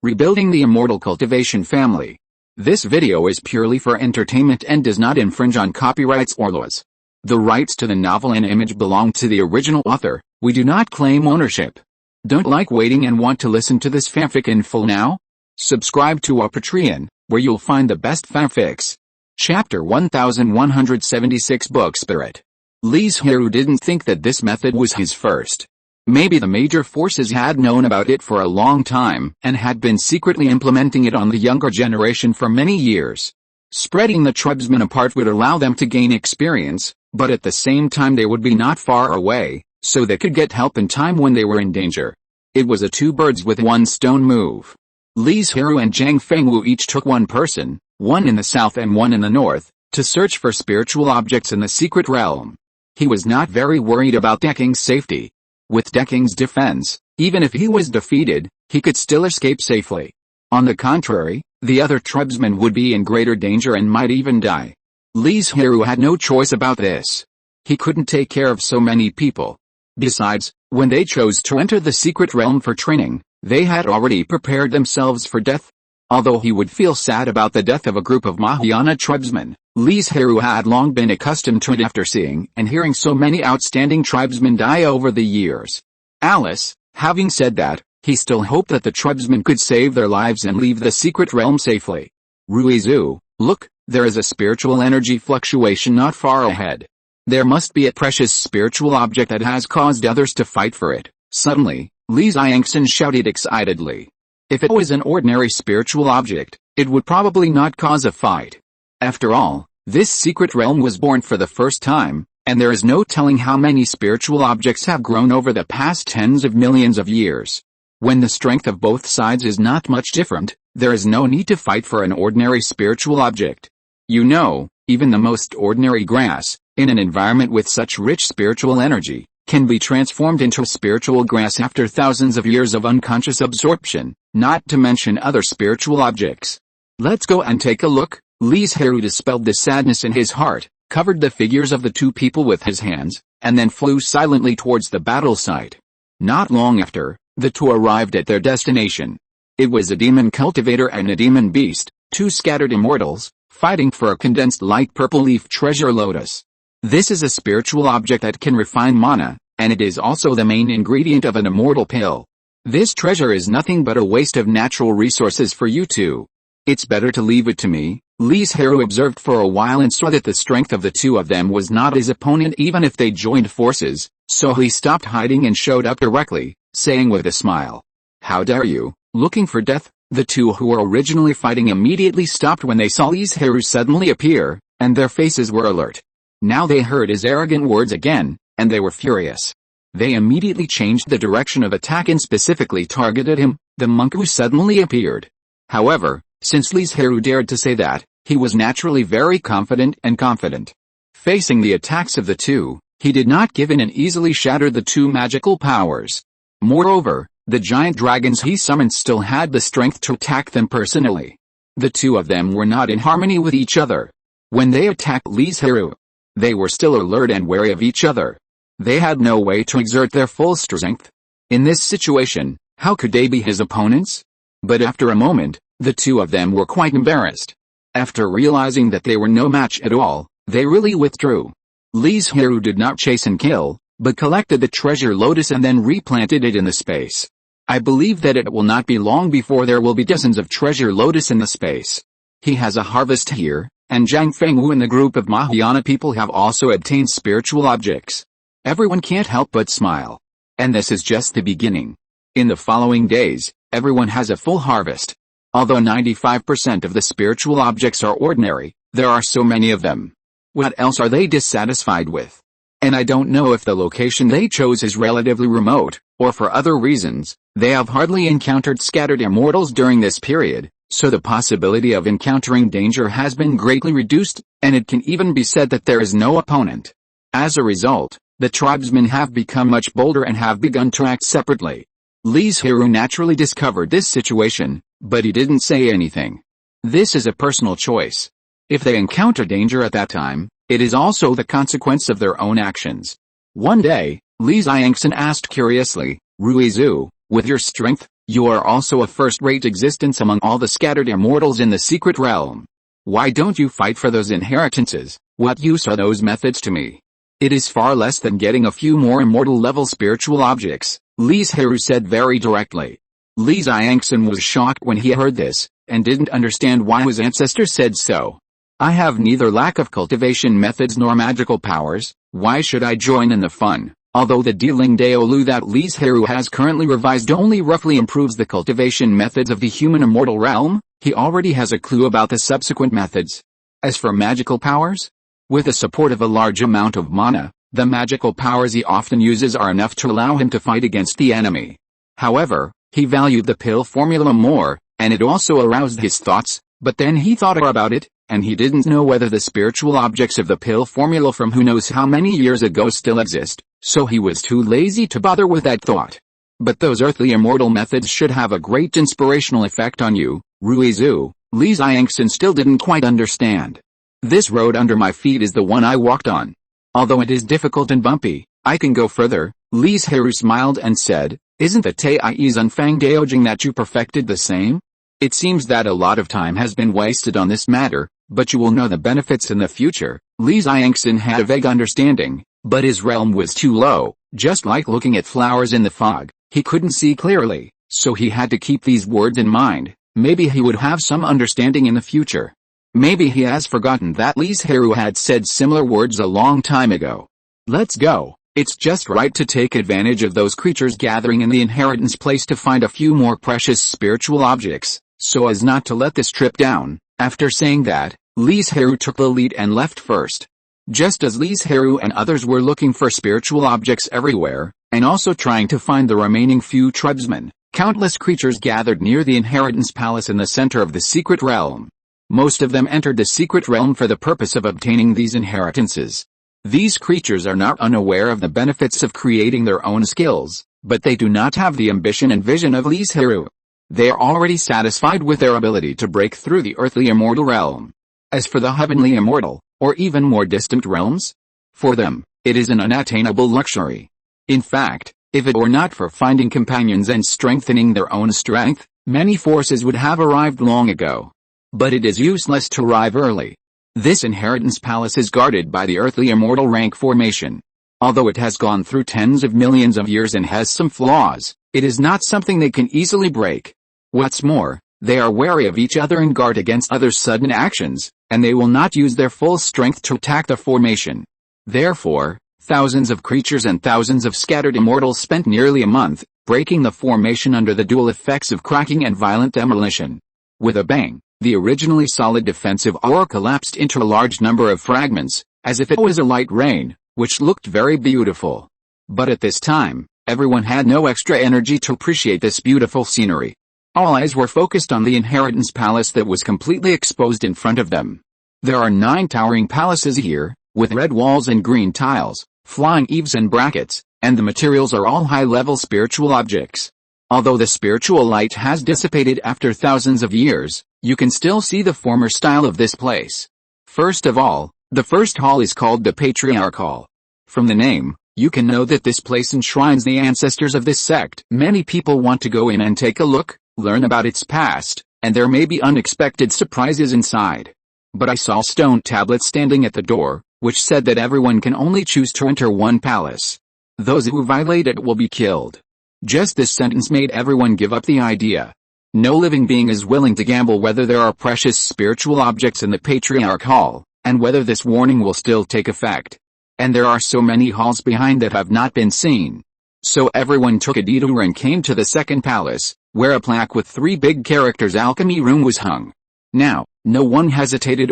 Rebuilding the Immortal Cultivation family. This video is purely for entertainment and does not infringe on copyrights or laws. The rights to the novel and image belong to the original author. We do not claim ownership. Don't like waiting and want to listen to this fanfic in full now? Subscribe to our Patreon, where you'll find the best fanfics. Chapter 1176 Book Spirit. Li Zhirui didn't think that this method was his first. Maybe the major forces had known about it for a long time and had been secretly implementing it on the younger generation for many years. Spreading the tribesmen apart would allow them to gain experience, but at the same time they would be not far away, so they could get help in time when they were in danger. It was a two birds with one stone move. Li Zhirui and Zhang Fengwu each took one person, one in the south and one in the north, to search for spiritual objects in the secret realm. He was not very worried about Deking's safety. With Deking's defense, even if he was defeated, he could still escape safely. On the contrary, the other tribesmen would be in greater danger and might even die. Li Zhirui had no choice about this. He couldn't take care of so many people. Besides, when they chose to enter the secret realm for training, they had already prepared themselves for death. Although he would feel sad about the death of a group of Mahayana tribesmen, Li Zhirui had long been accustomed to it after seeing and hearing so many outstanding tribesmen die over the years. Having said that, he still hoped that the tribesmen could save their lives and leave the secret realm safely. Ruizu, look, there is a spiritual energy fluctuation not far ahead. There must be a precious spiritual object that has caused others to fight for it. Suddenly, Li Zhirui shouted excitedly. If it was an ordinary spiritual object, it would probably not cause a fight. After all, this secret realm was born for the first time, and there is no telling how many spiritual objects have grown over the past tens of millions of years. When the strength of both sides is not much different, there is no need to fight for an ordinary spiritual object. You know, even the most ordinary grass, in an environment with such rich spiritual energy, can be transformed into spiritual grass after thousands of years of unconscious absorption, not to mention other spiritual objects. Let's go and take a look. Li Zhirui dispelled the sadness in his heart, covered the figures of the two people with his hands, and then flew silently towards the battle site. Not long after, the two arrived at their destination. It was a demon cultivator and a demon beast, two scattered immortals, fighting for a condensed light purple leaf treasure lotus. This is a spiritual object that can refine mana, and it is also the main ingredient of an immortal pill. This treasure is nothing but a waste of natural resources for you two. It's better to leave it to me. Li Zhirui observed for a while and saw that the strength of the two of them was not his opponent even if they joined forces, so he stopped hiding and showed up directly, saying with a smile. How dare you, looking for death? The two who were originally fighting immediately stopped when they saw Li Zhirui suddenly appear, and their faces were alert. Now they heard his arrogant words again, and they were furious. They immediately changed the direction of attack and specifically targeted him, the monk who suddenly appeared. However, since Li Zhirui dared to say that, he was naturally very confident. Facing the attacks of the two, he did not give in and easily shattered the two magical powers. Moreover, the giant dragons he summoned still had the strength to attack them personally. The two of them were not in harmony with each other. When they attacked Li Zhirui, they were still alert and wary of each other. They had no way to exert their full strength. In this situation, how could they be his opponents? But after a moment, the two of them were quite embarrassed. After realizing that they were no match at all, they really withdrew. Li Zhirui did not chase and kill, but collected the treasure lotus and then replanted it in the space. I believe that it will not be long before there will be dozens of treasure lotus in the space. He has a harvest here, and Zhang Fengwu and the group of Mahayana people have also obtained spiritual objects. Everyone can't help but smile. And this is just the beginning. In the following days, everyone has a full harvest. Although 95% of the spiritual objects are ordinary, there are so many of them. What else are they dissatisfied with? And I don't know if the location they chose is relatively remote, or for other reasons. They have hardly encountered scattered immortals during this period, so the possibility of encountering danger has been greatly reduced, and it can even be said that there is no opponent. As a result, the tribesmen have become much bolder and have begun to act separately. Li Zhirui naturally discovered this situation, but he didn't say anything. This is a personal choice. If they encounter danger at that time, it is also the consequence of their own actions. One day, Li Zhirui asked curiously, Ruizu, with your strength, You are also a first-rate existence among all the scattered immortals in the secret realm. Why don't you fight for those inheritances? What use are those methods to me? It is far less than getting a few more immortal-level spiritual objects, Li Zhirui said very directly. Li Zhirui was shocked when he heard this, and didn't understand why his ancestor said so. I have neither lack of cultivation methods nor magical powers, why should I join in the fun? Although the Dealing Daolu that Li Zhirui has currently revised only roughly improves the cultivation methods of the human immortal realm, he already has a clue about the subsequent methods. As for magical powers? With the support of a large amount of mana, the magical powers he often uses are enough to allow him to fight against the enemy. However, he valued the pill formula more, and it also aroused his thoughts, but then he thought about it, and he didn't know whether the spiritual objects of the pill formula from who knows how many years ago still exist, so he was too lazy to bother with that thought. But those earthly immortal methods should have a great inspirational effect on you, Ruizu. Li Zhirui still didn't quite understand. This road under my feet is the one I walked on. Although it is difficult and bumpy, I can go further. Li Zhirui smiled and said, isn't the Taiyi Zunfang Daojing that you perfected the same? It seems that a lot of time has been wasted on this matter, but you will know the benefits in the future. Li Zhirui had a vague understanding, but his realm was too low, just like looking at flowers in the fog. He couldn't see clearly, so he had to keep these words in mind. Maybe he would have some understanding in the future. Maybe he has forgotten that Li Zhirui had said similar words a long time ago. Let's go. It's just right to take advantage of those creatures gathering in the inheritance place to find a few more precious spiritual objects, so as not to let this trip down. After saying that, Li Zhirui took the lead and left first. Just as Li Zhirui and others were looking for spiritual objects everywhere, and also trying to find the remaining few tribesmen, countless creatures gathered near the inheritance palace in the center of the secret realm. Most of them entered the secret realm for the purpose of obtaining these inheritances. These creatures are not unaware of the benefits of creating their own skills, but they do not have the ambition and vision of Li Zhirui. They are already satisfied with their ability to break through the earthly immortal realm. As for the heavenly immortal, or even more distant realms, for them, it is an unattainable luxury. In fact, if it were not for finding companions and strengthening their own strength, many forces would have arrived long ago. But it is useless to arrive early. This inheritance palace is guarded by the earthly immortal rank formation. Although it has gone through tens of millions of years and has some flaws, it is not something they can easily break. What's more, they are wary of each other and guard against others' sudden actions, and they will not use their full strength to attack the formation. Therefore, thousands of creatures and thousands of scattered immortals spent nearly a month, breaking the formation under the dual effects of cracking and violent demolition. With a bang, the originally solid defensive aura collapsed into a large number of fragments, as if it was a light rain, which looked very beautiful. But at this time, everyone had no extra energy to appreciate this beautiful scenery. All eyes were focused on the inheritance palace that was completely exposed in front of them. There are 9 towering palaces here, with red walls and green tiles, flying eaves and brackets, and the materials are all high-level spiritual objects. Although the spiritual light has dissipated after thousands of years, you can still see the former style of this place. First of all, the first hall is called the Patriarch Hall. From the name, you can know that this place enshrines the ancestors of this sect. Many people want to go in and take a look, learn about its past, and there may be unexpected surprises inside. But I saw stone tablets standing at the door, which said that everyone can only choose to enter one palace. Those who violate it will be killed. Just this sentence made everyone give up the idea. No living being is willing to gamble whether there are precious spiritual objects in the Patriarch Hall, and whether this warning will still take effect. And there are so many halls behind that have not been seen. So everyone took a detour and came to the second palace, where a plaque with 3 big characters alchemy room was hung. Now, no one hesitated,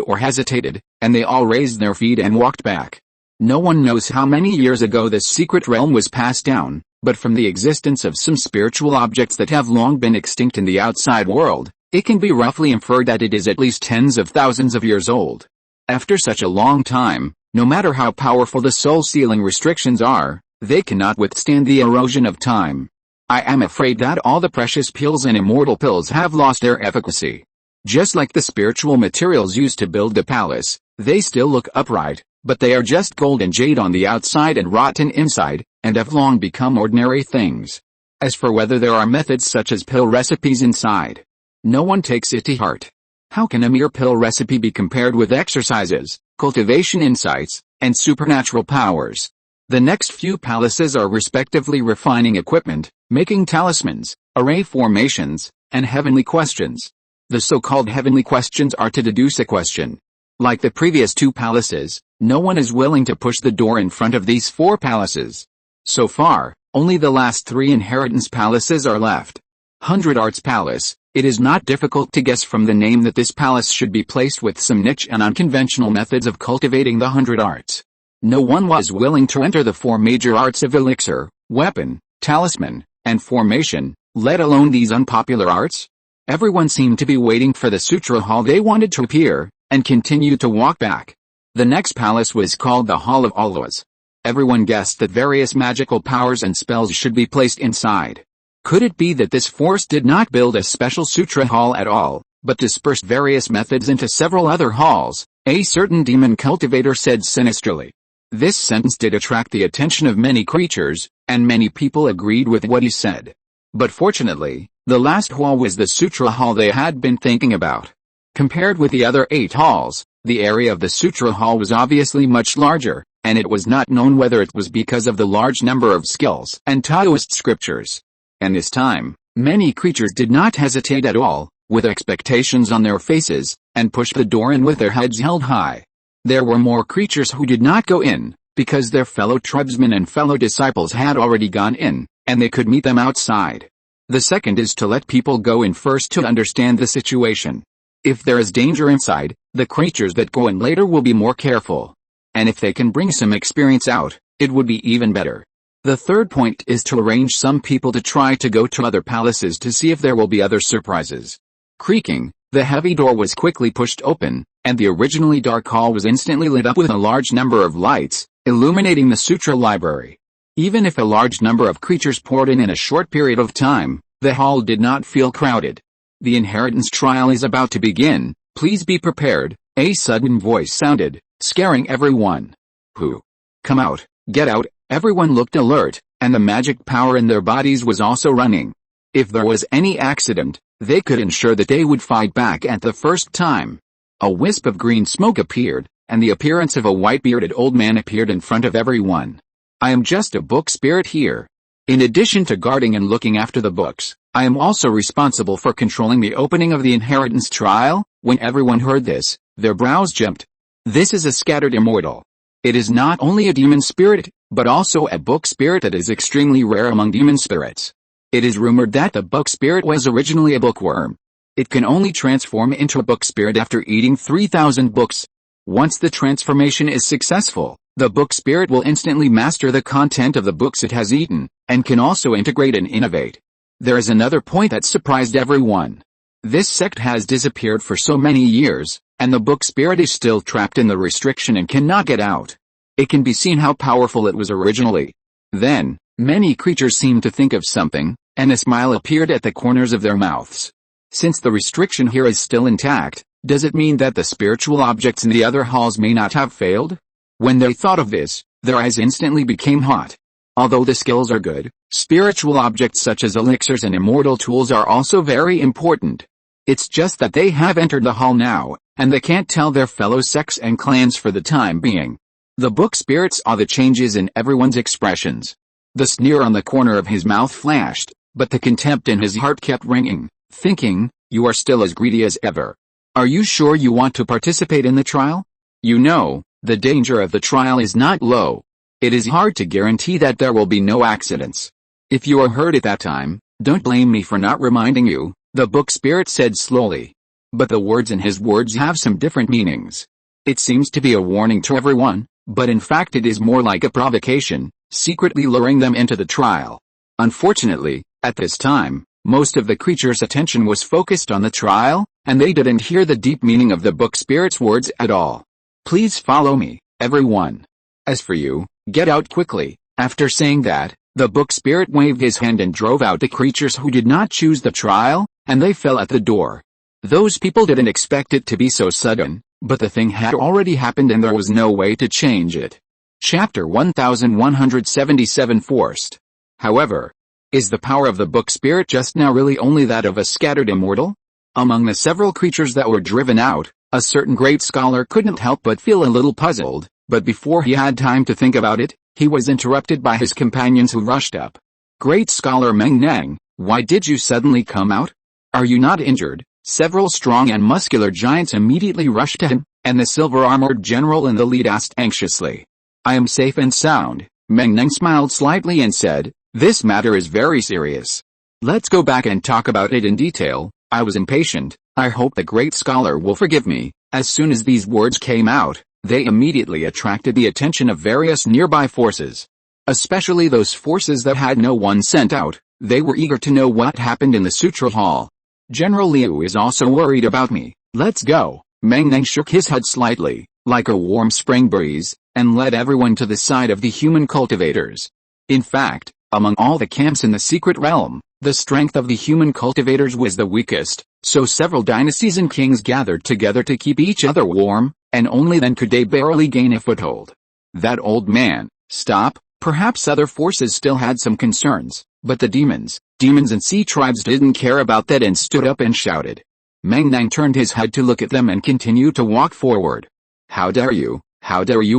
and they all raised their feet and walked back. No one knows how many years ago this secret realm was passed down, but from the existence of some spiritual objects that have long been extinct in the outside world, it can be roughly inferred that it is at least tens of thousands of years old. After such a long time, no matter how powerful the soul-sealing restrictions are, they cannot withstand the erosion of time. I am afraid that all the precious pills and immortal pills have lost their efficacy. Just like the spiritual materials used to build the palace, they still look upright, but they are just gold and jade on the outside and rotten inside, and have long become ordinary things. As for whether there are methods such as pill recipes inside, no one takes it to heart. How can a mere pill recipe be compared with exercises, cultivation insights, and supernatural powers? The next few palaces are respectively refining equipment, making talismans, array formations, and heavenly questions. The so-called heavenly questions are to deduce a question. Like the previous two palaces, no one is willing to push the door in front of these four palaces. So far, only the last three inheritance palaces are left. 100 Arts Palace. It is not difficult to guess from the name that this palace should be placed with some niche and unconventional methods of cultivating the 100 arts. No one was willing to enter the four major arts of elixir, weapon, talisman, and formation, let alone these unpopular arts. Everyone seemed to be waiting for the Sutra Hall they wanted to appear, and continued to walk back. The next palace was called the Hall of Alduous. Everyone guessed that various magical powers and spells should be placed inside. Could it be that this force did not build a special Sutra Hall at all, but dispersed various methods into several other halls? A certain demon cultivator said sinisterly. This sentence did attract the attention of many creatures, and many people agreed with what he said. But fortunately, the last hall was the Sutra Hall they had been thinking about. Compared with the other 8 halls, the area of the Sutra Hall was obviously much larger, and it was not known whether it was because of the large number of skills and Taoist scriptures. And this time, many creatures did not hesitate at all, with expectations on their faces, and pushed the door in with their heads held high. There were more creatures who did not go in, because their fellow tribesmen and fellow disciples had already gone in, and they could meet them outside. The second is to let people go in first to understand the situation. If there is danger inside, the creatures that go in later will be more careful. And if they can bring some experience out, it would be even better. The third point is to arrange some people to try to go to other palaces to see if there will be other surprises. Creaking, the heavy door was quickly pushed open, and the originally dark hall was instantly lit up with a large number of lights, illuminating the Sutra library. Even if a large number of creatures poured in a short period of time, the hall did not feel crowded. The inheritance trial is about to begin, please be prepared, a sudden voice sounded, scaring everyone. Who? Come out, get out. Everyone looked alert, and the magic power in their bodies was also running. If there was any accident, they could ensure that they would fight back at the first time. A wisp of green smoke appeared, and the appearance of a white-bearded old man appeared in front of everyone. I am just a book spirit here. In addition to guarding and looking after the books, I am also responsible for controlling the opening of the inheritance trial. When everyone heard this, their brows jumped. This is a scattered immortal. It is not only a demon spirit, but also a book spirit that is extremely rare among demon spirits. It is rumored that the book spirit was originally a bookworm. It can only transform into a book spirit after eating 3,000 books. Once the transformation is successful, the book spirit will instantly master the content of the books it has eaten, and can also integrate and innovate. There is another point that surprised everyone. This sect has disappeared for so many years, and the book spirit is still trapped in the restriction and cannot get out. It can be seen how powerful it was originally. Then, many creatures seemed to think of something, and a smile appeared at the corners of their mouths. Since the restriction here is still intact, does it mean that the spiritual objects in the other halls may not have failed? When they thought of this, their eyes instantly became hot. Although the skills are good, spiritual objects such as elixirs and immortal tools are also very important. It's just that they have entered the hall now, and they can't tell their fellow sects and clans for the time being. The book spirit saw the changes in everyone's expressions. The sneer on the corner of his mouth flashed, but the contempt in his heart kept ringing, thinking, you are still as greedy as ever. Are you sure you want to participate in the trial? You know, the danger of the trial is not low. It is hard to guarantee that there will be no accidents. If you are hurt at that time, don't blame me for not reminding you, the book spirit said slowly. But the words in his words have some different meanings. It seems to be a warning to everyone, but in fact it is more like a provocation, secretly luring them into the trial. Unfortunately, at this time, most of the creatures' attention was focused on the trial, and they didn't hear the deep meaning of the book spirit's words at all. Please follow me, everyone. As for you, get out quickly. After saying that, the book spirit waved his hand and drove out the creatures who did not choose the trial, and they fell at the door. Those people didn't expect it to be so sudden, but the thing had already happened and there was no way to change it. Chapter 1177 Forced. However, Is the power of the book spirit just now really only that of a scattered immortal? Among the several creatures that were driven out, a certain great scholar couldn't help but feel a little puzzled, but before he had time to think about it, he was interrupted by his companions who rushed up. Great scholar Meng Neng, why did you suddenly come out? Are you not injured? Several strong and muscular giants immediately rushed to him, and the silver-armored general in the lead asked anxiously. I am safe and sound, Meng Neng smiled slightly and said, this matter is very serious. Let's go back and talk about it in detail. I was impatient. I hope the great scholar will forgive me. As soon as these words came out, they immediately attracted the attention of various nearby forces. Especially those forces that had no one sent out. They were eager to know what happened in the Sutra Hall. General Liu is also worried about me. Let's go. Meng Neng shook his head slightly, like a warm spring breeze, and led everyone to the side of the human cultivators. In fact, among all the camps in the secret realm, the strength of the human cultivators was the weakest, so several dynasties and kings gathered together to keep each other warm, and only then could they barely gain a foothold. That old man, stop. Perhaps other forces still had some concerns, but the demons and sea tribes didn't care about that and stood up and shouted. Meng Neng turned his head to look at them and continued to walk forward. How dare you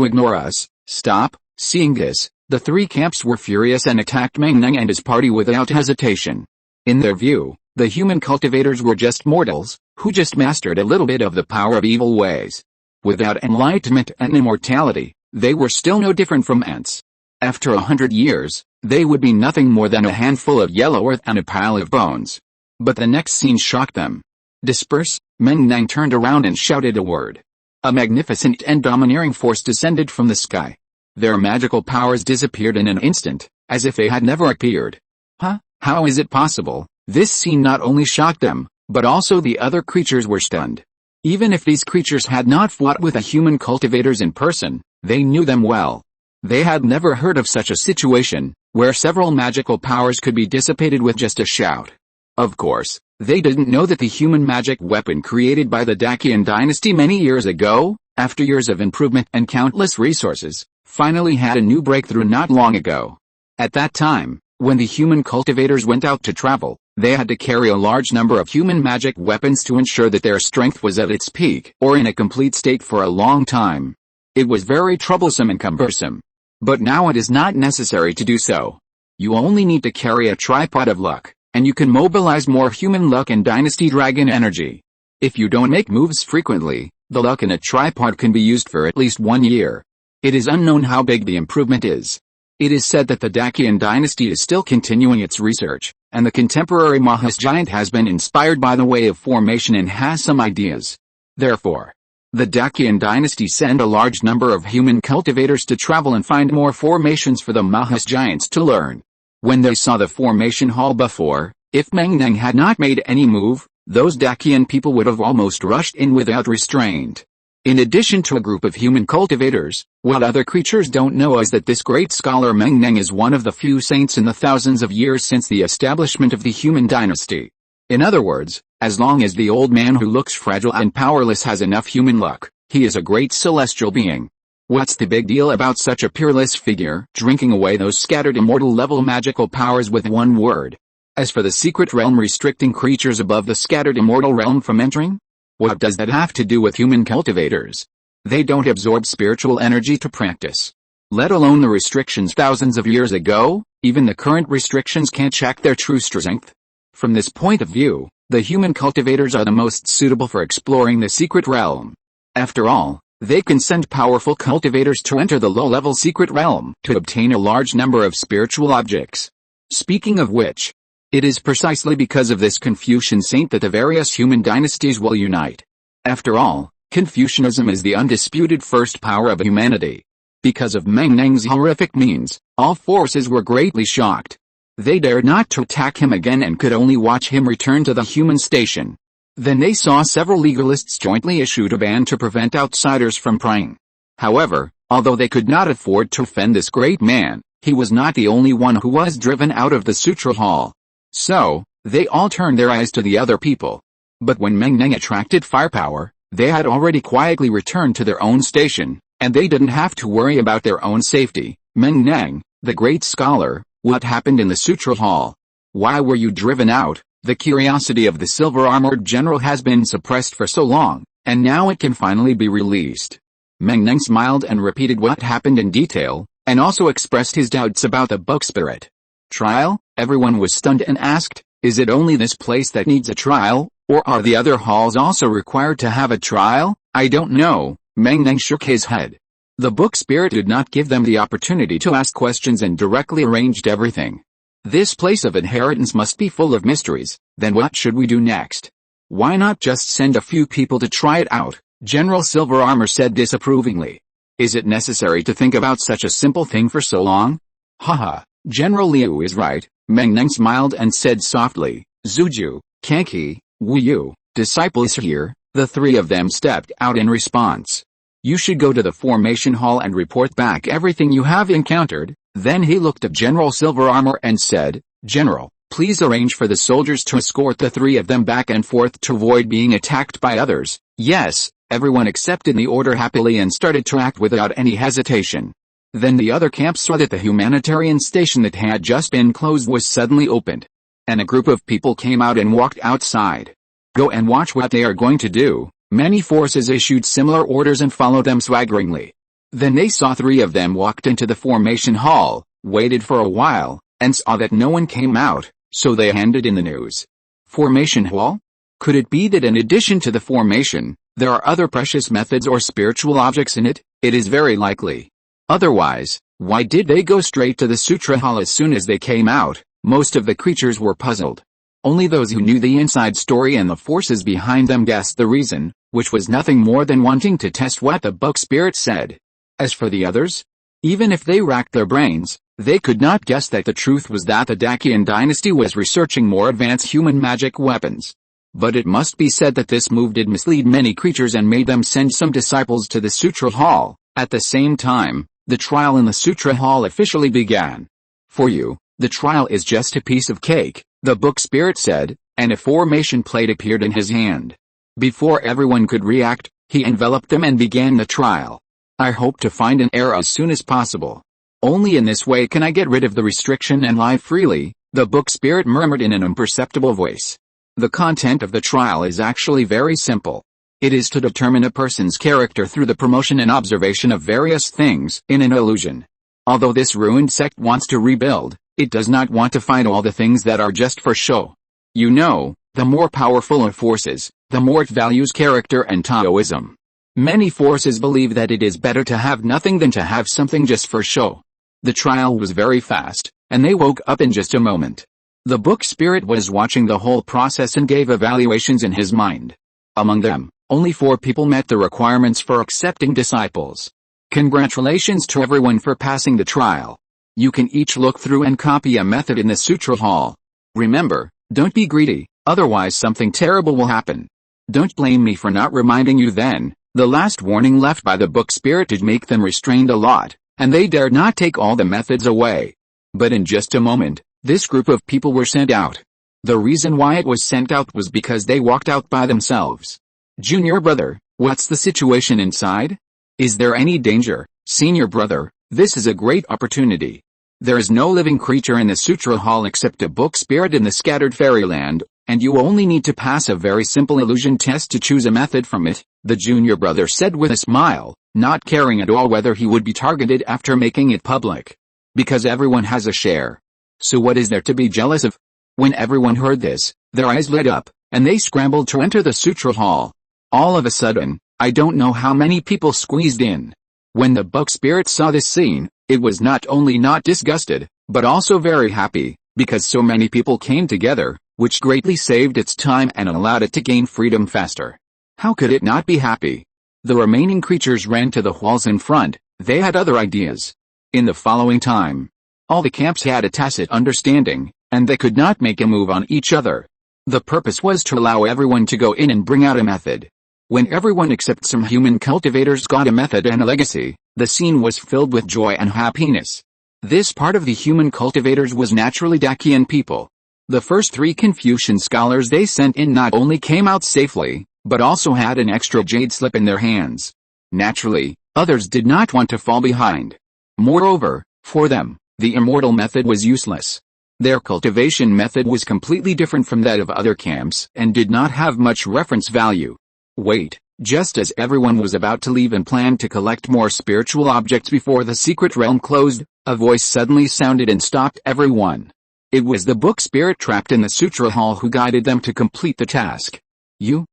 ignore us? Stop. Seeing this, the three camps were furious and attacked Meng Neng and his party without hesitation. In their view, the human cultivators were just mortals, who just mastered a little bit of the power of evil ways. Without enlightenment and immortality, they were still no different from ants. After 100 years, they would be nothing more than a handful of yellow earth and a pile of bones. But the next scene shocked them. Disperse. Meng Neng turned around and shouted a word. A magnificent and domineering force descended from the sky. Their magical powers disappeared in an instant, as if they had never appeared. Huh? How is it possible? This scene not only shocked them, but also the other creatures were stunned. Even if these creatures had not fought with the human cultivators in person, they knew them well. They had never heard of such a situation, where several magical powers could be dissipated with just a shout. Of course, they didn't know that the human magic weapon created by the Dacian dynasty many years ago, after years of improvement and countless resources, finally had a new breakthrough not long ago. At that time, when the human cultivators went out to travel, they had to carry a large number of human magic weapons to ensure that their strength was at its peak or in a complete state for a long time. It was very troublesome and cumbersome. But now it is not necessary to do so. You only need to carry a tripod of luck, and you can mobilize more human luck and dynasty dragon energy. If you don't make moves frequently, the luck in a tripod can be used for at least 1 year. It is unknown how big the improvement is. It is said that the Dacian dynasty is still continuing its research, and the contemporary Mahas giant has been inspired by the way of formation and has some ideas. Therefore, the Dacian dynasty sent a large number of human cultivators to travel and find more formations for the Mahas giants to learn. When they saw the formation hall before, if Meng Neng had not made any move, those Dacian people would have almost rushed in without restraint. In addition to a group of human cultivators, what other creatures don't know is that this great scholar Meng Neng is one of the few saints in the thousands of years since the establishment of the human dynasty. In other words, as long as the old man who looks fragile and powerless has enough human luck, he is a great celestial being. What's the big deal about such a peerless figure drinking away those scattered immortal-level magical powers with one word? As for the secret realm restricting creatures above the scattered immortal realm from entering? What does that have to do with human cultivators? They don't absorb spiritual energy to practice. Let alone the restrictions thousands of years ago, even the current restrictions can't check their true strength. From this point of view, the human cultivators are the most suitable for exploring the secret realm. After all, they can send powerful cultivators to enter the low-level secret realm to obtain a large number of spiritual objects. Speaking of which, it is precisely because of this Confucian saint that the various human dynasties will unite. After all, Confucianism is the undisputed first power of humanity. Because of Meng Neng's horrific means, all forces were greatly shocked. They dared not to attack him again and could only watch him return to the human station. Then they saw several legalists jointly issued a ban to prevent outsiders from prying. However, although they could not afford to offend this great man, he was not the only one who was driven out of the Sutra Hall. So, they all turned their eyes to the other people. But when Meng Neng attracted firepower, they had already quietly returned to their own station, and they didn't have to worry about their own safety. Meng Neng, the great scholar, what happened in the Sutra Hall? Why were you driven out? The curiosity of the silver-armored general has been suppressed for so long, and now it can finally be released. Meng Neng smiled and repeated what happened in detail, and also expressed his doubts about the book spirit. Trial? Everyone was stunned and asked, is it only this place that needs a trial, or are the other halls also required to have a trial? I don't know. Meng Neng shook his head. The book spirit did not give them the opportunity to ask questions and directly arranged everything. This place of inheritance must be full of mysteries. Then what should we do next? Why not just send a few people to try it out? General Silver Armor said disapprovingly. Is it necessary to think about such a simple thing for so long? Haha, General Liu is right. Meng Neng smiled and said softly, Zuju, Kanki, Wu Yu, disciples here. The three of them stepped out in response. You should go to the formation hall and report back everything you have encountered. Then he looked at General Silver Armor and said, General, please arrange for the soldiers to escort the three of them back and forth to avoid being attacked by others. Yes, everyone accepted the order happily and started to act without any hesitation. Then the other camps saw that the humanitarian station that had just been closed was suddenly opened. And a group of people came out and walked outside. Go and watch what they are going to do. Many forces issued similar orders and followed them swaggeringly. Then they saw three of them walked into the formation hall, waited for a while, and saw that no one came out, so they handed in the news. Formation hall? Could it be that in addition to the formation, there are other precious methods or spiritual objects in it? It is very likely. Otherwise, why did they go straight to the Sutra hall as soon as they came out? Most of the creatures were puzzled. Only those who knew the inside story and the forces behind them guessed the reason, which was nothing more than wanting to test what the book spirit said. As for the others, even if they racked their brains, they could not guess that the truth was that the Dacian dynasty was researching more advanced human magic weapons. But it must be said that this move did mislead many creatures and made them send some disciples to the Sutra hall. At the same time, the trial in the Sutra hall officially began. For you, the trial is just a piece of cake, the book spirit said, and a formation plate appeared in his hand. Before everyone could react, he enveloped them and began the trial. I hope to find an heir as soon as possible. Only in this way can I get rid of the restriction and live freely, the book spirit murmured in an imperceptible voice. The content of the trial is actually very simple. It is to determine a person's character through the promotion and observation of various things in an illusion. Although this ruined sect wants to rebuild, it does not want to find all the things that are just for show. You know, the more powerful a force is, the more it values character and Taoism. Many forces believe that it is better to have nothing than to have something just for show. The trial was very fast, and they woke up in just a moment. The book spirit was watching the whole process and gave evaluations in his mind. Among them, only 4 people met the requirements for accepting disciples. Congratulations to everyone for passing the trial. You can each look through and copy a method in the Sutra hall. Remember, don't be greedy, otherwise something terrible will happen. Don't blame me for not reminding you then. The last warning left by the book spirit did make them restrained a lot, and they dared not take all the methods away. But in just a moment, this group of people were sent out. The reason why it was sent out was because they walked out by themselves. Junior brother, what's the situation inside? Is there any danger? Senior brother, this is a great opportunity. There is no living creature in the Sutra hall except a book spirit in the scattered fairyland, and you only need to pass a very simple illusion test to choose a method from it, the junior brother said with a smile, not caring at all whether he would be targeted after making it public. Because everyone has a share. So what is there to be jealous of? When everyone heard this, their eyes lit up, and they scrambled to enter the Sutra hall. All of a sudden, I don't know how many people squeezed in. When the book spirit saw this scene, it was not only not disgusted, but also very happy, because so many people came together, which greatly saved its time and allowed it to gain freedom faster. How could it not be happy? The remaining creatures ran to the halls in front. They had other ideas. In the following time, all the camps had a tacit understanding, and they could not make a move on each other. The purpose was to allow everyone to go in and bring out a method. When everyone except some human cultivators got a method and a legacy, the scene was filled with joy and happiness. This part of the human cultivators was naturally Dacian people. The first 3 Confucian scholars they sent in not only came out safely, but also had an extra jade slip in their hands. Naturally, others did not want to fall behind. Moreover, for them, the immortal method was useless. Their cultivation method was completely different from that of other camps and did not have much reference value. Wait, just as everyone was about to leave and planned to collect more spiritual objects before the secret realm closed, a voice suddenly sounded and stopped everyone. It was the book spirit trapped in the Sutra Hall who guided them to complete the task. You,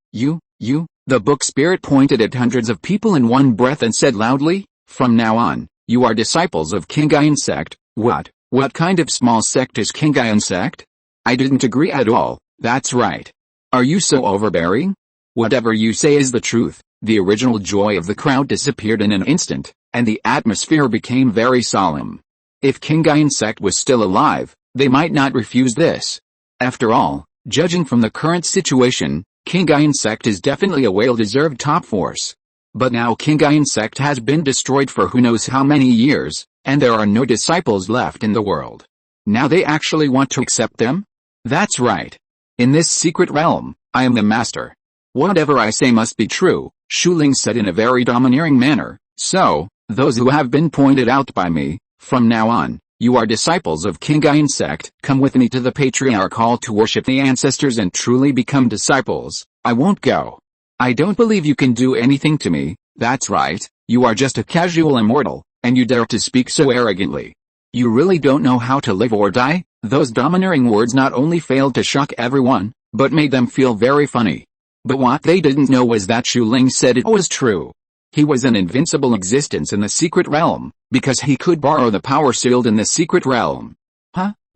the book spirit pointed at hundreds of people in one breath and said loudly, "From now on, you are disciples of Kingayan sect." What kind of small sect is Kingayan sect? I didn't agree at all. That's right. Are you so overbearing? Whatever you say is the truth. The original joy of the crowd disappeared in an instant, and the atmosphere became very solemn. If Kingayan sect was still alive, they might not refuse this. After all, judging from the current situation, Kingayan sect is definitely a well-deserved top force. But now Kingayan sect has been destroyed for who knows how many years, and there are no disciples left in the world. Now they actually want to accept them? That's right. In this secret realm, I am the master. Whatever I say must be true, Shuling said in a very domineering manner. So, those who have been pointed out by me, from now on, you are disciples of Kingayan sect. Come with me to the patriarch hall to worship the ancestors and truly become disciples. I won't go. I don't believe you can do anything to me. That's right, you are just a casual immortal, and you dare to speak so arrogantly. You really don't know how to live or die? Those domineering words not only failed to shock everyone, but made them feel very funny. But what they didn't know was that Shuling said it was true. He was an invincible existence in the secret realm, because he could borrow the power sealed in the secret realm.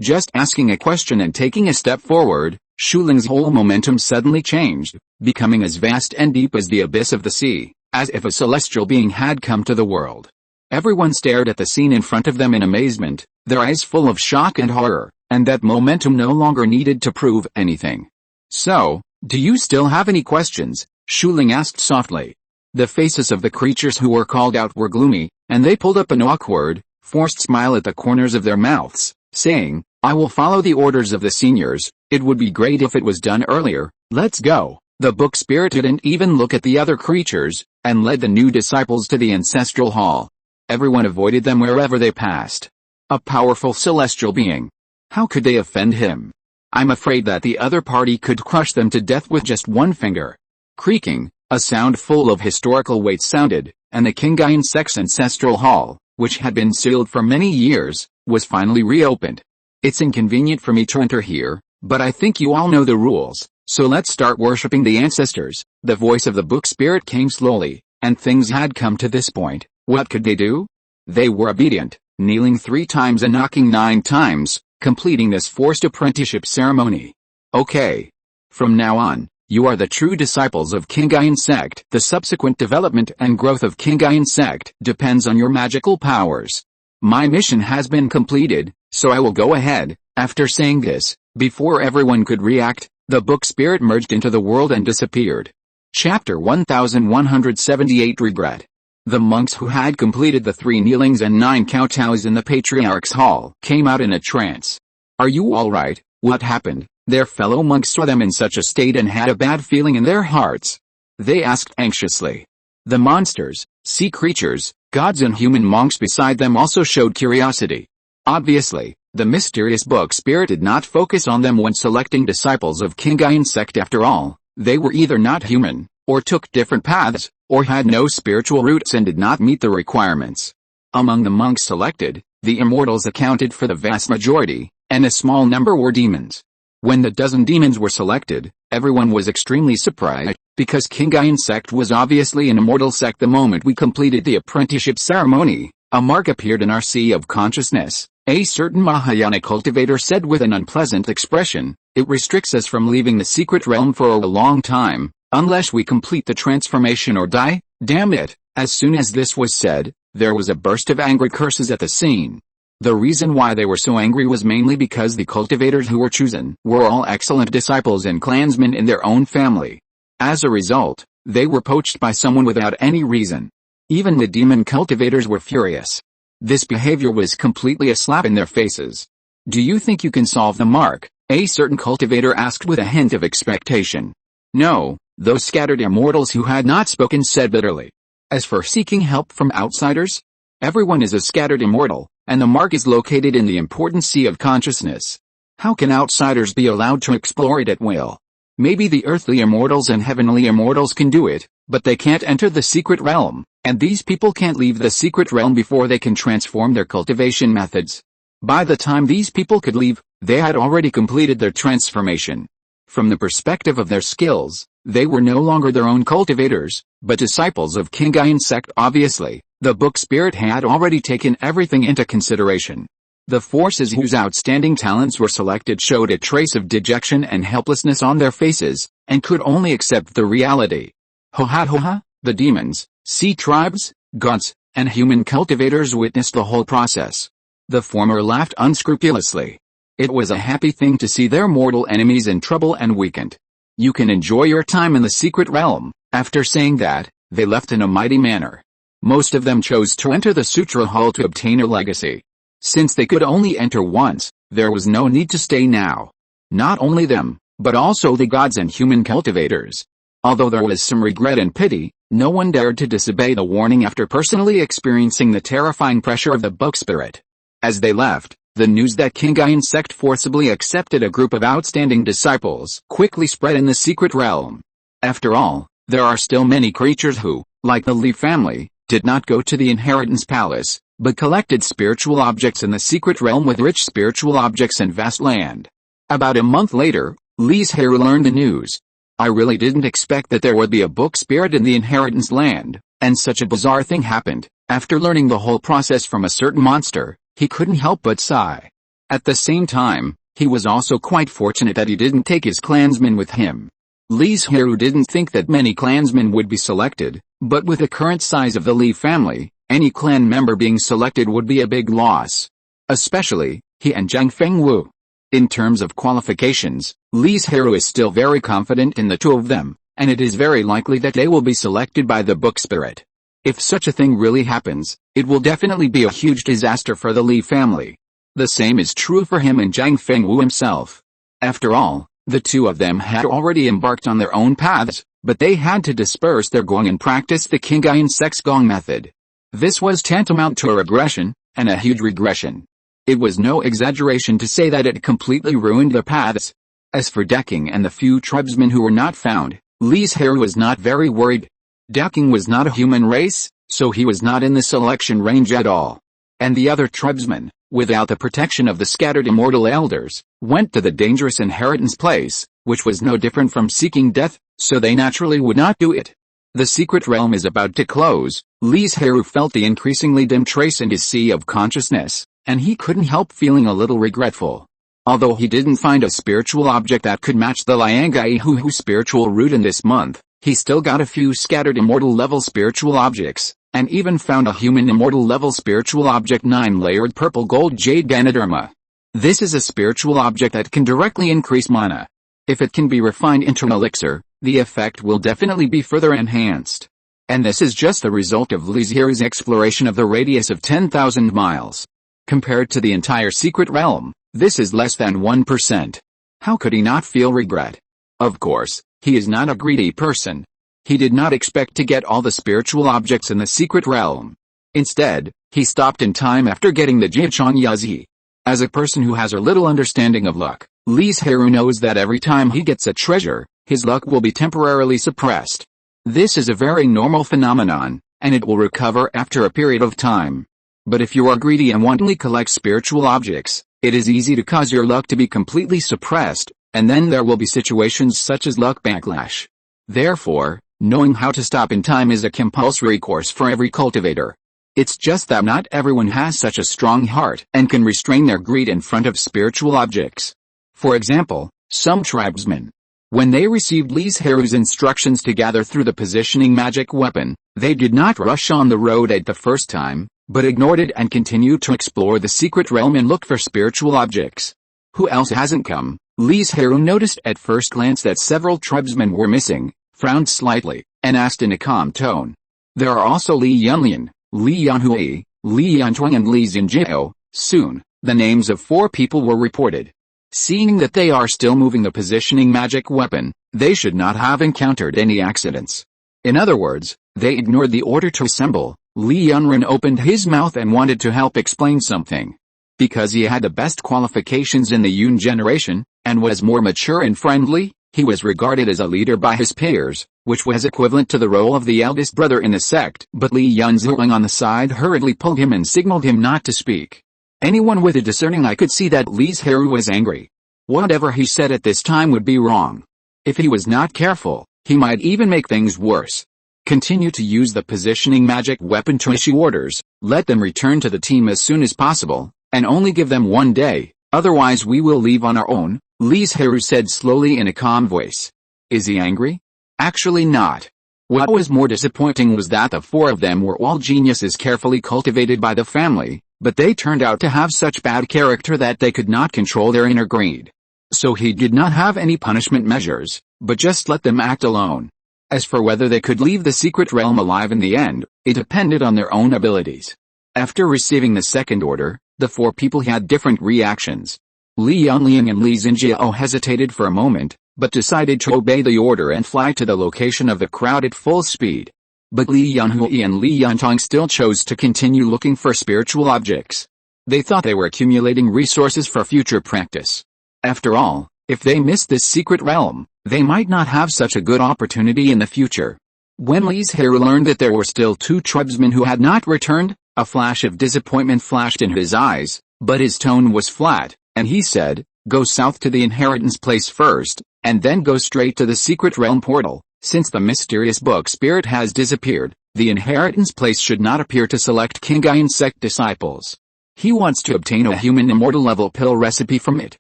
Just asking a question and taking a step forward, Shuling's whole momentum suddenly changed, becoming as vast and deep as the abyss of the sea, as if a celestial being had come to the world. Everyone stared at the scene in front of them in amazement, their eyes full of shock and horror, and that momentum no longer needed to prove anything. So, do you still have any questions? Shuling asked softly. The faces of the creatures who were called out were gloomy, and they pulled up an awkward, forced smile at the corners of their mouths, saying, "I will follow the orders of the seniors. It would be great if it was done earlier. Let's go." The book spirit didn't even look at the other creatures, and led the new disciples to the ancestral hall. Everyone avoided them wherever they passed. A powerful celestial being. How could they offend him? I'm afraid that the other party could crush them to death with just one finger. Creaking, a sound full of historical weight sounded, and the Kingayan sect's ancestral hall, which had been sealed for many years, was finally reopened. It's inconvenient for me to enter here, but I think you all know the rules, so let's start worshipping the ancestors. The voice of the book spirit came slowly, and things had come to this point. What could they do? They were obedient, kneeling 3 times and knocking 9 times, completing this forced apprenticeship ceremony. Okay. From now on, you are the true disciples of Kingayan sect. The subsequent development and growth of Kingayan sect depends on your magical powers. My mission has been completed, so I will go ahead. After saying this, before everyone could react, the book spirit merged into the world and disappeared. Chapter 1178 Regret. The monks who had completed the 3 kneelings and 9 kowtows in the patriarch's hall came out in a trance. Are you all right? What happened? Their fellow monks saw them in such a state and had a bad feeling in their hearts. They asked anxiously. The monsters, sea creatures, gods and human monks beside them also showed curiosity. Obviously, the mysterious book spirit did not focus on them when selecting disciples of Kingayan sect. After all, they were either not human, or took different paths, or had no spiritual roots and did not meet the requirements. Among the monks selected, the immortals accounted for the vast majority, and a small number were demons. When the 12 demons were selected, everyone was extremely surprised, because Kingayan sect was obviously an immortal sect. The moment we completed the apprenticeship ceremony, a mark appeared in our sea of consciousness, a certain Mahayana cultivator said with an unpleasant expression. It restricts us from leaving the secret realm for a long time, unless we complete the transformation or die. Damn it. As soon as this was said, there was a burst of angry curses at the scene. The reason why they were so angry was mainly because the cultivators who were chosen were all excellent disciples and clansmen in their own family. As a result, they were poached by someone without any reason. Even the demon cultivators were furious. This behavior was completely a slap in their faces. Do you think you can solve the mark? A certain cultivator asked with a hint of expectation. No, those scattered immortals who had not spoken said bitterly. As for seeking help from outsiders, everyone is a scattered immortal, and the mark is located in the important sea of consciousness. How can outsiders be allowed to explore it at will? Maybe the earthly immortals and heavenly immortals can do it, but they can't enter the secret realm, and these people can't leave the secret realm before they can transform their cultivation methods. By the time these people could leave, they had already completed their transformation. From the perspective of their skills, they were no longer their own cultivators, but disciples of Kingayan sect. Obviously, the book spirit had already taken everything into consideration. The forces whose outstanding talents were selected showed a trace of dejection and helplessness on their faces, and could only accept the reality. Ho-ha, the demons, sea tribes, gods, and human cultivators witnessed the whole process. The former laughed unscrupulously. It was a happy thing to see their mortal enemies in trouble and weakened. You can enjoy your time in the secret realm. After saying that, they left in a mighty manner. Most of them chose to enter the Sutra Hall to obtain a legacy. Since they could only enter once, there was no need to stay now. Not only them, but also the gods and human cultivators. Although there was some regret and pity, no one dared to disobey the warning after personally experiencing the terrifying pressure of the book spirit. As they left, the news that Kingayan sect forcibly accepted a group of outstanding disciples quickly spread in the secret realm. After all, there are still many creatures who, like the Li family, did not go to the inheritance palace, but collected spiritual objects in the secret realm with rich spiritual objects and vast land. About a month later, Li Zhirui learned the news. I really didn't expect that there would be a book spirit in the inheritance land, and such a bizarre thing happened. After learning the whole process from a certain monster, he couldn't help but sigh. At the same time, he was also quite fortunate that he didn't take his clansmen with him. Li Zhirui didn't think that many clansmen would be selected, but with the current size of the Li family, any clan member being selected would be a big loss. Especially, he and Zhang Fengwu. In terms of qualifications, Li Zhirui is still very confident in the two of them, and it is very likely that they will be selected by the book spirit. If such a thing really happens, it will definitely be a huge disaster for the Li family. The same is true for him and Zhang Fengwu himself. After all, the two of them had already embarked on their own paths, but they had to disperse their gong and practice the Kingayan sect's gong method. This was tantamount to a regression, and a huge regression. It was no exaggeration to say that it completely ruined their paths. As for Deking and the few tribesmen who were not found, Li Zhirui was not very worried. Deking was not a human race, so he was not in the selection range at all. And the other tribesmen, without the protection of the scattered immortal elders, went to the dangerous inheritance place, which was no different from seeking death, so they naturally would not do it. The secret realm is about to close. Li Zhirui felt the increasingly dim trace in his sea of consciousness, and he couldn't help feeling a little regretful. Although he didn't find a spiritual object that could match the Liangai Hu spiritual root in this month, he still got a few scattered immortal level spiritual objects, and even found a human immortal level spiritual object 9-layered purple gold jade Ganoderma. This is a spiritual object that can directly increase mana. If it can be refined into an elixir, the effect will definitely be further enhanced. And this is just the result of Li Zhirui's exploration of the radius of 10,000 miles. Compared to the entire secret realm, this is less than 1%. How could he not feel regret? Of course, he is not a greedy person. He did not expect to get all the spiritual objects in the secret realm. Instead, he stopped in time after getting the Jichang Yazi. As a person who has a little understanding of luck, Li Zhirui knows that every time he gets a treasure, his luck will be temporarily suppressed. This is a very normal phenomenon, and it will recover after a period of time. But if you are greedy and wantonly collect spiritual objects, it is easy to cause your luck to be completely suppressed, and then there will be situations such as luck backlash. Therefore, knowing how to stop in time is a compulsory course for every cultivator. It's just that not everyone has such a strong heart and can restrain their greed in front of spiritual objects. For example, some tribesmen, when they received Li Zhirui's instructions to gather through the positioning magic weapon, they did not rush on the road at the first time, but ignored it and continued to explore the secret realm and look for spiritual objects. Who else hasn't come? Li Zhirui noticed at first glance that several tribesmen were missing, frowned slightly, and asked in a calm tone. There are also Li Yunlian, Li Yanhui, Li Yantuang and Li Xinjiao. Soon, the names of 4 people were reported. Seeing that they are still moving the positioning magic weapon, they should not have encountered any accidents. In other words, they ignored the order to assemble. Li Yunren opened his mouth and wanted to help explain something. Because he had the best qualifications in the Yun generation, and was more mature and friendly, he was regarded as a leader by his peers, which was equivalent to the role of the eldest brother in the sect. But Li Zhirui on the side hurriedly pulled him and signaled him not to speak. Anyone with a discerning eye could see that Li Zhirui was angry. Whatever he said at this time would be wrong. If he was not careful, he might even make things worse. Continue to use the positioning magic weapon to issue orders, let them return to the team as soon as possible, and only give them 1 day, otherwise we will leave on our own, Li Zhirui said slowly in a calm voice. Is he angry? Actually not. What was more disappointing was that the 4 of them were all geniuses carefully cultivated by the family, but they turned out to have such bad character that they could not control their inner greed. So he did not have any punishment measures, but just let them act alone. As for whether they could leave the secret realm alive in the end, it depended on their own abilities. After receiving the second order, the 4 people had different reactions. Li Yunliang and Li Zhenjiao hesitated for a moment, but decided to obey the order and fly to the location of the crowd at full speed. But Li Yunhui and Li Yuntong still chose to continue looking for spiritual objects. They thought they were accumulating resources for future practice. After all, if they missed this secret realm, they might not have such a good opportunity in the future. When Li Zhirui learned that there were still 2 tribesmen who had not returned, a flash of disappointment flashed in his eyes, but his tone was flat, and he said, "Go south to the inheritance place first, and then go straight to the secret realm portal. Since the mysterious book spirit has disappeared, the inheritance place should not appear to select Kingayan sect disciples. He wants to obtain a human immortal level pill recipe from it.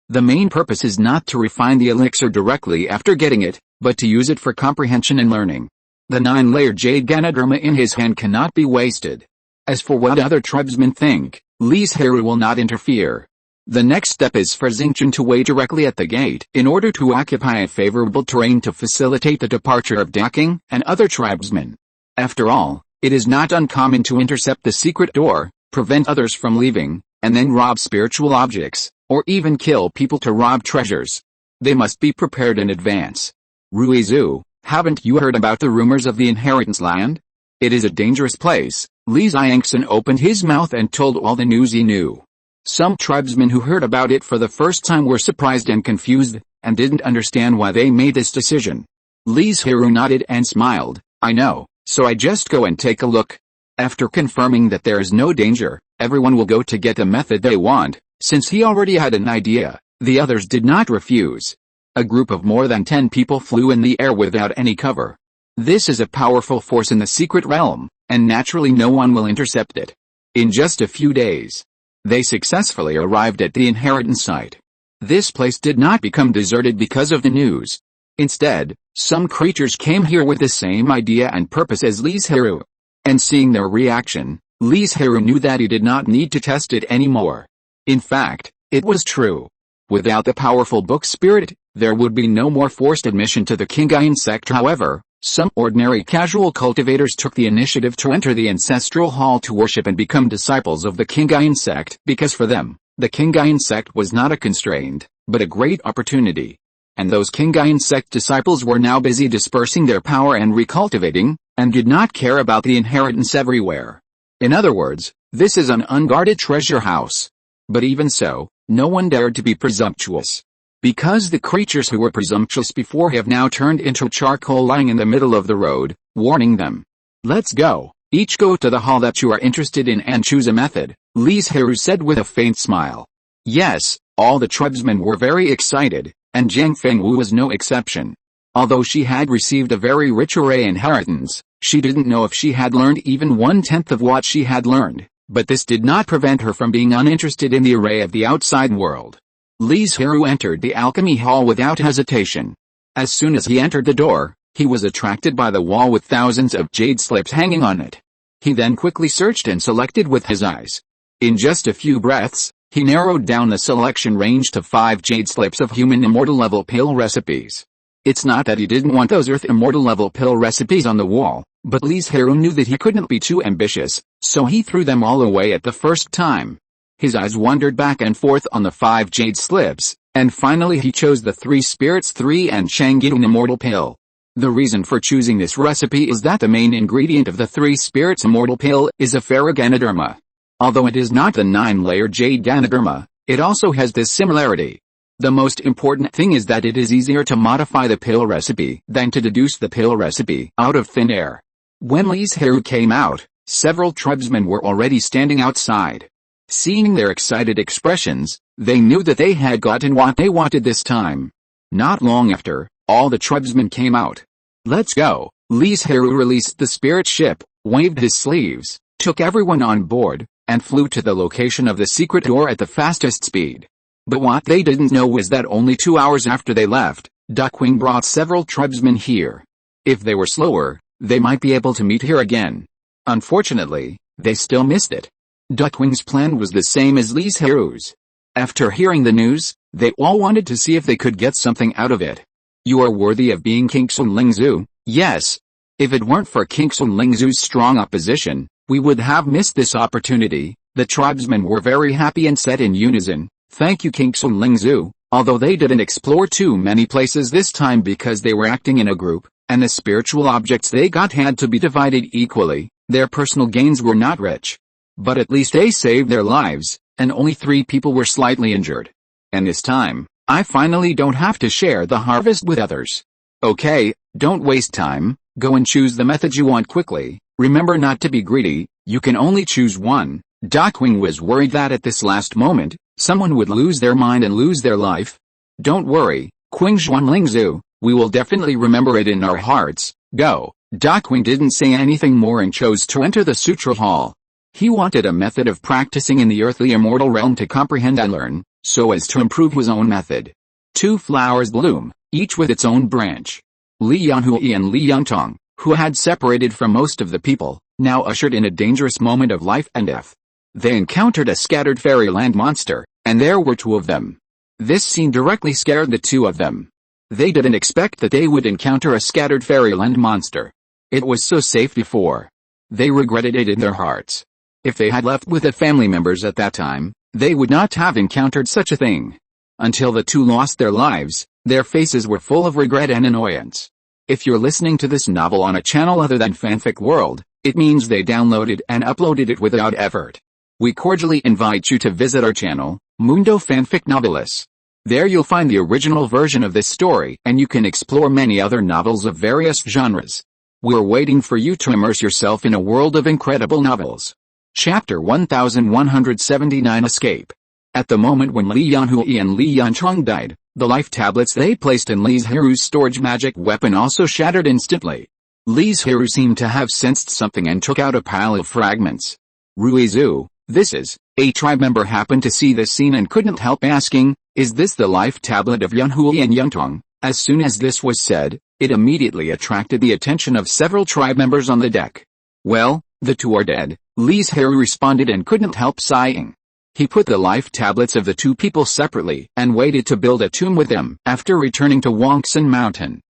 The main purpose is not to refine the elixir directly after getting it, but to use it for comprehension and learning. The 9-layered jade Ganoderma in his hand cannot be wasted. As for what other tribesmen think, Li Zhirui will not interfere. The next step is for Xingchen to wait directly at the gate in order to occupy a favorable terrain to facilitate the departure of Daking and other tribesmen. After all, it is not uncommon to intercept the secret door, prevent others from leaving, and then rob spiritual objects, or even kill people to rob treasures. They must be prepared in advance. Ruizu, haven't you heard about the rumors of the inheritance land? It is a dangerous place." Li Xiangxin opened his mouth and told all the news he knew. Some tribesmen who heard about it for the first time were surprised and confused, and didn't understand why they made this decision. Li Zhirui nodded and smiled. "I know, so I just go and take a look." After confirming that there is no danger, everyone will go to get the method they want. Since he already had an idea, the others did not refuse. A group of more than 10 people flew in the air without any cover. This is a powerful force in the secret realm, and naturally no one will intercept it. In just a few days, they successfully arrived at the inheritance site. This place did not become deserted because of the news. Instead, some creatures came here with the same idea and purpose as Li Zhirui. And seeing their reaction, Li Zhirui knew that he did not need to test it anymore. In fact, it was true. Without the powerful book spirit, there would be no more forced admission to the Kingayan sect. However, some ordinary casual cultivators took the initiative to enter the ancestral hall to worship and become disciples of the Kingayan sect, because for them, the Kingayan sect was not a constraint, but a great opportunity. And those Kingayan sect disciples were now busy dispersing their power and recultivating, and did not care about the inheritance everywhere. In other words, this is an unguarded treasure house. But even so, no one dared to be presumptuous. Because the creatures who were presumptuous before have now turned into charcoal lying in the middle of the road, warning them. "Let's go, each go to the hall that you are interested in and choose a method," Li Zhirui said with a faint smile. Yes, all the tribesmen were very excited, and Jiang Fengwu was no exception. Although she had received a very rich array inheritance, she didn't know if she had learned even 1/10 of what she had learned, but this did not prevent her from being uninterested in the array of the outside world. Li Zhirui entered the alchemy hall without hesitation. As soon as he entered the door, he was attracted by the wall with thousands of jade slips hanging on it. He then quickly searched and selected with his eyes. In just a few breaths, he narrowed down the selection range to 5 jade slips of human immortal level pill recipes. It's not that he didn't want those earth immortal level pill recipes on the wall, but Li Zhirui knew that he couldn't be too ambitious, so he threw them all away at the first time. His eyes wandered back and forth on the 5 jade slips, and finally he chose the 3 spirits 3 and Changgyun immortal pill. The reason for choosing this recipe is that the main ingredient of the 3 spirits immortal pill is a ferroganoderma. Although it is not the 9-layer jade Ganoderma, it also has this similarity. The most important thing is that it is easier to modify the pill recipe than to deduce the pill recipe out of thin air. When Li Zhirui came out, several tribesmen were already standing outside. Seeing their excited expressions, they knew that they had gotten what they wanted this time. Not long after, all the tribesmen came out. "Let's go." Li Zhirui released the spirit ship, waved his sleeves, took everyone on board, and flew to the location of the secret door at the fastest speed. But what they didn't know was that only 2 hours after they left, Duckwing brought several tribesmen here. If they were slower, they might be able to meet here again. Unfortunately, they still missed it. Duckwing's plan was the same as Li Zhirui's. After hearing the news, they all wanted to see if they could get something out of it. "You are worthy of being King Sun Lingzhu." Yes. If it weren't for King Sun Lingzhu's strong opposition, we would have missed this opportunity. The tribesmen were very happy and said in unison, "Thank you, King Sun Lingzhu." Although they didn't explore too many places this time because they were acting in a group, and the spiritual objects they got had to be divided equally, their personal gains were not rich. But at least they saved their lives, and only 3 people were slightly injured. And this time, I finally don't have to share the harvest with others. Okay, don't waste time, go and choose the method you want quickly. Remember not to be greedy, you can only choose one. Duckwing was worried that at this last moment, someone would lose their mind and lose their life. Don't worry, Qingxuan Lingzhu, we will definitely remember it in our hearts. Go. Duckwing didn't say anything more and chose to enter the Sutra Hall. He wanted a method of practicing in the earthly immortal realm to comprehend and learn, so as to improve his own method. 2 flowers bloom, each with its own branch. Li Yanhui and Li Yangtong, who had separated from most of the people, now ushered in a dangerous moment of life and death. They encountered a scattered fairyland monster, and there were 2 of them. This scene directly scared the 2 of them. They didn't expect that they would encounter a scattered fairyland monster. It was so safe before. They regretted it in their hearts. If they had left with the family members at that time, they would not have encountered such a thing. Until the 2 lost their lives, their faces were full of regret and annoyance. If you're listening to this novel on a channel other than Fanfic World, it means they downloaded and uploaded it without effort. We cordially invite you to visit our channel, Mundo Fanfic Novelis. There you'll find the original version of this story and you can explore many other novels of various genres. We're waiting for you to immerse yourself in a world of incredible novels. Chapter 1179 Escape. At the moment when Li Yanhui and Li Yangtong died, the life tablets they placed in Li Zhirui's storage magic weapon also shattered instantly. Li Zhirui seemed to have sensed something and took out a pile of fragments. "Ruizu, this is..." A tribe member happened to see this scene and couldn't help asking, "Is this the life tablet of Yanhui and Yangtong?" As soon as this was said, it immediately attracted the attention of several tribe members on the deck. "Well, the 2 are dead," Li Zhirui responded and couldn't help sighing. He put the life tablets of the 2 people separately and waited to build a tomb with them after returning to Wangsun Mountain.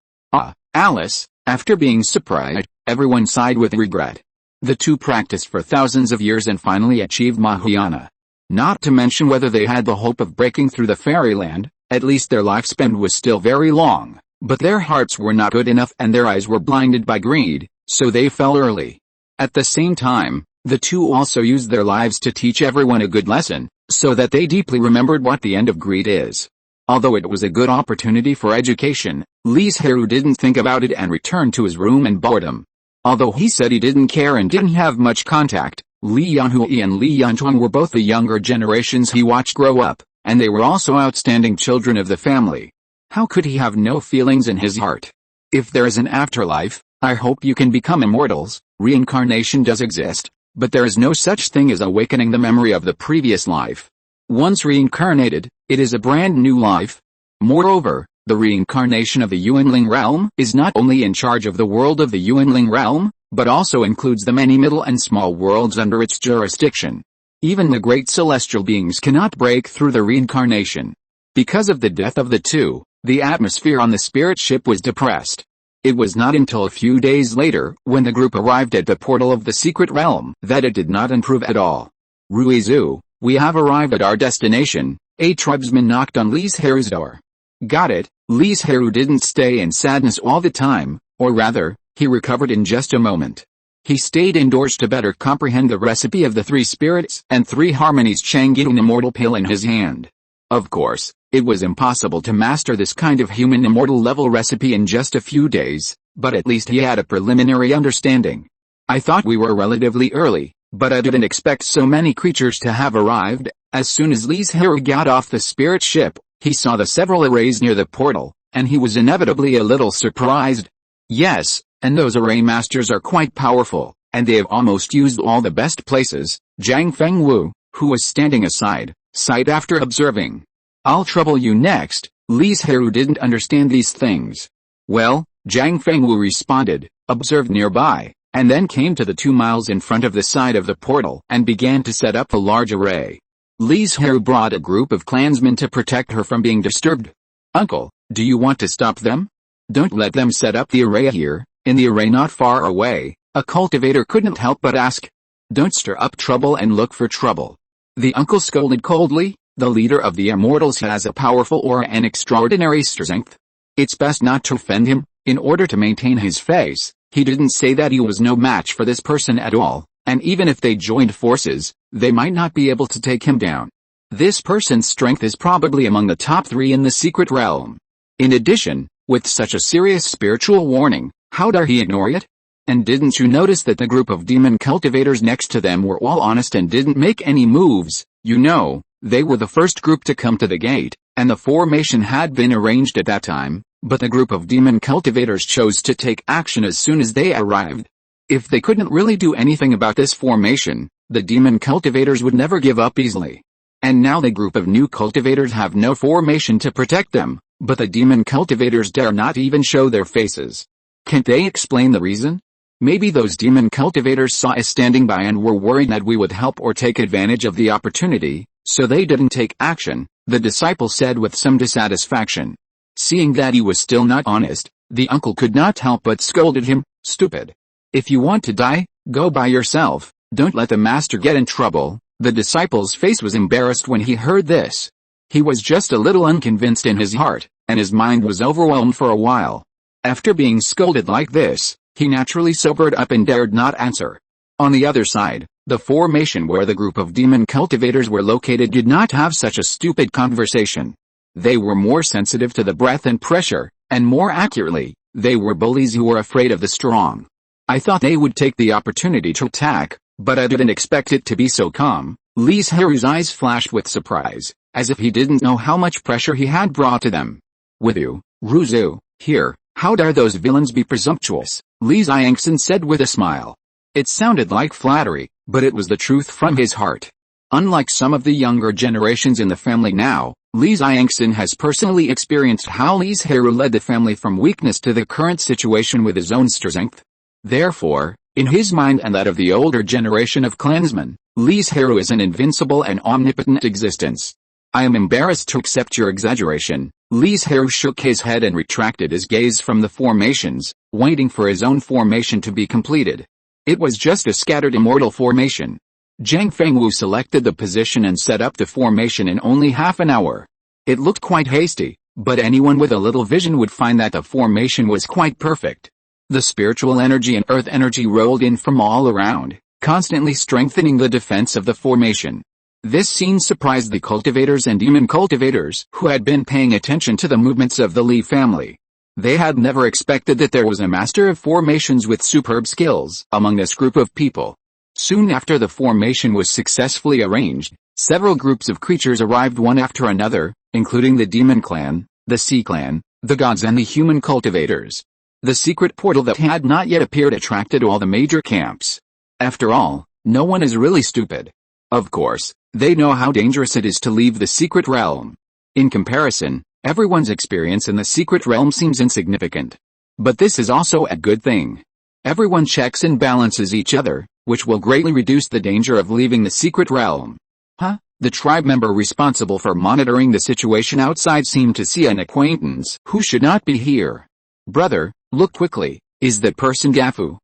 Alice, after being surprised, everyone sighed with regret. The 2 practiced for thousands of years and finally achieved Mahayana. Not to mention whether they had the hope of breaking through the fairyland, at least their lifespan was still very long, but their hearts were not good enough and their eyes were blinded by greed, so they fell early. At the same time, the 2 also used their lives to teach everyone a good lesson, so that they deeply remembered what the end of greed is. Although it was a good opportunity for education, Li Zhirui didn't think about it and returned to his room in boredom. Although he said he didn't care and didn't have much contact, Li Yanhui and Li Yangtong were both the younger generations he watched grow up, and they were also outstanding children of the family. How could he have no feelings in his heart? If there is an afterlife, I hope you can become immortals. Reincarnation does exist, but there is no such thing as awakening the memory of the previous life. Once reincarnated, it is a brand new life. Moreover, the reincarnation of the Yuanling realm is not only in charge of the world of the Yuanling realm, but also includes the many middle and small worlds under its jurisdiction. Even the great celestial beings cannot break through the reincarnation. Because of the death of the 2, the atmosphere on the spirit ship was depressed. It was not until a few days later, when the group arrived at the portal of the secret realm, that it did not improve at all. "Ruizu, we have arrived at our destination," a tribesman knocked on Li Zhirui's door. "Got it." Li Zhirui didn't stay in sadness all the time, or rather, he recovered in just a moment. He stayed indoors to better comprehend the recipe of the 3 spirits and 3 harmonies, changing an immortal pill in his hand. Of course, it was impossible to master this kind of human immortal level recipe in just a few days, but at least he had a preliminary understanding. I thought we were relatively early, but I didn't expect so many creatures to have arrived. As soon as Li Zhirui got off the spirit ship, he saw the several arrays near the portal, and he was inevitably a little surprised. Yes, and those array masters are quite powerful, and they have almost used all the best places. Zhang Fengwu, who was standing aside, sighed after observing. I'll trouble you next. Li Zhirui didn't understand these things. Well, Zhang Fengwu responded, observed nearby, and then came to the 2 miles in front of the side of the portal and began to set up a large array. Li Zhirui brought a group of clansmen to protect her from being disturbed. Uncle, do you want to stop them? Don't let them set up the array here. In the array not far away, a cultivator couldn't help but ask. Don't stir up trouble and look for trouble. The uncle scolded coldly. The leader of the immortals has a powerful aura and extraordinary strength. It's best not to offend him. In order to maintain his face, he didn't say that he was no match for this person at all, and even if they joined forces, they might not be able to take him down. This person's strength is probably among the top 3 in the secret realm. In addition, with such a serious spiritual warning, how dare he ignore it? And didn't you notice that the group of demon cultivators next to them were all honest and didn't make any moves? You know, they were the first group to come to the gate, and the formation had been arranged at that time, but the group of demon cultivators chose to take action as soon as they arrived. If they couldn't really do anything about this formation, the demon cultivators would never give up easily. And now the group of new cultivators have no formation to protect them, but the demon cultivators dare not even show their faces. Can't they explain the reason? Maybe those demon cultivators saw us standing by and were worried that we would help or take advantage of the opportunity, so they didn't take action, the disciple said with some dissatisfaction. Seeing that he was still not honest, the uncle could not help but scolded him. Stupid. If you want to die, go by yourself, don't let the master get in trouble. The disciple's face was embarrassed when he heard this. He was just a little unconvinced in his heart, and his mind was overwhelmed for a while. After being scolded like this, he naturally sobered up and dared not answer. On the other side, the formation where the group of demon cultivators were located did not have such a stupid conversation. They were more sensitive to the breath and pressure, and more accurately, they were bullies who were afraid of the strong. I thought they would take the opportunity to attack, but I didn't expect it to be so calm. Li Zhirui's eyes flashed with surprise, as if he didn't know how much pressure he had brought to them. With you, Ruzu, here, how dare those villains be presumptuous, Li Zhangxin said with a smile. It sounded like flattery, but it was the truth from his heart. Unlike some of the younger generations in the family now, Li Zhangxin has personally experienced how Li Zhirui led the family from weakness to the current situation with his own strength. Therefore, in his mind and that of the older generation of clansmen, Li Zhirui is an invincible and omnipotent existence. I am embarrassed to accept your exaggeration. Li Zhirui shook his head and retracted his gaze from the formations, waiting for his own formation to be completed. It was just a scattered immortal formation. Zhang Fengwu selected the position and set up the formation in only half an hour. It looked quite hasty, but anyone with a little vision would find that the formation was quite perfect. The spiritual energy and earth energy rolled in from all around, constantly strengthening the defense of the formation. This scene surprised the cultivators and demon cultivators who had been paying attention to the movements of the Li family. They had never expected that there was a master of formations with superb skills among this group of people. Soon after the formation was successfully arranged, several groups of creatures arrived one after another, including the demon clan, the sea clan, the gods and the human cultivators. The secret portal that had not yet appeared attracted all the major camps. After all, no one is really stupid. Of course, they know how dangerous it is to leave the secret realm. In comparison, everyone's experience in the secret realm seems insignificant. But this is also a good thing. Everyone checks and balances each other, which will greatly reduce the danger of leaving the secret realm. The tribe member responsible for monitoring the situation outside seemed to see an acquaintance who should not be here. Brother, look quickly, is that person Gafu?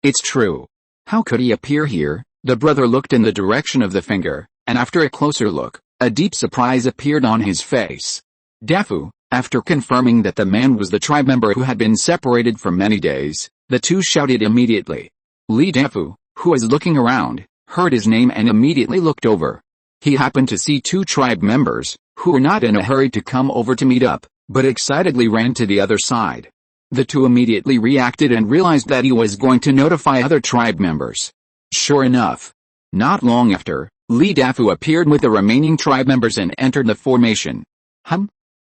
It's true. How could he appear here? The brother looked in the direction of the finger, and after a closer look, a deep surprise appeared on his face. Dafu, after confirming that the man was the tribe member who had been separated for many days, the two shouted immediately. Li Zhirui, who was looking around, heard his name and immediately looked over. He happened to see two tribe members, who were not in a hurry to come over to meet up, but excitedly ran to the other side. The two immediately reacted and realized that he was going to notify other tribe members. Sure enough, not long after, Li Zhirui appeared with the remaining tribe members and entered the formation.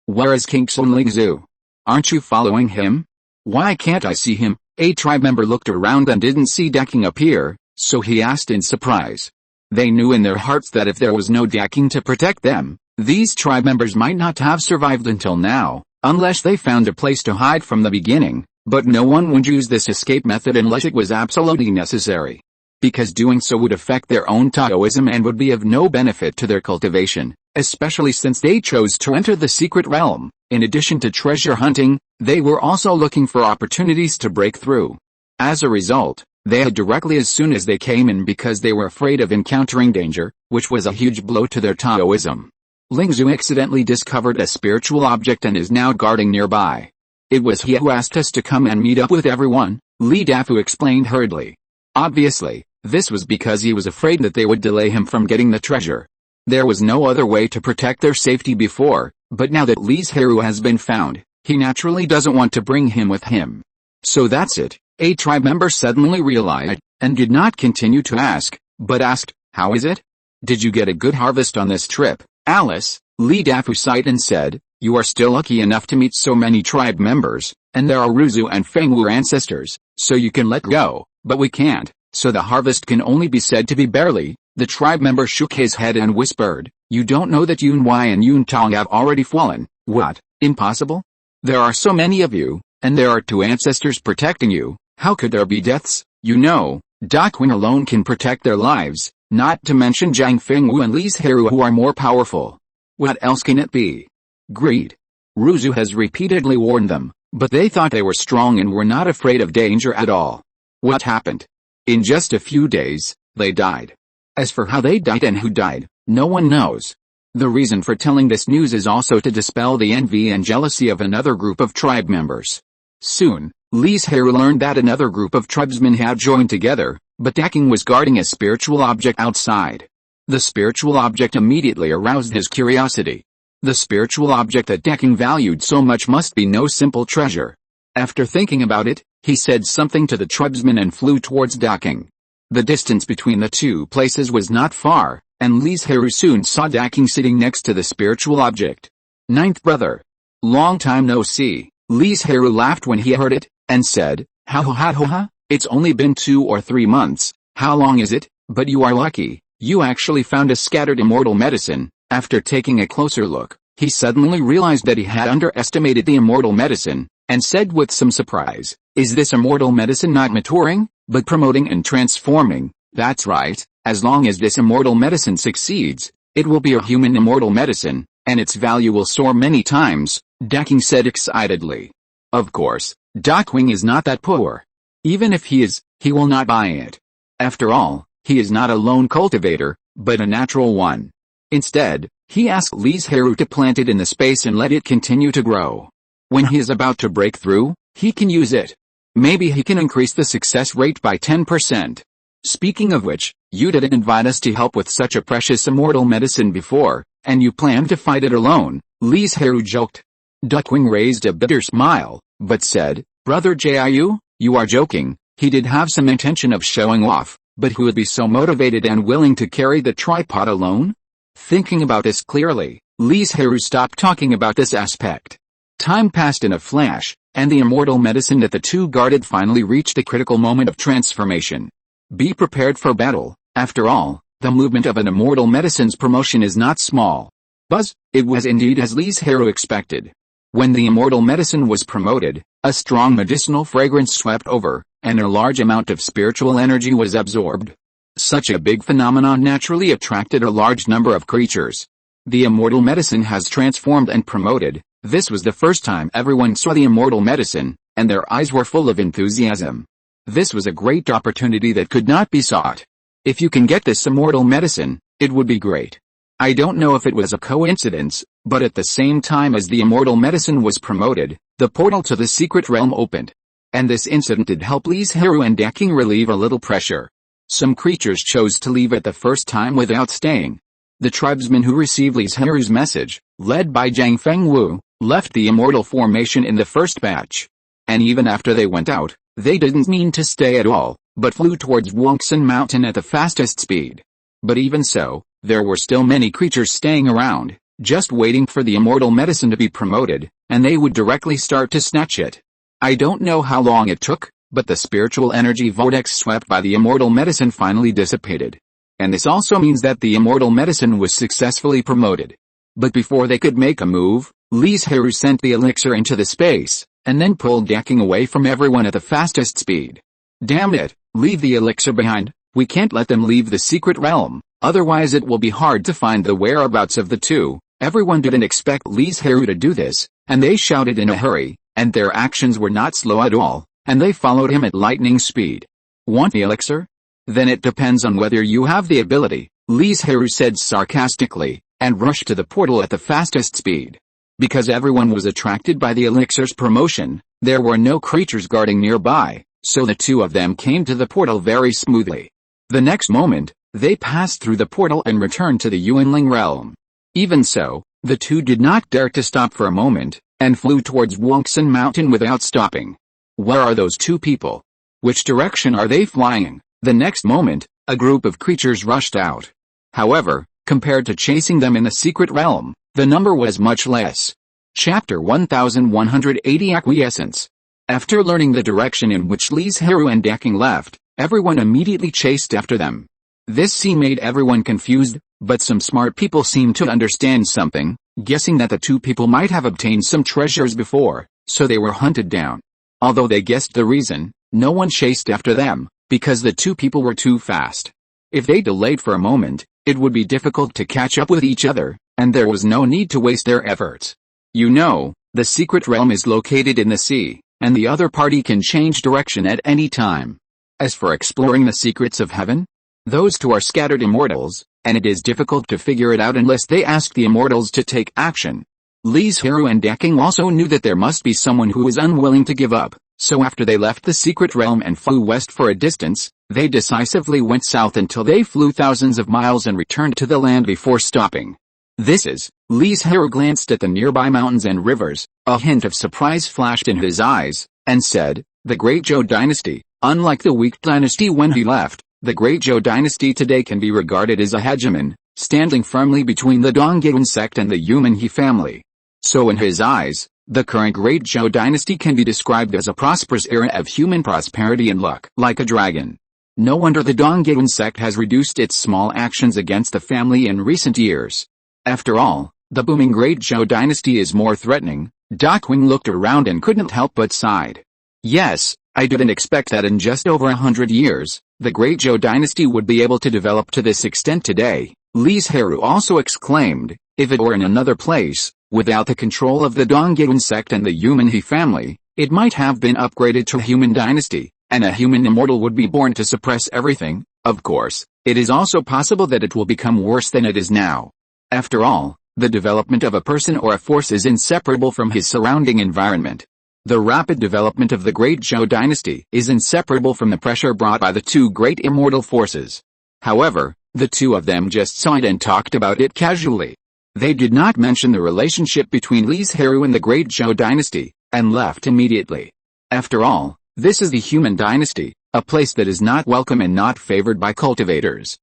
Where is King Sun Lingzhu? Aren't you following him? Why can't I see him? A tribe member looked around and didn't see Daking appear, so he asked in surprise. They knew in their hearts that if there was no Daking to protect them, these tribe members might not have survived until now, unless they found a place to hide from the beginning, but no one would use this escape method unless it was absolutely necessary. Because doing so would affect their own Taoism and would be of no benefit to their cultivation, especially since they chose to enter the secret realm. In addition to treasure hunting, they were also looking for opportunities to break through. As a result, they hid directly as soon as they came in because they were afraid of encountering danger, which was a huge blow to their Taoism. Lingzhu accidentally discovered a spiritual object and is now guarding nearby. It was he who asked us to come and meet up with everyone, Li Zhirui explained hurriedly. Obviously, this was because he was afraid that they would delay him from getting the treasure. There was no other way to protect their safety before, but now that Li Zhirui has been found, he naturally doesn't want to bring him with him. So that's it, a tribe member suddenly realized, and did not continue to ask, but asked, how is it? Did you get a good harvest on this trip, Alice? Li Zhirui sighed and said, you are still lucky enough to meet so many tribe members, and there are Ruzu and Fengwu ancestors, so you can let go, but we can't. So the harvest can only be said to be barely. The tribe member shook his head and whispered, you don't know that Yun Wei and Yun Tong have already fallen. What? Impossible? There are so many of you, and there are two ancestors protecting you. How could there be deaths? You know, Daking alone can protect their lives, not to mention Zhang Fengwu and Li Zhirui who are more powerful. What else can it be? Greed. Ruzu has repeatedly warned them, but they thought they were strong and were not afraid of danger at all. What happened? In just a few days, they died. As for how they died and who died, no one knows. The reason for telling this news is also to dispel the envy and jealousy of another group of tribe members. Soon, Li Zhirui learned that another group of tribesmen had joined together, but Daking was guarding a spiritual object outside. The spiritual object immediately aroused his curiosity. The spiritual object that Daking valued so much must be no simple treasure. After thinking about it, he said something to the tribesmen and flew towards Daking. The distance between the two places was not far, and Li Zhirui soon saw Daking sitting next to the spiritual object. Ninth brother. Long time no see. Li Zhirui laughed when he heard it, and said, ha, it's only been 2 or 3 months. How long is it? But you are lucky, you actually found a scattered immortal medicine. After taking a closer look, he suddenly realized that he had underestimated the immortal medicine, and said with some surprise, is this immortal medicine not maturing, but promoting and transforming? That's right, as long as this immortal medicine succeeds, it will be a human immortal medicine, and its value will soar many times, Daking said excitedly. Of course, Daking is not that poor. Even if he is, he will not buy it. After all, he is not a lone cultivator, but a natural one. Instead, he asked Li Zhirui to plant it in the space and let it continue to grow. When he is about to break through, he can use it. Maybe he can increase the success rate by 10%. Speaking of which, you didn't invite us to help with such a precious immortal medicine before, and you planned to fight it alone, Li Zhirui joked. Daking raised a bitter smile, but said, Brother Jiu, you are joking. He did have some intention of showing off, but who would be so motivated and willing to carry the tripod alone? Thinking about this clearly, Li Zhirui stopped talking about this aspect. Time passed in a flash, and the immortal medicine that the two guarded finally reached a critical moment of transformation. Be prepared for battle. After all, the movement of an immortal medicine's promotion is not small. Buzz, it was indeed as Li Zhirui expected. When the immortal medicine was promoted, a strong medicinal fragrance swept over, and a large amount of spiritual energy was absorbed. Such a big phenomenon naturally attracted a large number of creatures. The immortal medicine has transformed and promoted. This was the first time everyone saw the immortal medicine, and their eyes were full of enthusiasm. This was a great opportunity that could not be sought. If you can get this immortal medicine, it would be great. I don't know if it was a coincidence, but at the same time as the immortal medicine was promoted, the portal to the secret realm opened. and this incident did help Li Zhirui and Daking relieve a little pressure. Some creatures chose to leave at the first time without staying. The tribesmen who received Li Zhirui's message, led by Zhang Fengwu, left the Immortal Formation in the first batch. And even after they went out, they didn't mean to stay at all, but flew towards Wongsun Mountain at the fastest speed. But even so, there were still many creatures staying around, just waiting for the immortal medicine to be promoted, and they would directly start to snatch it. I don't know how long it took, but the spiritual energy vortex swept by the immortal medicine finally dissipated. And this also means that the immortal medicine was successfully promoted. But before they could make a move, Li Zhirui sent the elixir into the space, and then pulled Daking away from everyone at the fastest speed. Damn it, leave the elixir behind, we can't let them leave the secret realm, otherwise it will be hard to find the whereabouts of the two. Everyone didn't expect Li Zhirui to do this, and they shouted in a hurry, and their actions were not slow at all, and they followed him at lightning speed. Want the elixir? Then it depends on whether you have the ability, Li Zhirui said sarcastically, and rushed to the portal at the fastest speed. Because everyone was attracted by the elixir's promotion, there were no creatures guarding nearby, so the two of them came to the portal very smoothly. The next moment, they passed through the portal and returned to the Yuanling realm. Even so, the two did not dare to stop for a moment, and flew towards Wongsun Mountain without stopping. Where are those two people? Which direction are they flying? The next moment, a group of creatures rushed out. However, compared to chasing them in the secret realm, the number was much less. Chapter 1180 Acquiescence. After learning the direction in which Li Zhirui and Daking left, everyone immediately chased after them. This scene made everyone confused, but some smart people seemed to understand something, guessing that the two people might have obtained some treasures before, so they were hunted down. Although they guessed the reason, no one chased after them, because the two people were too fast. If they delayed for a moment, it would be difficult to catch up with each other, and there was no need to waste their efforts. You know, the secret realm is located in the sea, and the other party can change direction at any time. As for exploring the secrets of heaven, those two are scattered immortals, and it is difficult to figure it out unless they ask the immortals to take action. Li Zhirui and Daking also knew that there must be someone who was unwilling to give up, so after they left the secret realm and flew west for a distance, they decisively went south until they flew thousands of miles and returned to the land before stopping. This is, Li Zhirui glanced at the nearby mountains and rivers, a hint of surprise flashed in his eyes, and said, the Great Zhou dynasty, unlike the weak dynasty when he left, the Great Zhou dynasty today can be regarded as a hegemon, standing firmly between the Donggyun sect and the Human He family. So in his eyes, the current Great Zhou dynasty can be described as a prosperous era of human prosperity and luck. Like a dragon. No wonder the Donggyun sect has reduced its small actions against the family in recent years. After all, the booming Great Zhou dynasty is more threatening. Daking looked around and couldn't help but sighed. Yes, I didn't expect that in just over 100 years, the Great Zhou dynasty would be able to develop to this extent today, Li Zhirui also exclaimed. If it were in another place, without the control of the Donggyun sect and the Human He family, it might have been upgraded to human dynasty, and a human immortal would be born to suppress everything. Of course, it is also possible that it will become worse than it is now. After all, the development of a person or a force is inseparable from his surrounding environment. The rapid development of the Great Zhou dynasty is inseparable from the pressure brought by the two great immortal forces. However, the two of them just saw it and talked about it casually. They did not mention the relationship between Li Zhirui and the Great Zhou dynasty, and left immediately. After all, this is the human dynasty, a place that is not welcome and not favored by cultivators.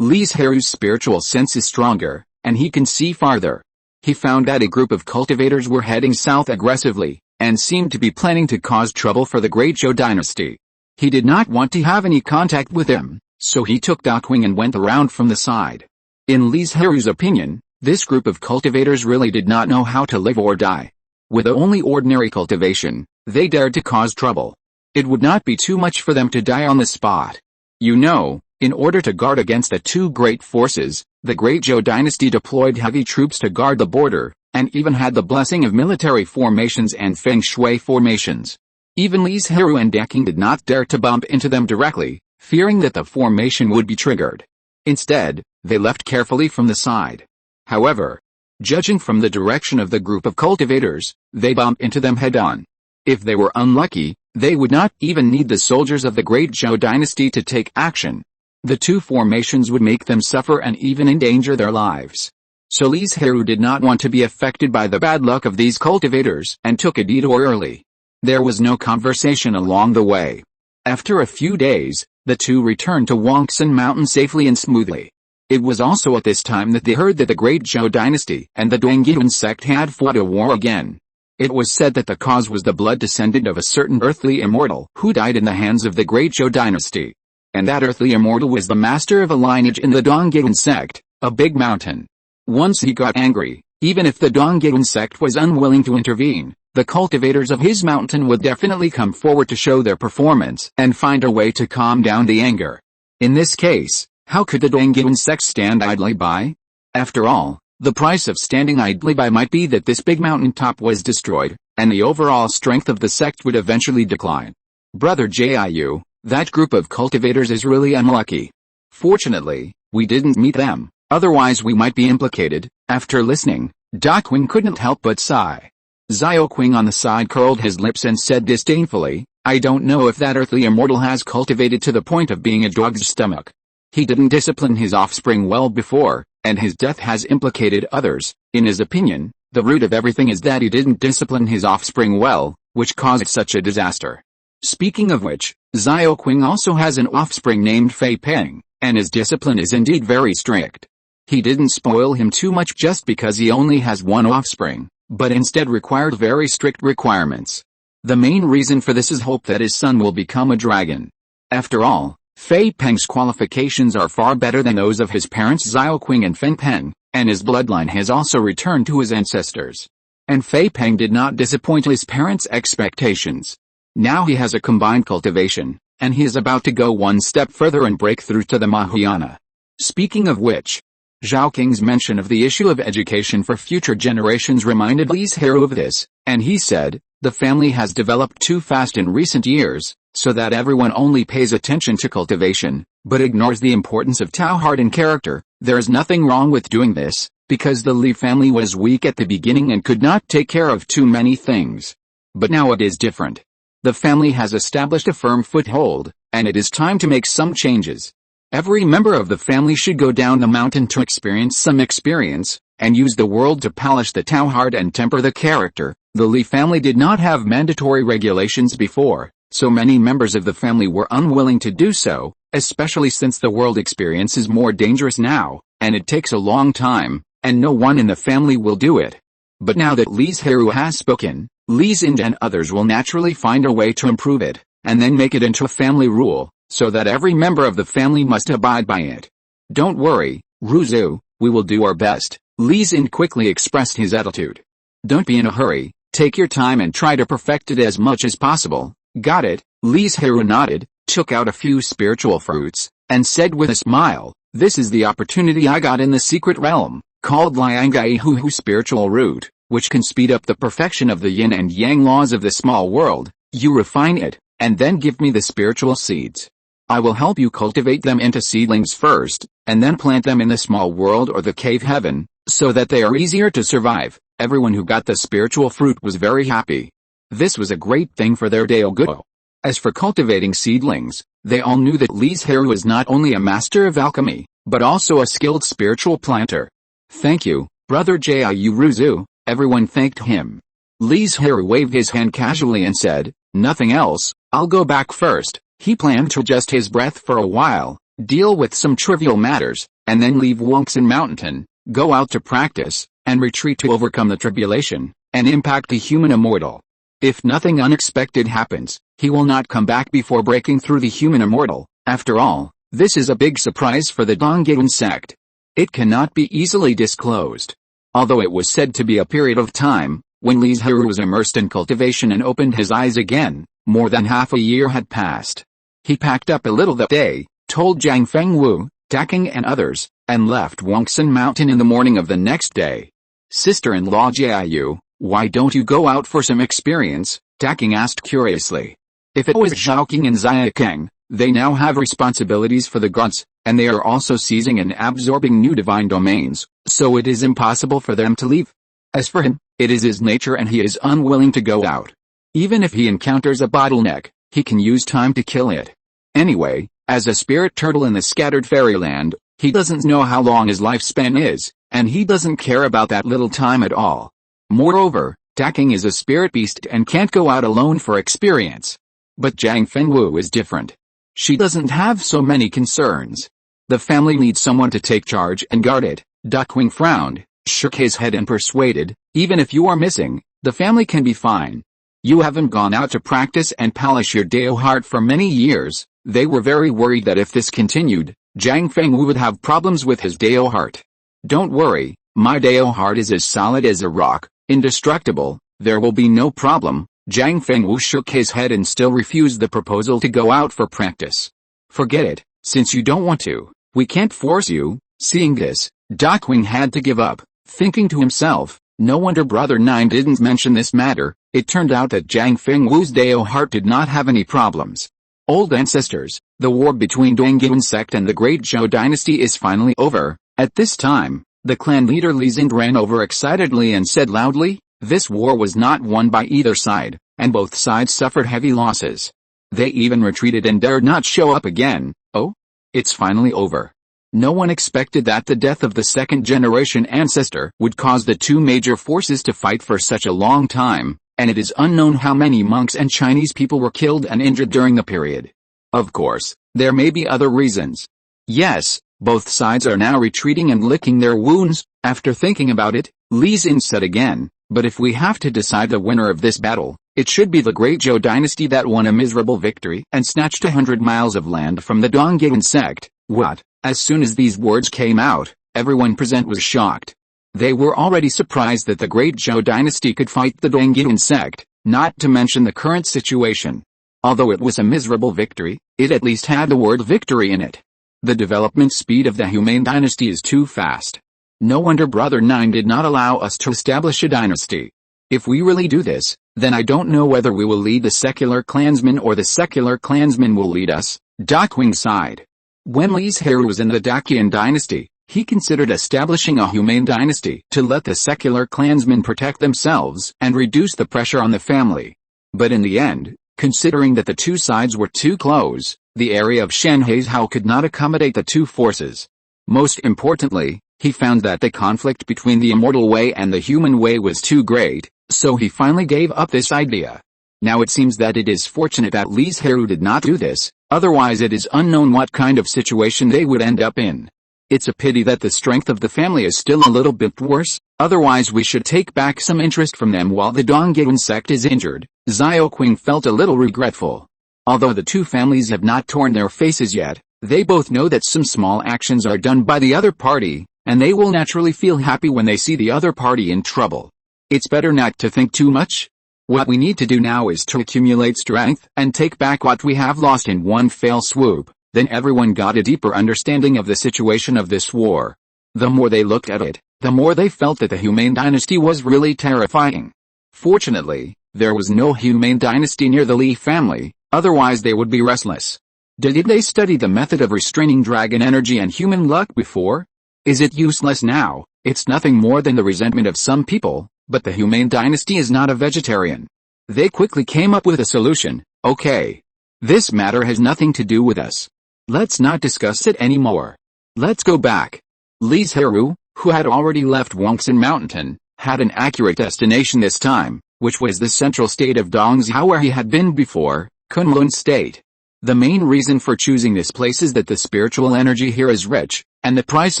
Li Zhirui's spiritual sense is stronger, and he can see farther. He found that a group of cultivators were heading south aggressively, and seemed to be planning to cause trouble for the Great Zhou dynasty. He did not want to have any contact with them, so he took Daking and went around from the side. In Li Zhirui's opinion, this group of cultivators really did not know how to live or die. With only ordinary cultivation, they dared to cause trouble. It would not be too much for them to die on the spot. You know, in order to guard against the two great forces, the Great Zhou dynasty deployed heavy troops to guard the border, and even had the blessing of military formations and feng shui formations. Even Li Zhirui and Daking did not dare to bump into them directly, fearing that the formation would be triggered. Instead, they left carefully from the side. However, judging from the direction of the group of cultivators, they bumped into them head-on. If they were unlucky, they would not even need the soldiers of the Great Zhou dynasty to take action. The two formations would make them suffer and even endanger their lives. So Li Zhirui did not want to be affected by the bad luck of these cultivators and took a detour early. There was no conversation along the way. After a few days, the two returned to Wangsan Mountain safely and smoothly. It was also at this time that they heard that the Great Zhou dynasty and the Dongyuan sect had fought a war again. It was said that the cause was the blood descendant of a certain earthly immortal who died in the hands of the Great Zhou dynasty. And that earthly immortal was the master of a lineage in the Dongyuan sect, a big mountain. Once he got angry, even if the Dongyuan sect was unwilling to intervene, the cultivators of his mountain would definitely come forward to show their performance and find a way to calm down the anger. In this case, how could the Dongyuan sect stand idly by? After all, the price of standing idly by might be that this big mountain top was destroyed, and the overall strength of the sect would eventually decline. Brother Jiu, that group of cultivators is really unlucky. Fortunately, we didn't meet them, otherwise we might be implicated. After listening, Da Qing couldn't help but sigh. Xiao Qing on the side curled his lips and said disdainfully, I don't know if that earthly immortal has cultivated to the point of being a dog's stomach. He didn't discipline his offspring well before, and his death has implicated others. In his opinion, the root of everything is that he didn't discipline his offspring well, which caused such a disaster. Speaking of which, Xiao Qing also has an offspring named Fei Peng, and his discipline is indeed very strict. He didn't spoil him too much just because he only has one offspring, but instead required very strict requirements. The main reason for this is hope that his son will become a dragon. After all, Fei Peng's qualifications are far better than those of his parents Xiao Qing and Feng Peng, and his bloodline has also returned to his ancestors. And Fei Peng did not disappoint his parents' expectations. Now he has a combined cultivation, and he is about to go one step further and break through to the Mahayana. Speaking of which, Zhao Qing's mention of the issue of education for future generations reminded Li Zhirui of this, and he said, the family has developed too fast in recent years, so that everyone only pays attention to cultivation, but ignores the importance of Tao heart and character. There is nothing wrong with doing this, because the Li family was weak at the beginning and could not take care of too many things. But now it is different. The family has established a firm foothold, and it is time to make some changes. Every member of the family should go down the mountain to experience some experience, and use the world to polish the Tao heart and temper the character. The Li family did not have mandatory regulations before, so many members of the family were unwilling to do so, especially since the world experience is more dangerous now, and it takes a long time, and no one in the family will do it. But now that Li Zhirui has spoken, Li Xin and others will naturally find a way to improve it, and then make it into a family rule, so that every member of the family must abide by it. Don't worry, Ruzu, we will do our best, Li Xin quickly expressed his attitude. Don't be in a hurry, take your time and try to perfect it as much as possible. Got it? Li Zhirui nodded, took out a few spiritual fruits, and said with a smile, this is the opportunity I got in the secret realm, called Liangai Hu spiritual root, which can speed up the perfection of the yin and yang laws of the small world. You refine it, and then give me the spiritual seeds. I will help you cultivate them into seedlings first, and then plant them in the small world or the cave heaven, so that they are easier to survive. Everyone who got the spiritual fruit was very happy. This was a great thing for their Daoguo. As for cultivating seedlings, they all knew that Li Zhirui was not only a master of alchemy, but also a skilled spiritual planter. Thank you, Brother Jiu Ruzu, everyone thanked him. Li Zhirui waved his hand casually and said, nothing else, I'll go back first. He planned to adjust his breath for a while, deal with some trivial matters, and then leave Wangsan Mountain, go out to practice, and retreat to overcome the tribulation, and impact the human immortal. If nothing unexpected happens, he will not come back before breaking through the human immortal. After all, this is a big surprise for the Dongyuan sect. It cannot be easily disclosed. Although it was said to be a period of time, when Li Zhirui was immersed in cultivation and opened his eyes again, more than half a year had passed. He packed up a little that day, told Zhang Fengwu, Daking and others, and left Wangsan Mountain in the morning of the next day. Sister-in-law Jiu, why don't you go out for some experience? Daking asked curiously. If it was Zhaoqing and Xiaokeng, they now have responsibilities for the gods, and they are also seizing and absorbing new divine domains, so it is impossible for them to leave. As for him, it is his nature and he is unwilling to go out. Even if he encounters a bottleneck, he can use time to kill it. Anyway, as a spirit turtle in the scattered fairyland, he doesn't know how long his lifespan is, and he doesn't care about that little time at all. Moreover, Daking is a spirit beast and can't go out alone for experience. But Zhang Fengwu is different. She doesn't have so many concerns. The family needs someone to take charge and guard it. Daking frowned, shook his head and persuaded, even if you are missing, the family can be fine. You haven't gone out to practice and polish your Dao heart for many years. They were very worried that if this continued, Zhang Fengwu would have problems with his Dao heart. Don't worry, my Dao heart is as solid as a rock, indestructible, there will be no problem. Zhang Fengwu shook his head and still refused the proposal to go out for practice. Forget it, since you don't want to, we can't force you. Seeing this, Daking had to give up, thinking to himself, no wonder Brother Nine didn't mention this matter. It turned out that Zhang Fengwu's Dao heart did not have any problems. Old ancestors, the war between Dongyun sect and the Great Zhou dynasty is finally over. At this time, the clan leader Li Zhirui ran over excitedly and said loudly, this war was not won by either side, and both sides suffered heavy losses. They even retreated and dared not show up again. Oh? It's finally over. No one expected that the death of the second-generation ancestor would cause the two major forces to fight for such a long time, and it is unknown how many monks and Chinese people were killed and injured during the period. Of course, there may be other reasons. Yes, both sides are now retreating and licking their wounds. After thinking about it, Li Zhirui said again, but if we have to decide the winner of this battle, it should be the Great Zhou dynasty that won a miserable victory and snatched 100 miles of land from the Dongyun sect. What? As soon as these words came out, everyone present was shocked. They were already surprised that the Great Zhou dynasty could fight the Dongyun sect, not to mention the current situation. Although it was a miserable victory, it at least had the word victory in it. The development speed of the Humane dynasty is too fast. No wonder Brother Nine did not allow us to establish a dynasty. If we really do this, then I don't know whether we will lead the secular clansmen or the secular clansmen will lead us. Daking sighed. When Li Zhirui was in the Dakian dynasty, he considered establishing a humane dynasty to let the secular clansmen protect themselves and reduce the pressure on the family. But in the end, considering that the two sides were too close, the area of Shanhaizhou could not accommodate the two forces. Most importantly, he found that the conflict between the immortal way and the human way was too great, so he finally gave up this idea. Now it seems that it is fortunate that Li Zhirui did not do this, otherwise it is unknown what kind of situation they would end up in. It's a pity that the strength of the family is still a little bit worse, otherwise we should take back some interest from them while the Dongyun sect is injured. Zhao felt a little regretful. Although the two families have not torn their faces yet, they both know that some small actions are done by the other party, and they will naturally feel happy when they see the other party in trouble. It's better not to think too much. What we need to do now is to accumulate strength and take back what we have lost in one fell swoop. Then everyone got a deeper understanding of the situation of this war. The more they looked at it, the more they felt that the Humane dynasty was really terrifying. Fortunately, there was no Humane dynasty near the Li family, otherwise they would be restless. Did they study the method of restraining dragon energy and human luck before? Is it useless now? It's nothing more than the resentment of some people, but the Humane dynasty is not a vegetarian. They quickly came up with a solution. Okay. This matter has nothing to do with us. Let's not discuss it anymore. Let's go back. Li Zhirui, who had already left Wongsun Mountain, had an accurate destination this time, which was the central state of Dongzhou where he had been before, Kunlun State. The main reason for choosing this place is that the spiritual energy here is rich, and the price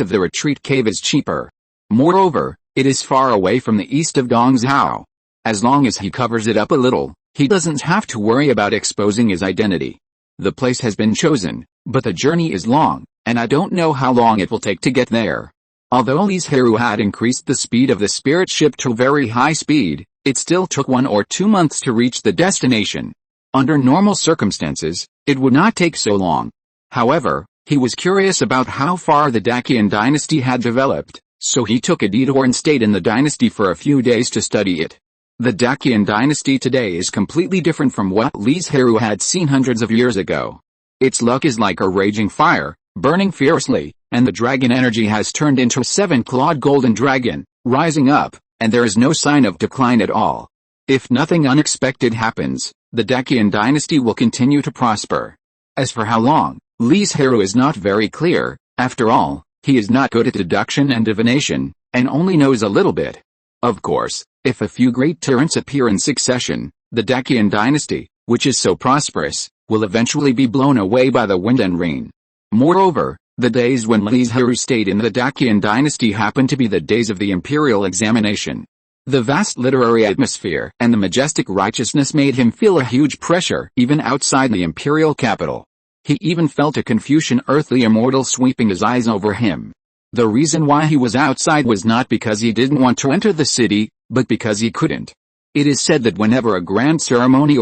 of the retreat cave is cheaper. Moreover, it is far away from the east of Dongzhou. As long as he covers it up a little, he doesn't have to worry about exposing his identity. The place has been chosen, but the journey is long, and I don't know how long it will take to get there. Although Li Zhirui had increased the speed of the spirit ship to very high speed, it still took 1 or 2 months to reach the destination. Under normal circumstances, it would not take so long. However, he was curious about how far the Dakian dynasty had developed, so he took a detour and stayed in the dynasty for a few days to study it. The Dakian dynasty today is completely different from what Li Zhirui had seen hundreds of years ago. Its luck is like a raging fire, burning fiercely, and the dragon energy has turned into a 7-clawed golden dragon, rising up, and there is no sign of decline at all. If nothing unexpected happens, the Dacian dynasty will continue to prosper. As for how long, Li Zhirui is not very clear. After all, he is not good at deduction and divination, and only knows a little bit. Of course, if a few great tyrants appear in succession, the Dacian dynasty, which is so prosperous, will eventually be blown away by the wind and rain. Moreover, the days when Li Zhirui stayed in the Dacian dynasty happened to be the days of the imperial examination. The vast literary atmosphere and the majestic righteousness made him feel a huge pressure even outside the imperial capital. He even felt a Confucian earthly immortal sweeping his eyes over him. The reason why he was outside was not because he didn't want to enter the city, but because he couldn't. It is said that whenever a grand ceremony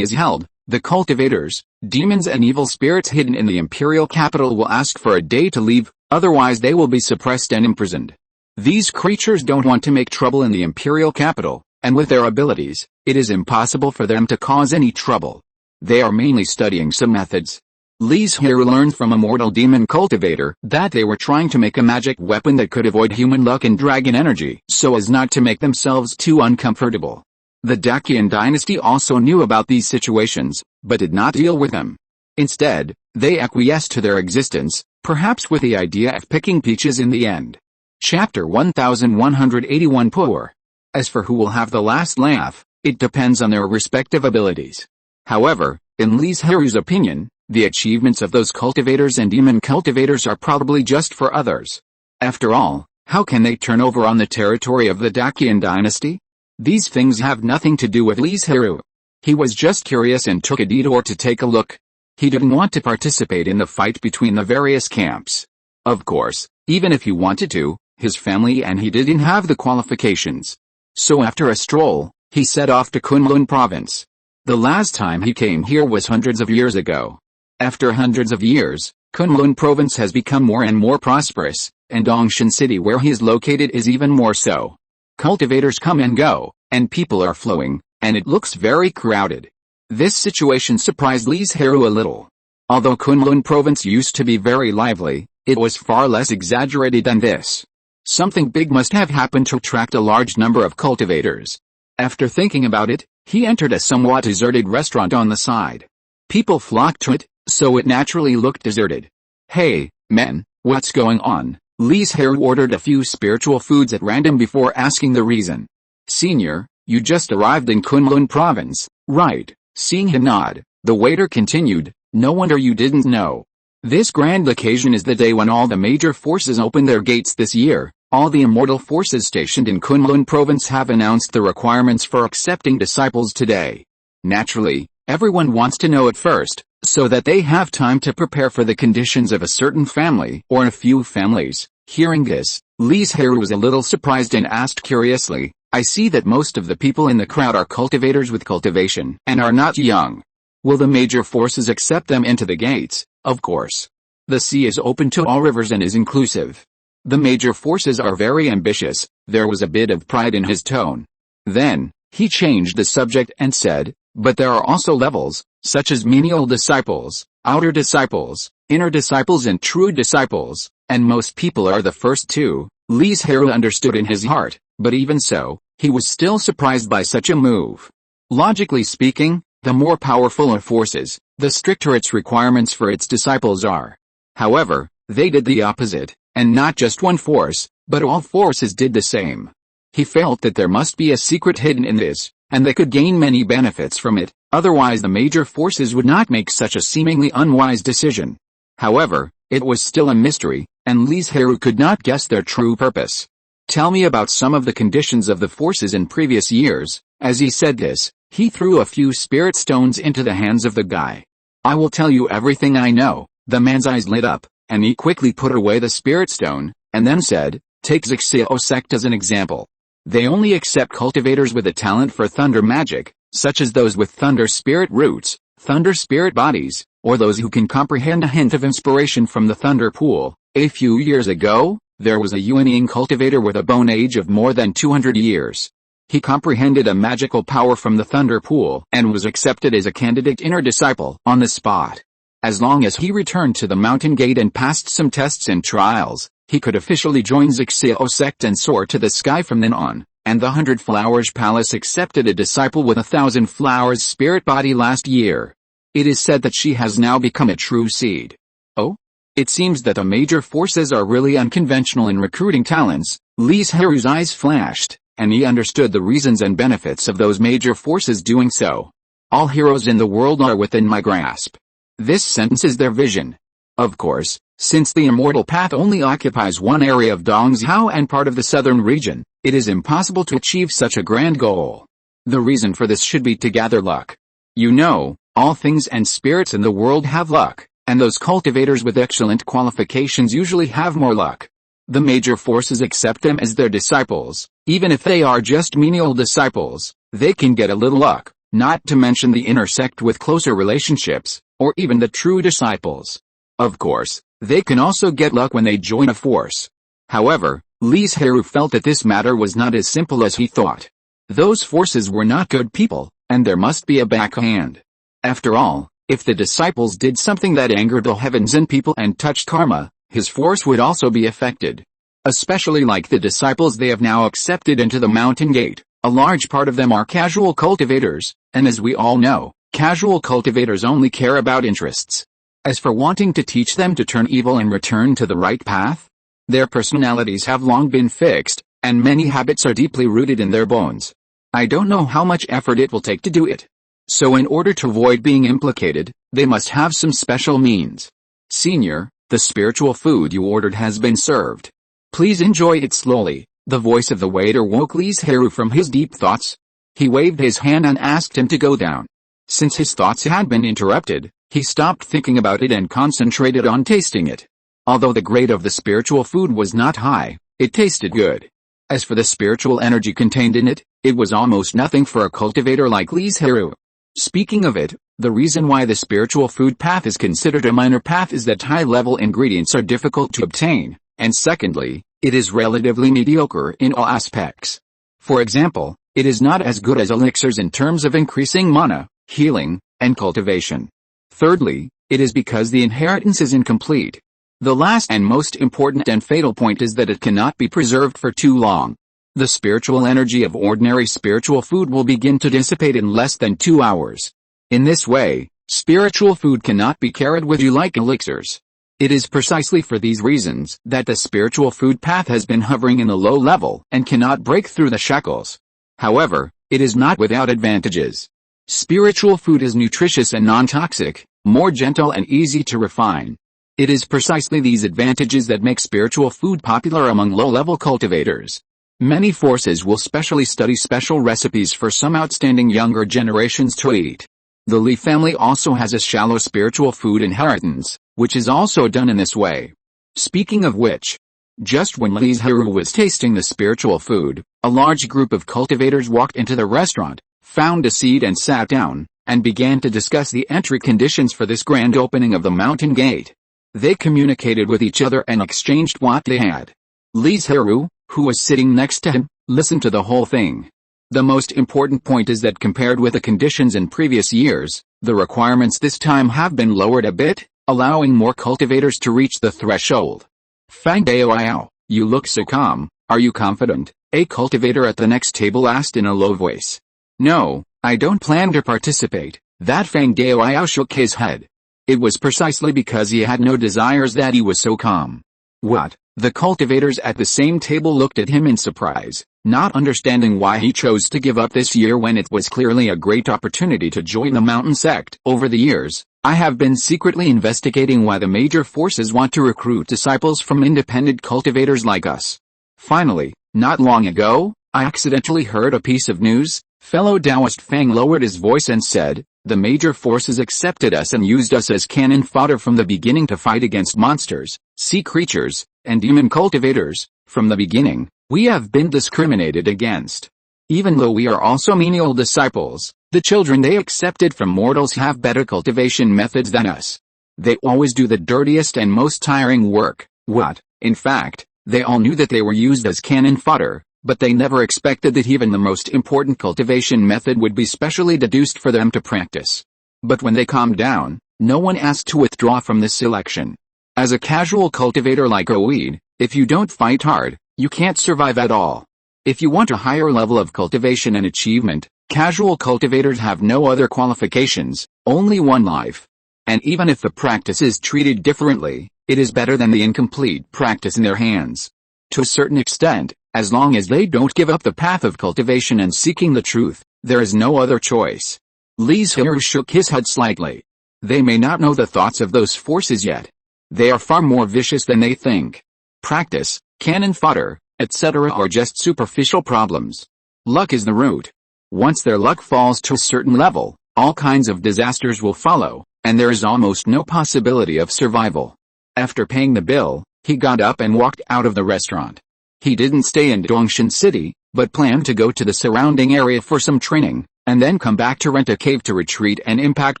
is held, the cultivators, demons and evil spirits hidden in the imperial capital will ask for a day to leave, otherwise they will be suppressed and imprisoned. These creatures don't want to make trouble in the imperial capital, and with their abilities, it is impossible for them to cause any trouble. They are mainly studying some methods. Li Zhirui learned from a mortal demon cultivator that they were trying to make a magic weapon that could avoid human luck and dragon energy so as not to make themselves too uncomfortable. The Dacian dynasty also knew about these situations, but did not deal with them. Instead, they acquiesced to their existence, perhaps with the idea of picking peaches in the end. Chapter 1181 Poor. As for who will have the last laugh, it depends on their respective abilities. However, in Li Zhirui's opinion, the achievements of those cultivators and demon cultivators are probably just for others. After all, how can they turn over on the territory of the Dacian dynasty? These things have nothing to do with Li Zhirui. He was just curious and took a detour to take a look. He didn't want to participate in the fight between the various camps. Of course, even if he wanted to, his family and he didn't have the qualifications. So after a stroll, he set off to Kunlun province. The last time he came here was hundreds of years ago. After hundreds of years, Kunlun province has become more and more prosperous, and Dongshan city where he is located is even more so. Cultivators come and go, and people are flowing, and it looks very crowded. This situation surprised Li Zhirui a little. Although Kunlun province used to be very lively, it was far less exaggerated than this. Something big must have happened to attract a large number of cultivators. After thinking about it, he entered a somewhat deserted restaurant on the side. People flocked to it, so it naturally looked deserted. Hey, men, what's going on? Li Zhirui ordered a few spiritual foods at random before asking the reason. Senior, you just arrived in Kunlun province, right? Seeing him nod, the waiter continued, no wonder you didn't know. This grand occasion is the day when all the major forces open their gates this year. All the immortal forces stationed in Kunlun province have announced the requirements for accepting disciples today. Naturally, everyone wants to know it first, so that they have time to prepare for the conditions of a certain family or a few families. Hearing this, Li Zhirui was a little surprised and asked curiously, I see that most of the people in the crowd are cultivators with cultivation and are not young. Will the major forces accept them into the gates? Of course. The sea is open to all rivers and is inclusive. The major forces are very ambitious. There was a bit of pride in his tone. Then, he changed the subject and said, but there are also levels, such as menial disciples, outer disciples, inner disciples and true disciples, and most people are the first two. Li Zhirui understood in his heart, but even so, he was still surprised by such a move. Logically speaking, the more powerful a force is, the stricter its requirements for its disciples are. However, they did the opposite, and not just one force, but all forces did the same. He felt that there must be a secret hidden in this, and they could gain many benefits from it, otherwise the major forces would not make such a seemingly unwise decision. However, it was still a mystery, and Li Zhirui could not guess their true purpose. Tell me about some of the conditions of the forces in previous years. As he said this, he threw a few spirit stones into the hands of the guy. I will tell you everything I know. The man's eyes lit up, and he quickly put away the spirit stone, and then said, take Zixio sect as an example. They only accept cultivators with a talent for thunder magic, such as those with thunder spirit roots, thunder spirit bodies, or those who can comprehend a hint of inspiration from the thunder pool. A few years ago, there was a Yuanying cultivator with a bone age of more than 200 years. He comprehended a magical power from the thunder pool and was accepted as a candidate inner disciple on the spot. As long as he returned to the mountain gate and passed some tests and trials, he could officially join Zixio sect and soar to the sky from then on. and the 100 Flowers Palace accepted a disciple with 1,000 flowers spirit body last year. It is said that she has now become a true seed. Oh? It seems that the major forces are really unconventional in recruiting talents. Li Zhirui's eyes flashed, and he understood the reasons and benefits of those major forces doing so. All heroes in the world are within my grasp. This sentence is their vision. Of course, since the immortal path only occupies one area of Dongzhou and part of the southern region, it is impossible to achieve such a grand goal. The reason for this should be to gather luck. You know, all things and spirits in the world have luck, and those cultivators with excellent qualifications usually have more luck. The major forces accept them as their disciples. Even if they are just menial disciples, they can get a little luck, not to mention the intersect with closer relationships, or even the true disciples. Of course, they can also get luck when they join a force. However, Li Zhirui felt that this matter was not as simple as he thought. Those forces were not good people, and there must be a backhand. After all, if the disciples did something that angered the heavens and people and touched karma, his force would also be affected. Especially like the disciples they have now accepted into the mountain gate, a large part of them are casual cultivators, and as we all know, casual cultivators only care about interests. As for wanting to teach them to turn evil and return to the right path, their personalities have long been fixed, and many habits are deeply rooted in their bones. I don't know how much effort it will take to do it. So in order to avoid being implicated, they must have some special means. Senior, the spiritual food you ordered has been served. Please enjoy it slowly. The voice of the waiter woke Li Zhirui from his deep thoughts. He waved his hand and asked him to go down. Since his thoughts had been interrupted, he stopped thinking about it and concentrated on tasting it. Although the grade of the spiritual food was not high, it tasted good. As for the spiritual energy contained in it, it was almost nothing for a cultivator like Li Zhirui. Speaking of it, the reason why the spiritual food path is considered a minor path is that high-level ingredients are difficult to obtain, and secondly, it is relatively mediocre in all aspects. For example, it is not as good as elixirs in terms of increasing mana, healing, and cultivation. Thirdly, it is because the inheritance is incomplete. The last and most important and fatal point is that it cannot be preserved for too long. The spiritual energy of ordinary spiritual food will begin to dissipate in less than 2 hours. In this way, spiritual food cannot be carried with you like elixirs. It is precisely for these reasons that the spiritual food path has been hovering in a low level and cannot break through the shackles. However, it is not without advantages. Spiritual food is nutritious and non-toxic, more gentle and easy to refine. It is precisely these advantages that make spiritual food popular among low-level cultivators. Many forces will specially study special recipes for some outstanding younger generations to eat. The Li family also has a shallow spiritual food inheritance, which is also done in this way. Speaking of which, just when Li Zhirui was tasting the spiritual food, a large group of cultivators walked into the restaurant, found a seat and sat down, and began to discuss the entry conditions for this grand opening of the mountain gate. They communicated with each other and exchanged what they had. Li Zhirui, who was sitting next to him, listened to the whole thing. The most important point is that compared with the conditions in previous years, the requirements this time have been lowered a bit, allowing more cultivators to reach the threshold. Fang Daoyao, you look so calm, are you confident? A cultivator at the next table asked in a low voice. No, I don't plan to participate. That Fang Daoyao shook his head. It was precisely because he had no desires that he was so calm. What? The cultivators at the same table looked at him in surprise, not understanding why he chose to give up this year when it was clearly a great opportunity to join the mountain sect. Over the years, I have been secretly investigating why the major forces want to recruit disciples from independent cultivators like us. Finally, not long ago, I accidentally heard a piece of news. Fellow Taoist Fang lowered his voice and said, the major forces accepted us and used us as cannon fodder from the beginning to fight against monsters, sea creatures, and demon cultivators. From the beginning, we have been discriminated against. Even though we are also menial disciples, the children they accepted from mortals have better cultivation methods than us. They always do the dirtiest and most tiring work. What? In fact, they all knew that they were used as cannon fodder, but they never expected that even the most important cultivation method would be specially deduced for them to practice. But when they calmed down, no one asked to withdraw from this selection. As a casual cultivator like a weed, if you don't fight hard, you can't survive at all. If you want a higher level of cultivation and achievement, casual cultivators have no other qualifications, only one life. And even if the practice is treated differently, it is better than the incomplete practice in their hands. To a certain extent, as long as they don't give up the path of cultivation and seeking the truth, there is no other choice. Li Zhirui shook his head slightly. They may not know the thoughts of those forces yet. They are far more vicious than they think. Practice, cannon fodder, etc. are just superficial problems. Luck is the root. Once their luck falls to a certain level, all kinds of disasters will follow, and there is almost no possibility of survival. After paying the bill, he got up and walked out of the restaurant. He didn't stay in Dongshan City, but planned to go to the surrounding area for some training, and then come back to rent a cave to retreat and impact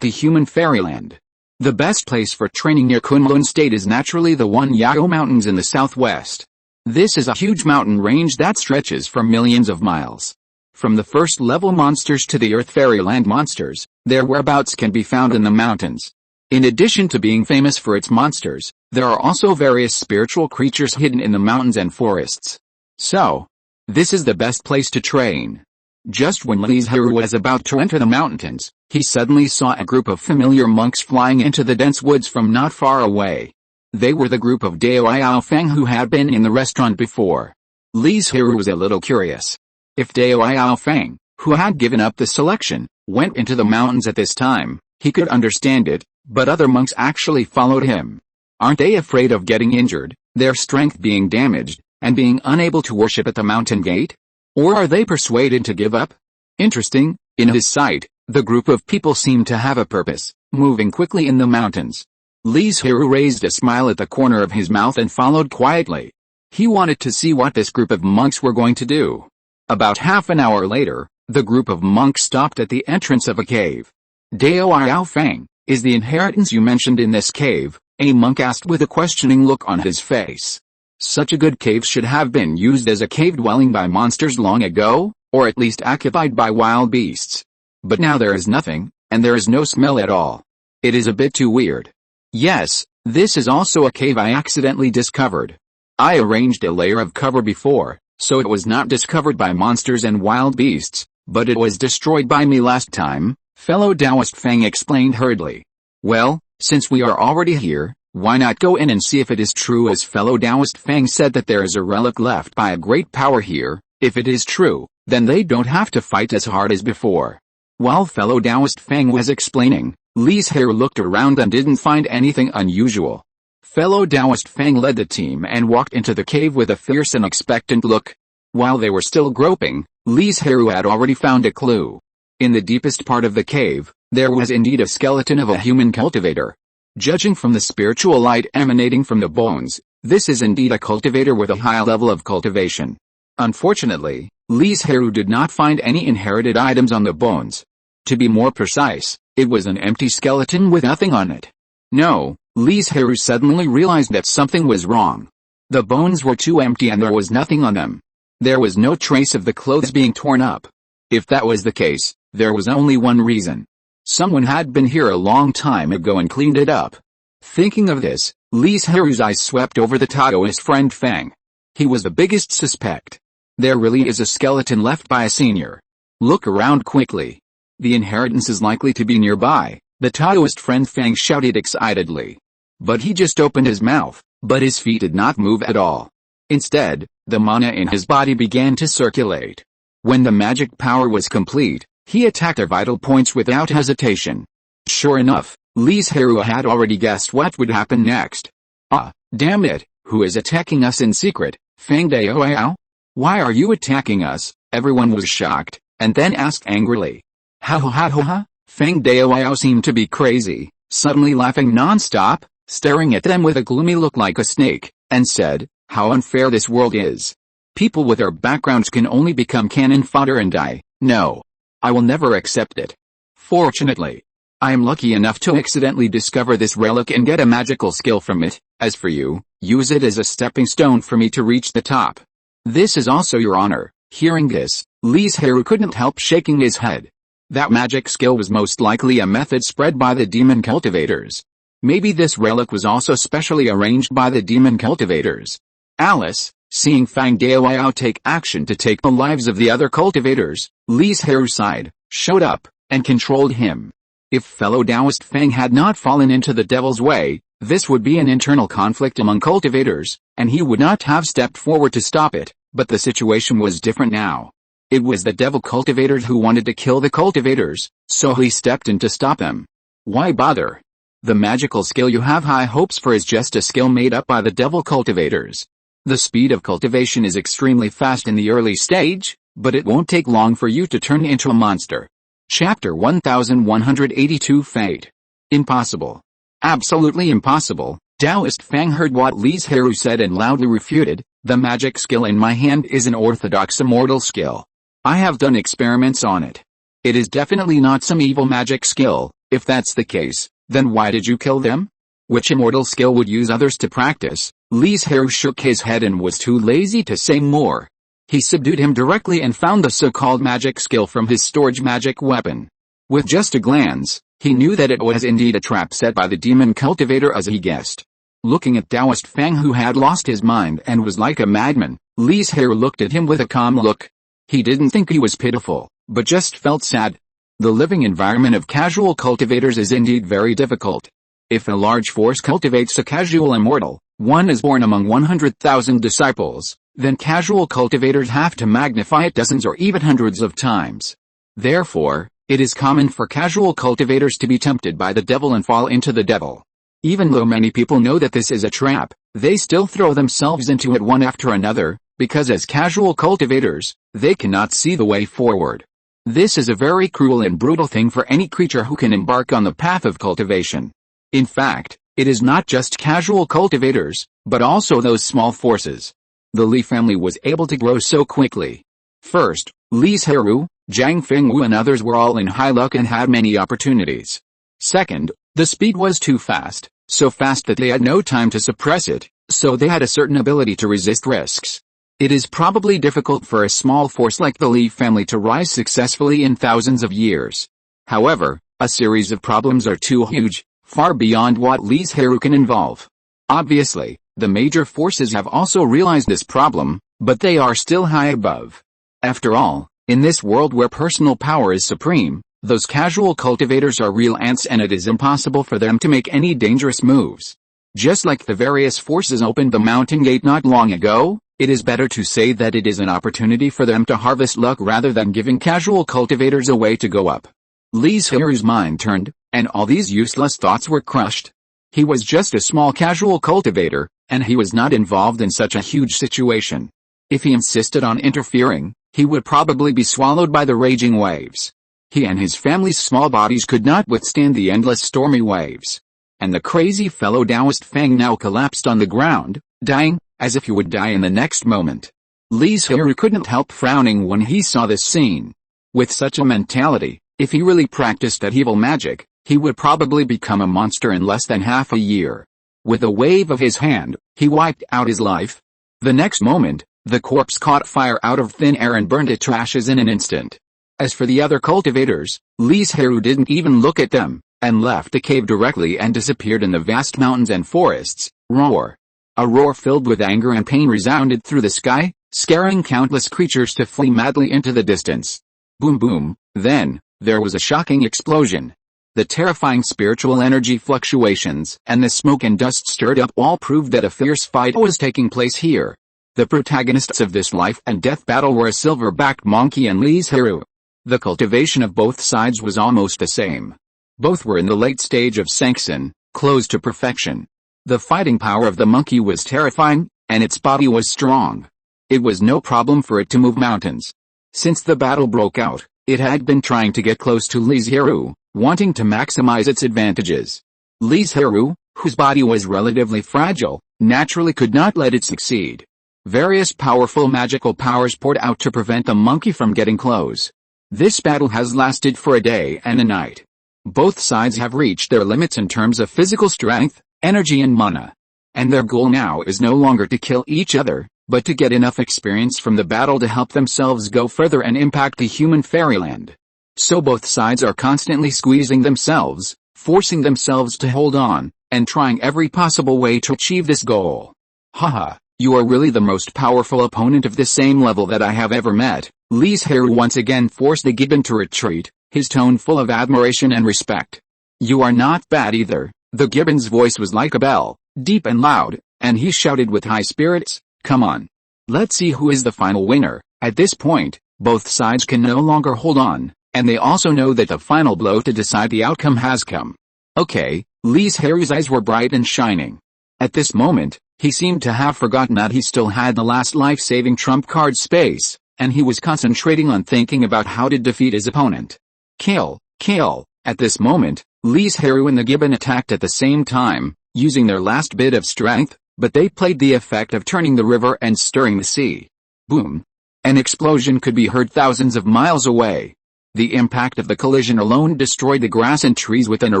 the human fairyland. The best place for training near Kunlun State is naturally the Yao Mountains in the southwest. This is a huge mountain range that stretches for millions of miles. From the first-level monsters to the Earth Fairyland monsters, their whereabouts can be found in the mountains. In addition to being famous for its monsters, there are also various spiritual creatures hidden in the mountains and forests. So, this is the best place to train. Just when Li Zhirui was about to enter the mountains, he suddenly saw a group of familiar monks flying into the dense woods from not far away. They were the group of Dao Yao Feng who had been in the restaurant before. Li Zhirui was a little curious. If Dao Yao Feng, who had given up the selection, went into the mountains at this time, he could understand it, but other monks actually followed him. Aren't they afraid of getting injured, their strength being damaged, and being unable to worship at the mountain gate? Or are they persuaded to give up? Interesting, in his sight, the group of people seemed to have a purpose, moving quickly in the mountains. Li Zhirui raised a smile at the corner of his mouth and followed quietly. He wanted to see what this group of monks were going to do. About half an hour later, the group of monks stopped at the entrance of a cave. Dao Yao Feng, is the inheritance you mentioned in this cave? A monk asked with a questioning look on his face. Such a good cave should have been used as a cave dwelling by monsters long ago, or at least occupied by wild beasts. But now there is nothing, and there is no smell at all. It is a bit too weird. Yes, this is also a cave I accidentally discovered. I arranged a layer of cover before, so it was not discovered by monsters and wild beasts, but it was destroyed by me last time, fellow Taoist Feng explained hurriedly. Well, since we are already here, why not go in and see if it is true, as fellow Taoist Feng said that there is a relic left by a great power here. If it is true, then they don't have to fight as hard as before. While fellow Taoist Feng was explaining, Li Zhirui looked around and didn't find anything unusual. Fellow Taoist Feng led the team and walked into the cave with a fierce and expectant look. While they were still groping, Li Zhirui had already found a clue. In the deepest part of the cave, there was indeed a skeleton of a human cultivator. Judging from the spiritual light emanating from the bones, this is indeed a cultivator with a high level of cultivation. Unfortunately, Li Zhirui did not find any inherited items on the bones. To be more precise, it was an empty skeleton with nothing on it. No, Li Zhirui suddenly realized that something was wrong. The bones were too empty and there was nothing on them. There was no trace of the clothes being torn up. If that was the case, there was only one reason. Someone had been here a long time ago and cleaned it up. Thinking of this, Li Zhirui's eyes swept over the Taoist friend Feng. He was the biggest suspect. There really is a skeleton left by a senior. Look around quickly. The inheritance is likely to be nearby, the Taoist friend Feng shouted excitedly. But he just opened his mouth, but his feet did not move at all. Instead, the mana in his body began to circulate. When the magic power was complete, he attacked their vital points without hesitation. Sure enough, Li Zhirui had already guessed what would happen next. Ah, damn it, who is attacking us in secret, Feng Dao Yao? Why are you attacking us? Everyone was shocked, and then asked angrily. Ha ha ha ha ha, Feng Dao Yao seemed to be crazy, suddenly laughing non-stop, staring at them with a gloomy look like a snake, and said, how unfair this world is. People with our backgrounds can only become cannon fodder and die. No. I will never accept it. Fortunately, I am lucky enough to accidentally discover this relic and get a magical skill from it. As for you, use it as a stepping stone for me to reach the top. This is also your honor. Hearing this, Li Zhirui couldn't help shaking his head. That magic skill was most likely a method spread by the demon cultivators. Maybe this relic was also specially arranged by the demon cultivators. Alice, Seeing Fang Daoyao take action to take the lives of the other cultivators, Li Zhirui side showed up and controlled him. If fellow Taoist Fang had not fallen into the devil's way, this would be an internal conflict among cultivators, and he would not have stepped forward to stop it, but the situation was different now. It was the devil cultivators who wanted to kill the cultivators, so he stepped in to stop them. Why bother? The magical skill you have high hopes for is just a skill made up by the devil cultivators. The speed of cultivation is extremely fast in the early stage, but it won't take long for you to turn into a monster. Chapter 1182 Fate. Impossible. Absolutely impossible. Taoist Fang heard what Li Zhirui said and loudly refuted, the magic skill in my hand is an orthodox immortal skill. I have done experiments on it. It is definitely not some evil magic skill. If that's the case, then why did you kill them? Which immortal skill would use others to practice? Li Zhirui shook his head and was too lazy to say more. He subdued him directly and found the so-called magic skill from his storage magic weapon. With just a glance, he knew that it was indeed a trap set by the demon cultivator as he guessed. Looking at Taoist Fang, who had lost his mind and was like a madman, Li Zhirui looked at him with a calm look. He didn't think he was pitiful, but just felt sad. The living environment of casual cultivators is indeed very difficult. If a large force cultivates a casual immortal, one is born among 100,000 disciples, then casual cultivators have to magnify it dozens or even hundreds of times. Therefore, it is common for casual cultivators to be tempted by the devil and fall into the devil. Even though many people know that this is a trap, they still throw themselves into it one after another, because as casual cultivators, they cannot see the way forward. This is a very cruel and brutal thing for any creature who can embark on the path of cultivation. In fact, it is not just casual cultivators, but also those small forces. The Li family was able to grow so quickly. First, Li Zhirui, Zhang Fengwu and others were all in high luck and had many opportunities. Second, the speed was too fast, so fast that they had no time to suppress it, so they had a certain ability to resist risks. It is probably difficult for a small force like the Li family to rise successfully in thousands of years. However, a series of problems are too huge, far beyond what Li Zhirui can involve. Obviously, the major forces have also realized this problem, but they are still high above. After all, in this world where personal power is supreme, those casual cultivators are real ants and it is impossible for them to make any dangerous moves. Just like the various forces opened the mountain gate not long ago, it is better to say that it is an opportunity for them to harvest luck rather than giving casual cultivators a way to go up. Li Zhirui's mind turned, and all these useless thoughts were crushed. He was just a small casual cultivator, and he was not involved in such a huge situation. If he insisted on interfering, he would probably be swallowed by the raging waves. He and his family's small bodies could not withstand the endless stormy waves. And the crazy fellow Taoist Fang now collapsed on the ground, dying, as if he would die in the next moment. Li Zhirui couldn't help frowning when he saw this scene. With such a mentality, if he really practiced that evil magic, he would probably become a monster in less than half a year. With a wave of his hand, he wiped out his life. The next moment, the corpse caught fire out of thin air and burned to ashes in an instant. As for the other cultivators, Li Zhirui didn't even look at them, and left the cave directly and disappeared in the vast mountains and forests. Roar. A roar filled with anger and pain resounded through the sky, scaring countless creatures to flee madly into the distance. Boom boom, then, there was a shocking explosion. The terrifying spiritual energy fluctuations and the smoke and dust stirred up all proved that a fierce fight was taking place here. The protagonists of this life and death battle were a silver-backed monkey and Li Zhirui. The cultivation of both sides was almost the same. Both were in the late stage of sanction, close to perfection. The fighting power of the monkey was terrifying, and its body was strong. It was no problem for it to move mountains. Since the battle broke out, it had been trying to get close to Li Zhirui, wanting to maximize its advantages. Li Zhirui, whose body was relatively fragile, naturally could not let it succeed. Various powerful magical powers poured out to prevent the monkey from getting close. This battle has lasted for a day and a night. Both sides have reached their limits in terms of physical strength, energy and mana. And their goal now is no longer to kill each other, but to get enough experience from the battle to help themselves go further and impact the human fairyland. So both sides are constantly squeezing themselves, forcing themselves to hold on, and trying every possible way to achieve this goal. Haha, You are really the most powerful opponent of the same level that I have ever met. Li Zhirui once again forced the gibbon to retreat, his tone full of admiration and respect. You are not bad either. The gibbon's voice was like a bell, deep and loud, and he shouted with high spirits, come on. Let's see who is the final winner. At this point, both sides can no longer hold on, and they also know that the final blow to decide the outcome has come. Okay, Li Zhirui's eyes were bright and shining. At this moment, he seemed to have forgotten that he still had the last life-saving trump card space, and he was concentrating on thinking about how to defeat his opponent. Kill, kill. At this moment, Li Zhirui and the gibbon attacked at the same time, using their last bit of strength, but they played the effect of turning the river and stirring the sea. Boom. An explosion could be heard thousands of miles away. The impact of the collision alone destroyed the grass and trees within a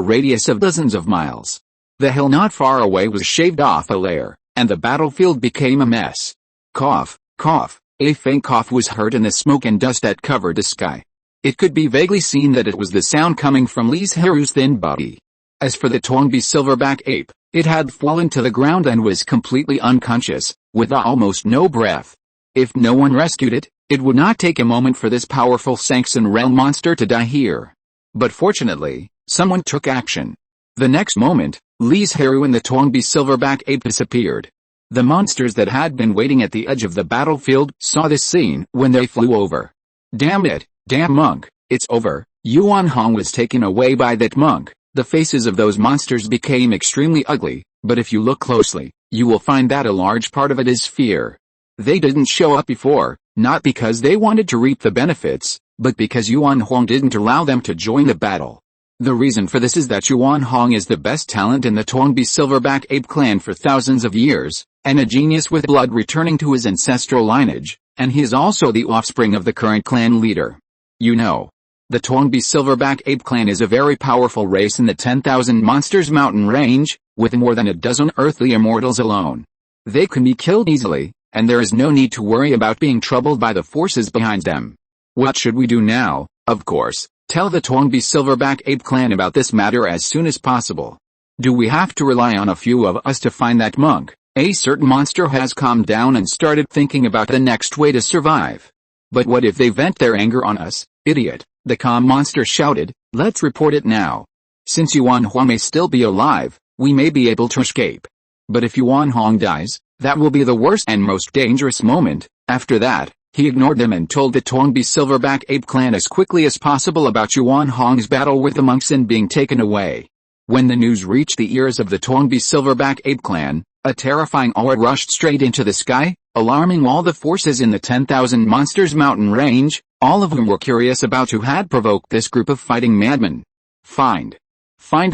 radius of dozens of miles. The hill not far away was shaved off a layer, and the battlefield became a mess. Cough, cough. A faint cough was heard in the smoke and dust that covered the sky. It could be vaguely seen that it was the sound coming from Li Zhirui's thin body. As for the Tongbi silverback ape, it had fallen to the ground and was completely unconscious, with almost no breath. If no one rescued it, it would not take a moment for this powerful Sancson realm monster to die here. But fortunately, someone took action. The next moment, Li Zhirui and the Tongbi silverback ape disappeared. The monsters that had been waiting at the edge of the battlefield saw this scene when they flew over. Damn it, damn monk, it's over. Yuan Hong was taken away by that monk. The faces of those monsters became extremely ugly, but if you look closely, you will find that a large part of it is fear. They didn't show up before, not because they wanted to reap the benefits, but because Yuan Hong didn't allow them to join the battle. The reason for this is that Yuan Hong is the best talent in the Tongbi silverback ape clan for thousands of years, and a genius with blood returning to his ancestral lineage, and he is also the offspring of the current clan leader. You know, the Tongbi silverback ape clan is a very powerful race in the 10,000 monsters mountain range, with more than a dozen earthly immortals alone. They can be killed easily, and there is no need to worry about being troubled by the forces behind them. What should we do now? Of course, tell the Tongbi silverback ape clan about this matter as soon as possible. Do we have to rely on a few of us to find that monk? A certain monster has calmed down and started thinking about the next way to survive. But what if they vent their anger on us, idiot? The calm monster shouted, let's report it now. Since Yuan Hong may still be alive, we may be able to escape. But if Yuan Hong dies, that will be the worst and most dangerous moment. After that, he ignored them and told the Tongbi silverback ape clan as quickly as possible about Yuan Hong's battle with the monks and being taken away. When the news reached the ears of the Tongbi silverback ape clan, a terrifying aura rushed straight into the sky, alarming all the forces in the 10,000 monsters mountain range, all of whom were curious about who had provoked this group of fighting madmen. Find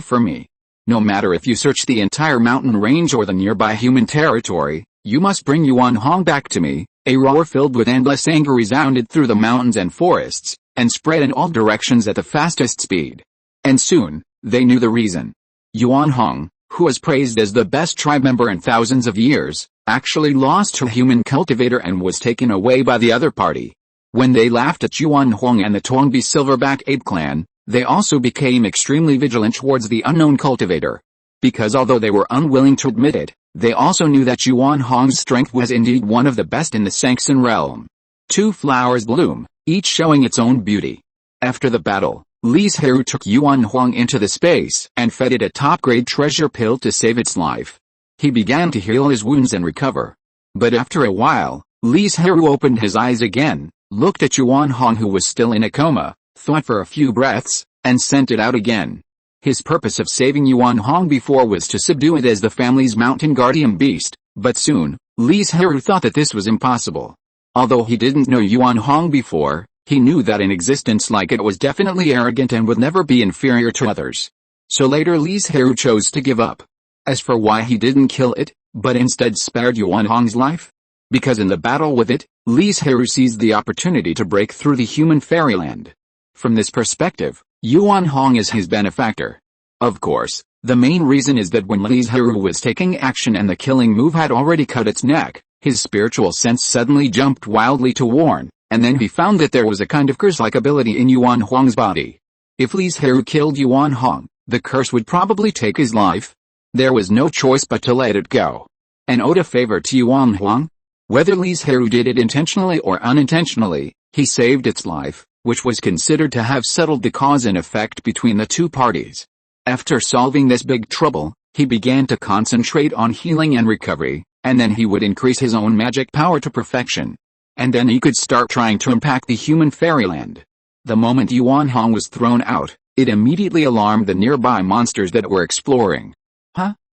for me. No matter if you search the entire mountain range or the nearby human territory, you must bring Yuan Hong back to me. A roar filled with endless anger resounded through the mountains and forests, and spread in all directions at the fastest speed. And soon, they knew the reason. Yuan Hong, who was praised as the best tribe member in thousands of years, actually lost her human cultivator and was taken away by the other party. When they laughed at Yuan Hong and the Tongbi silverback ape clan, they also became extremely vigilant towards the unknown cultivator. Because although they were unwilling to admit it, they also knew that Yuan Hong's strength was indeed one of the best in the Sancson realm. Two flowers bloom, each showing its own beauty. After the battle, Li Zhirui took Yuan Hong into the space and fed it a top-grade treasure pill to save its life. He began to heal his wounds and recover. But after a while, Li Zhirui opened his eyes again, looked at Yuan Hong who was still in a coma, thought for a few breaths, and sent it out again. His purpose of saving Yuan Hong before was to subdue it as the family's mountain guardian beast, but soon, Li Zhirui thought that this was impossible. Although he didn't know Yuan Hong before, he knew that an existence like it was definitely arrogant and would never be inferior to others. So later Li Zhirui chose to give up. As for why he didn't kill it, but instead spared Yuan Hong's life? Because in the battle with it, Li Zhirui seized the opportunity to break through the human fairyland. From this perspective, Yuan Hong is his benefactor. Of course, the main reason is that when Li Zhirui was taking action and the killing move had already cut its neck, his spiritual sense suddenly jumped wildly to warn, and then he found that there was a kind of curse-like ability in Yuan Hong's body. If Li Zhirui killed Yuan Hong, the curse would probably take his life. There was no choice but to let it go. and owed a favor to Yuan Huang. Whether Li Zhirui did it intentionally or unintentionally, he saved its life, which was considered to have settled the cause and effect between the two parties. After solving this big trouble, he began to concentrate on healing and recovery, and then he would increase his own magic power to perfection. And then he could start trying to impact the human fairyland. The moment Yuan Hong was thrown out, it immediately alarmed the nearby monsters that were exploring.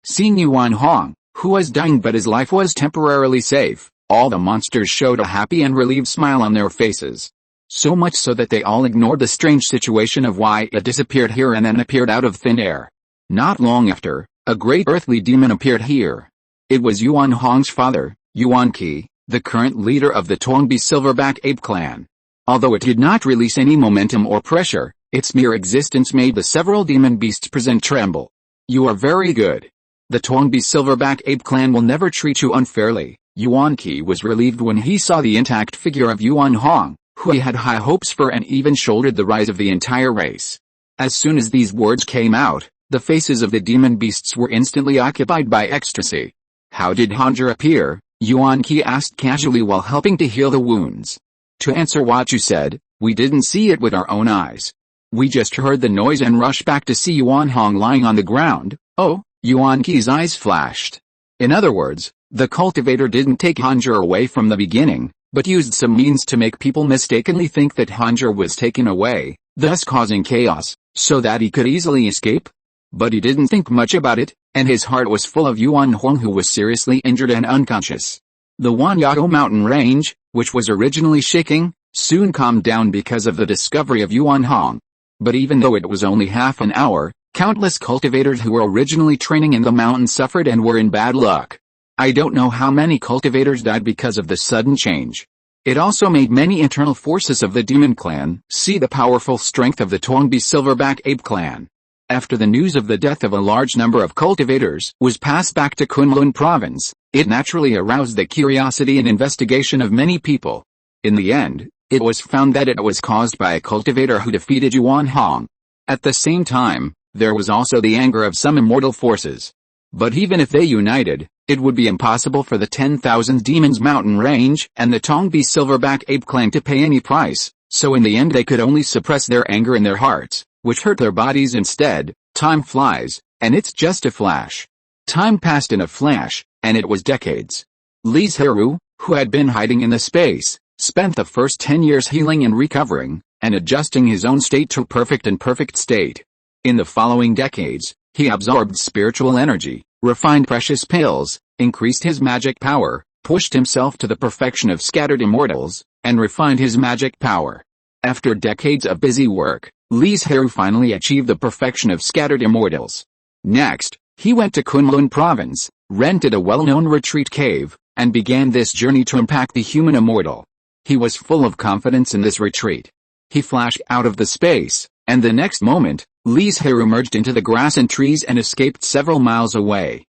Seeing Yuan Hong, who was dying but his life was temporarily safe, all the monsters showed a happy and relieved smile on their faces. So much so that they all ignored the strange situation of why it disappeared here and then appeared out of thin air. Not long after, a great earthly demon appeared here. It was Yuan Hong's father, Yuan Qi, the current leader of the Tongbi Silverback Ape clan. Although it did not release any momentum or pressure, its mere existence made the several demon beasts present tremble. You are very good. The Tongbi Silverback Ape clan will never treat you unfairly. Yuan Qi was relieved when he saw the intact figure of Yuan Hong, who he had high hopes for and even shouldered the rise of the entire race. As soon as these words came out, the faces of the demon beasts were instantly occupied by ecstasy. How did Hanjur appear? Yuan Qi asked casually while helping to heal the wounds. To answer what you said, we didn't see it with our own eyes. We just heard the noise and rushed back to see Yuan Hong lying on the ground. Oh, Yuan Qi's eyes flashed. In other words, the cultivator didn't take Hanjur away from the beginning, but used some means to make people mistakenly think that Hanjur was taken away, thus causing chaos, so that he could easily escape. But he didn't think much about it, and his heart was full of Yuan Hong, who was seriously injured and unconscious. The Wanyago mountain range, which was originally shaking, soon calmed down because of the discovery of Yuan Hong. But even though it was only half an hour, countless cultivators who were originally training in the mountain suffered and were in bad luck. I don't know how many cultivators died because of the sudden change. It also made many internal forces of the demon clan see the powerful strength of the Tongbi Silverback Ape clan. After the news of the death of a large number of cultivators was passed back to Kunlun province, it naturally aroused the curiosity and investigation of many people. In the end, it was found that it was caused by a cultivator who defeated Yuan Hong. At the same time, there was also the anger of some immortal forces. But even if they united, it would be impossible for the 10,000 Demons Mountain Range and the Tongbi Silverback Ape clan to pay any price, so in the end they could only suppress their anger in their hearts, which hurt their bodies instead. Time flies, and it's just a flash. Time passed in a flash, and it was decades. Li Zhirui, who had been hiding in the space, spent the first 10 years healing and recovering, and adjusting his own state to perfect state. In the following decades, he absorbed spiritual energy, refined precious pills, increased his magic power, pushed himself to the perfection of scattered immortals, and refined his magic power. After decades of busy work, Li Zhirui finally achieved the perfection of scattered immortals. Next, he went to Kunlun province, rented a well-known retreat cave, and began this journey to impact the human immortal. He was full of confidence in this retreat. He flashed out of the space, and the next moment, Li Zhirui emerged into the grass and trees and escaped several miles away.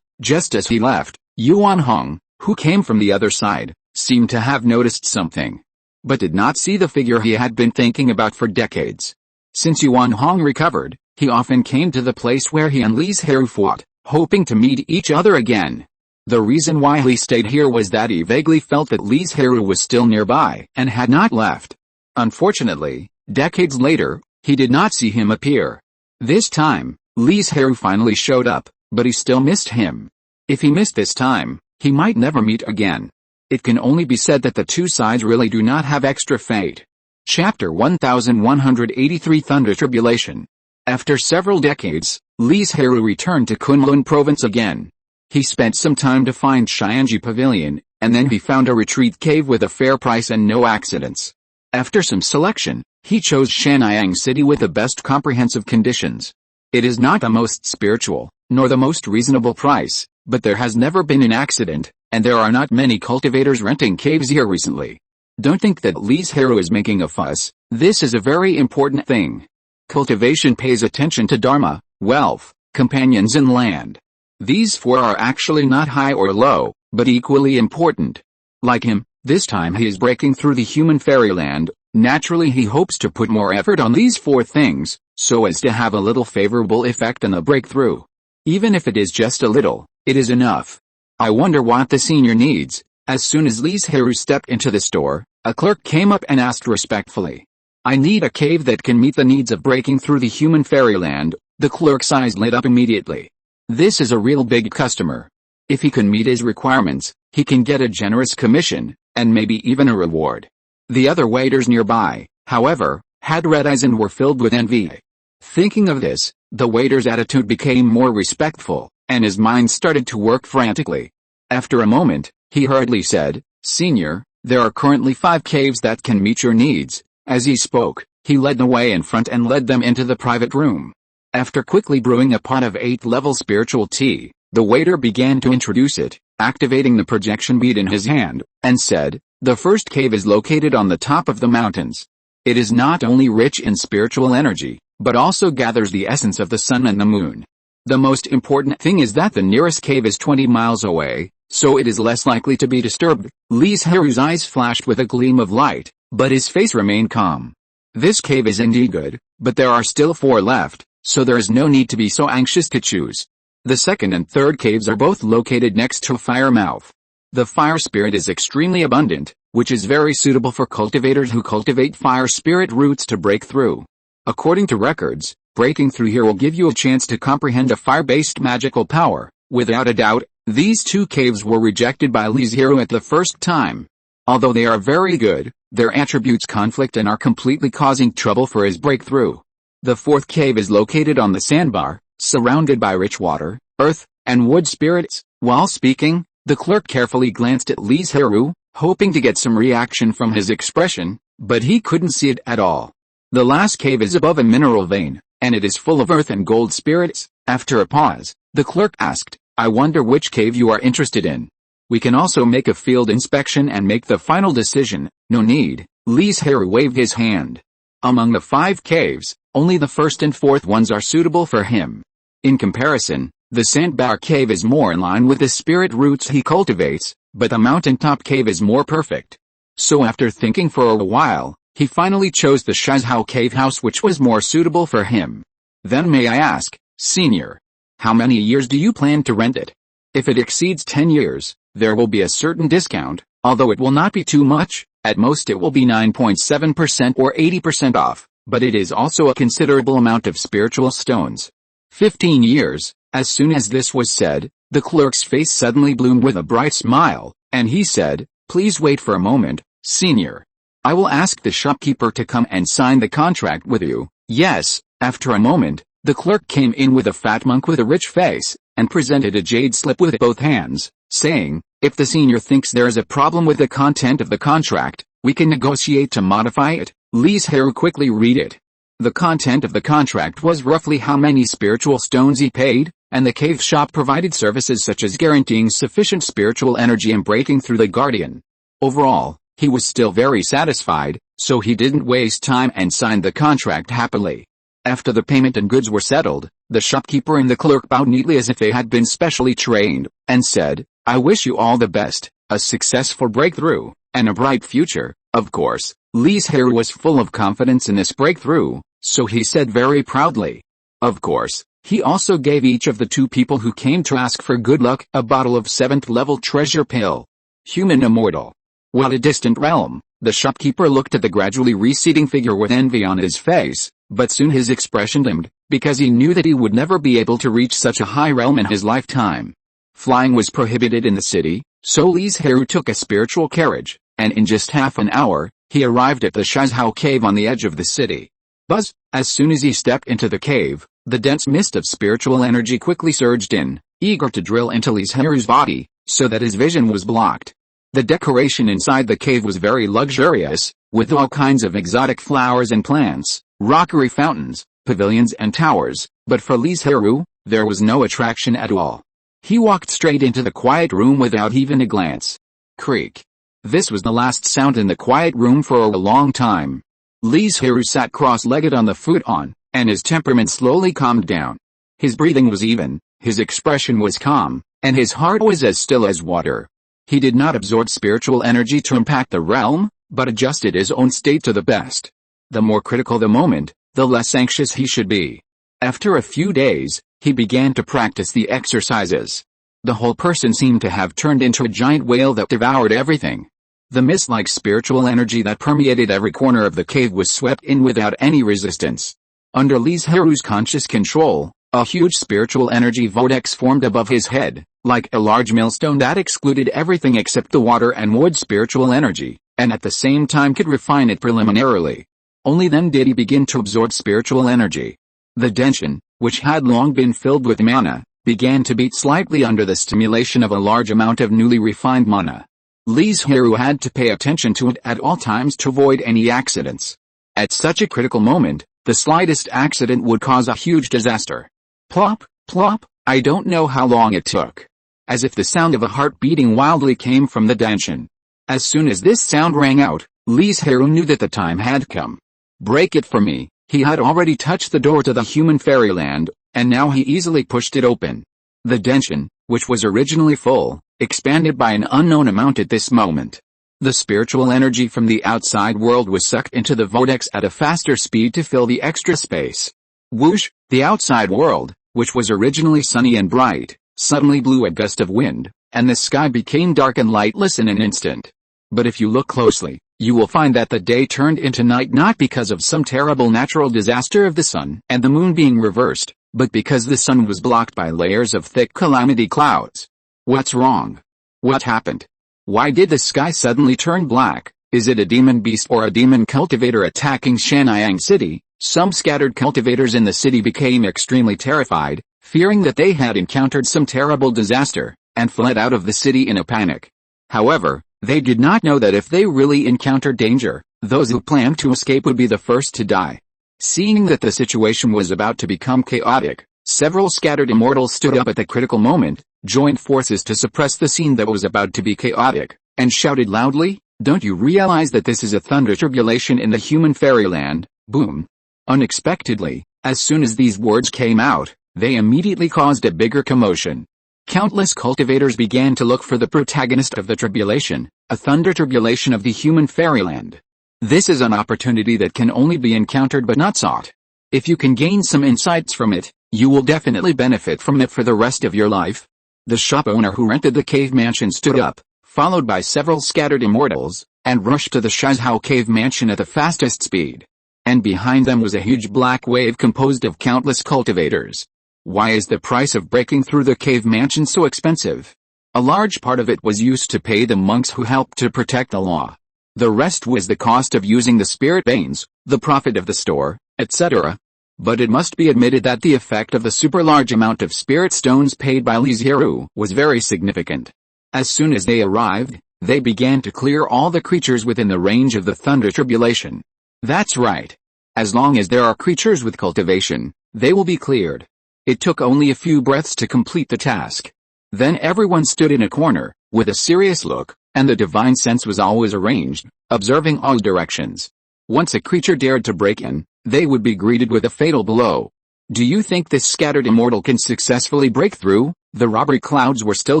Just as he left, Yuan Hong, who came from the other side, seemed to have noticed something, but did not see the figure he had been thinking about for decades. Since Yuan Hong recovered, he often came to the place where he and Li Zhirui fought, hoping to meet each other again. The reason why he stayed here was that he vaguely felt that Li Zhirui was still nearby and had not left. Unfortunately, decades later, he did not see him appear. This time, Li Zhirui finally showed up, but he still missed him. If he missed this time, he might never meet again. It can only be said that the two sides really do not have extra fate. Chapter 1183 Thunder Tribulation. After several decades, Li Zhirui returned to Kunlun province again. He spent some time to find Xianji Pavilion, and then he found a retreat cave with a fair price and no accidents. After some selection, he chose Shannyang City with the best comprehensive conditions. It is not the most spiritual, nor the most reasonable price, but there has never been an accident, and there are not many cultivators renting caves here recently. Don't think that Li Zhirui is making a fuss. This is a very important thing. Cultivation pays attention to dharma, wealth, companions and land. These four are actually not high or low, but equally important. Like him, this time he is breaking through the human fairyland. Naturally he hopes to put more effort on these four things, so as to have a little favorable effect on the breakthrough. Even if it is just a little, it is enough. I wonder what the senior needs. As soon as Li Zhirui stepped into the store, a clerk came up and asked respectfully. I need a cave that can meet the needs of breaking through the human fairyland. The clerk's eyes lit up immediately. This is a real big customer. If he can meet his requirements, he can get a generous commission, and maybe even a reward. The other waiters nearby, however, had red eyes and were filled with envy. Thinking of this, the waiter's attitude became more respectful, and his mind started to work frantically. After a moment, he hurriedly said, Senior, there are currently 5 caves that can meet your needs. As he spoke, he led the way in front and led them into the private room. After quickly brewing a pot of 8th-level spiritual tea, the waiter began to introduce it, activating the projection bead in his hand, and said, The first cave is located on the top of the mountains. It is not only rich in spiritual energy, but also gathers the essence of the sun and the moon. The most important thing is that the nearest cave is 20 miles away, so it is less likely to be disturbed. Li Zhirui's eyes flashed with a gleam of light, but his face remained calm. This cave is indeed good, but there are still 4 left, so there is no need to be so anxious to choose. The second and third caves are both located next to a fire mouth. The fire spirit is extremely abundant, which is very suitable for cultivators who cultivate fire spirit roots to break through. According to records, breaking through here will give you a chance to comprehend a fire-based magical power. Without a doubt, these 2 caves were rejected by Li Zhirui at the first time. Although they are very good, their attributes conflict and are completely causing trouble for his breakthrough. The 4th cave is located on the sandbar, surrounded by rich water, earth, and wood spirits. While speaking, the clerk carefully glanced at Li Zhirui, hoping to get some reaction from his expression, but he couldn't see it at all. The last cave is above a mineral vein, and it is full of earth and gold spirits. After a pause, the clerk asked, I wonder which cave you are interested in. We can also make a field inspection and make the final decision. No need. Li Zhirui waved his hand. Among the 5 caves, only the first and 4th ones are suitable for him. In comparison, the sandbar cave is more in line with the spirit roots he cultivates, but the mountaintop cave is more perfect. So after thinking for a while, he finally chose the Shizhao cave house, which was more suitable for him. Then may I ask, Senior, how many years do you plan to rent it? If it exceeds 10 years, there will be a certain discount, although it will not be too much. At most it will be 9.7% or 80% off, but it is also a considerable amount of spiritual stones. 15 years. As soon as this was said, the clerk's face suddenly bloomed with a bright smile, and he said, Please wait for a moment, Senior. I will ask the shopkeeper to come and sign the contract with you. Yes. After a moment, the clerk came in with a fat monk with a rich face, and presented a jade slip with both hands, saying, If the senior thinks there is a problem with the content of the contract, we can negotiate to modify it. Li Zhirui quickly read it. The content of the contract was roughly how many spiritual stones he paid, and the cave shop provided services such as guaranteeing sufficient spiritual energy and breaking through the guardian. Overall, he was still very satisfied, so he didn't waste time and signed the contract happily. After the payment and goods were settled, the shopkeeper and the clerk bowed neatly as if they had been specially trained, and said, I wish you all the best, a successful breakthrough, and a bright future. Of course, Li Zhirui was full of confidence in this breakthrough, so he said very proudly. Of course, he also gave each of the 2 people who came to ask for good luck a bottle of 7th-level treasure pill. Human immortal. While a distant realm, the shopkeeper looked at the gradually receding figure with envy on his face, but soon his expression dimmed, because he knew that he would never be able to reach such a high realm in his lifetime. Flying was prohibited in the city, so Li Zhirui took a spiritual carriage, and in just half an hour, he arrived at the Shizhao cave on the edge of the city. Buzz! As soon as he stepped into the cave, the dense mist of spiritual energy quickly surged in, eager to drill into Li Zhirui's body, so that his vision was blocked. The decoration inside the cave was very luxurious, with all kinds of exotic flowers and plants, rockery fountains, pavilions and towers, but for Li Zhirui, there was no attraction at all. He walked straight into the quiet room without even a glance. Creak. This was the last sound in the quiet room for a long time. Li Zhirui sat cross-legged on the futon, and his temperament slowly calmed down. His breathing was even, his expression was calm, and his heart was as still as water. He did not absorb spiritual energy to impact the realm, but adjusted his own state to the best. The more critical the moment, the less anxious he should be. After a few days, he began to practice the exercises. The whole person seemed to have turned into a giant whale that devoured everything. The mist-like spiritual energy that permeated every corner of the cave was swept in without any resistance. Under Li Zhirui's conscious control, a huge spiritual energy vortex formed above his head, like a large millstone that excluded everything except the water and wood spiritual energy, and at the same time could refine it preliminarily. Only then did he begin to absorb spiritual energy. The Denshin, which had long been filled with mana, began to beat slightly under the stimulation of a large amount of newly refined mana. Li Zhirui had to pay attention to it at all times to avoid any accidents. At such a critical moment, the slightest accident would cause a huge disaster. Plop, plop, I don't know how long it took. As if the sound of a heart beating wildly came from the Denshin. As soon as this sound rang out, Li Zhirui knew that the time had come. Break it for me. He had already touched the door to the human fairyland, and now he easily pushed it open. The Denshin, which was originally full, expanded by an unknown amount at this moment. The spiritual energy from the outside world was sucked into the vortex at a faster speed to fill the extra space. Whoosh, the outside world, which was originally sunny and bright, suddenly blew a gust of wind, and the sky became dark and lightless in an instant. But if you look closely, you will find that the day turned into night not because of some terrible natural disaster of the sun and the moon being reversed, but because the sun was blocked by layers of thick calamity clouds. What's wrong? What happened? Why did the sky suddenly turn black? Is it a demon beast or a demon cultivator attacking Shannyang City? Some scattered cultivators in the city became extremely terrified, fearing that they had encountered some terrible disaster, and fled out of the city in a panic. However, they did not know that if they really encountered danger, those who planned to escape would be the first to die. Seeing that the situation was about to become chaotic, several scattered immortals stood up at the critical moment, joined forces to suppress the scene that was about to be chaotic, and shouted loudly, "Don't you realize that this is a thunder tribulation in the human fairyland?" Boom. Unexpectedly, as soon as these words came out, they immediately caused a bigger commotion. Countless cultivators began to look for the protagonist of the tribulation, a thunder tribulation of the human fairyland. This is an opportunity that can only be encountered but not sought. If you can gain some insights from it, you will definitely benefit from it for the rest of your life. The shop owner who rented the cave mansion stood up, followed by several scattered immortals, and rushed to the Shizhao cave mansion at the fastest speed. And behind them was a huge black wave composed of countless cultivators. Why is the price of breaking through the cave mansion so expensive? A large part of it was used to pay the monks who helped to protect the law. The rest was the cost of using the spirit veins, the profit of the store, etc. But it must be admitted that the effect of the super large amount of spirit stones paid by Li Zhirui was very significant. As soon as they arrived, they began to clear all the creatures within the range of the thunder tribulation. That's right. As long as there are creatures with cultivation, they will be cleared. It took only a few breaths to complete the task. Then everyone stood in a corner, with a serious look, and the divine sense was always arranged, observing all directions. Once a creature dared to break in, they would be greeted with a fatal blow. Do you think this scattered immortal can successfully break through? The robbery clouds were still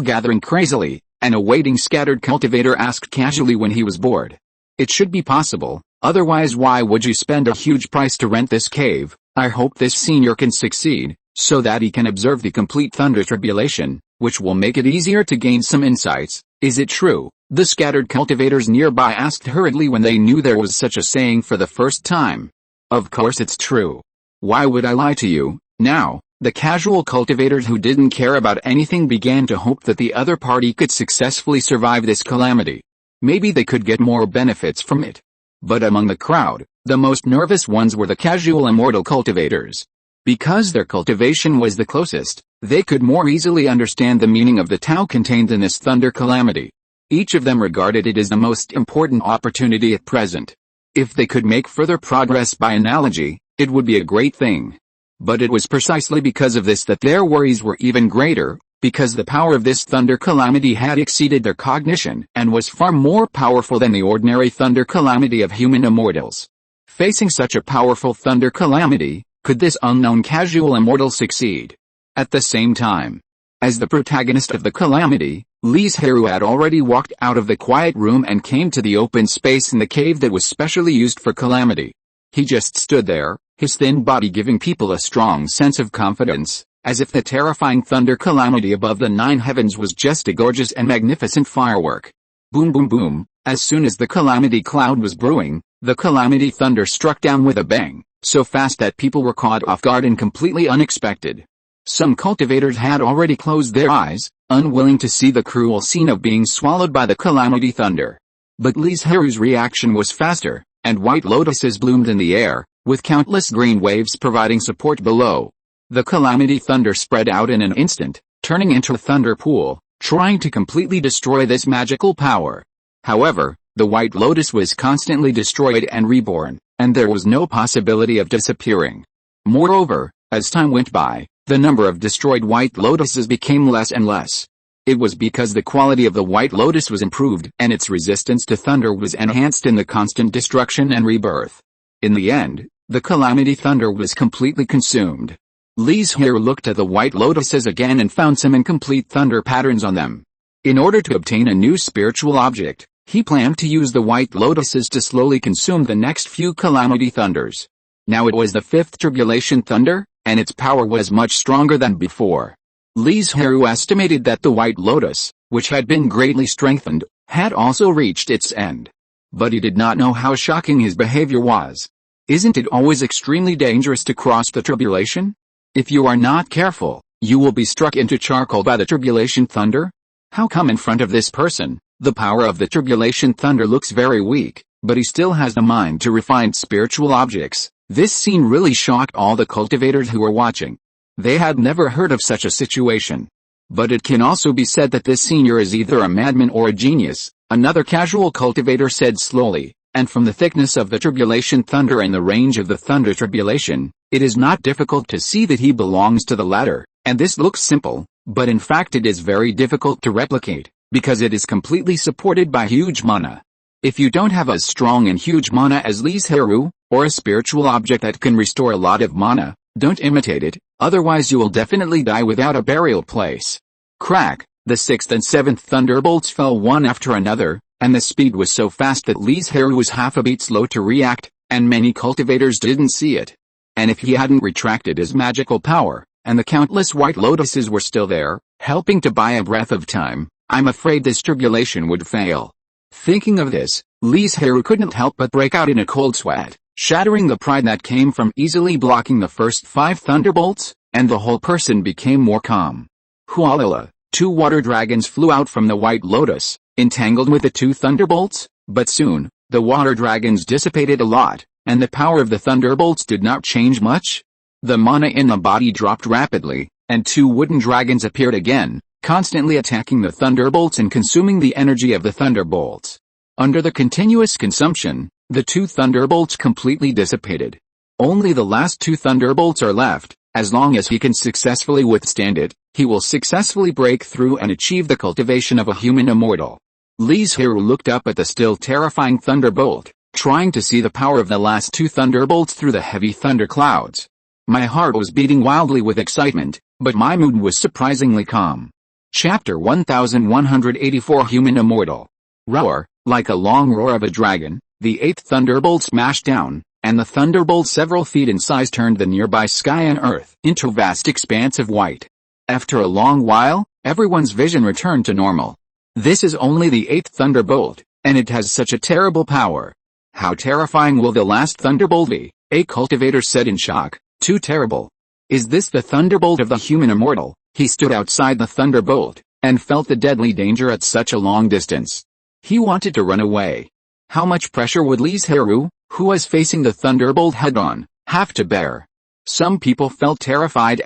gathering crazily, and a waiting scattered cultivator asked casually when he was bored. It should be possible, otherwise why would you spend a huge price to rent this cave? I hope this senior can succeed, so that he can observe the complete thunder tribulation, which will make it easier to gain some insights. Is it true? The scattered cultivators nearby asked hurriedly when they knew there was such a saying for the first time. Of course it's true. Why would I lie to you? Now, the casual cultivators who didn't care about anything began to hope that the other party could successfully survive this calamity. Maybe they could get more benefits from it. But among the crowd, the most nervous ones were the casual immortal cultivators. Because their cultivation was the closest, they could more easily understand the meaning of the Tao contained in this thunder calamity. Each of them regarded it as the most important opportunity at present. If they could make further progress by analogy, it would be a great thing. But it was precisely because of this that their worries were even greater, because the power of this thunder calamity had exceeded their cognition and was far more powerful than the ordinary thunder calamity of human immortals. Facing such a powerful thunder calamity, could this unknown casual immortal succeed? At the same time, as the protagonist of the calamity, Li Zhirui had already walked out of the quiet room and came to the open space in the cave that was specially used for calamity. He just stood there, his thin body giving people a strong sense of confidence, as if the terrifying thunder calamity above the 9 heavens was just a gorgeous and magnificent firework. Boom boom boom, as soon as the calamity cloud was brewing, the calamity thunder struck down with a bang, so fast that people were caught off guard and completely unexpected. Some cultivators had already closed their eyes, unwilling to see the cruel scene of being swallowed by the calamity thunder. But Li Zhirui's reaction was faster, and white lotuses bloomed in the air, with countless green waves providing support below. The calamity thunder spread out in an instant, turning into a thunder pool, trying to completely destroy this magical power. However, the white lotus was constantly destroyed and reborn, and there was no possibility of disappearing. Moreover, as time went by, the number of destroyed white lotuses became less and less. It was because the quality of the white lotus was improved and its resistance to thunder was enhanced in the constant destruction and rebirth. In the end, the calamity thunder was completely consumed. Li Zhirui looked at the white lotuses again and found some incomplete thunder patterns on them. In order to obtain a new spiritual object, he planned to use the white lotuses to slowly consume the next few calamity thunders. Now it was the 5th tribulation thunder, and its power was much stronger than before. Li Zhirui estimated that the white lotus, which had been greatly strengthened, had also reached its end. But he did not know how shocking his behavior was. Isn't it always extremely dangerous to cross the tribulation? If you are not careful, you will be struck into charcoal by the tribulation thunder? How come in front of this person, the power of the tribulation thunder looks very weak, but he still has the mind to refine spiritual objects? This scene really shocked all the cultivators who were watching. They had never heard of such a situation. But it can also be said that this senior is either a madman or a genius, another casual cultivator said slowly, and from the thickness of the tribulation thunder and the range of the thunder tribulation, it is not difficult to see that he belongs to the latter, and this looks simple, but in fact it is very difficult to replicate, because it is completely supported by huge mana. If you don't have as strong and huge mana as Li Zhirui, or a spiritual object that can restore a lot of mana, don't imitate it, otherwise you will definitely die without a burial place. Crack, the 6th and 7th thunderbolts fell one after another, and the speed was so fast that Li Zhirui was half a beat slow to react, and many cultivators didn't see it. And if he hadn't retracted his magical power, and the countless white lotuses were still there, helping to buy a breath of time, I'm afraid this tribulation would fail. Thinking of this, Li Zhirui couldn't help but break out in a cold sweat, shattering the pride that came from easily blocking the first 5 thunderbolts, and the whole person became more calm. Hualala, 2 water dragons flew out from the white lotus, entangled with the 2 thunderbolts, but soon, the water dragons dissipated a lot, and the power of the thunderbolts did not change much. The mana in the body dropped rapidly, and 2 wooden dragons appeared again, constantly attacking the thunderbolts and consuming the energy of the thunderbolts. Under the continuous consumption, the 2 thunderbolts completely dissipated. Only the last 2 thunderbolts are left. As long as he can successfully withstand it, he will successfully break through and achieve the cultivation of a human immortal. Li Zhirui looked up at the still terrifying thunderbolt, trying to see the power of the last 2 thunderbolts through the heavy thunder clouds. My heart was beating wildly with excitement, but my mood was surprisingly calm. Chapter 1184 Human Immortal. Roar, like a long roar of a dragon, the 8th thunderbolt smashed down, and the thunderbolt several feet in size turned the nearby sky and earth into a vast expanse of white. After a long while, everyone's vision returned to normal. This is only the 8th thunderbolt, and it has such a terrible power. How terrifying will the last thunderbolt be? A cultivator said in shock. Too terrible. Is this the thunderbolt of the human immortal? He stood outside the thunderbolt, and felt the deadly danger at such a long distance. He wanted to run away. How much pressure would Li Zhirui, who was facing the thunderbolt head-on, have to bear? Some people felt terrified,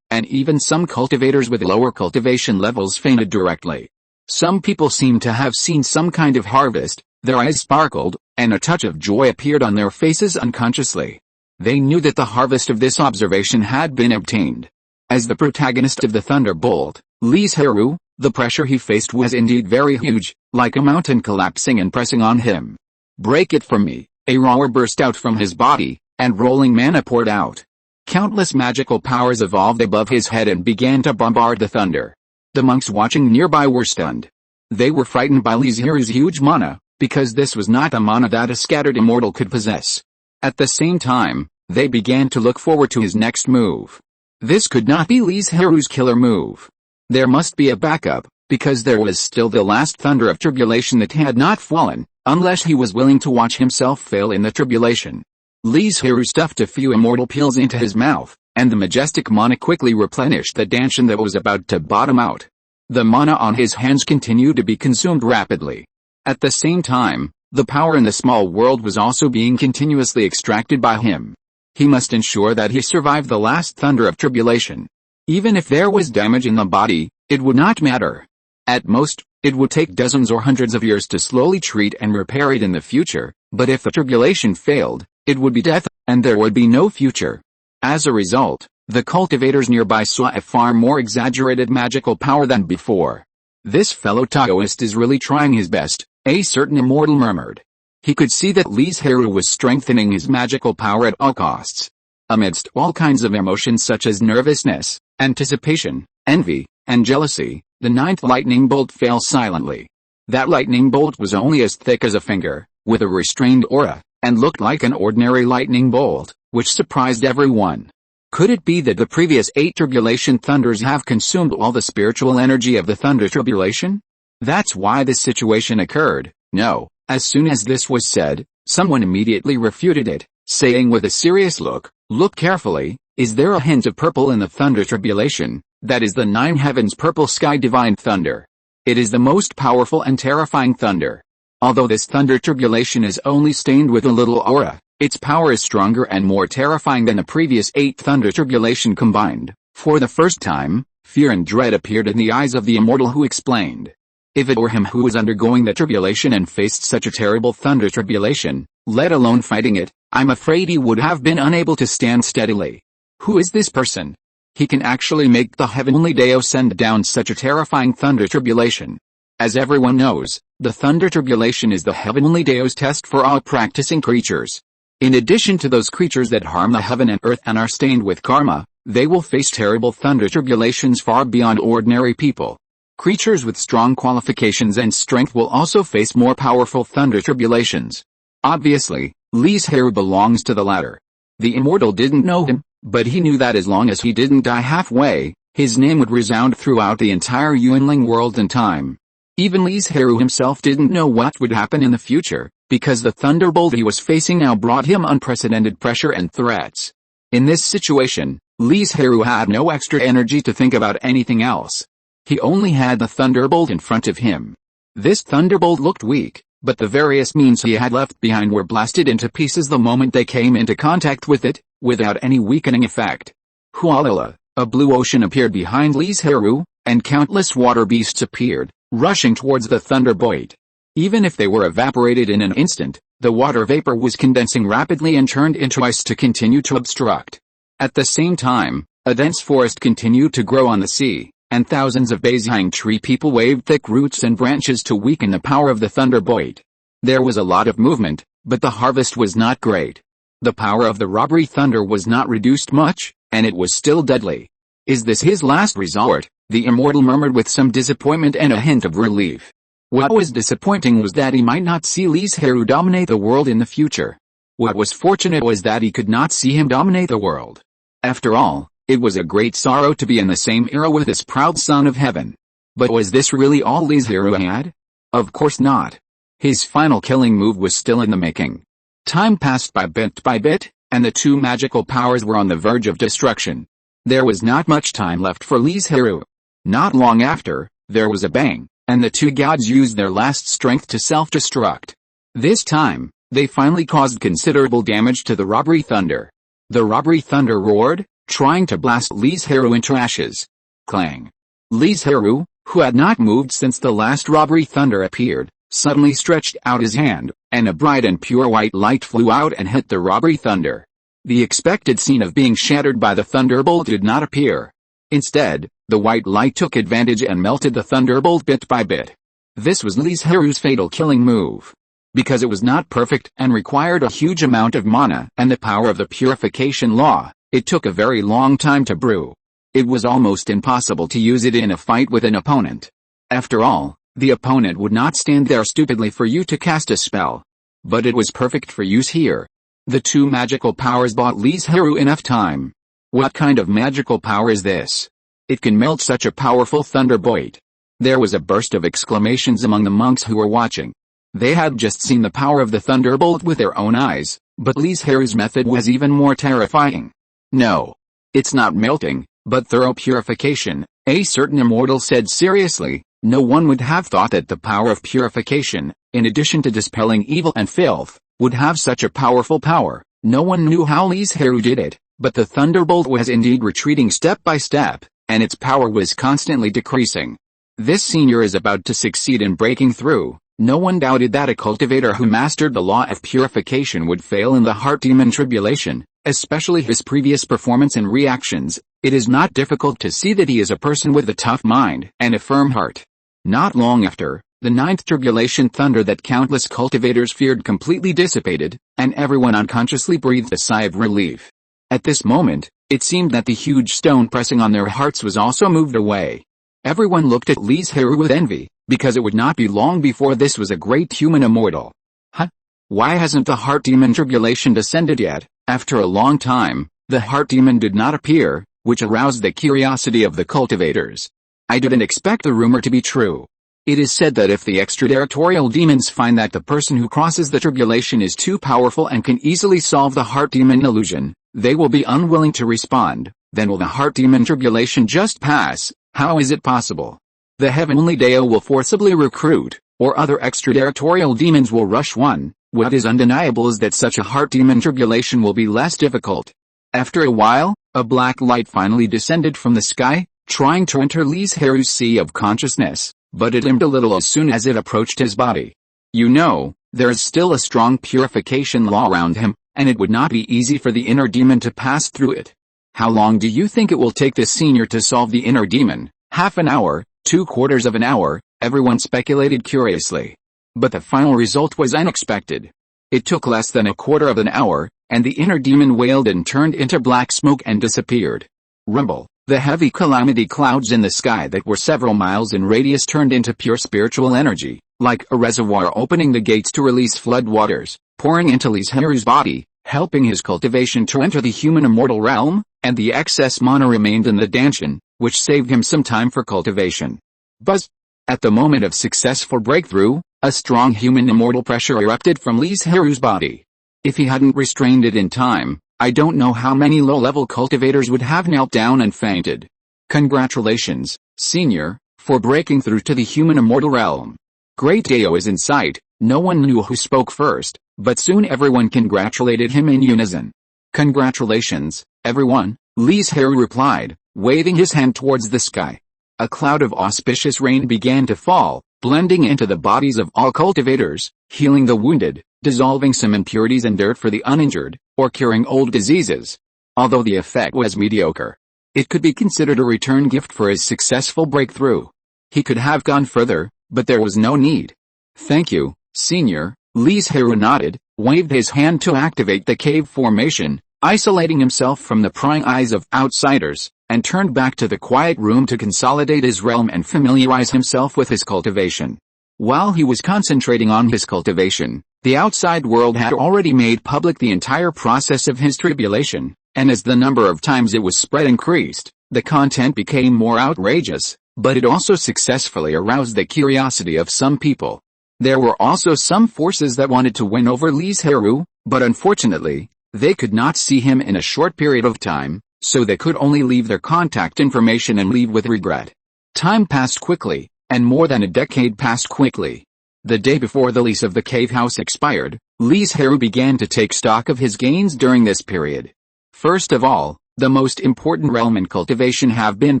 and even some cultivators with lower cultivation levels fainted directly. Some people seemed to have seen some kind of harvest, their eyes sparkled, and a touch of joy appeared on their faces unconsciously. They knew that the harvest of this observation had been obtained. As the protagonist of the thunderbolt, Li Zhirui, the pressure he faced was indeed very huge, like a mountain collapsing and pressing on him. Break it from me, a roar burst out from his body, and rolling mana poured out. Countless magical powers evolved above his head and began to bombard the thunder. The monks watching nearby were stunned. They were frightened by Li Zhirui's huge mana, because this was not the mana that a scattered immortal could possess. At the same time, they began to look forward to his next move. This could not be Li Zhirui's killer move. There must be a backup, because there was still the last thunder of tribulation that had not fallen, unless he was willing to watch himself fail in the tribulation. Li Zhirui stuffed a few immortal pills into his mouth, and the majestic mana quickly replenished the danshan that was about to bottom out. The mana on his hands continued to be consumed rapidly. At the same time, the power in the small world was also being continuously extracted by him. He must ensure that he survived the last thunder of tribulation. Even if there was damage in the body, it would not matter. At most, it would take dozens or hundreds of years to slowly treat and repair it in the future, but if the tribulation failed, it would be death, and there would be no future. As a result, the cultivators nearby saw a far more exaggerated magical power than before. This fellow Taoist is really trying his best, a certain immortal murmured. He could see that Li Zhirui was strengthening his magical power at all costs. Amidst all kinds of emotions such as nervousness, anticipation, envy, and jealousy, the ninth lightning bolt fell silently. That lightning bolt was only as thick as a finger, with a restrained aura, and looked like an ordinary lightning bolt, which surprised everyone. Could it be that the previous 8 tribulation thunders have consumed all the spiritual energy of the thunder tribulation? That's why this situation occurred. No. As soon as this was said, someone immediately refuted it, saying with a serious look, "Look carefully, is there a hint of purple in the thunder tribulation? That is the 9 heavens purple sky divine thunder. It is the most powerful and terrifying thunder. Although this thunder tribulation is only stained with a little aura, its power is stronger and more terrifying than the previous 8 thunder tribulation combined." For the first time, fear and dread appeared in the eyes of the immortal who explained. If it were him who was undergoing the tribulation and faced such a terrible thunder tribulation, let alone fighting it, I'm afraid he would have been unable to stand steadily. Who is this person? He can actually make the heavenly Dao send down such a terrifying thunder tribulation. As everyone knows, the thunder tribulation is the heavenly Dao's test for all practicing creatures. In addition to those creatures that harm the heaven and earth and are stained with karma, they will face terrible thunder tribulations far beyond ordinary people. Creatures with strong qualifications and strength will also face more powerful thunder tribulations. Obviously, Li Zhirui belongs to the latter. The immortal didn't know him, but he knew that as long as he didn't die halfway, his name would resound throughout the entire Yuanling world and time. Even Li Zhirui himself didn't know what would happen in the future, because the thunderbolt he was facing now brought him unprecedented pressure and threats. In this situation, Li Zhirui had no extra energy to think about anything else. He only had the thunderbolt in front of him. This thunderbolt looked weak, but the various means he had left behind were blasted into pieces the moment they came into contact with it, without any weakening effect. Hualala, a blue ocean appeared behind Li Zhirui, and countless water beasts appeared, rushing towards the thunderbolt. Even if they were evaporated in an instant, the water vapor was condensing rapidly and turned into ice to continue to obstruct. At the same time, a dense forest continued to grow on the sea, and thousands of Bailang tree people waved thick roots and branches to weaken the power of the thunderbolt. There was a lot of movement, but the harvest was not great. The power of the robbery thunder was not reduced much, and it was still deadly. Is this his last resort? The immortal murmured with some disappointment and a hint of relief. What was disappointing was that he might not see Li Zhirui dominate the world in the future. What was fortunate was that he could not see him dominate the world. After all, it was a great sorrow to be in the same era with this proud son of heaven. But was this really all Li Zhirui had? Of course not. His final killing move was still in the making. Time passed by bit, and the 2 magical powers were on the verge of destruction. There was not much time left for Li Zhirui. Not long after, there was a bang, and the 2 gods used their last strength to self-destruct. This time, they finally caused considerable damage to the robbery thunder. The robbery thunder roared, trying to blast Li Zhirui into ashes. Clang. Li Zhirui, who had not moved since the last robbery thunder appeared, suddenly stretched out his hand, and a bright and pure white light flew out and hit the robbery thunder. The expected scene of being shattered by the thunderbolt did not appear. Instead, the white light took advantage and melted the thunderbolt bit by bit. This was Li Zhirui's fatal killing move. Because it was not perfect and required a huge amount of mana and the power of the purification law, it took a very long time to brew. It was almost impossible to use it in a fight with an opponent. After all, the opponent would not stand there stupidly for you to cast a spell. But it was perfect for use here. The 2 magical powers bought Li Zhirui enough time. What kind of magical power is this? It can melt such a powerful thunderbolt. There was a burst of exclamations among the monks who were watching. They had just seen the power of the thunderbolt with their own eyes, but Li Zhirui's method was even more terrifying. No. It's not melting, but thorough purification, a certain immortal said seriously. No one would have thought that the power of purification, in addition to dispelling evil and filth, would have such a powerful power. No one knew how Li Zhirui did it, but the thunderbolt was indeed retreating step by step, and its power was constantly decreasing. This senior is about to succeed in breaking through. No one doubted that a cultivator who mastered the law of purification would fail in the heart demon tribulation, especially his previous performance and reactions. It is not difficult to see that he is a person with a tough mind and a firm heart. Not long after, the ninth tribulation thunder that countless cultivators feared completely dissipated, and everyone unconsciously breathed a sigh of relief. At this moment, it seemed that the huge stone pressing on their hearts was also moved away. Everyone looked at Li Zhirui with envy, because it would not be long before this was a great human immortal. Huh? Why hasn't the heart demon tribulation descended yet? After a long time, the heart demon did not appear, which aroused the curiosity of the cultivators. I didn't expect the rumor to be true. It is said that if the extraterritorial demons find that the person who crosses the tribulation is too powerful and can easily solve the heart demon illusion, they will be unwilling to respond. Then will the heart demon tribulation just pass? How is it possible? The heavenly Deo will forcibly recruit, or other extraterritorial demons will rush one. What is undeniable is that such a heart demon tribulation will be less difficult. After a while, a black light finally descended from the sky, trying to enter Li Zhirui's sea of consciousness, but it dimmed a little as soon as it approached his body. You know, there is still a strong purification law around him, and it would not be easy for the inner demon to pass through it. How long do you think it will take this senior to solve the inner demon? Half an hour, 3/4 of an hour, everyone speculated curiously. But the final result was unexpected. It took less than 1/4 of an hour, and the inner demon wailed and turned into black smoke and disappeared. Rumble. The heavy calamity clouds in the sky that were several miles in radius turned into pure spiritual energy, like a reservoir opening the gates to release flood waters, pouring into Li Zhirui's body, helping his cultivation to enter the human immortal realm, and the excess mana remained in the Danshan, which saved him some time for cultivation. Buzz! At the moment of successful breakthrough, a strong human immortal pressure erupted from Li Zhirui's body. If he hadn't restrained it in time, I don't know how many low-level cultivators would have knelt down and fainted. Congratulations, Senior, for breaking through to the human immortal realm. Great Deo is in sight. No one knew who spoke first, but soon everyone congratulated him in unison. Congratulations, everyone, Li Zhirui replied, waving his hand towards the sky. A cloud of auspicious rain began to fall, blending into the bodies of all cultivators, healing the wounded, dissolving some impurities and dirt for the uninjured, or curing old diseases. Although the effect was mediocre, it could be considered a return gift for his successful breakthrough. He could have gone further, but there was no need. Thank you, Senior, Li Zhirui nodded, waved his hand to activate the cave formation, isolating himself from the prying eyes of outsiders, and turned back to the quiet room to consolidate his realm and familiarize himself with his cultivation. While he was concentrating on his cultivation, the outside world had already made public the entire process of his tribulation, and as the number of times it was spread increased, the content became more outrageous, but it also successfully aroused the curiosity of some people. There were also some forces that wanted to win over Li Zhirui, but unfortunately, they could not see him in a short period of time, so they could only leave their contact information and leave with regret. Time passed quickly, and more than a decade passed quickly. The day before the lease of the cave house expired, Li Zhirui began to take stock of his gains during this period. First of all, the most important realm and cultivation have been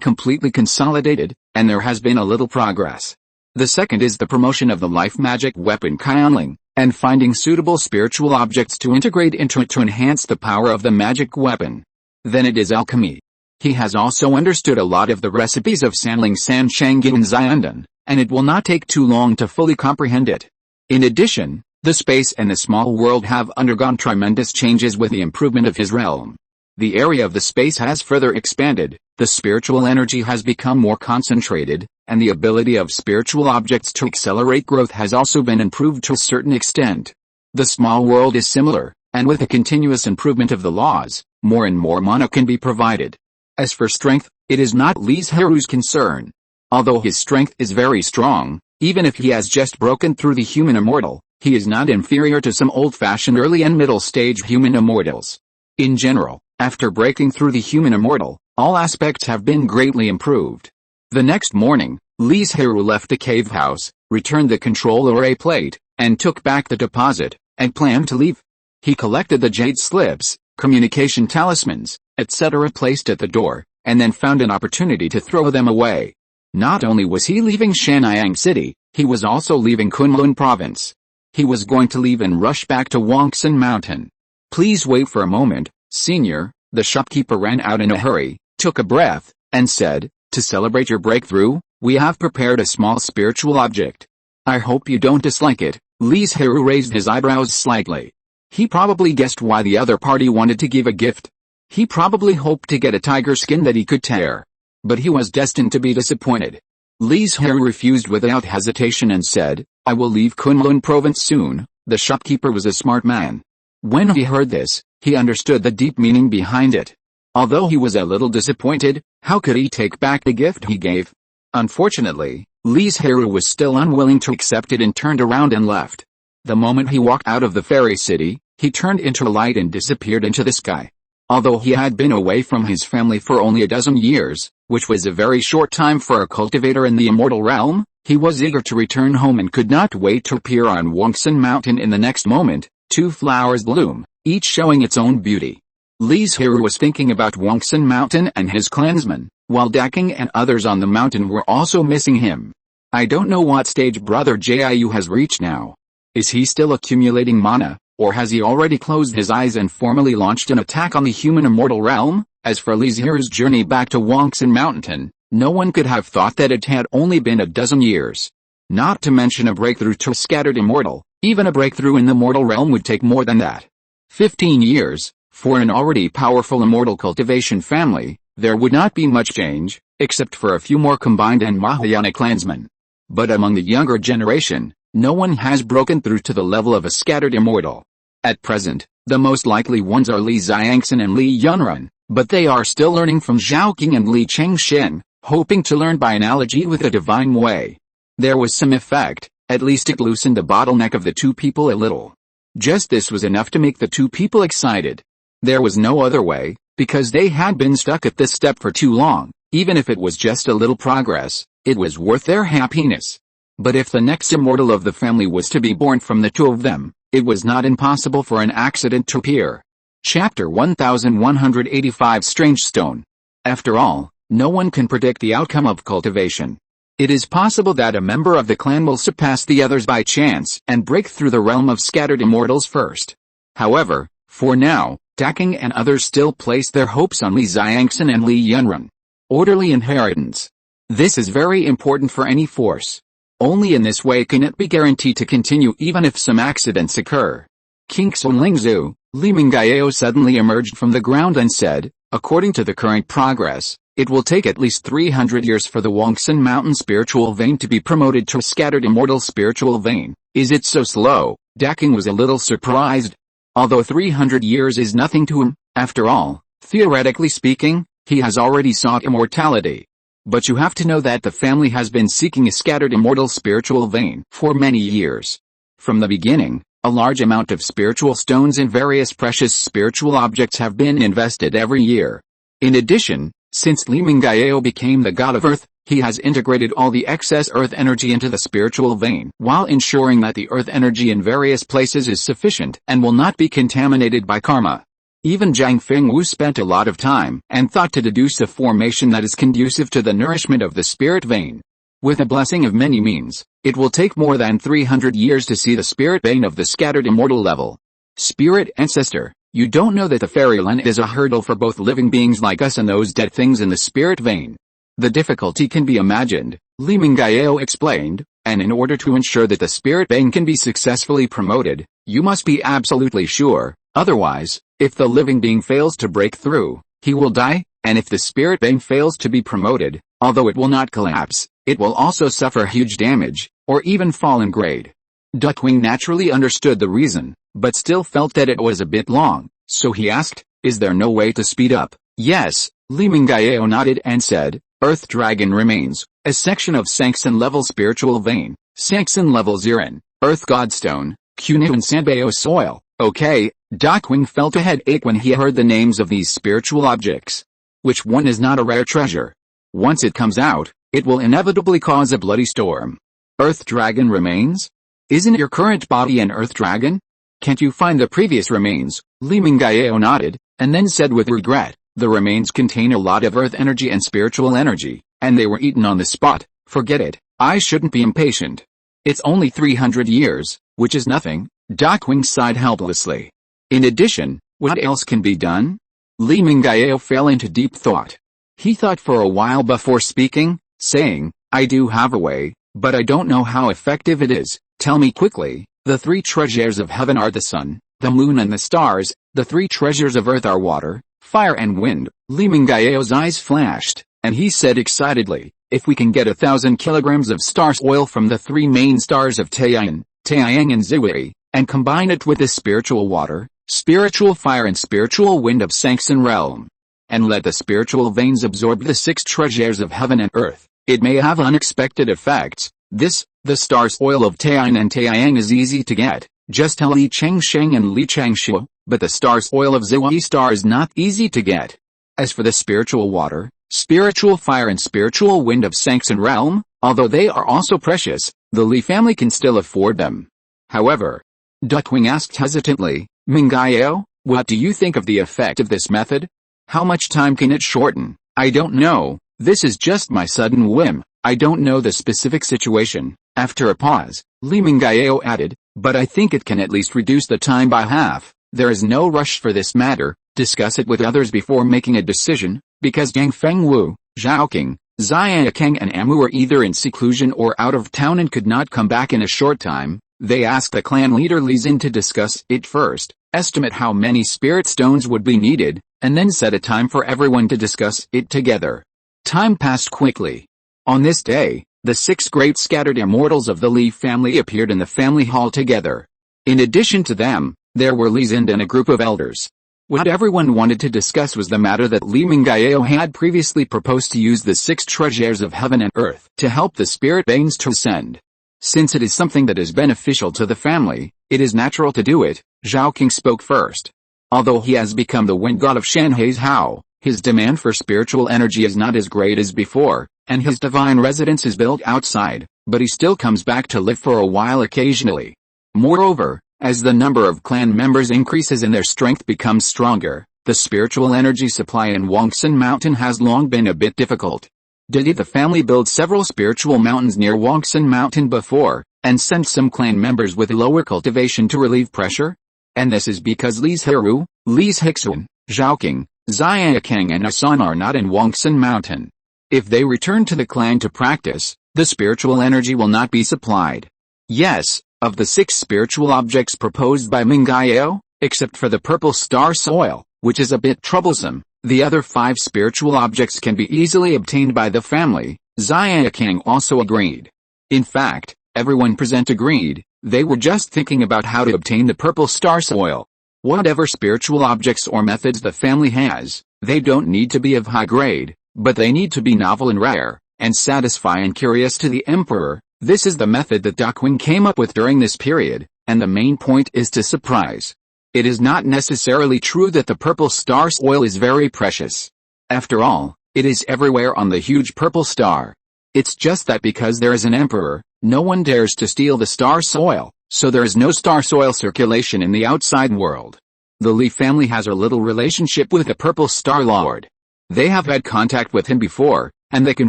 completely consolidated, and there has been a little progress. The second is the promotion of the life magic weapon Qianling, and finding suitable spiritual objects to integrate into it to enhance the power of the magic weapon. Then it is alchemy. He has also understood a lot of the recipes of Sanling San Shangin and Xiandan, and it will not take too long to fully comprehend it. In addition, the space and the small world have undergone tremendous changes with the improvement of his realm. The area of the space has further expanded, the spiritual energy has become more concentrated, and the ability of spiritual objects to accelerate growth has also been improved to a certain extent. The small world is similar, and with the continuous improvement of the laws, more and more mana can be provided. As for strength, it is not Li Zhirui's concern. Although his strength is very strong, even if he has just broken through the human immortal, he is not inferior to some old-fashioned early and middle stage human immortals. In general, after breaking through the human immortal, all aspects have been greatly improved. The next morning, Li Zhirui left the cave house, returned the control array plate, and took back the deposit, and planned to leave. He collected the jade slips, communication talismans, etc. placed at the door, and then found an opportunity to throw them away. Not only was he leaving Shangyang City, he was also leaving Kunlun Province. He was going to leave and rush back to Wangsan Mountain. Please wait for a moment, senior, the shopkeeper ran out in a hurry, took a breath, and said, to celebrate your breakthrough, we have prepared a small spiritual object. I hope you don't dislike it. Li Zhirui raised his eyebrows slightly. He probably guessed why the other party wanted to give a gift. He probably hoped to get a tiger skin that he could tear. But he was destined to be disappointed. Li Zhirui refused without hesitation and said, I will leave Kunlun Province soon. The shopkeeper was a smart man. When he heard this, he understood the deep meaning behind it. Although he was a little disappointed, how could he take back the gift he gave? Unfortunately, Li Zhirui was still unwilling to accept it and turned around and left. The moment he walked out of the fairy city, he turned into light and disappeared into the sky. Although he had been away from his family for only a dozen years, which was a very short time for a cultivator in the immortal realm, he was eager to return home and could not wait to appear on Wangsan Mountain in the next moment. 2 flowers bloom, each showing its own beauty. Li Zhirui was thinking about Wangsan Mountain and his clansmen, while Daking and others on the mountain were also missing him. I don't know what stage Brother Jiu has reached now. Is he still accumulating mana, or has he already closed his eyes and formally launched an attack on the human immortal realm? As for Li Zhirui's journey back to Wangsan Mountain, no one could have thought that it had only been a dozen years. Not to mention a breakthrough to a scattered immortal, even a breakthrough in the mortal realm would take more than that. 15 years, for an already powerful immortal cultivation family, there would not be much change, except for a few more combined and Mahayana clansmen. But among the younger generation, no one has broken through to the level of a scattered immortal. At present, the most likely ones are Li Xiangxin and Li Yunrun, but they are still learning from Zhao Qing and Li Chengxin, hoping to learn by analogy with a divine way. There was some effect, at least it loosened the bottleneck of the two people a little. Just this was enough to make the two people excited. There was no other way, because they had been stuck at this step for too long. Even if it was just a little progress, it was worth their happiness. But if the next immortal of the family was to be born from the two of them, it was not impossible for an accident to appear. Chapter 1185 Strange Stone. After all, no one can predict the outcome of cultivation. It is possible that a member of the clan will surpass the others by chance and break through the realm of scattered immortals first. However, for now, Daking and others still place their hopes on Li Xiangxin and Li Yunrun. Orderly inheritance. This is very important for any force. Only in this way can it be guaranteed to continue even if some accidents occur. King Sonlingzu, Li Mingyao suddenly emerged from the ground and said, according to the current progress, it will take at least 300 years for the Wangsan Mountain spiritual vein to be promoted to a scattered immortal spiritual vein. Is it so slow? Daking was a little surprised. Although 300 years is nothing to him, after all, theoretically speaking, he has already sought immortality. But you have to know that the family has been seeking a scattered immortal spiritual vein for many years. From the beginning, a large amount of spiritual stones and various precious spiritual objects have been invested every year. In addition, since Li Mingyao became the god of earth, he has integrated all the excess earth energy into the spiritual vein, while ensuring that the earth energy in various places is sufficient and will not be contaminated by karma. Even Zhang Fengwu spent a lot of time and thought to deduce a formation that is conducive to the nourishment of the spirit vein. With a blessing of many means, it will take more than 300 years to see the spirit vein of the scattered immortal level. Spirit ancestor, you don't know that the fairyland is a hurdle for both living beings like us and those dead things in the spirit vein. The difficulty can be imagined, Li Mingyao explained, and in order to ensure that the spirit vein can be successfully promoted, you must be absolutely sure. Otherwise, if the living being fails to break through, he will die, and if the spirit vein fails to be promoted, although it will not collapse, it will also suffer huge damage, or even fall in grade. Duckwing naturally understood the reason, but still felt that it was a bit long, so he asked, Is there no way to speed up? Yes, Li Mingyao nodded and said, Earth Dragon remains, a section of Sanxin level spiritual vein, Sanxin level Zirin, Earth Godstone, Cuneo and Sanbeo soil. Okay, Dockwing felt a headache when he heard the names of these spiritual objects. Which one is not a rare treasure? Once it comes out, it will inevitably cause a bloody storm. Earth Dragon remains? Isn't your current body an Earth Dragon? Can't you find the previous remains? Li Mingyao nodded, and then said with regret, the remains contain a lot of earth energy and spiritual energy, and they were eaten on the spot. Forget it, I shouldn't be impatient. It's only 300 years, which is nothing. Dockwing sighed helplessly. In addition, what else can be done? Li Mingyao fell into deep thought. He thought for a while before speaking, saying, I do have a way, but I don't know how effective it is. Tell me quickly. The 3 treasures of heaven are the sun, the moon and the stars. The 3 treasures of earth are water, fire and wind. Li Mingyao's eyes flashed, and he said excitedly, if we can get 1,000 kilograms of star oil from the 3 main stars of Taiyang, and Zirui, and combine it with the spiritual water, spiritual fire and spiritual wind of Sanxin realm, and let the spiritual veins absorb the 6 treasures of heaven and earth, it may have unexpected effects. The star's oil of Taiyang and Taiyang is easy to get, just tell Li Changsheng and Li Changshu, but the star's oil of Zirui star is not easy to get. As for the spiritual water, spiritual fire and spiritual wind of Sanxin realm, although they are also precious, the Li family can still afford them. However, Dockwing asked hesitantly, Mingyao, what do you think of the effect of this method? How much time can it shorten? I don't know, this is just my sudden whim, I don't know the specific situation. After a pause, Li Mingyao added, but I think it can at least reduce the time by half. There is no rush for this matter, discuss it with others before making a decision, because Yang Fengwu, Zhaoqing, Xiaokeng and Amu were either in seclusion or out of town and could not come back in a short time. They asked the clan leader Li Xin to discuss it first, estimate how many spirit stones would be needed, and then set a time for everyone to discuss it together. Time passed quickly. On this day, the 6 great scattered immortals of the Li family appeared in the family hall together. In addition to them, there were Li Xin and a group of elders. What everyone wanted to discuss was the matter that Li Mingyao had previously proposed to use the 6 treasures of heaven and earth to help the spirit veins to ascend. Since it is something that is beneficial to the family, it is natural to do it. Zhaoqing spoke first. Although he has become the wind god of Shanhai's Hao, his demand for spiritual energy is not as great as before, and his divine residence is built outside, but he still comes back to live for a while occasionally. Moreover, as the number of clan members increases and their strength becomes stronger, the spiritual energy supply in Wangsun Mountain has long been a bit difficult. Did the family build several spiritual mountains near Wangsun Mountain before, and send some clan members with lower cultivation to relieve pressure? And this is because Li Zhirui, Li Zhixun, Zhaoqing, Xiaokeng and Asan are not in Wangsun Mountain. If they return to the clan to practice, the spiritual energy will not be supplied. Yes, of the 6 spiritual objects proposed by Mingyao, except for the purple star soil, which is a bit troublesome, the other 5 spiritual objects can be easily obtained by the family. Xiaokeng also agreed. In fact, everyone present agreed, they were just thinking about how to obtain the purple star soil. Whatever spiritual objects or methods the family has, they don't need to be of high grade, but they need to be novel and rare, and satisfy and curious to the emperor. This is the method that Dockwing came up with during this period, and the main point is to surprise. It is not necessarily true that the purple star oil is very precious. After all, it is everywhere on the huge purple star. It's just that because there is an emperor, no one dares to steal the star soil, so there is no star soil circulation in the outside world. The Li family has a little relationship with the purple star lord. They have had contact with him before, and they can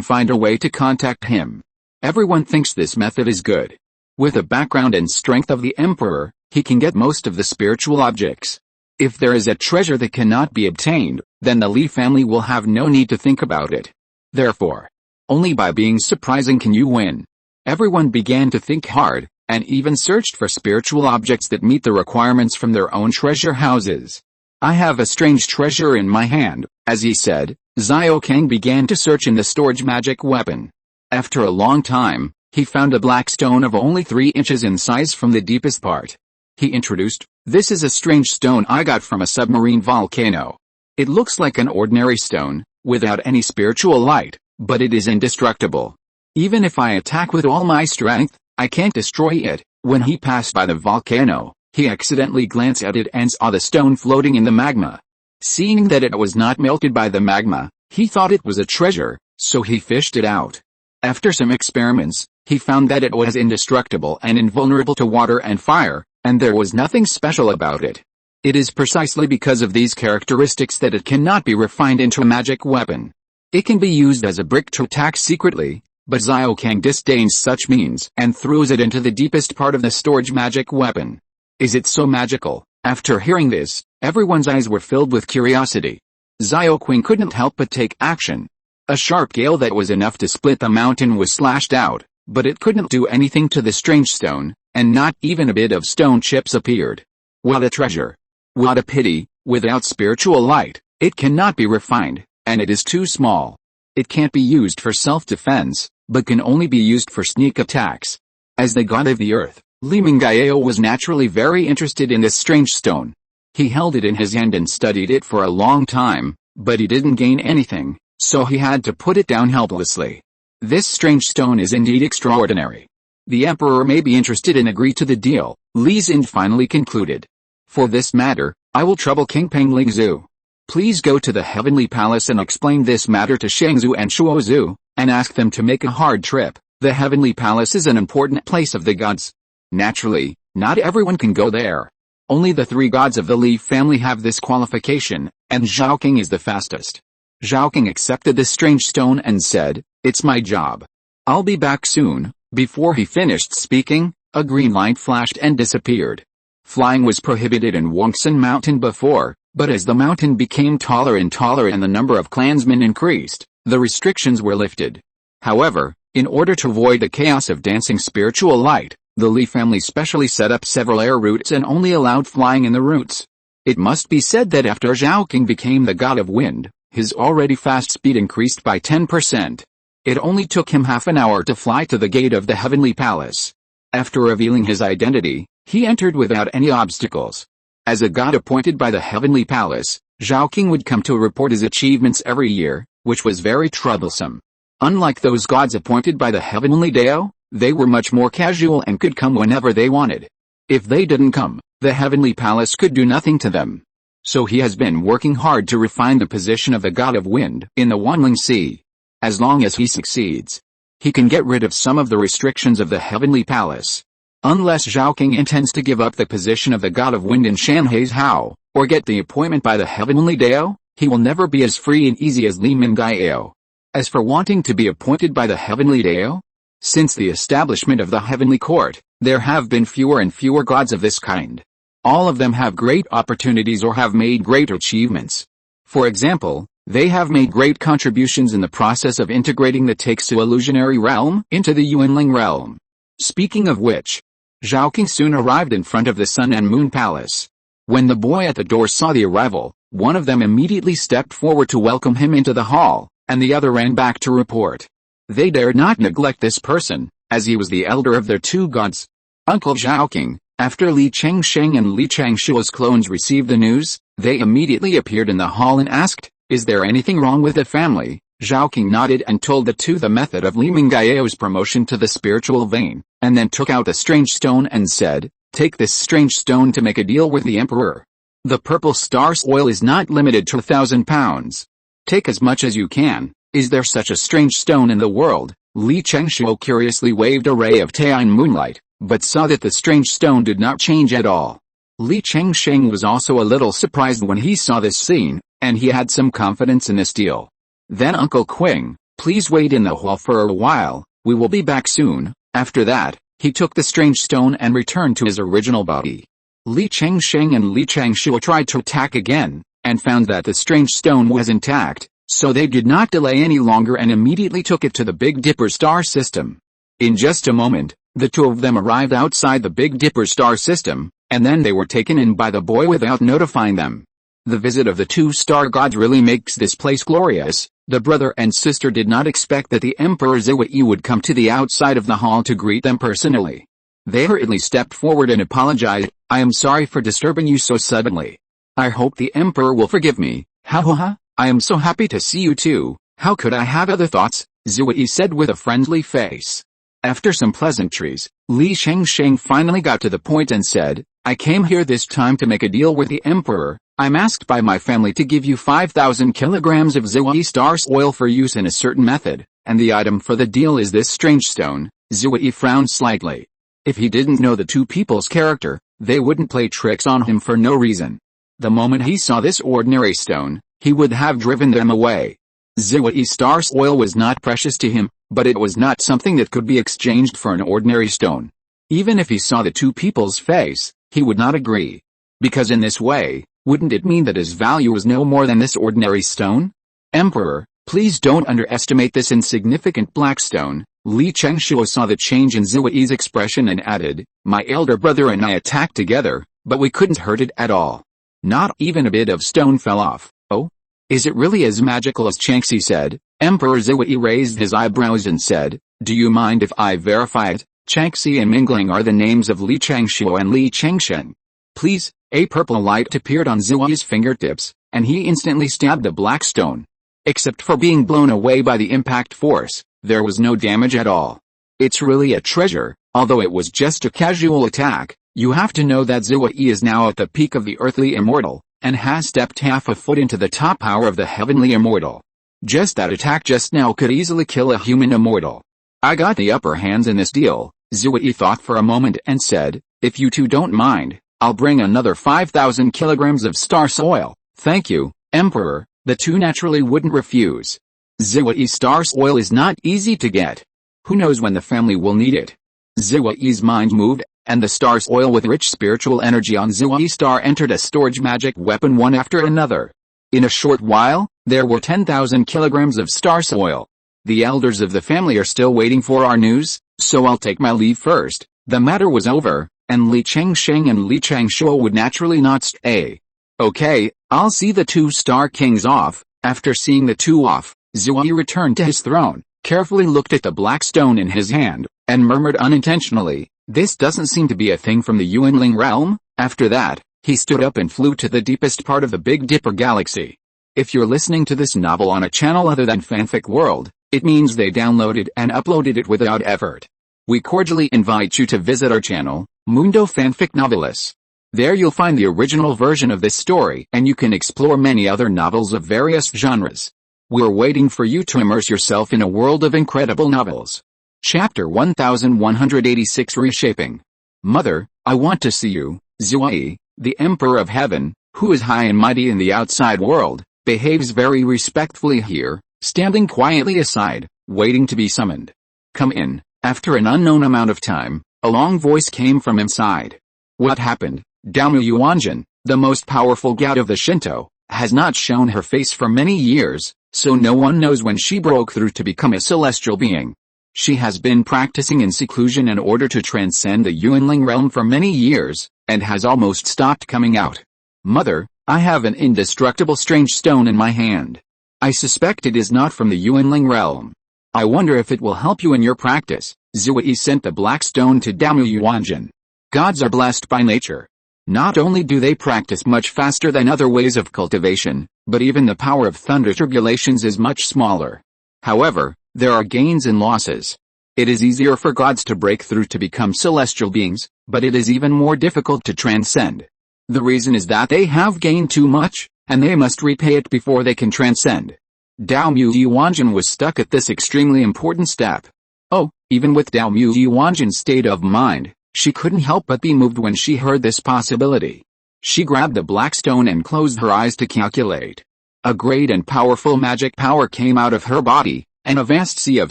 find a way to contact him. Everyone thinks this method is good. With the background and strength of the emperor, he can get most of the spiritual objects. If there is a treasure that cannot be obtained, then the Li family will have no need to think about it. Therefore, only by being surprising can you win. Everyone began to think hard, and even searched for spiritual objects that meet the requirements from their own treasure houses. I have a strange treasure in my hand, as he said. Xiaokeng began to search in the storage magic weapon. After a long time, he found a black stone of only 3 inches in size from the deepest part. He introduced, "This is a strange stone I got from a submarine volcano. It looks like an ordinary stone, without any spiritual light, but it is indestructible. Even if I attack with all my strength, I can't destroy it. When he passed by the volcano, he accidentally glanced at it and saw the stone floating in the magma. Seeing that it was not melted by the magma, he thought it was a treasure, so he fished it out. After some experiments, he found that it was indestructible and invulnerable to water and fire, and there was nothing special about it. It is precisely because of these characteristics that it cannot be refined into a magic weapon. It can be used as a brick to attack secretly, but Xiaokang disdains such means and throws it into the deepest part of the storage magic weapon. Is it so magical? After hearing this, everyone's eyes were filled with curiosity. Xiaokang couldn't help but take action. A sharp gale that was enough to split the mountain was slashed out, but it couldn't do anything to the strange stone, and not even a bit of stone chips appeared. What a treasure! What a pity, without spiritual light, it cannot be refined, and it is too small. It can't be used for self-defense, but can only be used for sneak attacks. As the god of the earth, Li Mingyao was naturally very interested in this strange stone. He held it in his hand and studied it for a long time, but he didn't gain anything, so he had to put it down helplessly. This strange stone is indeed extraordinary. The emperor may be interested and agree to the deal, Li Xin finally concluded. For this matter, I will trouble King Peng Lingzhu. Please go to the heavenly palace and explain this matter to Shangzhu and Shuozhu, and ask them to make a hard trip. The heavenly palace is an important place of the gods. Naturally, not everyone can go there. Only the 3 gods of the Li family have this qualification, and Xiaokang is the fastest. Xiaokang accepted the strange stone and said, "It's my job. I'll be back soon." Before he finished speaking, a green light flashed and disappeared. Flying was prohibited in Wongsun Mountain before, but as the mountain became taller and the number of clansmen increased, the restrictions were lifted. However, in order to avoid the chaos of dancing spiritual light, the Li family specially set up several air routes and only allowed flying in the routes. It must be said that after Xiaokang became the god of wind, his already fast speed increased by 10%. It only took him half an hour to fly to the gate of the heavenly palace. After revealing his identity, he entered without any obstacles. As a god appointed by the heavenly palace, Xiaokang would come to report his achievements every year, which was very troublesome. Unlike those gods appointed by the heavenly Dao, they were much more casual and could come whenever they wanted. If they didn't come, the heavenly palace could do nothing to them. So he has been working hard to refine the position of the god of wind in the Wanling Sea. As long as he succeeds, he can get rid of some of the restrictions of the heavenly palace. Unless Xiaokang intends to give up the position of the god of wind in Shanhai's Hao, or get the appointment by the heavenly Dao, he will never be as free and easy as Li Mingyao. As for wanting to be appointed by the heavenly Dao, since the establishment of the heavenly court, there have been fewer and fewer gods of this kind. All of them have great opportunities or have made great achievements. For example, they have made great contributions in the process of integrating the Taixu illusionary realm into the Yuanling realm. Speaking of which, Xiaokang soon arrived in front of the Sun and Moon Palace. When the boy at the door saw the arrival, one of them immediately stepped forward to welcome him into the hall, and the other ran back to report. They dared not neglect this person, as he was the elder of their 2 gods. Uncle Xiaokang, after Li Changsheng and Li Changshuo's clones received the news, they immediately appeared in the hall and asked, "Is there anything wrong with the family?" Xiaokang nodded and told the 2 the method of Li Mingyao's promotion to the spiritual vein, and then took out the strange stone and said, "Take this strange stone to make a deal with the emperor. The purple star oil is not limited to 1,000 pounds. Take as much as you can. Is there such a strange stone in the world?" Li Changshuo curiously waved a ray of Taiyuan moonlight, but saw that the strange stone did not change at all. Li Changsheng was also a little surprised when he saw this scene, and he had some confidence in this deal. Then Uncle Qing, "Please wait in the hall for a while, we will be back soon." After that, he took the strange stone and returned to his original body. Li Changsheng and Li Changshuo tried to attack again, and found that the strange stone was intact, so they did not delay any longer and immediately took it to the Big Dipper star system. In just a moment, the 2 of them arrived outside the Big Dipper star system, and then they were taken in by the boy without notifying them. The visit of the 2 star gods really makes this place glorious. The brother and sister did not expect that the Emperor Ziwei would come to the outside of the hall to greet them personally. They hurriedly stepped forward and apologized. "I am sorry for disturbing you so suddenly. I hope the Emperor will forgive me. Ha ha ha, I am so happy to see you too. How could I have other thoughts? Zhui said with a friendly face. After some pleasantries, Li Shengsheng finally got to the point and said, I came here this time to make a deal with the emperor. I'm asked by my family to give you 5,000 kilograms of Zhui star oil for use in a certain method, and the item for the deal is this strange stone. Zhui frowned slightly. If he didn't know the two people's character, they wouldn't play tricks on him for no reason. The moment he saw this ordinary stone, he would have driven them away. Zhui star oil was not precious to him, but it was not something that could be exchanged for an ordinary stone. Even if he saw the two people's face, he would not agree. Because in this way, wouldn't it mean that his value was no more than this ordinary stone? Emperor, please don't underestimate this insignificant black stone. Li Chengshuo saw the change in Zui's expression and added, my elder brother and I attacked together, but we couldn't hurt it at all. Not even a bit of stone fell off. Oh? Is it really as magical as Changxi said? Emperor Zui raised his eyebrows and said, do you mind if I verify it? Changxi and Mingling are the names of Li Chengshuo and Li Chengsheng. Please. A purple light appeared on Zui's fingertips, and he instantly stabbed the black stone. Except for being blown away by the impact force, there was no damage at all. It's really a treasure, although it was just a casual attack. You have to know that Zui is now at the peak of the earthly immortal, and has stepped half a foot into the top power of the heavenly immortal. Just that attack just now could easily kill a human immortal. I got the upper hands in this deal. Zui thought for a moment and said, if you two don't mind, I'll bring another 5,000 kilograms of star oil. Thank you, Emperor. The two naturally wouldn't refuse. Zui star oil is not easy to get. Who knows when the family will need it? Zui's mind moved, and the star oil with rich spiritual energy on Zui star entered a storage magic weapon one after another. In a short while, there were 10,000 kilograms of star oil. The elders of the family are still waiting for our news, so I'll take my leave first. The matter was over, and Li Chengsheng and Li Chengshuo would naturally not stay. Okay, I'll see the two star kings off. After seeing the two off, Zui returned to his throne, carefully looked at the black stone in his hand, and murmured unintentionally, this doesn't seem to be a thing from the Yuanling realm. After that, he stood up and flew to the deepest part of the Big Dipper galaxy. If you're listening to this novel on a channel other than Fanfic World, it means they downloaded and uploaded it without effort. We cordially invite you to visit our channel, Mundo Fanfic Novelis. There you'll find the original version of this story, and you can explore many other novels of various genres. We're waiting for you to immerse yourself in a world of incredible novels. Chapter 1186 Reshaping. Mother, I want to see you. Zui, the Emperor of Heaven, who is high and mighty in the outside world, behaves very respectfully here, standing quietly aside, waiting to be summoned. Come in. After an unknown amount of time, a long voice came from inside. What happened? Daomu Yuanjin, the most powerful god of the Shinto, has not shown her face for many years, so no one knows when she broke through to become a celestial being. She has been practicing in seclusion in order to transcend the Yuanling realm for many years, and has almost stopped coming out. Mother, I have an indestructible strange stone in my hand. I suspect it is not from the Yuanling realm. I wonder if it will help you in your practice. Zui sent the black stone to Daomu Yuanjin. Gods are blessed by nature. Not only do they practice much faster than other ways of cultivation, but even the power of thunder tribulations is much smaller. However, there are gains and losses. It is easier for gods to break through to become celestial beings, but it is even more difficult to transcend. The reason is that they have gained too much, and they must repay it before they can transcend. Daomu Yuanjin was stuck at this extremely important step. Oh, even with Daomu Yuanjin's state of mind, she couldn't help but be moved when she heard this possibility. She grabbed the black stone and closed her eyes to calculate. A great and powerful magic power came out of her body, and a vast sea of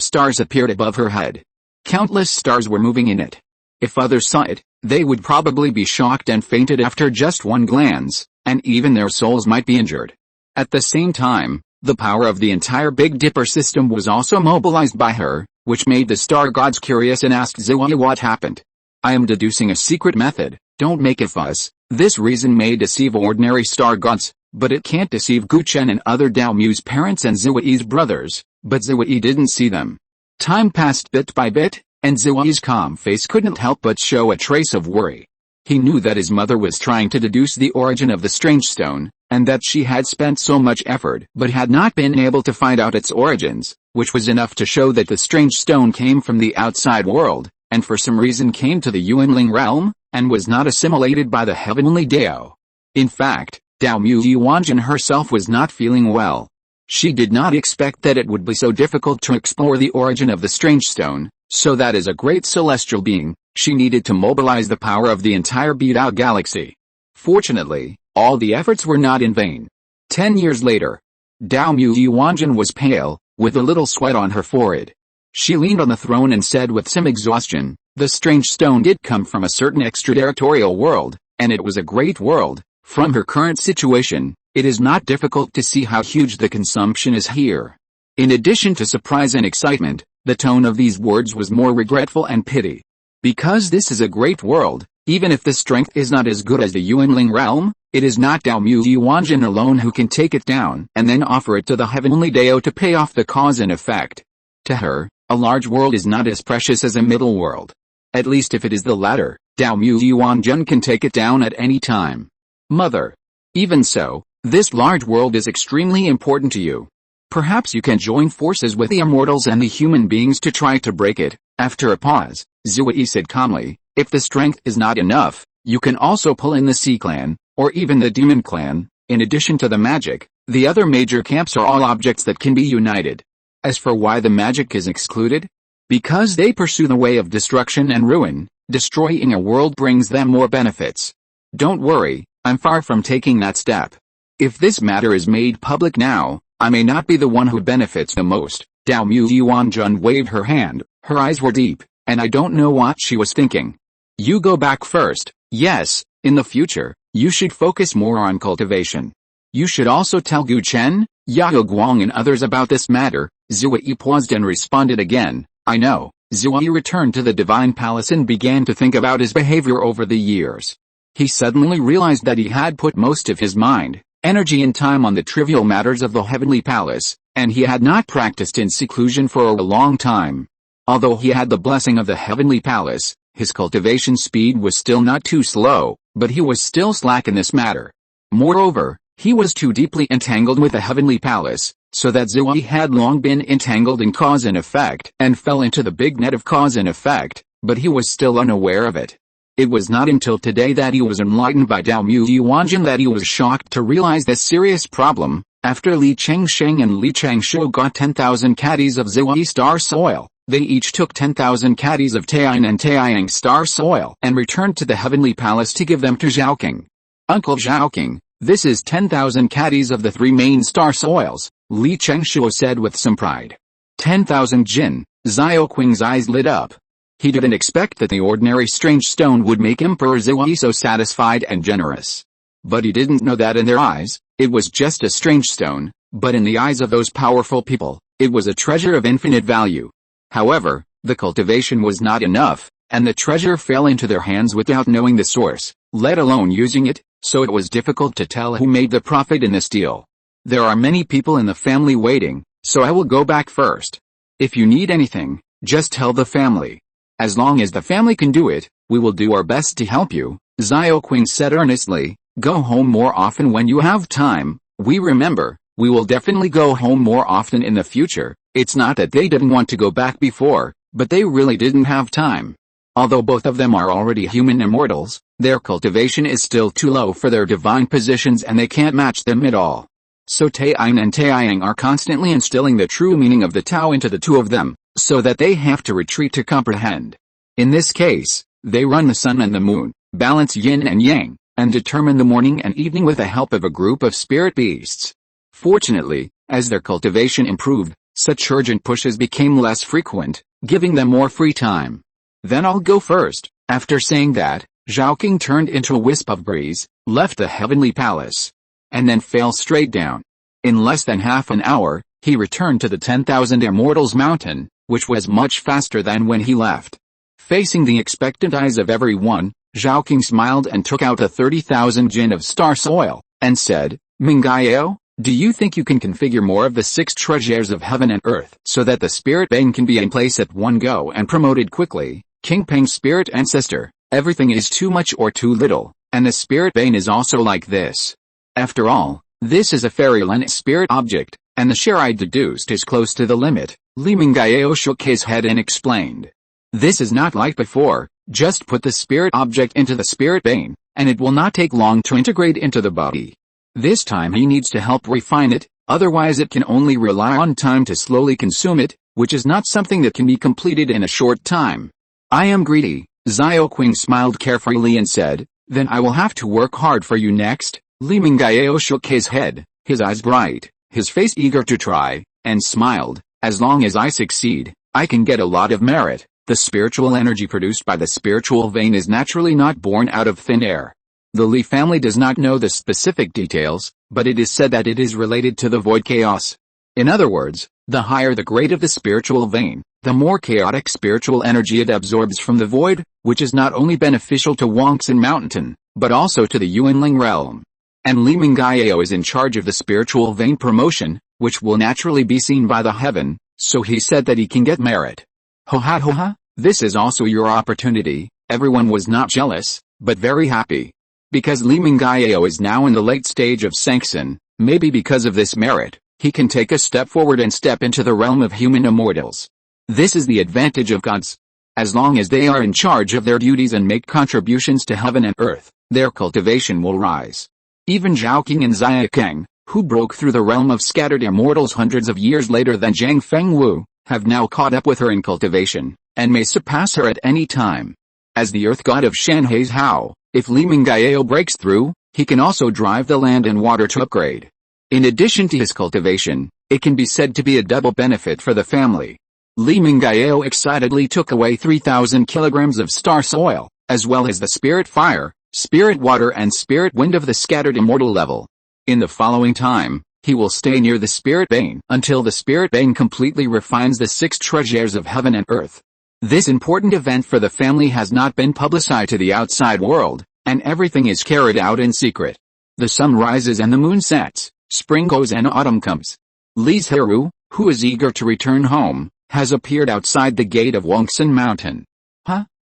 stars appeared above her head. Countless stars were moving in it. If others saw it, they would probably be shocked and fainted after just one glance, and even their souls might be injured. At the same time, the power of the entire Big Dipper system was also mobilized by her, which made the star gods curious and asked Zui what happened. I am deducing a secret method, don't make a fuss. This reason may deceive ordinary star gods, but it can't deceive Guchen and other Daomu's parents and Zui's brothers, but Zui didn't see them. Time passed bit by bit, and Zui's calm face couldn't help but show a trace of worry. He knew that his mother was trying to deduce the origin of the strange stone, and that she had spent so much effort but had not been able to find out its origins, which was enough to show that the strange stone came from the outside world, and for some reason came to the Yuanling realm, and was not assimilated by the heavenly Dao. In fact, Dao Mu Yuanjun herself was not feeling well. She did not expect that it would be so difficult to explore the origin of the strange stone, so that as a great celestial being, she needed to mobilize the power of the entire Beidao galaxy. Fortunately, all the efforts were not in vain. 10 years later, Dao Mu Yuanjun was pale, with a little sweat on her forehead. She leaned on the throne and said with some exhaustion, "The strange stone did come from a certain extraterritorial world, and it was a great world. From her current situation, it is not difficult to see how huge the consumption is here." In addition to surprise and excitement, the tone of these words was more regretful and pity. Because this is a great world, even if the strength is not as good as the Yuanling realm, it is not Dao Mu Yuanjun alone who can take it down and then offer it to the heavenly Dao to pay off the cause and effect. To her, a large world is not as precious as a middle world. At least if it is the latter, Dao Mu Yuanjun can take it down at any time. Mother. Even so, this large world is extremely important to you. Perhaps you can join forces with the immortals and the human beings to try to break it. After a pause, Zhirui said calmly, "If the strength is not enough, you can also pull in the Sea Clan, or even the Demon Clan. In addition to the magic, the other major camps are all objects that can be united." As for why the magic is excluded? Because they pursue the way of destruction and ruin. Destroying a world brings them more benefits. Don't worry, I'm far from taking that step. If this matter is made public now, I may not be the one who benefits the most. Dao Mu Yuanjun waved her hand, her eyes were deep, and I don't know what she was thinking. You go back first. Yes, in the future, you should focus more on cultivation. You should also tell Gu Chen, Yao Guang and others about this matter. Zhirui paused and responded again, "I know." Zhirui returned to the divine palace and began to think about his behavior over the years. He suddenly realized that he had put most of his mind, energy and time on the trivial matters of the heavenly palace, and he had not practiced in seclusion for a long time. Although he had the blessing of the heavenly palace, his cultivation speed was still not too slow, but he was still slack in this matter. Moreover, he was too deeply entangled with the heavenly palace, so that Zhirui had long been entangled in cause and effect and fell into the big net of cause and effect, but he was still unaware of it. It was not until today that he was enlightened by Dao Mu Yuanjun that he was shocked to realize this serious problem. After Li Chengsheng and Li Changshu got 10,000 caddies of Zhirui star soil, they each took 10,000 caddies of Taiyang and Taiyang star soil and returned to the heavenly palace to give them to Zhaoking. "Uncle Zhaoking, this is 10,000 caddies of the three main star soils," Li Changshu said with some pride. 10,000 jin. Zhaoqing's eyes lit up. He didn't expect that the ordinary strange stone would make Emperor Zhirui so satisfied and generous. But he didn't know that in their eyes, it was just a strange stone, but in the eyes of those powerful people, it was a treasure of infinite value. However, the cultivation was not enough, and the treasure fell into their hands without knowing the source, let alone using it, so it was difficult to tell who made the profit in this deal. "There are many people in the family waiting, so I will go back first. If you need anything, just tell the family. As long as the family can do it, we will do our best to help you," Zhaoqing said earnestly. "Go home more often when you have time." We will definitely go home more often in the future. It's not that they didn't want to go back before, but they really didn't have time. Although both of them are already human immortals, their cultivation is still too low for their divine positions and they can't match them at all. So Taiyang and Taiyang are constantly instilling the true meaning of the Tao into the two of them, so that they have to retreat to comprehend. In this case, they run the sun and the moon, balance yin and yang, and determine the morning and evening with the help of a group of spirit beasts. Fortunately, as their cultivation improved, such urgent pushes became less frequent, giving them more free time. "Then I'll go first." After saying that, Zhaoqing turned into a wisp of breeze, left the heavenly palace, and then fell straight down. In less than half an hour, he returned to the 10,000 Immortals Mountain, which was much faster than when he left. Facing the expectant eyes of everyone, Zhaoqing smiled and took out the 30,000 jin of star soil, and said, "Mingayao, do you think you can configure more of the 6 treasures of heaven and earth so that the spirit bane can be in place at one go and promoted quickly?" King Peng's spirit ancestor, everything is too much or too little, and the spirit bane is also like this. After all, this is a fairyland spirit object, and the share I deduced is close to the limit. Li Mingyao shook his head and explained. This is not like before, just put the spirit object into the spirit vein, and it will not take long to integrate into the body. This time he needs to help refine it, otherwise it can only rely on time to slowly consume it, which is not something that can be completed in a short time. I am greedy, Xiaoqing smiled carefully and said, then I will have to work hard for you next. Li Mingyao shook his head, his eyes bright, his face eager to try, and smiled, as long as I succeed, I can get a lot of merit. The spiritual energy produced by the spiritual vein is naturally not born out of thin air. The Li family does not know the specific details, but it is said that it is related to the void chaos. In other words, the higher the grade of the spiritual vein, the more chaotic spiritual energy it absorbs from the void, which is not only beneficial to Wangxin Mountain, but also to the Yuanling realm. And Li Mingyao is in charge of the spiritual vein promotion, which will naturally be seen by the heaven, so he said that he can get merit. Ho ha, this is also your opportunity. Everyone was not jealous, but very happy. Because Li Mingyao is now in the late stage of sanction, maybe because of this merit, he can take a step forward and step into the realm of human immortals. This is the advantage of gods. As long as they are in charge of their duties and make contributions to heaven and earth, their cultivation will rise. Even Zhaoqing and Xiaoqing, who broke through the realm of scattered immortals hundreds of years later than Zhang Fengwu, have now caught up with her in cultivation, and may surpass her at any time. As the earth god of Shanhai's Hao, if Li Mingyao breaks through, he can also drive the land and water to upgrade. In addition to his cultivation, it can be said to be a double benefit for the family. Li Mingyao excitedly took away 3,000 kilograms of star soil, as well as the spirit fire, spirit water and spirit wind of the scattered immortal level. In the following time, he will stay near the spirit vein until the spirit vein completely refines the 6 treasures of heaven and earth. This important event for the family has not been publicized to the outside world, and everything is carried out in secret. The sun rises and the moon sets, spring goes and autumn comes. Li Zhirui, who is eager to return home, has appeared outside the gate of Wangxin Mountain.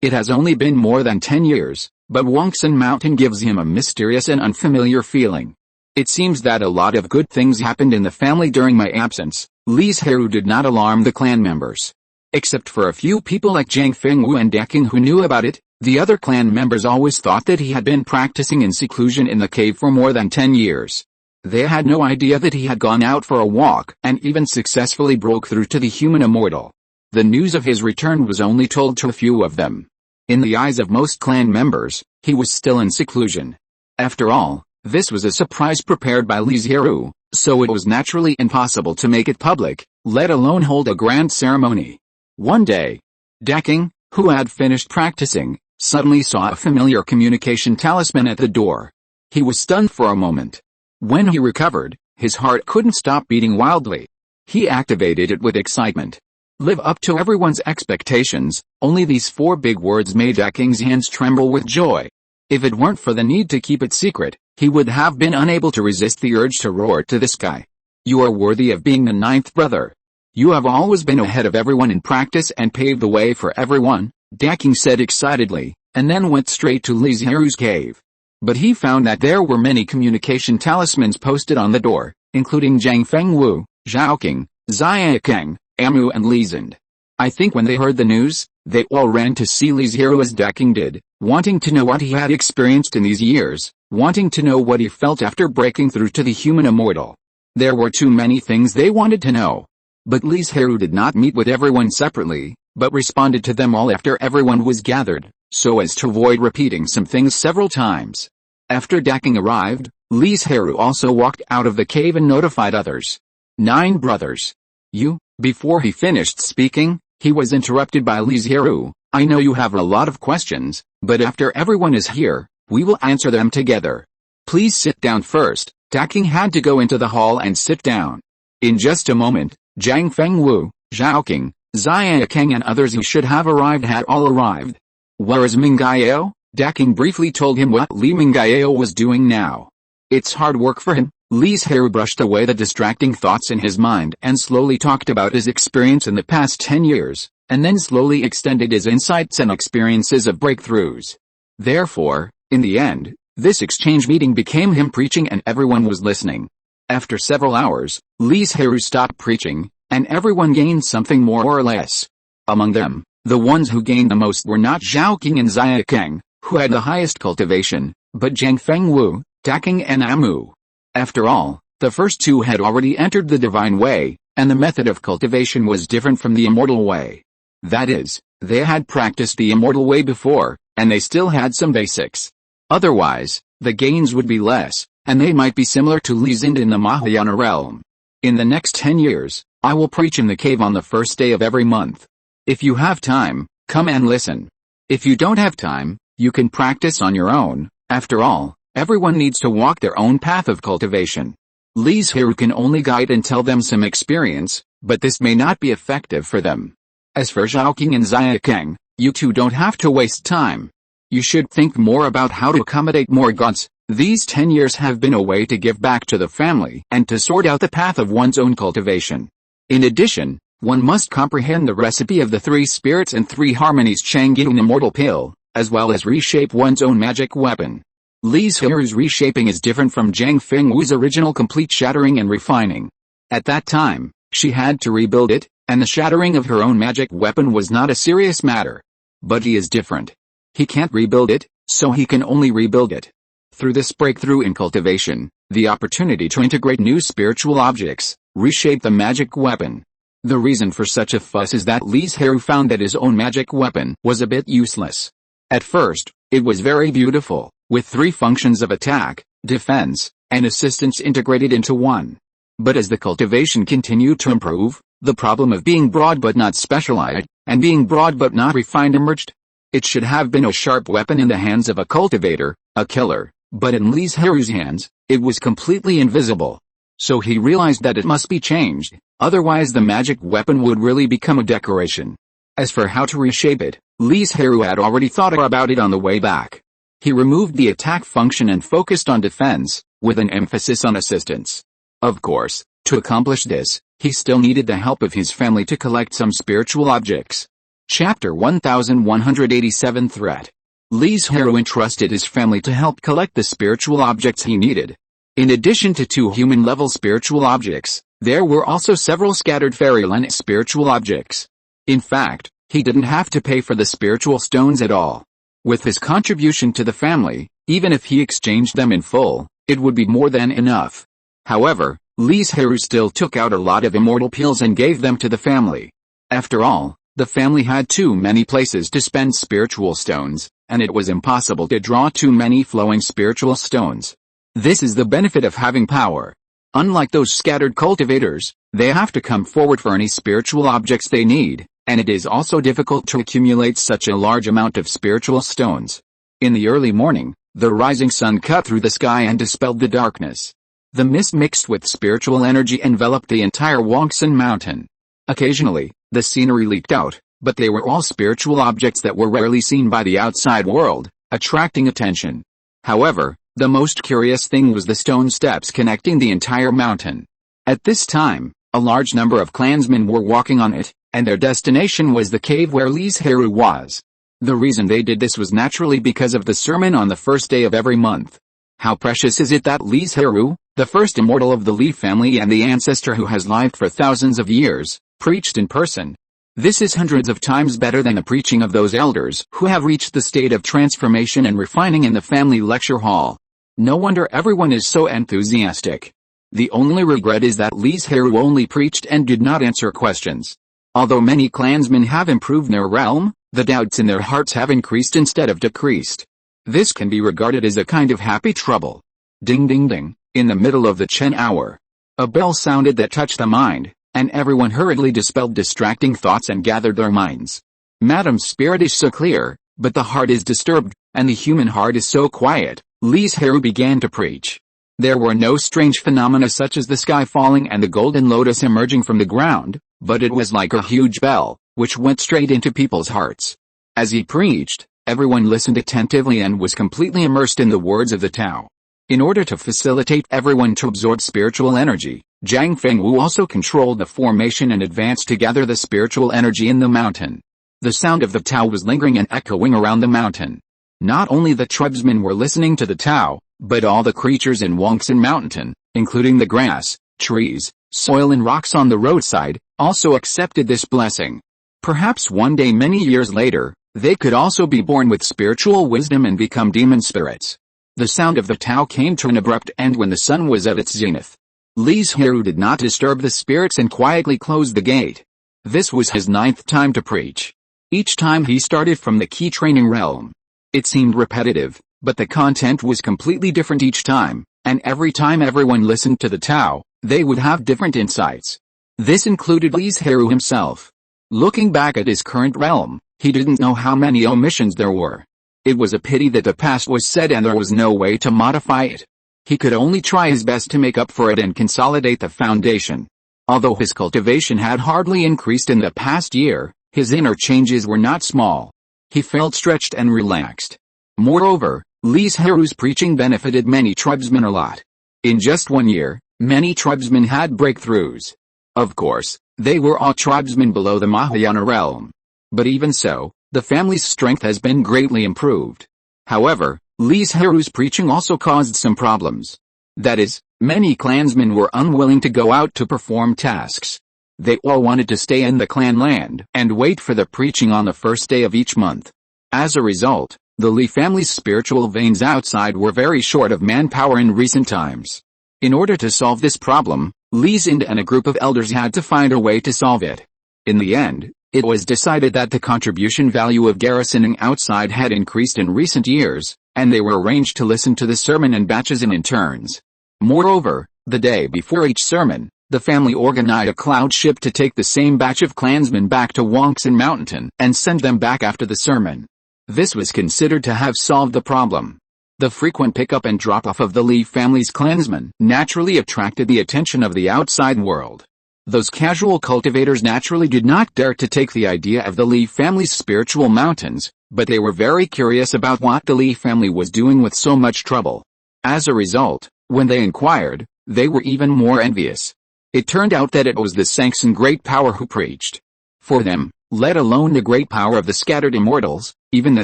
It has only been more than 10 years, but Wangxin Mountain gives him a mysterious and unfamiliar feeling. It seems that a lot of good things happened in the family during my absence. Li Zhirui did not alarm the clan members. Except for a few people like Zhang Fengwu and Deking who knew about it, the other clan members always thought that he had been practicing in seclusion in the cave for more than 10 years. They had no idea that he had gone out for a walk and even successfully broke through to the human immortal. The news of his return was only told to a few of them. In the eyes of most clan members, he was still in seclusion. After all, this was a surprise prepared by Li Zhirui, so it was naturally impossible to make it public, let alone hold a grand ceremony. One day, Deking, who had finished practicing, suddenly saw a familiar communication talisman at the door. He was stunned for a moment. When he recovered, his heart couldn't stop beating wildly. He activated it with excitement. Live up to everyone's expectations, only these 4 big words made Deking's hands tremble with joy. If it weren't for the need to keep it secret, he would have been unable to resist the urge to roar to the sky. You are worthy of being the 9th brother. You have always been ahead of everyone in practice and paved the way for everyone, Deking said excitedly, and then went straight to Li Zhirui's cave. But he found that there were many communication talismans posted on the door, including Zhang Fengwu, Zhaoqing, Xiaoqing, Amu and Li Zhind. I think when they heard the news, they all ran to see Li Zhirui as Deking did, wanting to know what he had experienced in these years, wanting to know what he felt after breaking through to the human immortal. There were too many things they wanted to know. But Li Zhirui did not meet with everyone separately, but responded to them all after everyone was gathered, so as to avoid repeating some things several times. After Deking arrived, Li Zhirui also walked out of the cave and notified others. 9 brothers. You, before he finished speaking, he was interrupted by Li Zhirui. I know you have a lot of questions, but after everyone is here, we will answer them together. Please sit down first. Deking had to go into the hall and sit down. In just a moment, Zhang Fengwu, Zhaoqing, Xiaoqing and others who should have arrived had all arrived. Where is Mingyao? Deking briefly told him what Li Mingyao was doing now. It's hard work for him. Li Zhirui brushed away the distracting thoughts in his mind and slowly talked about his experience in the past 10 years, and then slowly extended his insights and experiences of breakthroughs. Therefore, in the end, This exchange meeting became him preaching and everyone was listening. After several hours, Li Zhirui stopped preaching, and everyone gained something more or less. Among them, the ones who gained the most were not Zhao Qing and Xia Keng, who had the highest cultivation, but Zhang Fengwu, Daking and Amu. After all, the first two had already entered the divine way, and the method of cultivation was different from the immortal way. That is, they had practiced the immortal way before, and they still had some basics. Otherwise, the gains would be less, and they might be similar to Li Zind in the Mahayana realm. In the next 10 years, I will preach in the cave on the first day of every month. If you have time, come and listen. If you don't have time, you can practice on your own. After all, everyone needs to walk their own path of cultivation. Li Zhirui can only guide and tell them some experience, but this may not be effective for them. As for Zhao Qing and Xia Keng, you two don't have to waste time. You should think more about how to accommodate more gods. These 10 years have been a way to give back to the family and to sort out the path of one's own cultivation. In addition, one must comprehend the recipe of the 3 spirits and 3 harmonies Chang'e immortal pill, as well as reshape one's own magic weapon. Li Zhirui's reshaping is different from Zhang Fengwu's original complete shattering and refining. At that time, she had to rebuild it, and the shattering of her own magic weapon was not a serious matter. But he is different. He can't rebuild it, so he can only rebuild it. Through this breakthrough in cultivation, the opportunity to integrate new spiritual objects, reshape the magic weapon. The reason for such a fuss is that Li Zhirui found that his own magic weapon was a bit useless. At first, it was very beautiful, with 3 functions of attack, defense, and assistance integrated into one. But as the cultivation continued to improve, the problem of being broad but not specialized, and being broad but not refined emerged. It should have been a sharp weapon in the hands of a cultivator, a killer, but in Li Zhirui's hands, it was completely invisible. So he realized that it must be changed, otherwise the magic weapon would really become a decoration. As for how to reshape it, Li Zhirui had already thought about it on the way back. He removed the attack function and focused on defense, with an emphasis on assistance. Of course, to accomplish this, he still needed the help of his family to collect some spiritual objects. Chapter 1187 Threat. Li Zhirui entrusted his family to help collect the spiritual objects he needed. In addition to 2 human-level spiritual objects, there were also several scattered fairyland spiritual objects. In fact, he didn't have to pay for the spiritual stones at all. With his contribution to the family, even if he exchanged them in full, it would be more than enough. However, Li Zhirui still took out a lot of immortal pills and gave them to the family. After all, the family had too many places to spend spiritual stones, and it was impossible to draw too many flowing spiritual stones. This is the benefit of having power. Unlike those scattered cultivators, they have to come forward for any spiritual objects they need, and it is also difficult to accumulate such a large amount of spiritual stones. In the early morning, the rising sun cut through the sky and dispelled the darkness. The mist mixed with spiritual energy enveloped the entire Wangsan mountain. Occasionally, the scenery leaked out, but they were all spiritual objects that were rarely seen by the outside world, attracting attention. However, the most curious thing was the stone steps connecting the entire mountain. At this time, a large number of clansmen were walking on it, and their destination was the cave where Li Zhirui was. The reason they did this was naturally because of the sermon on the first day of every month. How precious is it that Li Zhirui, the first immortal of the Li family and the ancestor who has lived for thousands of years, preached in person. This is hundreds of times better than the preaching of those elders who have reached the state of transformation and refining in the family lecture hall. No wonder everyone is so enthusiastic. The only regret is that Li Zhirui only preached and did not answer questions. Although many clansmen have improved their realm, the doubts in their hearts have increased instead of decreased. This can be regarded as a kind of happy trouble. Ding ding ding, in the middle of the Chen hour. A bell sounded that touched the mind, and everyone hurriedly dispelled distracting thoughts and gathered their minds. Madam's spirit is so clear, but the heart is disturbed, and the human heart is so quiet. Li Zhirui began to preach. There were no strange phenomena such as the sky falling and the golden lotus emerging from the ground, but it was like a huge bell, which went straight into people's hearts. As he preached, everyone listened attentively and was completely immersed in the words of the Tao. In order to facilitate everyone to absorb spiritual energy, Zhang Fengwu also controlled the formation and advanced to gather the spiritual energy in the mountain. The sound of the Tao was lingering and echoing around the mountain. Not only the tribesmen were listening to the Tao, but all the creatures in Wangsan Mountain, including the grass, trees, soil and rocks on the roadside, also accepted this blessing. Perhaps one day many years later, they could also be born with spiritual wisdom and become demon spirits. The sound of the Tao came to an abrupt end when the sun was at its zenith. Li Zhirui did not disturb the spirits and quietly closed the gate. This was his 9th time to preach. Each time he started from the key training realm. It seemed repetitive, but the content was completely different each time, and every time everyone listened to the Tao, they would have different insights. This included Li Zhirui himself. Looking back at his current realm, he didn't know how many omissions there were. It was a pity that the past was said and there was no way to modify it. He could only try his best to make up for it and consolidate the foundation. Although his cultivation had hardly increased in the past year, his inner changes were not small. He felt stretched and relaxed. Moreover, Li Zhirui's preaching benefited many tribesmen a lot. In just 1 year, many tribesmen had breakthroughs. Of course, they were all tribesmen below the Mahayana realm. But even so, the family's strength has been greatly improved. However, Li Zhirui's preaching also caused some problems. That is, many clansmen were unwilling to go out to perform tasks. They all wanted to stay in the clan land and wait for the preaching on the first day of each month. As a result, the Li family's spiritual veins outside were very short of manpower in recent times. In order to solve this problem, Li Zind and a group of elders had to find a way to solve it. In the end, it was decided that the contribution value of garrisoning outside had increased in recent years, and they were arranged to listen to the sermon in batches and in turns. Moreover, the day before each sermon, the family organized a cloud ship to take the same batch of clansmen back to Wangsan Mountain and send them back after the sermon. This was considered to have solved the problem. The frequent pickup and drop-off of the Li family's clansmen naturally attracted the attention of the outside world. Those casual cultivators naturally did not dare to take the idea of the Li family's spiritual mountains, but they were very curious about what the Li family was doing with so much trouble. As a result, when they inquired, they were even more envious. It turned out that it was the sects in great power who preached. For them, let alone the great power of the scattered immortals, even the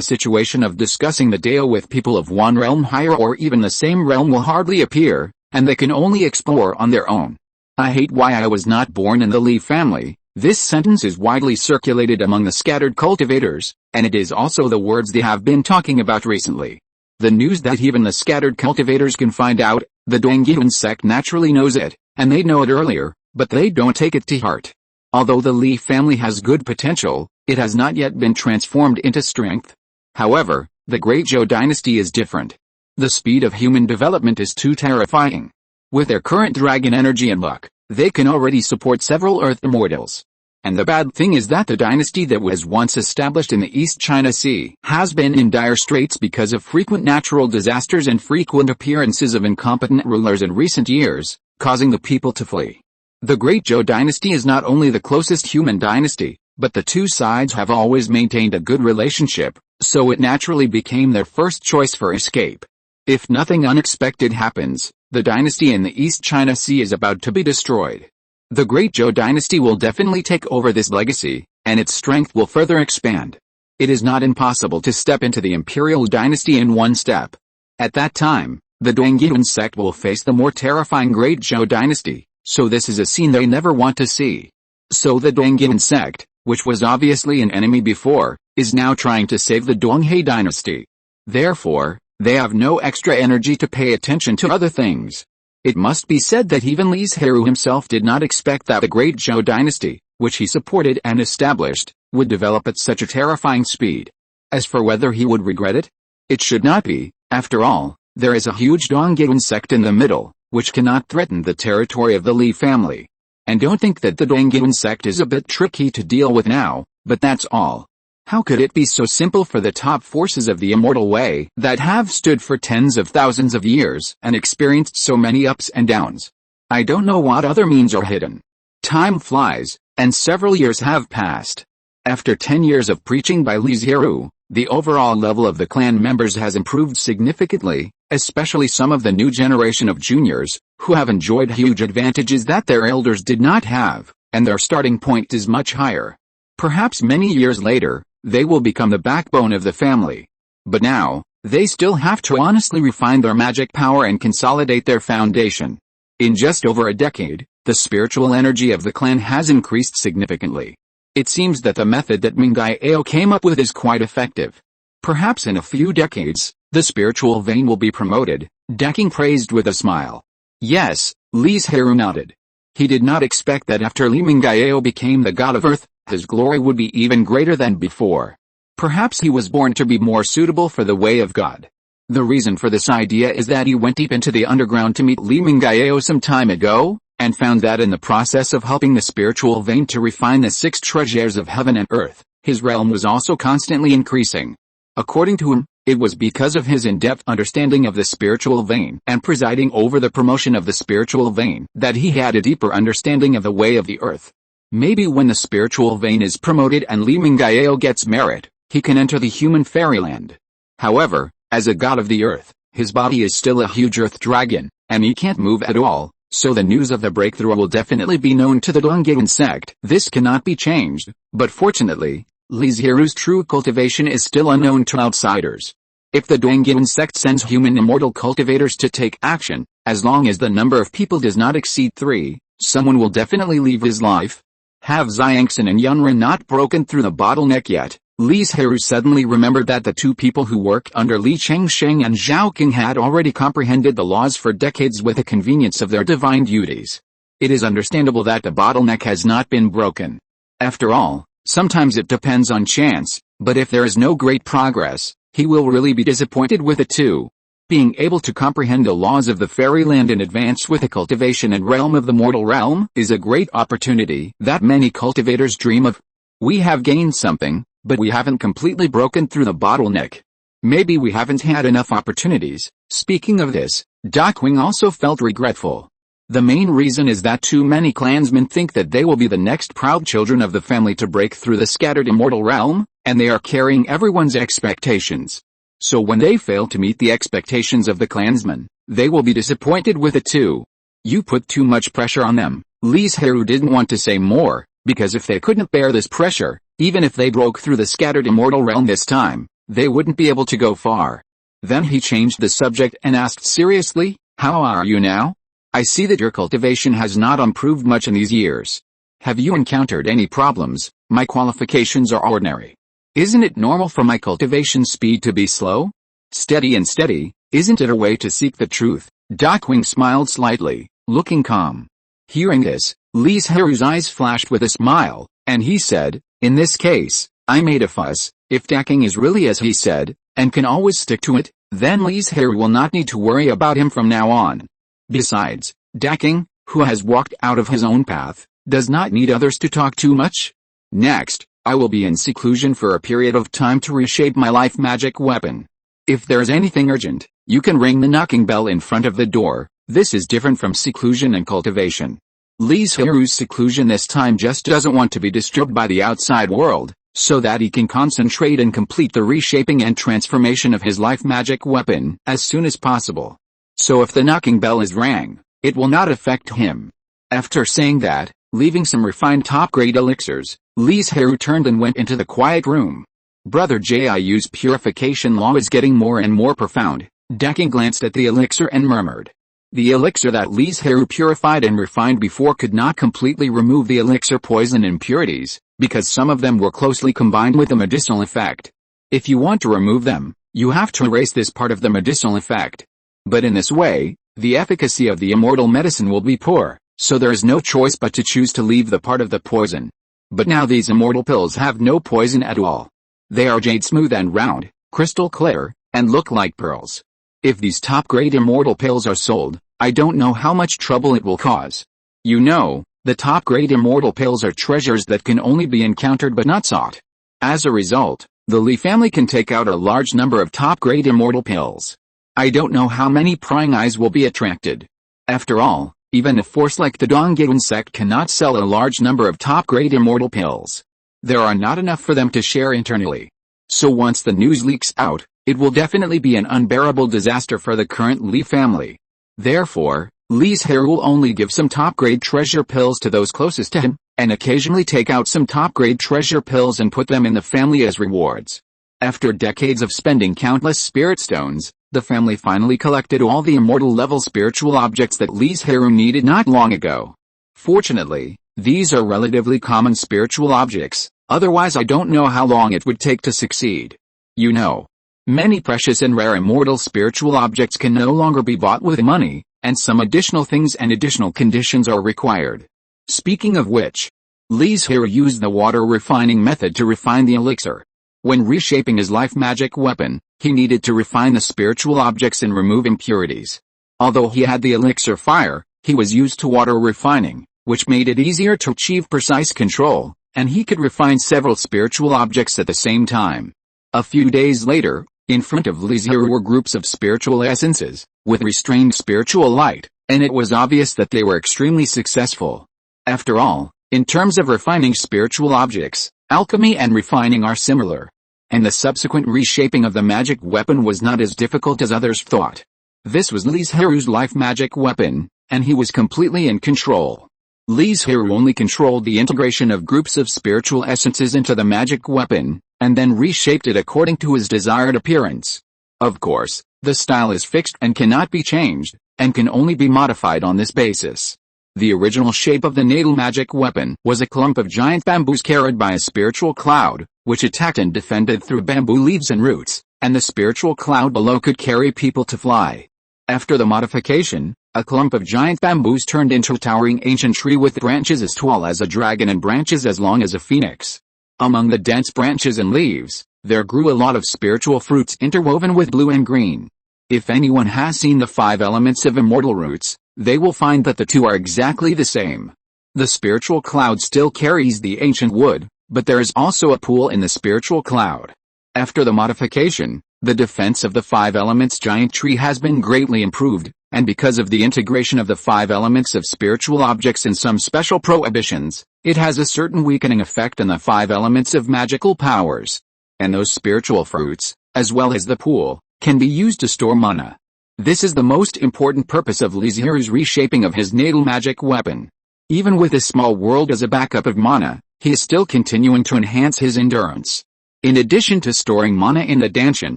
situation of discussing the Dao with people of one realm higher or even the same realm will hardly appear, and they can only explore on their own. I hate why I was not born in the Li family. This sentence is widely circulated among the scattered cultivators, and it is also the words they have been talking about recently. The news that even the scattered cultivators can find out, the Dongyuan sect naturally knows it, and they know it earlier, but they don't take it to heart. Although the Li family has good potential, it has not yet been transformed into strength. However, the Great Zhou dynasty is different. The speed of human development is too terrifying. With their current dragon energy and luck, they can already support several Earth immortals. And the bad thing is that the dynasty that was once established in the East China Sea has been in dire straits because of frequent natural disasters and frequent appearances of incompetent rulers in recent years, causing the people to flee. The Great Zhou dynasty is not only the closest human dynasty, but the two sides have always maintained a good relationship, so it naturally became their first choice for escape. If nothing unexpected happens, the dynasty in the East China Sea is about to be destroyed. The Great Zhou dynasty will definitely take over this legacy, and its strength will further expand. It is not impossible to step into the imperial dynasty in one step. At that time, the Dongyuan sect will face the more terrifying Great Zhou dynasty, so this is a scene they never want to see. So the Dongyuan sect, which was obviously an enemy before, is now trying to save the Donghe dynasty. Therefore, they have no extra energy to pay attention to other things. It must be said that even Li Zhirui himself did not expect that the Great Zhou dynasty, which he supported and established, would develop at such a terrifying speed. As for whether he would regret it, it should not be. After all, there is a huge Dongyuan sect in the middle, which cannot threaten the territory of the Li family. And don't think that the Dongyuan sect is a bit tricky to deal with now, but that's all. How could it be so simple for the top forces of the immortal way that have stood for tens of thousands of years and experienced so many ups and downs? I don't know what other means are hidden. Time flies, and several years have passed. After 10 years of preaching by Li Zhirui, the overall level of the clan members has improved significantly, especially some of the new generation of juniors, who have enjoyed huge advantages that their elders did not have, and their starting point is much higher. Perhaps many years later, they will become the backbone of the family. But now, They still have to honestly refine their magic power and consolidate their foundation. In just over a decade, the spiritual energy of the clan has increased significantly. It seems that the method that Mingyao came up with is quite effective. Perhaps in a few decades, the spiritual vein will be promoted, Daking praised with a smile. Yes, Li Zhirui nodded. He did not expect that after Li Mingyao became the god of earth, his glory would be even greater than before. Perhaps he was born to be more suitable for the way of God. The reason for this idea is that he went deep into the underground to meet Li Mingyao some time ago, and found that in the process of helping the spiritual vein to refine the 6 treasures of heaven and earth, his realm was also constantly increasing. According to him, it was because of his in-depth understanding of the spiritual vein and presiding over the promotion of the spiritual vein that he had a deeper understanding of the way of the earth. Maybe when the spiritual vein is promoted and Li Mingyao gets merit, he can enter the human fairyland. However, as a god of the earth, his body is still a huge earth dragon, and he can't move at all, so the news of the breakthrough will definitely be known to the Dongyun sect. This cannot be changed, but fortunately, Li Zhirui's true cultivation is still unknown to outsiders. If the Dongyun sect sends human immortal cultivators to take action, as long as the number of people does not exceed 3, someone will definitely leave his life. Have Xiangxin and Yunren not broken through the bottleneck yet? Li Zhirui suddenly remembered that the 2 people who worked under Li Chengsheng and Zhao Qing had already comprehended the laws for decades with the convenience of their divine duties. It is understandable that the bottleneck has not been broken. After all, sometimes it depends on chance, but if there is no great progress, he will really be disappointed with it too. Being able to comprehend the laws of the fairyland in advance with the cultivation and realm of the mortal realm is a great opportunity that many cultivators dream of. We have gained something, but we haven't completely broken through the bottleneck. Maybe we haven't had enough opportunities. Speaking of this, Daking also felt regretful. The main reason is that too many clansmen think that they will be the next proud children of the family to break through the scattered immortal realm, and they are carrying everyone's expectations. So when they fail to meet the expectations of the clansmen, they will be disappointed with it too. You put too much pressure on them. Li Zhirui didn't want to say more, because if they couldn't bear this pressure, even if they broke through the scattered immortal realm this time, they wouldn't be able to go far. Then he changed the subject and asked seriously, "How are you now? I see that your cultivation has not improved much in these years. Have you encountered any problems? My qualifications are ordinary. Isn't it normal for my cultivation speed to be slow? Steady and steady, isn't it a way to seek the truth?" Daking smiled slightly, looking calm. Hearing this, Li Zhirui's eyes flashed with a smile, and he said, "In this case, I made a fuss. If Daking is really as he said, and can always stick to it, then Li Zhirui will not need to worry about him from now on. Besides, Daking, who has walked out of his own path, does not need others to talk too much. Next, I will be in seclusion for a period of time to reshape my life magic weapon. If there's anything urgent, you can ring the knocking bell in front of the door. This is different from seclusion and cultivation. Li Zhirui's seclusion this time just doesn't want to be disturbed by the outside world, so that he can concentrate and complete the reshaping and transformation of his life magic weapon as soon as possible. So if the knocking bell is rang, it will not affect him." After saying that, leaving some refined top-grade elixirs, Li Zhirui turned and went into the quiet room. Brother Jiu's purification law is getting more and more profound. Daking glanced at the elixir and murmured. The elixir that Li Zhirui purified and refined before could not completely remove the elixir poison impurities, because some of them were closely combined with the medicinal effect. If you want to remove them, you have to erase this part of the medicinal effect. But in this way, the efficacy of the immortal medicine will be poor, so there is no choice but to choose to leave the part of the poison. But now these immortal pills have no poison at all. They are jade smooth and round, crystal clear, and look like pearls. If these top-grade immortal pills are sold, I don't know how much trouble it will cause. You know, the top-grade immortal pills are treasures that can only be encountered but not sought. As a result, the Li family can take out a large number of top-grade immortal pills. I don't know how many prying eyes will be attracted. After all, even a force like the Dongyun sect cannot sell a large number of top-grade immortal pills. There are not enough for them to share internally. So once the news leaks out, it will definitely be an unbearable disaster for the current Li family. Therefore, Li Zhirui will only give some top-grade treasure pills to those closest to him, and occasionally take out some top-grade treasure pills and put them in the family as rewards. After decades of spending countless spirit stones, the family finally collected all the immortal level spiritual objects that Li Zhirui needed not long ago. Fortunately, these are relatively common spiritual objects, otherwise I don't know how long it would take to succeed. You know, many precious and rare immortal spiritual objects can no longer be bought with money, and some additional things and additional conditions are required. Speaking of which, Li Zhirui used the water refining method to refine the elixir. When reshaping his life magic weapon, he needed to refine the spiritual objects and remove impurities. Although he had the elixir fire, he was used to water refining, which made it easier to achieve precise control, and he could refine several spiritual objects at the same time. A few days later, in front of Li Zhirui were groups of spiritual essences, with restrained spiritual light, and it was obvious that they were extremely successful. After all, in terms of refining spiritual objects, alchemy and refining are similar. And the subsequent reshaping of the magic weapon was not as difficult as others thought. This was Li Zhirui's life magic weapon, and he was completely in control. Li Zhirui only controlled the integration of groups of spiritual essences into the magic weapon, and then reshaped it according to his desired appearance. Of course, the style is fixed and cannot be changed, and can only be modified on this basis. The original shape of the natal magic weapon was a clump of giant bamboos carried by a spiritual cloud, which attacked and defended through bamboo leaves and roots, and the spiritual cloud below could carry people to fly. After the modification, a clump of giant bamboos turned into a towering ancient tree with branches as tall as a dragon and branches as long as a phoenix. Among the dense branches and leaves, there grew a lot of spiritual fruits interwoven with blue and green. If anyone has seen the 5 elements of immortal roots, they will find that the two are exactly the same. The spiritual cloud still carries the ancient wood, but there is also a pool in the spiritual cloud. After the modification, the defense of the 5 elements giant tree has been greatly improved, and because of the integration of the 5 elements of spiritual objects and some special prohibitions, it has a certain weakening effect on the 5 elements of magical powers. And those spiritual fruits, as well as the pool, can be used to store mana. This is the most important purpose of Li Zhirui's reshaping of his natal magic weapon. Even with a small world as a backup of mana, he is still continuing to enhance his endurance. In addition to storing mana in the danshan,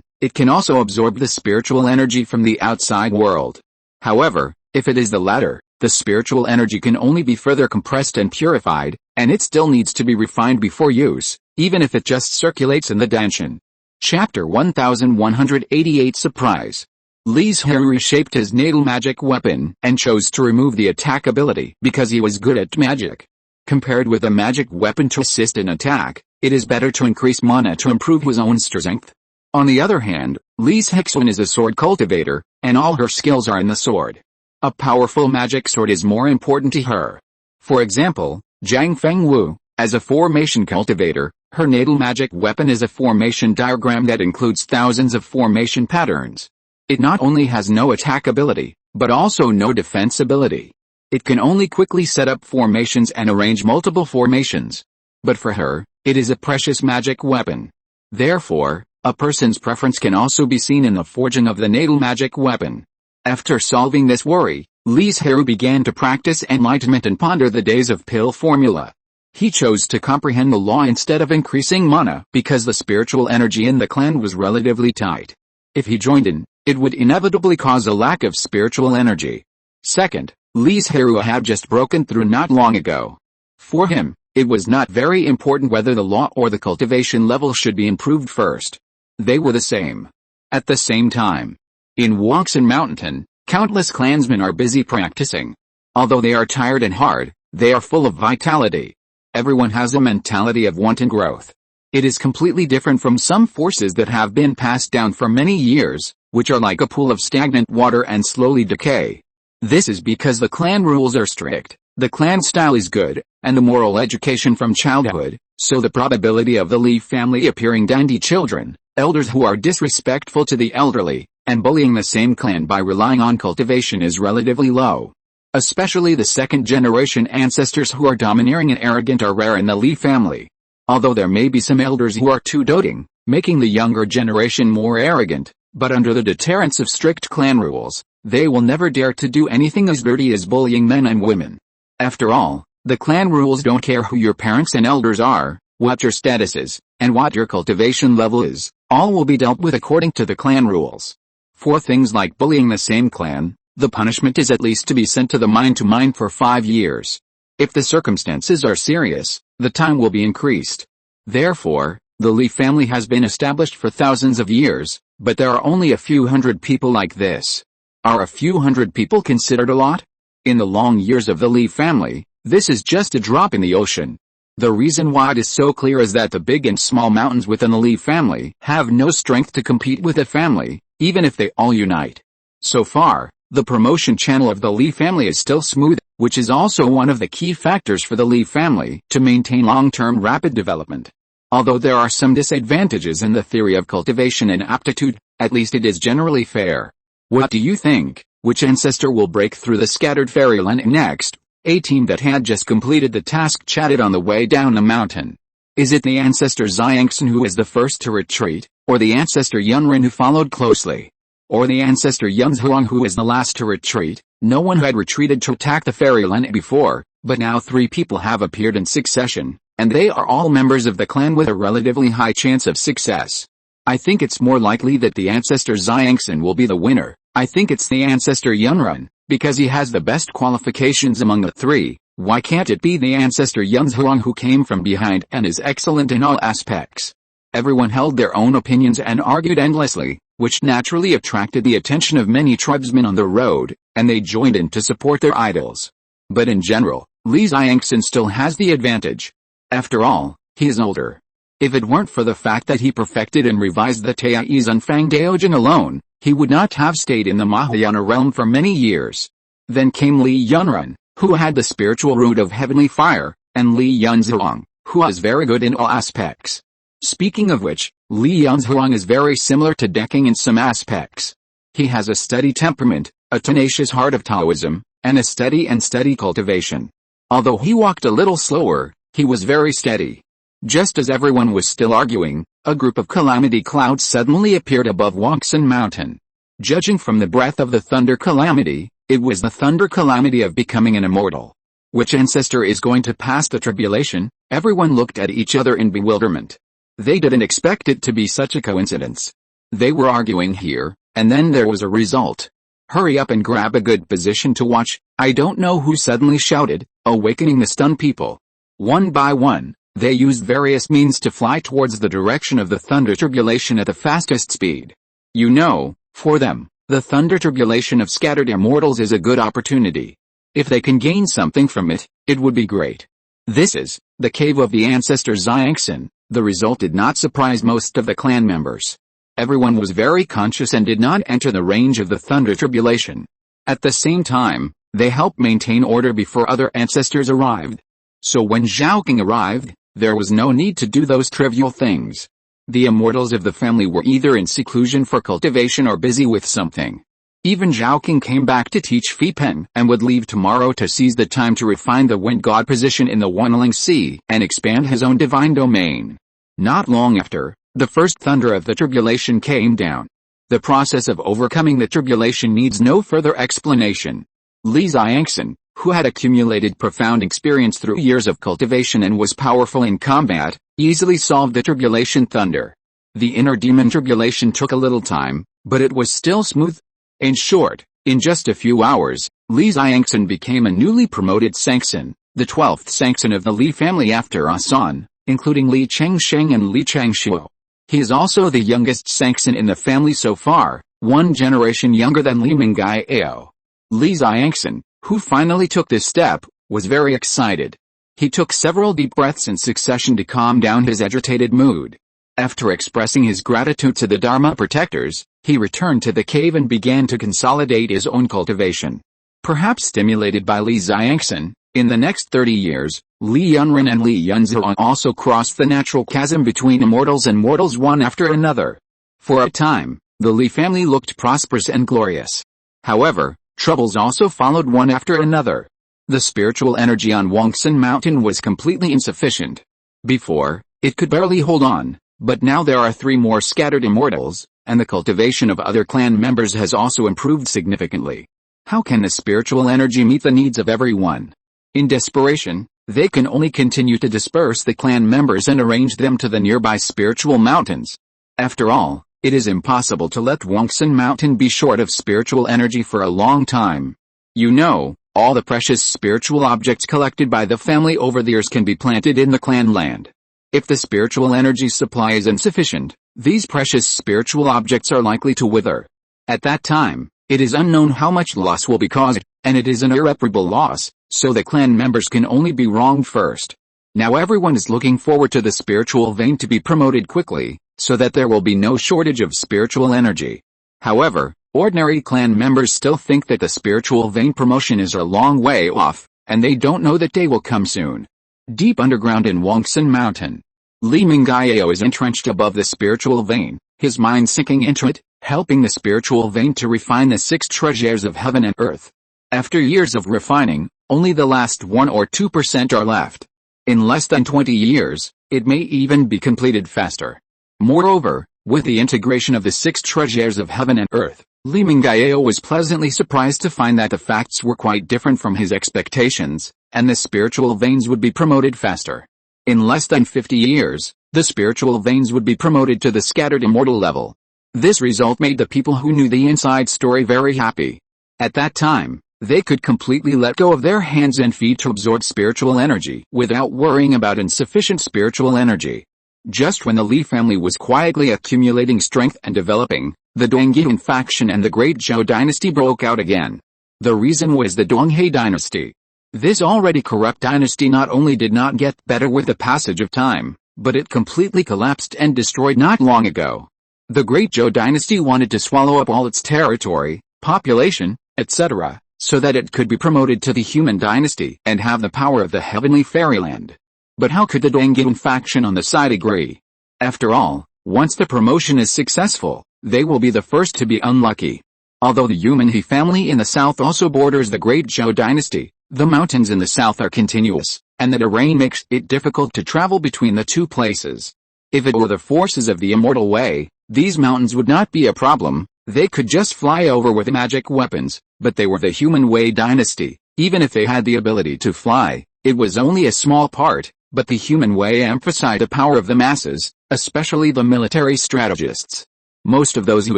it can also absorb the spiritual energy from the outside world. However, if it is the latter, the spiritual energy can only be further compressed and purified, and it still needs to be refined before use, even if it just circulates in the danshan. Chapter 1188 Surprise. Li Zhirui reshaped his natal magic weapon and chose to remove the attack ability because he was good at magic. Compared with a magic weapon to assist in attack, it is better to increase mana to improve his own strength. On the other hand, Li Zhirui is a sword cultivator, and all her skills are in the sword. A powerful magic sword is more important to her. For example, Zhang Fengwu, as a formation cultivator, her natal magic weapon is a formation diagram that includes thousands of formation patterns. It not only has no attack ability, but also no defense ability. It can only quickly set up formations and arrange multiple formations. But for her, it is a precious magic weapon. Therefore, a person's preference can also be seen in the forging of the natal magic weapon. After solving this worry, Li Zhirui began to practice enlightenment and ponder the days of pill formula. He chose to comprehend the law instead of increasing mana because the spiritual energy in the clan was relatively tight. If he joined in, it would inevitably cause a lack of spiritual energy. Second, Li Zhirui had just broken through not long ago. For him, it was not very important whether the law or the cultivation level should be improved first. They were the same. At the same time, in Waxin Mountain, countless clansmen are busy practicing. Although they are tired and hard, they are full of vitality. Everyone has a mentality of wanton growth. It is completely different from some forces that have been passed down for many years, which are like a pool of stagnant water and slowly decay. This is because the clan rules are strict, the clan style is good, and the moral education from childhood, so the probability of the Li family appearing dandy children, elders who are disrespectful to the elderly, and bullying the same clan by relying on cultivation is relatively low. Especially the second-generation ancestors who are domineering and arrogant are rare in the Li family. Although there may be some elders who are too doting, making the younger generation more arrogant, but under the deterrence of strict clan rules, they will never dare to do anything as dirty as bullying men and women. After all, the clan rules don't care who your parents and elders are, what your status is, and what your cultivation level is. All will be dealt with according to the clan rules. For things like bullying the same clan, the punishment is at least to be sent to the mine for 5 years. If the circumstances are serious, the time will be increased. Therefore, the Li family has been established for thousands of years, but there are only a few hundred people like this. Are a few hundred people considered a lot? In the long years of the Li family, this is just a drop in the ocean. The reason why it is so clear is that the big and small mountains within the Li family have no strength to compete with the family, even if they all unite. So far, the promotion channel of the Li family is still smooth, which is also one of the key factors for the Li family to maintain long-term rapid development. Although there are some disadvantages in the theory of cultivation and aptitude, at least it is generally fair. What do you think? Which ancestor will break through the scattered fairyland next? A team that had just completed the task chatted on the way down the mountain. Is it the ancestor Xiangxin who is the first to retreat, or the ancestor Yunren who followed closely? Or the ancestor Yunzhuang who is the last to retreat? No one had retreated to attack the fairyland before, but now 3 people have appeared in succession, and they are all members of the clan with a relatively high chance of success. I think it's more likely that the ancestor Xiangxin will be the winner. I think it's the ancestor Yunren, because he has the best qualifications among the 3. Why can't it be the ancestor Yunzhuang who came from behind and is excellent in all aspects? Everyone held their own opinions and argued endlessly, which naturally attracted the attention of many tribesmen on the road, and they joined in to support their idols. But in general, Li Xiangxin still has the advantage. After all, he is older. If it weren't for the fact that he perfected and revised the Taizun Fang Daojin alone, he would not have stayed in the Mahayana realm for many years. Then came Li Yunren, who had the spiritual root of heavenly fire, and Li Yunzhuang, who was very good in all aspects. Speaking of which, Li Yunzhuang is very similar to Deking in some aspects. He has a steady temperament, a tenacious heart of Taoism, and a steady cultivation. Although he walked a little slower, he was very steady. Just as everyone was still arguing, a group of calamity clouds suddenly appeared above Wangsan Mountain. Judging from the breath of the thunder calamity, it was the thunder calamity of becoming an immortal. Which ancestor is going to pass the tribulation? Everyone looked at each other in bewilderment. They didn't expect it to be such a coincidence. They were arguing here, and then there was a result. Hurry up and grab a good position to watch. I don't know who suddenly shouted, awakening the stunned people. One by one, they used various means to fly towards the direction of the thunder tribulation at the fastest speed. You know, for them, the thunder tribulation of scattered immortals is a good opportunity. If they can gain something from it, it would be great. This is the cave of the ancestor Xiangxin. The result did not surprise most of the clan members. Everyone was very conscious and did not enter the range of the thunder tribulation. At the same time, they helped maintain order before other ancestors arrived. So when Zhaoqing arrived, there was no need to do those trivial things. The immortals of the family were either in seclusion for cultivation or busy with something. Even Zhaoqing came back to teach Fei Pen and would leave tomorrow to seize the time to refine the wind god position in the Wanling Sea and expand his own divine domain. Not long after, the first thunder of the tribulation came down. The process of overcoming the tribulation needs no further explanation. Li Xiangxin, who had accumulated profound experience through years of cultivation and was powerful in combat, easily solved the tribulation thunder. The inner demon tribulation took a little time, but it was still smooth. In short, in just a few hours, Li Xiangxin became a newly promoted Sangxin, the 12th Sangxin of the Li family after Asan, including Li Chengsheng and Li Changshuo. He is also the youngest Sangxin in the family so far, 1 generation younger than Li Mingai Ao. Li Xiangxin, who finally took this step, was very excited. He took several deep breaths in succession to calm down his agitated mood. After expressing his gratitude to the Dharma protectors, he returned to the cave and began to consolidate his own cultivation. Perhaps stimulated by Li Xiangxin, in the next 30 years, Li Yunren and Li Yunzhuang also crossed the natural chasm between immortals and mortals one after another. For a time, the Li family looked prosperous and glorious. However, troubles also followed one after another. The spiritual energy on Wangsan Mountain was completely insufficient. Before, it could barely hold on, but now there are 3 more scattered immortals, and the cultivation of other clan members has also improved significantly. How can the spiritual energy meet the needs of everyone? In desperation, they can only continue to disperse the clan members and arrange them to the nearby spiritual mountains. After all, it is impossible to let Wongsan Mountain be short of spiritual energy for a long time. You know, all the precious spiritual objects collected by the family over the years can be planted in the clan land. If the spiritual energy supply is insufficient, these precious spiritual objects are likely to wither. At that time, it is unknown how much loss will be caused, and it is an irreparable loss, so the clan members can only be wronged first. Now everyone is looking forward to the spiritual vein to be promoted quickly, so that there will be no shortage of spiritual energy. However, ordinary clan members still think that the spiritual vein promotion is a long way off, and they don't know that day will come soon. Deep underground in Wongsan Mountain, Li Mingyao is entrenched above the spiritual vein, his mind sinking into it, helping the spiritual vein to refine the 6 treasures of heaven and earth. After years of refining, only the last 1 or 2% are left. In less than 20 years, it may even be completed faster. Moreover, with the integration of the 6 treasures of heaven and earth, Li Mingyao was pleasantly surprised to find that the facts were quite different from his expectations, and the spiritual veins would be promoted faster. In less than 50 years, the spiritual veins would be promoted to the scattered immortal level. This result made the people who knew the inside story very happy. At that time, they could completely let go of their hands and feet to absorb spiritual energy without worrying about insufficient spiritual energy. Just when the Li family was quietly accumulating strength and developing, the Dongyun faction and the Great Zhou dynasty broke out again. The reason was the Donghe dynasty. This already corrupt dynasty not only did not get better with the passage of time, but it completely collapsed and destroyed not long ago. The Great Zhou dynasty wanted to swallow up all its territory, population, etc., so that it could be promoted to the human dynasty and have the power of the heavenly fairyland. But how could the Dongyun faction on the side agree? After all, once the promotion is successful, they will be the first to be unlucky. Although the Yumanhe family in the south also borders the Great Zhou dynasty, the mountains in the south are continuous, and the terrain makes it difficult to travel between the two places. If it were the forces of the immortal way, these mountains would not be a problem, they could just fly over with magic weapons, but they were the human way dynasty. Even if they had the ability to fly, it was only a small part, but the human way emphasized the power of the masses, especially the military strategists. Most of those who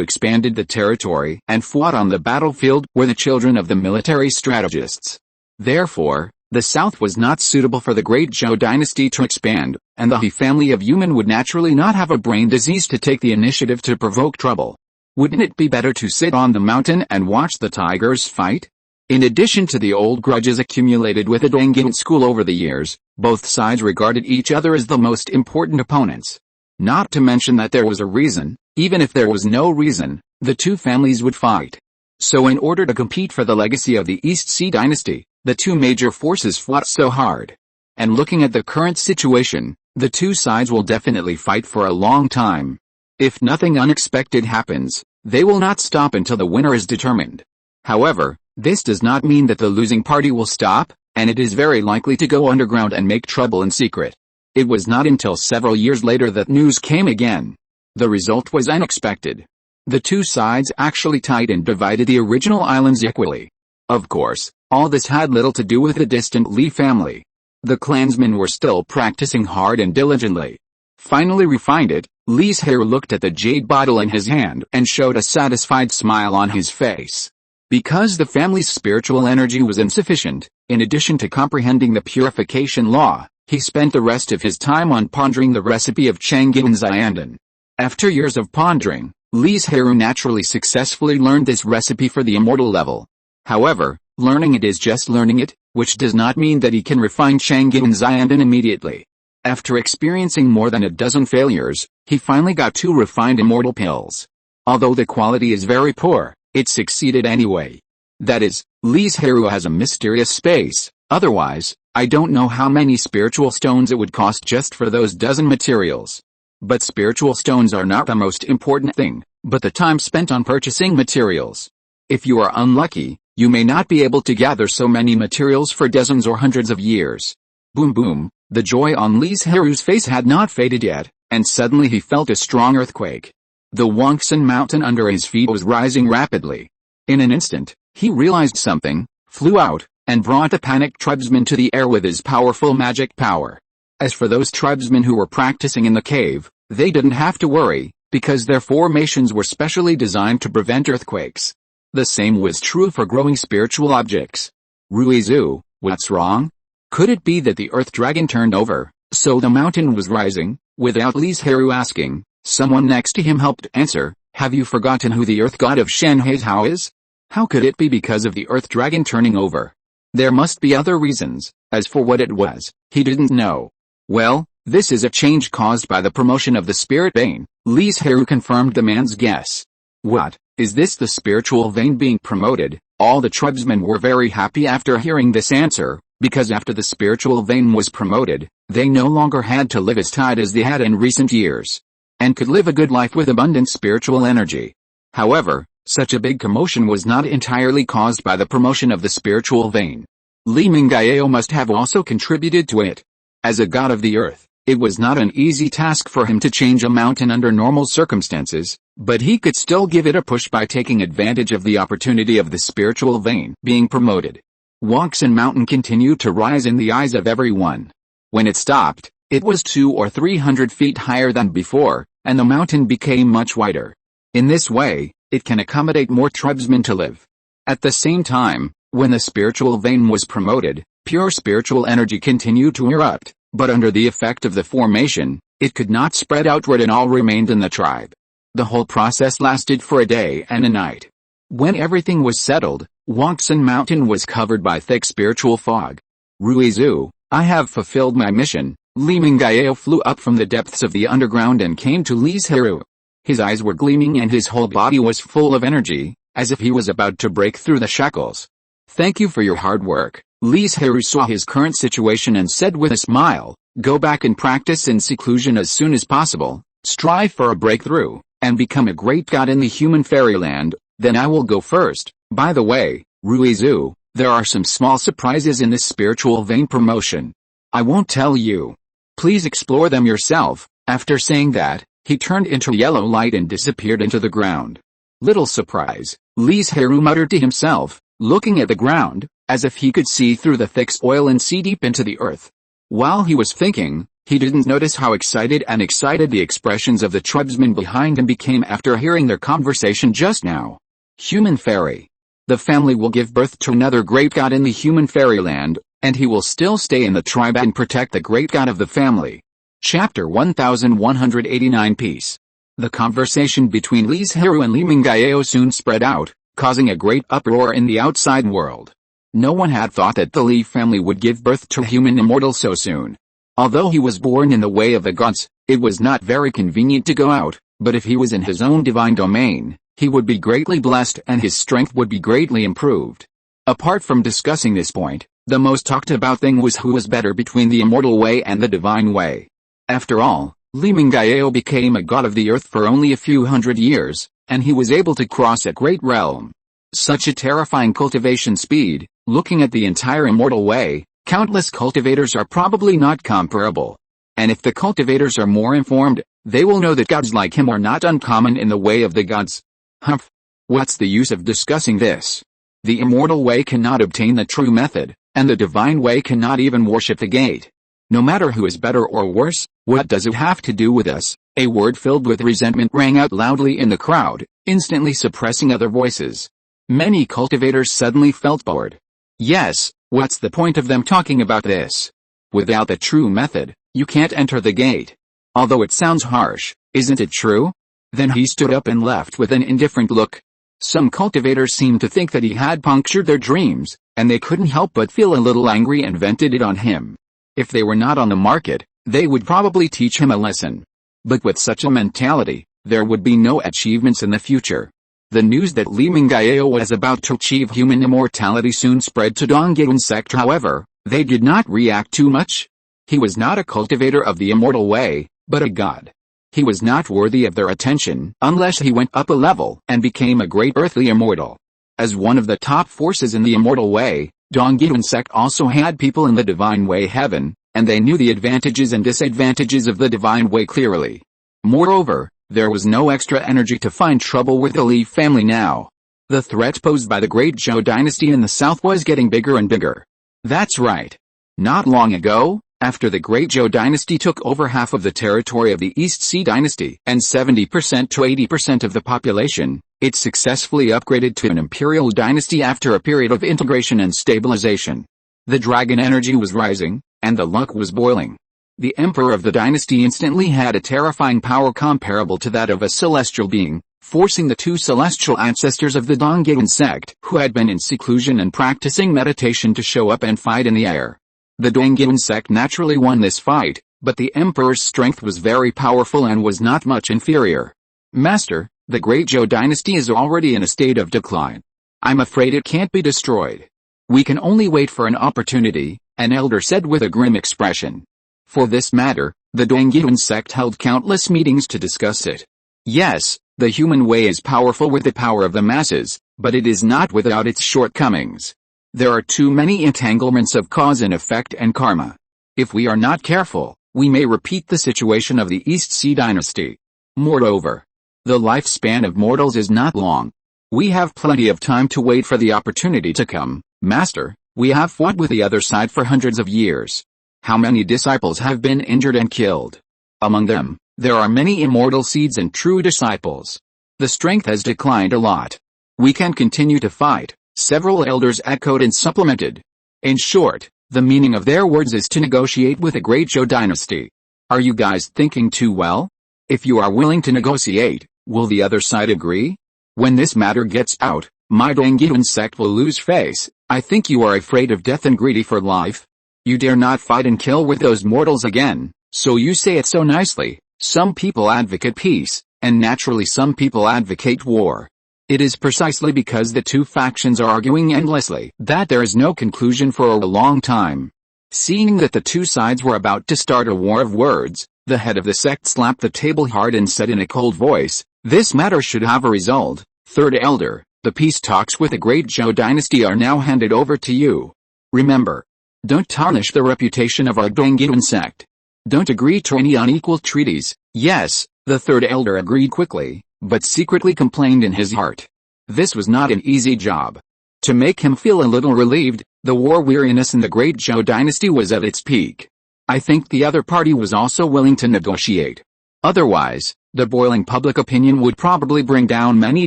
expanded the territory and fought on the battlefield were the children of the military strategists. Therefore, the south was not suitable for the Great Zhou dynasty to expand, and the He family of Yuman would naturally not have a brain disease to take the initiative to provoke trouble. Wouldn't it be better to sit on the mountain and watch the tigers fight? In addition to the old grudges accumulated with the Dongyun school over the years, both sides regarded each other as the most important opponents. Not to mention that there was a reason, even if there was no reason, the two families would fight. So in order to compete for the legacy of the East Sea dynasty, the two major forces fought so hard. And looking at the current situation, the two sides will definitely fight for a long time. If nothing unexpected happens, they will not stop until the winner is determined. However, this does not mean that the losing party will stop, and it is very likely to go underground and make trouble in secret. It was not until several years later that news came again. The result was unexpected. The two sides actually tied and divided the original islands equally. Of course, all this had little to do with the distant Li family. The clansmen were still practicing hard and diligently. Finally refined it, Li Zhirui looked at the jade bottle in his hand and showed a satisfied smile on his face. Because the family's spiritual energy was insufficient, in addition to comprehending the purification law, he spent the rest of his time on pondering the recipe of Chang'an Xiandan. After years of pondering, Li Zhirui naturally successfully learned this recipe for the immortal level. However, learning it is just learning it, which does not mean that he can refine Chang'an Xiandan immediately. After experiencing more than a dozen failures, he finally got 2 refined immortal pills. Although the quality is very poor, it succeeded anyway. That is, Li Zhirui has a mysterious space, otherwise, I don't know how many spiritual stones it would cost just for those dozen materials. But spiritual stones are not the most important thing, but the time spent on purchasing materials. If you are unlucky, you may not be able to gather so many materials for dozens or hundreds of years. Boom boom, the joy on Li Zhirui's face had not faded yet, and suddenly he felt a strong earthquake. The Wongsan mountain under his feet was rising rapidly. In an instant, he realized something, flew out, and brought the panicked tribesmen to the air with his powerful magic power. As for those tribesmen who were practicing in the cave, they didn't have to worry, because their formations were specially designed to prevent earthquakes. The same was true for growing spiritual objects. Ruizu, what's wrong? Could it be that the earth dragon turned over, so the mountain was rising? Without Li Zhirui asking, someone next to him helped answer, have you forgotten who the earth god of Shanhai's Hao is? How could it be because of the earth dragon turning over? There must be other reasons. As for what it was, he didn't know. Well, this is a change caused by the promotion of the spirit vein. Li Zhirui confirmed the man's guess. What, is this the spiritual vein being promoted? All the tribesmen were very happy after hearing this answer, because after the spiritual vein was promoted, they no longer had to live as tight as they had in recent years, and could live a good life with abundant spiritual energy. However, such a big commotion was not entirely caused by the promotion of the spiritual vein. Li Mingyao must have also contributed to it. As a god of the earth, it was not an easy task for him to change a mountain under normal circumstances, but he could still give it a push by taking advantage of the opportunity of the spiritual vein being promoted. Wangsan Mountain continued to rise in the eyes of everyone. When it stopped, it was 200 or 300 feet higher than before, and the mountain became much wider. In this way, it can accommodate more tribesmen to live. At the same time, when the spiritual vein was promoted, pure spiritual energy continued to erupt, but under the effect of the formation, it could not spread outward and all remained in the tribe. The whole process lasted for a day and a night. When everything was settled, Wangsan Mountain was covered by thick spiritual fog. Ruizu, I have fulfilled my mission. Li Mingyao flew up from the depths of the underground and came to Li Zhirui. His eyes were gleaming and his whole body was full of energy, as if he was about to break through the shackles. Thank you for your hard work. Li Zhirui saw his current situation and said with a smile, go back and practice in seclusion as soon as possible, strive for a breakthrough, and become a great god in the human fairyland, then I will go first. By the way, Ruizu, there are some small surprises in this spiritual vein promotion. I won't tell you. Please explore them yourself. After saying that, he turned into yellow light and disappeared into the ground. Little surprise, Li Zhirui muttered to himself, looking at the ground, as if he could see through the thick soil and see deep into the earth. While he was thinking, he didn't notice how excited the expressions of the tribesmen behind him became after hearing their conversation just now. Human fairy. The family will give birth to another great god in the human fairyland, and he will still stay in the tribe and protect the great god of the family. Chapter 1189 Peace. The conversation between Li Zhirui and Li Mingyao soon spread out, causing a great uproar in the outside world. No one had thought that the Li family would give birth to a human immortal so soon. Although he was born in the way of the gods, it was not very convenient to go out, but if he was in his own divine domain, he would be greatly blessed and his strength would be greatly improved. Apart from discussing this point, the most talked about thing was who was better between the immortal way and the divine way. After all, Li Mingyao became a god of the earth for only a few hundred years, and he was able to cross a great realm. Such a terrifying cultivation speed, looking at the entire immortal way, countless cultivators are probably not comparable. And if the cultivators are more informed, they will know that gods like him are not uncommon in the way of the gods. Humph. What's the use of discussing this? The immortal way cannot obtain the true method, and the divine way cannot even worship the gate. No matter who is better or worse, what does it have to do with us? A word filled with resentment rang out loudly in the crowd, instantly suppressing other voices. Many cultivators suddenly felt bored. Yes, what's the point of them talking about this? Without the true method, you can't enter the gate. Although it sounds harsh, isn't it true? Then he stood up and left with an indifferent look. Some cultivators seemed to think that he had punctured their dreams, and they couldn't help but feel a little angry and vented it on him. If they were not on the market, they would probably teach him a lesson. But with such a mentality, there would be no achievements in the future. The news that Li Mingyao was about to achieve human immortality soon spread to Donggyun sect. However, they did not react too much. He was not a cultivator of the immortal way, but a god. He was not worthy of their attention unless he went up a level and became a great earthly immortal. As one of the top forces in the immortal way, Donggyun sect also had people in the divine way heaven, and they knew the advantages and disadvantages of the divine way clearly. Moreover, there was no extra energy to find trouble with the Li family now. The threat posed by the great Zhou dynasty in the south was getting bigger and bigger. That's right. Not long ago, After the Great Zhou dynasty took over half of the territory of the East Xi dynasty and 70% to 80% of the population, it successfully upgraded to an imperial dynasty after a period of integration and stabilization. The dragon energy was rising, and the luck was boiling. The emperor of the dynasty instantly had a terrifying power comparable to that of a celestial being, forcing the two celestial ancestors of the Dongyuan sect who had been in seclusion and practicing meditation to show up and fight in the air. The Dongyuan sect naturally won this fight, but the emperor's strength was very powerful and was not much inferior. Master, the Great Zhou dynasty is already in a state of decline. I'm afraid it can't be destroyed. We can only wait for an opportunity, an elder said with a grim expression. For this matter, the Dongyuan sect held countless meetings to discuss it. Yes, the human way is powerful with the power of the masses, but it is not without its shortcomings. There are too many entanglements of cause and effect and karma. If we are not careful, we may repeat the situation of the East Xi dynasty. Moreover, the lifespan of mortals is not long. We have plenty of time to wait for the opportunity to come. Master, we have fought with the other side for hundreds of years. How many disciples have been injured and killed? Among them, there are many immortal seeds and true disciples. The strength has declined a lot. We can continue to fight, several elders echoed and supplemented. In short, the meaning of their words is to negotiate with the Great Zhou dynasty. Are you guys thinking too well? If you are willing to negotiate, will the other side agree? When this matter gets out, my Dongyuan sect will lose face. I think you are afraid of death and greedy for life. You dare not fight and kill with those mortals again, so you say it so nicely. Some people advocate peace, and naturally some people advocate war. It is precisely because the two factions are arguing endlessly that there is no conclusion for a long time. Seeing that the two sides were about to start a war of words, the head of the sect slapped the table hard and said in a cold voice, "This matter should have a result. Third Elder, the peace talks with the Great Zhou dynasty are now handed over to you. Remember, don't tarnish the reputation of our Dongyuan sect. Don't agree to any unequal treaties." Yes, the third elder agreed quickly, but secretly complained in his heart. This was not an easy job. To make him feel a little relieved, the war weariness in the Great Zhou dynasty was at its peak. I think the other party was also willing to negotiate. Otherwise, the boiling public opinion would probably bring down many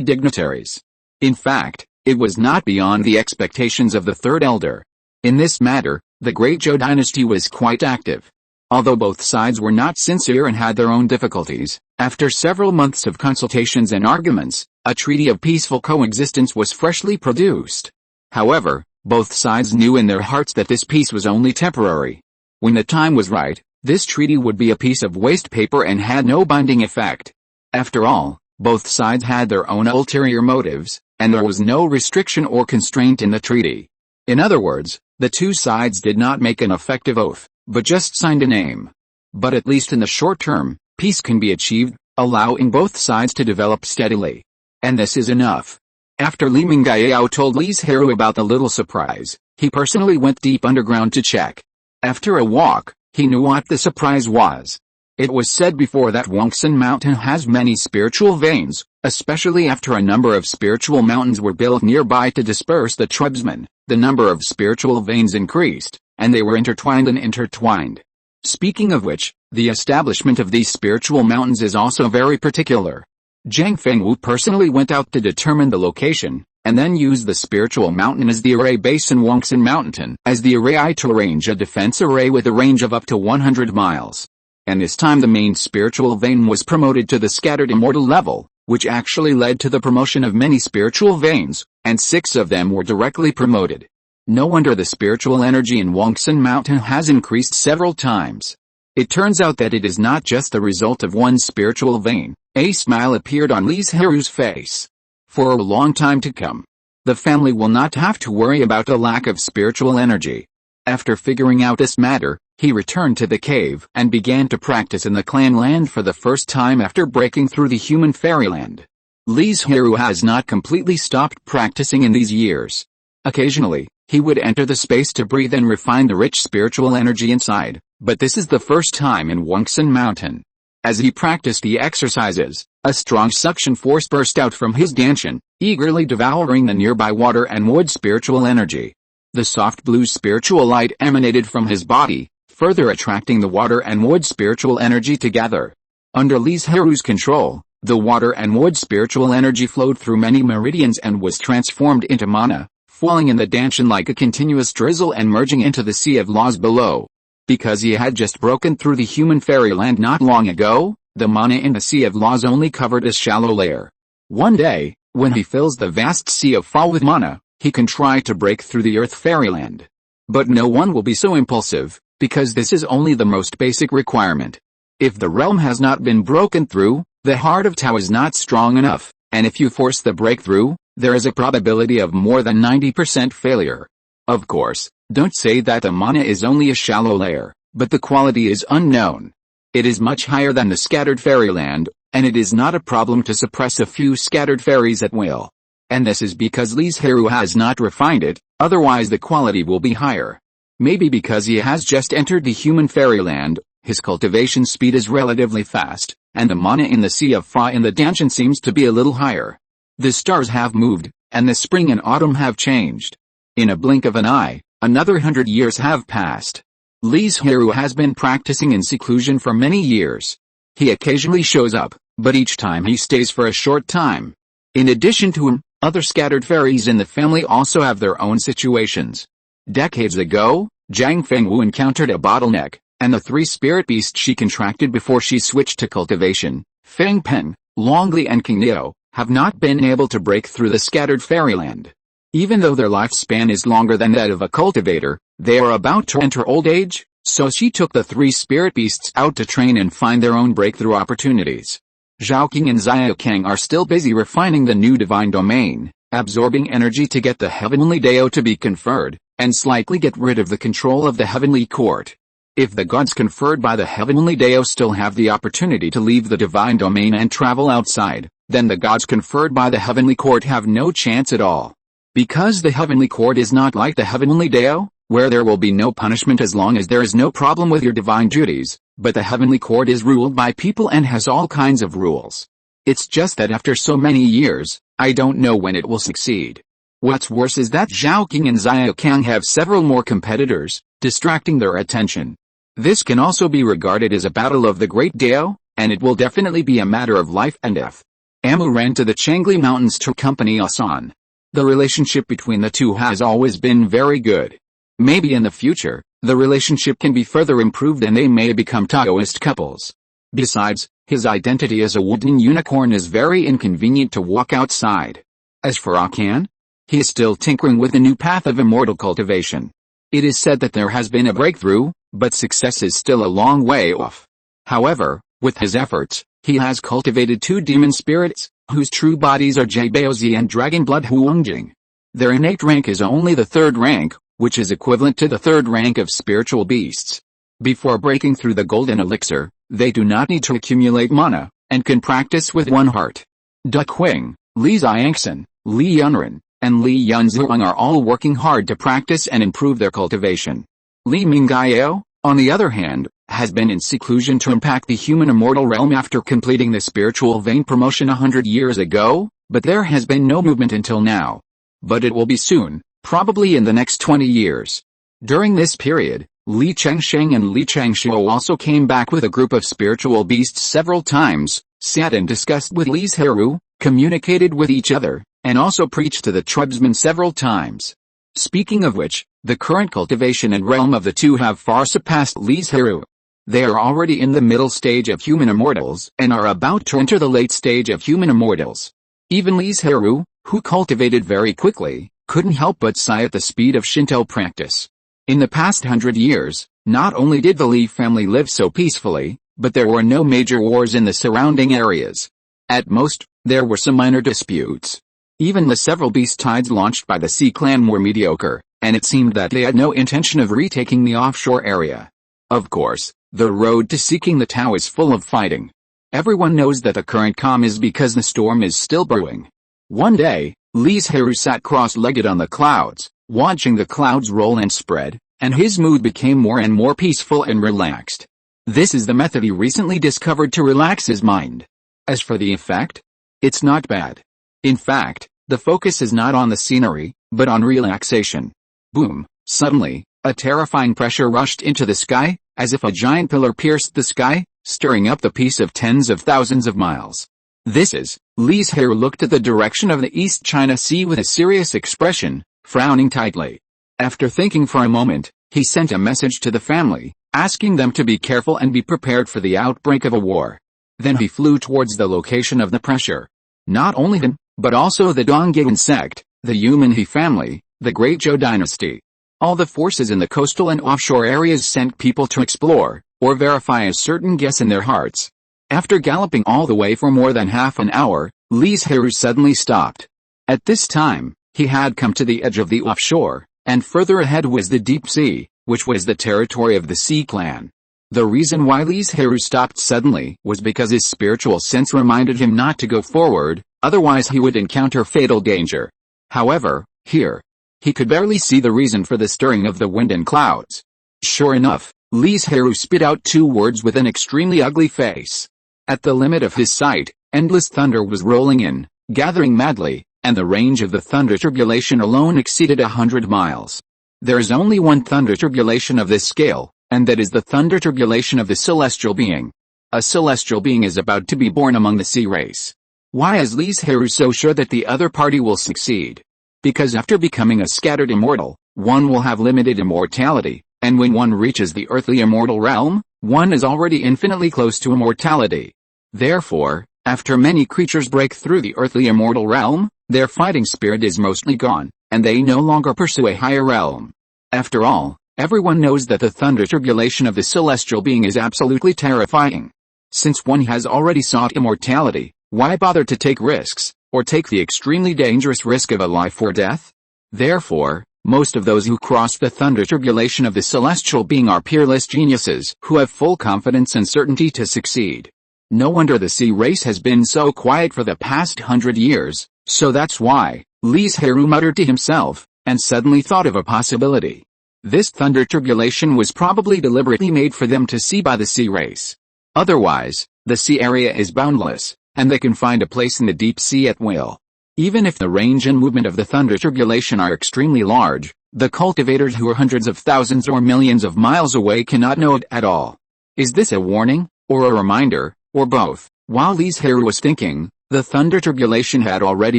dignitaries. In fact, it was not beyond the expectations of the third elder. In this matter, the Great Zhou dynasty was quite active. Although both sides were not sincere and had their own difficulties, after several months of consultations and arguments, a treaty of peaceful coexistence was freshly produced. However, both sides knew in their hearts that this peace was only temporary. When the time was right, this treaty would be a piece of waste paper and had no binding effect. After all, both sides had their own ulterior motives, and there was no restriction or constraint in the treaty. In other words, the two sides did not make an effective oath, but just signed a name. But at least in the short term, peace can be achieved, allowing both sides to develop steadily. And this is enough. After Li Mingyao told Li Zhirui about the little surprise, he personally went deep underground to check. After a walk, he knew what the surprise was. It was said before that Wangsan Mountain has many spiritual veins, especially after a number of spiritual mountains were built nearby to disperse the tribesmen. The number of spiritual veins increased, and they were intertwined. Speaking of which, the establishment of these spiritual mountains is also very particular. Zhang Fengwu personally went out to determine the location, and then used the spiritual mountain as the array base and Wangsan Mountain as the array to arrange a defense array with a range of up to 100 miles. And this time the main spiritual vein was promoted to the scattered immortal level, which actually led to the promotion of many spiritual veins, and 6 of them were directly promoted. No wonder the spiritual energy in Wangsan Mountain has increased several times. It turns out that it is not just the result of one spiritual vein. A smile appeared on Li Zhirui's face. For a long time to come, the family will not have to worry about a lack of spiritual energy. After figuring out this matter, he returned to the cave and began to practice in the clan land for the first time after breaking through the human fairyland. Li Zhirui has not completely stopped practicing in these years. Occasionally, he would enter the space to breathe and refine the rich spiritual energy inside, but this is the first time in Wangsan Mountain. As he practiced the exercises, a strong suction force burst out from his danshan, eagerly devouring the nearby water and wood spiritual energy. The soft blue spiritual light emanated from his body, further attracting the water and wood spiritual energy together. Under Li Zhirui's control, the water and wood spiritual energy flowed through many meridians and was transformed into mana, falling in the Danshan like a continuous drizzle and merging into the sea of laws below. Because he had just broken through the human fairyland not long ago, the mana in the sea of laws only covered a shallow layer. One day, when he fills the vast sea of Fa with mana, he can try to break through the earth fairyland. But no one will be so impulsive, because this is only the most basic requirement. If the realm has not been broken through, the heart of Tao is not strong enough, and if you force the breakthrough, there is a probability of more than 90% failure. Of course, don't say that the mana is only a shallow layer, but the quality is unknown. It is much higher than the scattered fairyland, and it is not a problem to suppress a few scattered fairies at will. And this is because Li Zhirui has not refined it, otherwise the quality will be higher. Maybe because he has just entered the human fairyland, his cultivation speed is relatively fast, and the mana in the sea of Fa in the Danshan seems to be a little higher. The stars have moved, and the spring and autumn have changed. In a blink of an eye, another 100 years have passed. Li Zhirui has been practicing in seclusion for many years. He occasionally shows up, but each time he stays for a short time. In addition to him, other scattered fairies in the family also have their own situations. Decades ago, Zhang Fengwu encountered a bottleneck, and the 3 spirit beasts she contracted before she switched to cultivation, Feng Pen, Longli and King Neo, have not been able to break through the scattered fairyland. Even though their lifespan is longer than that of a cultivator, they are about to enter old age, so she took the 3 spirit beasts out to train and find their own breakthrough opportunities. Zhaoqing and Xiaokang are still busy refining the new divine domain, absorbing energy to get the heavenly Dao to be conferred, and slightly get rid of the control of the heavenly court. If the gods conferred by the heavenly Dao still have the opportunity to leave the divine domain and travel outside, then the gods conferred by the heavenly court have no chance at all. Because the heavenly court is not like the heavenly Dao, where there will be no punishment as long as there is no problem with your divine duties, but the heavenly court is ruled by people and has all kinds of rules. It's just that after so many years, I don't know when it will succeed. What's worse is that Zhaoqing and Xiaokang have several more competitors, distracting their attention. This can also be regarded as a battle of the great Dao, and it will definitely be a matter of life and death. Amu ran to the Changli Mountains to accompany Asan. The relationship between the two has always been very good. Maybe in the future, the relationship can be further improved and they may become Taoist couples. Besides, his identity as a wooden unicorn is very inconvenient to walk outside. As for Akan, he is still tinkering with the new path of immortal cultivation. It is said that there has been a breakthrough, but success is still a long way off. However, with his efforts, he has cultivated 2 demon spirits, whose true bodies are Jaibaozi and Dragon Blood Huongjing. Their innate rank is only the 3rd rank, which is equivalent to the 3rd rank of spiritual beasts. Before breaking through the golden elixir, they do not need to accumulate mana, and can practice with one heart. Du Qing, Li Xiangxin, Li Yunren, and Li Yunzhuang are all working hard to practice and improve their cultivation. Li Mingyao, on the other hand, has been in seclusion to impact the human immortal realm after completing the spiritual vein promotion 100 years ago, but there has been no movement until now. But it will be soon, probably in the next 20 years. During this period, Li Chengsheng and Li Chengshuo also came back with a group of spiritual beasts several times, sat and discussed with Li Zhirui, communicated with each other, and also preached to the tribesmen several times. Speaking of which, the current cultivation and realm of the two have far surpassed Li Zhirui. They are already in the middle stage of human immortals and are about to enter the late stage of human immortals. Even Li Zhirui, who cultivated very quickly, couldn't help but sigh at the speed of Shinto practice. In the past 100 years, not only did the Li family live so peacefully, but there were no major wars in the surrounding areas. At most, there were some minor disputes. Even the several beast tides launched by the Sea clan were mediocre, and it seemed that they had no intention of retaking the offshore area. Of course, the road to seeking the Tao is full of fighting. Everyone knows that the current calm is because the storm is still brewing. One day, Li Zhirui sat cross-legged on the clouds, watching the clouds roll and spread, and his mood became more and more peaceful and relaxed. This is the method he recently discovered to relax his mind. As for the effect, it's not bad. In fact, the focus is not on the scenery, but on relaxation. Boom! Suddenly, a terrifying pressure rushed into the sky, as if a giant pillar pierced the sky, stirring up the peace of tens of thousands of miles. This is, Li Zhirui looked at the direction of the East China Sea with a serious expression, frowning tightly. After thinking for a moment, he sent a message to the family, asking them to be careful and be prepared for the outbreak of a war. Then he flew towards the location of the pressure. Not only him, but also the Dongyan sect, the Yuan He family, the Great Zhou dynasty. All the forces in the coastal and offshore areas sent people to explore, or verify a certain guess in their hearts. After galloping all the way for more than half an hour, Li Zhirui suddenly stopped. At this time, he had come to the edge of the offshore, and further ahead was the deep sea, which was the territory of the Sea clan. The reason why Li Zhirui stopped suddenly was because his spiritual sense reminded him not to go forward, otherwise he would encounter fatal danger. However, here, he could barely see the reason for the stirring of the wind and clouds. Sure enough, Li Zhirui spit out two words with an extremely ugly face. At the limit of his sight, endless thunder was rolling in, gathering madly, and the range of the thunder turbulation alone exceeded 100 miles. There is only one thunder turbulation of this scale, and that is the thunder turbulation of the celestial being. A celestial being is about to be born among the sea race. Why is Li Zhirui so sure that the other party will succeed? Because after becoming a scattered immortal, one will have limited immortality, and when one reaches the earthly immortal realm, one is already infinitely close to immortality. Therefore, after many creatures break through the earthly immortal realm, their fighting spirit is mostly gone, and they no longer pursue a higher realm. After all, everyone knows that the thunder turbulation of the celestial being is absolutely terrifying. Since one has already sought immortality, why bother to take risks, or take the extremely dangerous risk of a life or death? Therefore, most of those who cross the thunder turbulation of the celestial being are peerless geniuses who have full confidence and certainty to succeed. No wonder the sea race has been so quiet for the past 100 years, so that's why, Li Zhirui muttered to himself, and suddenly thought of a possibility. This thunder turbulation was probably deliberately made for them to see by the sea race. Otherwise, the sea area is boundless, and they can find a place in the deep sea at will. Even if the range and movement of the thunder turbulation are extremely large, the cultivators who are hundreds of thousands or millions of miles away cannot know it at all. Is this a warning, or a reminder, or both? While Li Zhirui was thinking, the thunder turbulation had already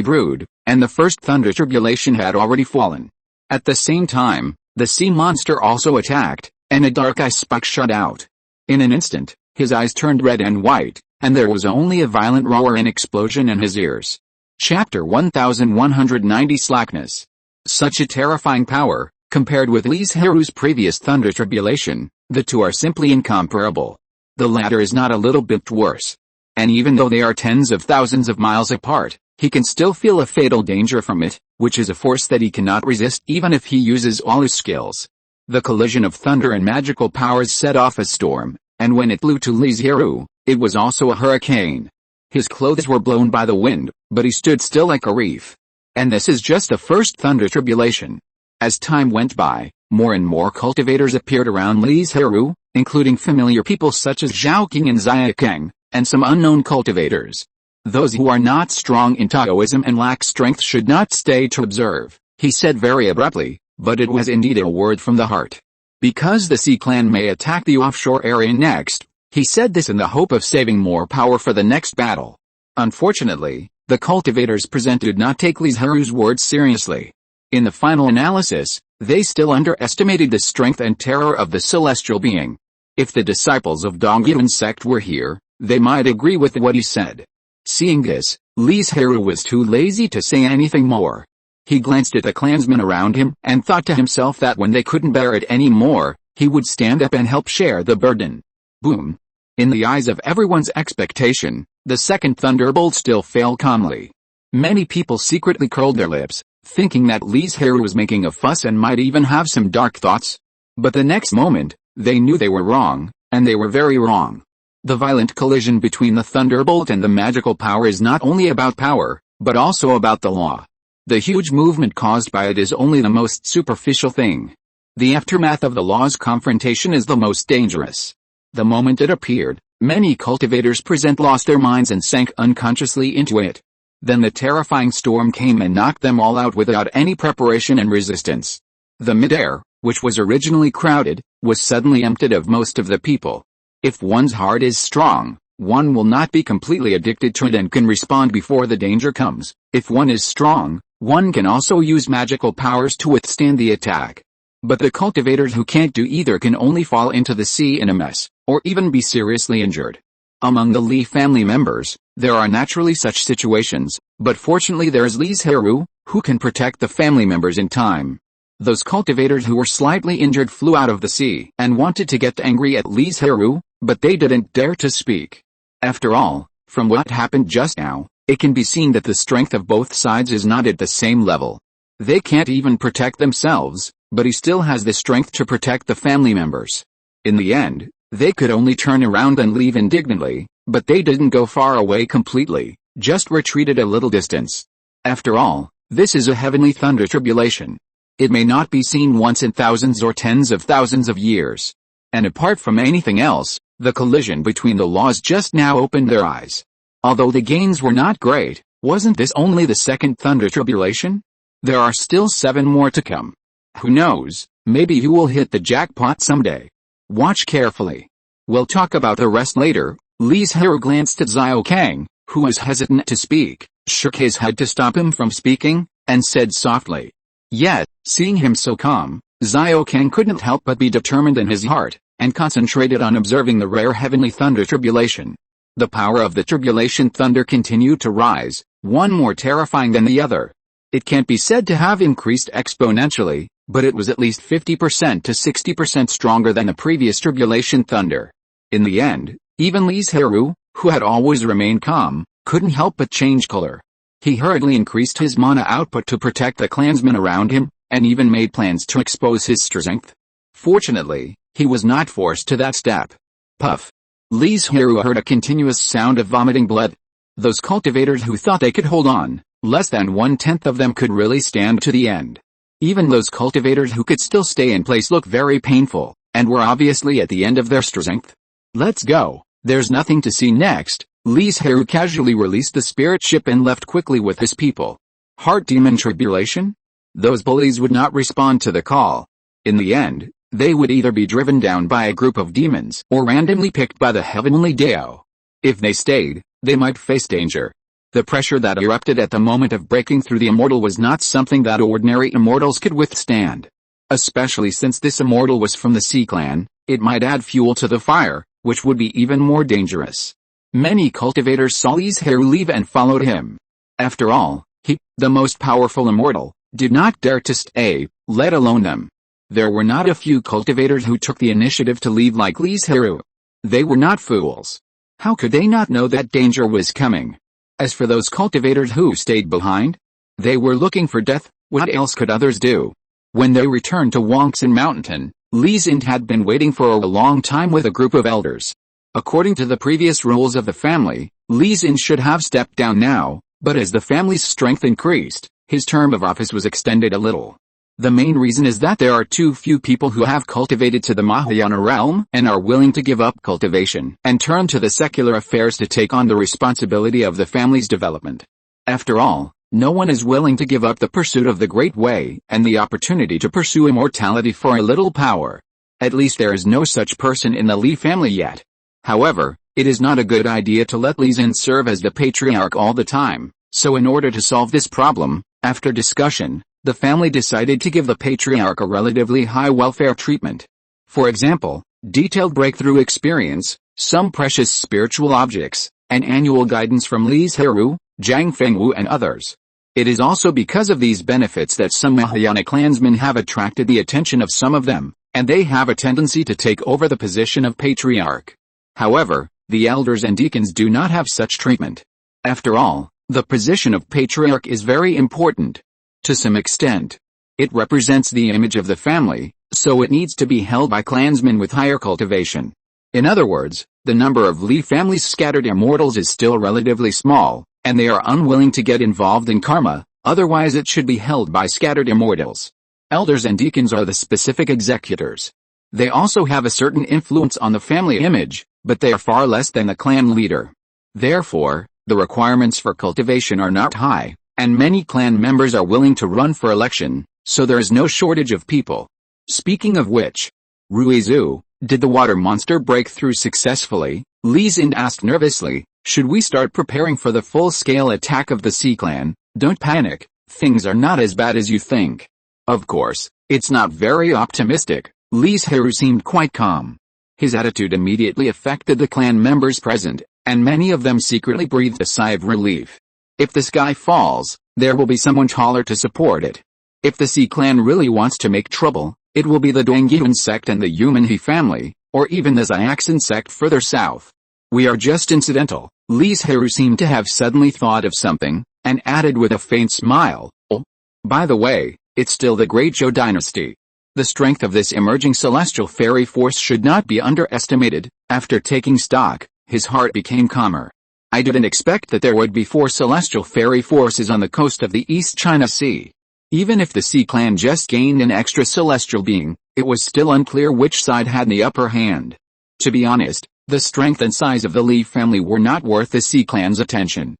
brewed, and the first thunder turbulation had already fallen. At the same time, the sea monster also attacked, and a dark ice spike shot out. In an instant, his eyes turned red and white, and there was only a violent roar and explosion in his ears. Chapter 1190 Slackness. Such a terrifying power, compared with Li Zhirui's previous thunder turbulation, the two are simply incomparable. The latter is not a little bit worse. And even though they are tens of thousands of miles apart, he can still feel a fatal danger from it, which is a force that he cannot resist even if he uses all his skills. The collision of thunder and magical powers set off a storm, and when it blew to Li Zhirui, it was also a hurricane. His clothes were blown by the wind, but he stood still like a reef. And this is just the first thunder turbulation. As time went by, more and more cultivators appeared around Li Zhirui, including familiar people such as Zhao Qing and Xia Keng, and some unknown cultivators. Those who are not strong in Taoism and lack strength should not stay to observe, he said very abruptly, but it was indeed a word from the heart. Because the Sea clan may attack the offshore area next, he said this in the hope of saving more power for the next battle. Unfortunately, the cultivators present did not take Li Zhirui's words seriously. In the final analysis, they still underestimated the strength and terror of the celestial being. If the disciples of Dongyan sect were here, they might agree with what he said. Seeing this, Li Zhirui was too lazy to say anything more. He glanced at the clansmen around him and thought to himself that when they couldn't bear it any more, he would stand up and help share the burden. Boom! In the eyes of everyone's expectation, the second thunderbolt still fell calmly. Many people secretly curled their lips, thinking that Li Zhirui was making a fuss and might even have some dark thoughts. But the next moment, they knew they were wrong, and they were very wrong. The violent collision between the thunderbolt and the magical power is not only about power, but also about the law. The huge movement caused by it is only the most superficial thing. The aftermath of the law's confrontation is the most dangerous. The moment it appeared, many cultivators present lost their minds and sank unconsciously into it. Then the terrifying storm came and knocked them all out without any preparation and resistance. The midair, which was originally crowded, was suddenly emptied of most of the people. If one's heart is strong, one will not be completely addicted to it and can respond before the danger comes. If one is strong, one can also use magical powers to withstand the attack. But the cultivators who can't do either can only fall into the sea in a mess, or even be seriously injured. Among the Li family members, there are naturally such situations, but fortunately there's Li Zhirui, who can protect the family members in time. Those cultivators who were slightly injured flew out of the sea and wanted to get angry at Li Zhirui, but they didn't dare to speak. After all, from what happened just now, it can be seen that the strength of both sides is not at the same level. They can't even protect themselves, but he still has the strength to protect the family members. In the end, they could only turn around and leave indignantly, but they didn't go far away completely, just retreated a little distance. After all, this is a heavenly thunder tribulation. It may not be seen once in thousands or tens of thousands of years. And apart from anything else, the collision between the laws just now opened their eyes. Although the gains were not great, wasn't this only the second thunder tribulation? There are still 7 more to come. Who knows, maybe you will hit the jackpot someday. Watch carefully. We'll talk about the rest later. Li Zhirui glanced at Xiao Kang, who was hesitant to speak, shook his head to stop him from speaking, and said softly. Yet, seeing him so calm, Xiao Kang couldn't help but be determined in his heart, and concentrated on observing the rare heavenly thunder tribulation. The power of the tribulation thunder continued to rise, one more terrifying than the other. It can't be said to have increased exponentially, but it was at least 50% to 60% stronger than the previous tribulation thunder. In the end, even Li Zhirui, who had always remained calm, couldn't help but change color. He hurriedly increased his mana output to protect the clansmen around him, and even made plans to expose his strength. Fortunately, he was not forced to that step. Puff. Li Zhirui heard a continuous sound of vomiting blood. Those cultivators who thought they could hold on, less than 1/10 of them could really stand to the end. Even those cultivators who could still stay in place looked very painful, and were obviously at the end of their strength. Let's go, there's nothing to see next. Li Zhirui casually released the spirit ship and left quickly with his people. Heart demon tribulation? Those bullies would not respond to the call. In the end, they would either be driven down by a group of demons or randomly picked by the heavenly Dao. If they stayed, they might face danger. The pressure that erupted at the moment of breaking through the immortal was not something that ordinary immortals could withstand. Especially since this immortal was from the Sea Clan, it might add fuel to the fire, which would be even more dangerous. Many cultivators saw Li Zhirui leave and followed him. After all, he, the most powerful immortal, did not dare to stay, let alone them. There were not a few cultivators who took the initiative to leave like Li Zhirui. They were not fools. How could they not know that danger was coming? As for those cultivators who stayed behind, they were looking for death. What else could others do? When they returned to Wangxin Mountain, Li Zhirui had been waiting for a long time with a group of elders. According to the previous rules of the family, Li Zhirui should have stepped down now, but as the family's strength increased, his term of office was extended a little. The main reason is that there are too few people who have cultivated to the Mahayana realm and are willing to give up cultivation and turn to the secular affairs to take on the responsibility of the family's development. After all, no one is willing to give up the pursuit of the Great Way and the opportunity to pursue immortality for a little power. At least there is no such person in the Li family yet. However, it is not a good idea to let Li Zhirui serve as the patriarch all the time, so in order to solve this problem, after discussion, the family decided to give the patriarch a relatively high welfare treatment. For example, detailed breakthrough experience, some precious spiritual objects, and annual guidance from Li Zhirui, Zhang Fengwu and others. It is also because of these benefits that some Mahayana clansmen have attracted the attention of some of them, and they have a tendency to take over the position of patriarch. However, the elders and deacons do not have such treatment. After all, the position of patriarch is very important. To some extent, it represents the image of the family, so it needs to be held by clansmen with higher cultivation. In other words, the number of Li family's scattered immortals is still relatively small, and they are unwilling to get involved in karma, otherwise it should be held by scattered immortals. Elders and deacons are the specific executors. They also have a certain influence on the family image, but they are far less than the clan leader. Therefore, the requirements for cultivation are not high, and many clan members are willing to run for election, so there is no shortage of people. Speaking of which, Ruizu, did the water monster break through successfully? Li Zhirui asked nervously. Should we start preparing for the full-scale attack of the Sea Clan? Don't panic, things are not as bad as you think. Of course, it's not very optimistic. Li Zhirui seemed quite calm. His attitude immediately affected the clan members present, and many of them secretly breathed a sigh of relief. If the sky falls, there will be someone taller to support it. If the Sea Clan really wants to make trouble, it will be the Dongyun sect and the Yumanhe family, or even the Xiaxin sect further south. We are just incidental. Li Zhirui seemed to have suddenly thought of something, and added with a faint smile, "Oh, by the way, it's still the Great Zhou dynasty." The strength of this emerging celestial fairy force should not be underestimated. After taking stock, his heart became calmer. I didn't expect that there would be 4 celestial fairy forces on the coast of the East China Sea. Even if the Sea Clan just gained an extra celestial being, it was still unclear which side had the upper hand. To be honest, the strength and size of the Li family were not worth the Sea Clan's attention.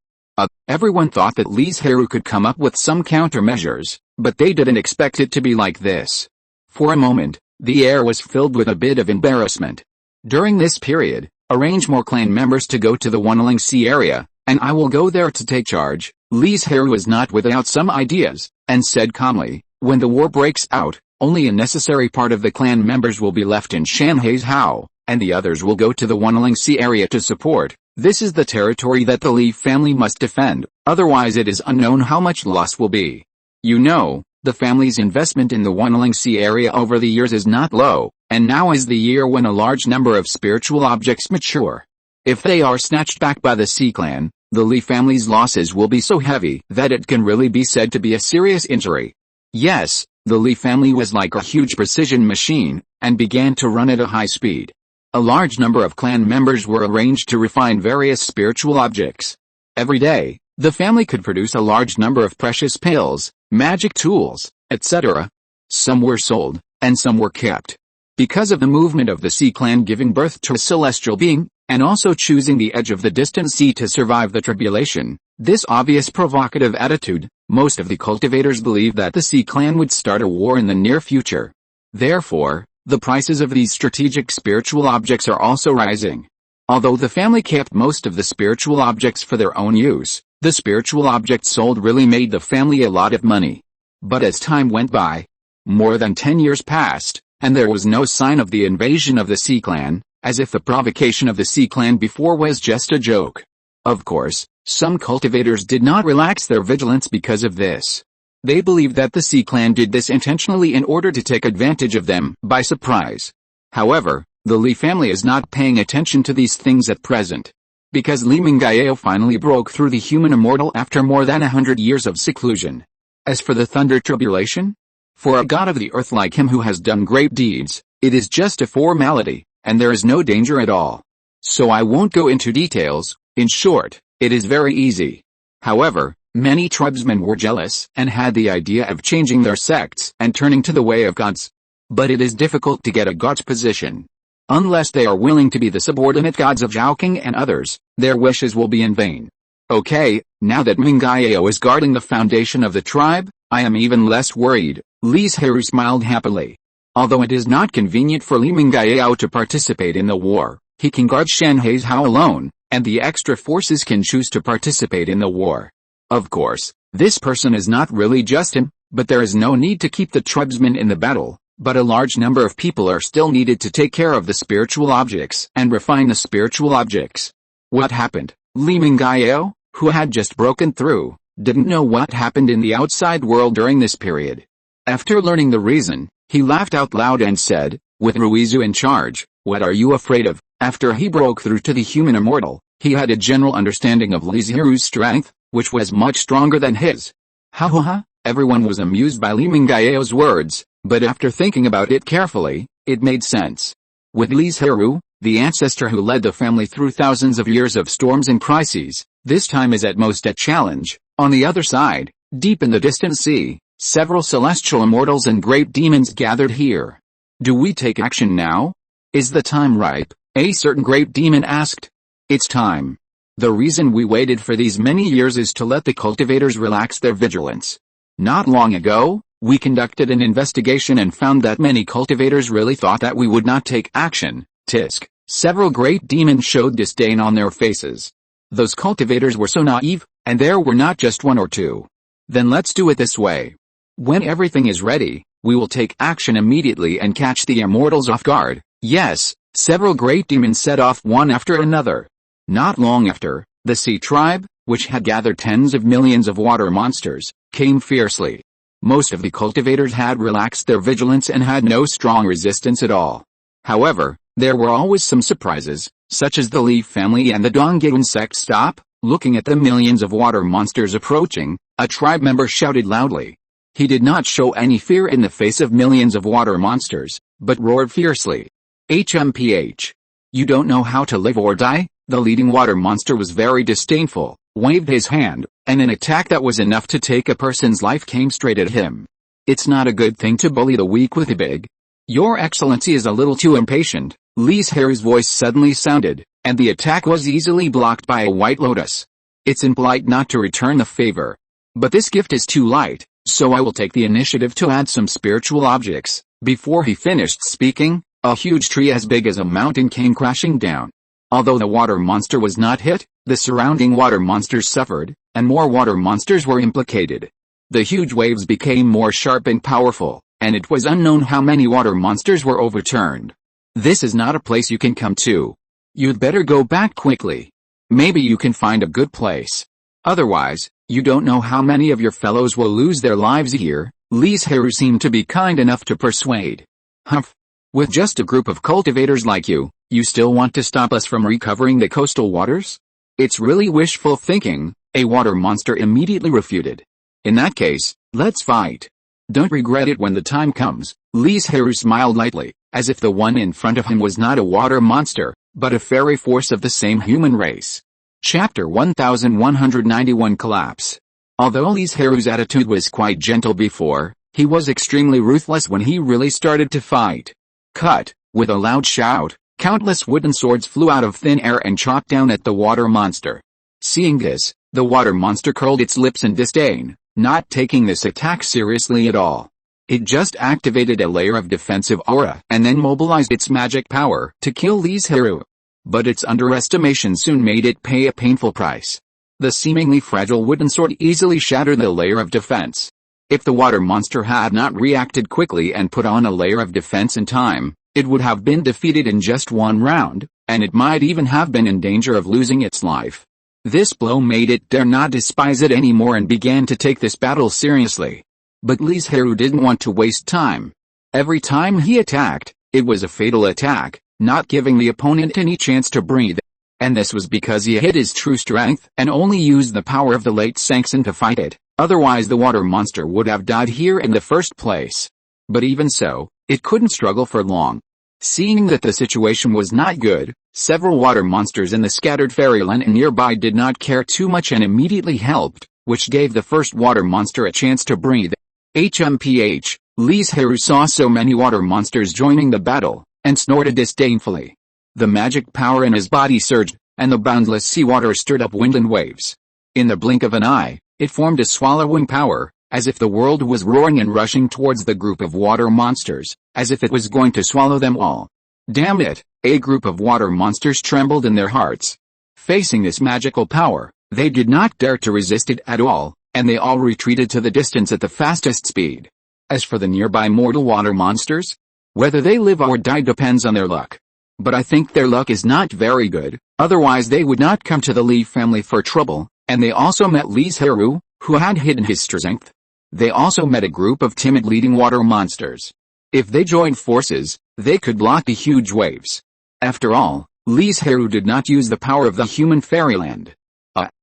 Everyone thought that Li Zhirui could come up with some countermeasures, but they didn't expect it to be like this. For a moment, the air was filled with a bit of embarrassment. During this period, arrange more clan members to go to the Wanling Sea area, and I will go there to take charge. Li Zhirui was not without some ideas, and said calmly, when the war breaks out, only a necessary part of the clan members will be left in Shanhai's Hao, and the others will go to the Wanling Sea area to support. This is the territory that the Li family must defend, otherwise it is unknown how much loss will be. You know, the family's investment in the Wanling Sea area over the years is not low, and now is the year when a large number of spiritual objects mature. If they are snatched back by the Sea Clan, the Li family's losses will be so heavy that it can really be said to be a serious injury. Yes, the Li family was like a huge precision machine, and began to run at a high speed. A large number of clan members were arranged to refine various spiritual objects. Every day, the family could produce a large number of precious pills, magic tools, etc. Some were sold, and some were kept. Because of the movement of the Sea Clan giving birth to a celestial being, and also choosing the edge of the distant sea to survive the tribulation, this obvious provocative attitude, most of the cultivators believed that the Sea Clan would start a war in the near future. Therefore, the prices of these strategic spiritual objects are also rising. Although the family kept most of the spiritual objects for their own use, the spiritual objects sold really made the family a lot of money. But as time went by, more than 10 years passed, and there was no sign of the invasion of the Sea Clan, as if the provocation of the Sea Clan before was just a joke. Of course, some cultivators did not relax their vigilance because of this. They believed that the Sea Clan did this intentionally in order to take advantage of them by surprise. However, the Li family is not paying attention to these things at present. Because Li Mingyao finally broke through the human immortal after more than 100 years of seclusion. As for the thunder tribulation? For a god of the earth like him who has done great deeds, it is just a formality, and there is no danger at all. So I won't go into details. In short, it is very easy. However, many tribesmen were jealous and had the idea of changing their sects and turning to the way of gods. But it is difficult to get a god's position. Unless they are willing to be the subordinate gods of Zhaoking and others, their wishes will be in vain. Okay, now that Mingyao is guarding the foundation of the tribe, I am even less worried. Li Zhirui smiled happily. Although it is not convenient for Li Mingyao to participate in the war, he can guard Shanhai's Hao alone, and the extra forces can choose to participate in the war. Of course, this person is not really just him, but there is no need to keep the tribesmen in the battle, but a large number of people are still needed to take care of the spiritual objects and refine the spiritual objects. What happened? Li Mingyao, who had just broken through, didn't know what happened in the outside world during this period. After learning the reason, he laughed out loud and said, with Ruizu in charge, what are you afraid of? After he broke through to the human immortal, he had a general understanding of Li Zhirui's strength, which was much stronger than his. Ha ha ha, everyone was amused by Li Mingyao's words, but after thinking about it carefully, it made sense. With Li Zhirui, the ancestor who led the family through thousands of years of storms and crises, this time is at most a challenge. On the other side, deep in the distant sea, several celestial immortals and great demons gathered here. Do we take action now? Is the time ripe? A certain great demon asked. It's time. The reason we waited for these many years is to let the cultivators relax their vigilance. Not long ago, We conducted an investigation and found that many cultivators really thought that we would not take action. Tisk. Several great demons showed disdain on their faces. Those cultivators were so naive, and there were not just one or two. Then let's do it this way. When everything is ready, we will take action immediately and catch the immortals off guard. Yes, several great demons set off one after another. Not long after, the sea tribe, which had gathered tens of millions of water monsters, came fiercely. Most of the cultivators had relaxed their vigilance and had no strong resistance at all. However, there were always some surprises, such as the Li family and the Donggyun sect. Stop, looking at the millions of water monsters approaching, a tribe member shouted loudly. He did not show any fear in the face of millions of water monsters, but roared fiercely. HMPH. You don't know how to live or die? The leading water monster was very disdainful, waved his hand, and an attack that was enough to take a person's life came straight at him. It's not a good thing to bully the weak with a big. Your Excellency is a little too impatient. Li Zhirui's voice suddenly sounded, and the attack was easily blocked by a white lotus. It's impolite not to return the favor. But this gift is too light, so I will take the initiative to add some spiritual objects. Before he finished speaking, a huge tree as big as a mountain came crashing down. Although the water monster was not hit, the surrounding water monsters suffered, and more water monsters were implicated. The huge waves became more sharp and powerful, and it was unknown how many water monsters were overturned. This is not a place you can come to. You'd better go back quickly. Maybe you can find a good place. Otherwise, you don't know how many of your fellows will lose their lives here. Li Zhirui seemed to be kind enough to persuade. Humph. With just a group of cultivators like you, you still want to stop us from recovering the coastal waters? It's really wishful thinking, a water monster immediately refuted. In that case, let's fight. Don't regret it when the time comes. Li Zhirui smiled lightly, as if the one in front of him was not a water monster, but a fairy force of the same human race. Chapter 1191 Collapse. Although Li Zhirui's attitude was quite gentle before, he was extremely ruthless when he really started to fight. Cut! With a loud shout, countless wooden swords flew out of thin air and chopped down at the water monster. Seeing this, the water monster curled its lips in disdain, not taking this attack seriously at all. It just activated a layer of defensive aura and then mobilized its magic power to kill Li Zhirui. But its underestimation soon made it pay a painful price. The seemingly fragile wooden sword easily shattered the layer of defense. If the water monster had not reacted quickly and put on a layer of defense in time, it would have been defeated in just one round, and it might even have been in danger of losing its life. This blow made it dare not despise it anymore and began to take this battle seriously. But Li Zhirui didn't want to waste time. Every time he attacked, it was a fatal attack, not giving the opponent any chance to breathe. And this was because he hid his true strength and only used the power of the late Sanxin to fight it. Otherwise the water monster would have died here in the first place. But even so, it couldn't struggle for long. Seeing that the situation was not good, several water monsters in the scattered fairyland nearby did not care too much and immediately helped, which gave the first water monster a chance to breathe. HMPH, Li Zhirui saw so many water monsters joining the battle, and snorted disdainfully. The magic power in his body surged, and the boundless seawater stirred up wind and waves. In the blink of an eye, it formed a swallowing power, as if the world was roaring and rushing towards the group of water monsters, as if it was going to swallow them all. Damn it, a group of water monsters trembled in their hearts. Facing this magical power, they did not dare to resist it at all, and they all retreated to the distance at the fastest speed. As for the nearby mortal water monsters, whether they live or die depends on their luck. But I think their luck is not very good, otherwise they would not come to the Li family for trouble. And they also met Li Zhirui, who had hidden his strength. They also met a group of timid leading water monsters. If they joined forces, they could block the huge waves. After all, Li Zhirui did not use the power of the human fairyland.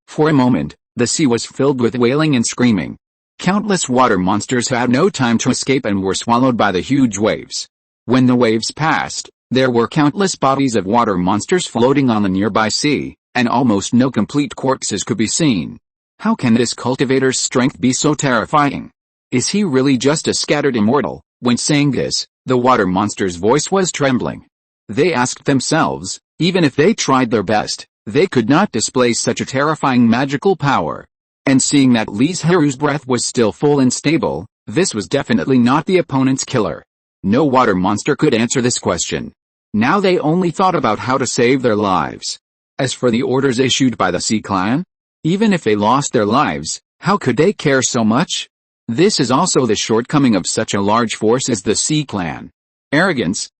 For a moment, the sea was filled with wailing and screaming. Countless water monsters had no time to escape and were swallowed by the huge waves. When the waves passed, there were countless bodies of water monsters floating on the nearby sea, and almost no complete corpses could be seen. How can this cultivator's strength be so terrifying? Is he really just a scattered immortal? When saying this, the water monster's voice was trembling. They asked themselves, even if they tried their best, they could not display such a terrifying magical power. And seeing that Li Zhirui's breath was still full and stable, This was definitely not the opponent's killer. No water monster could answer this question. Now they only thought about how to save their lives. As for the orders issued by the Sea Clan, even if they lost their lives, how could they care so much? This is also the shortcoming of such a large force as the Sea Clan. Arrogance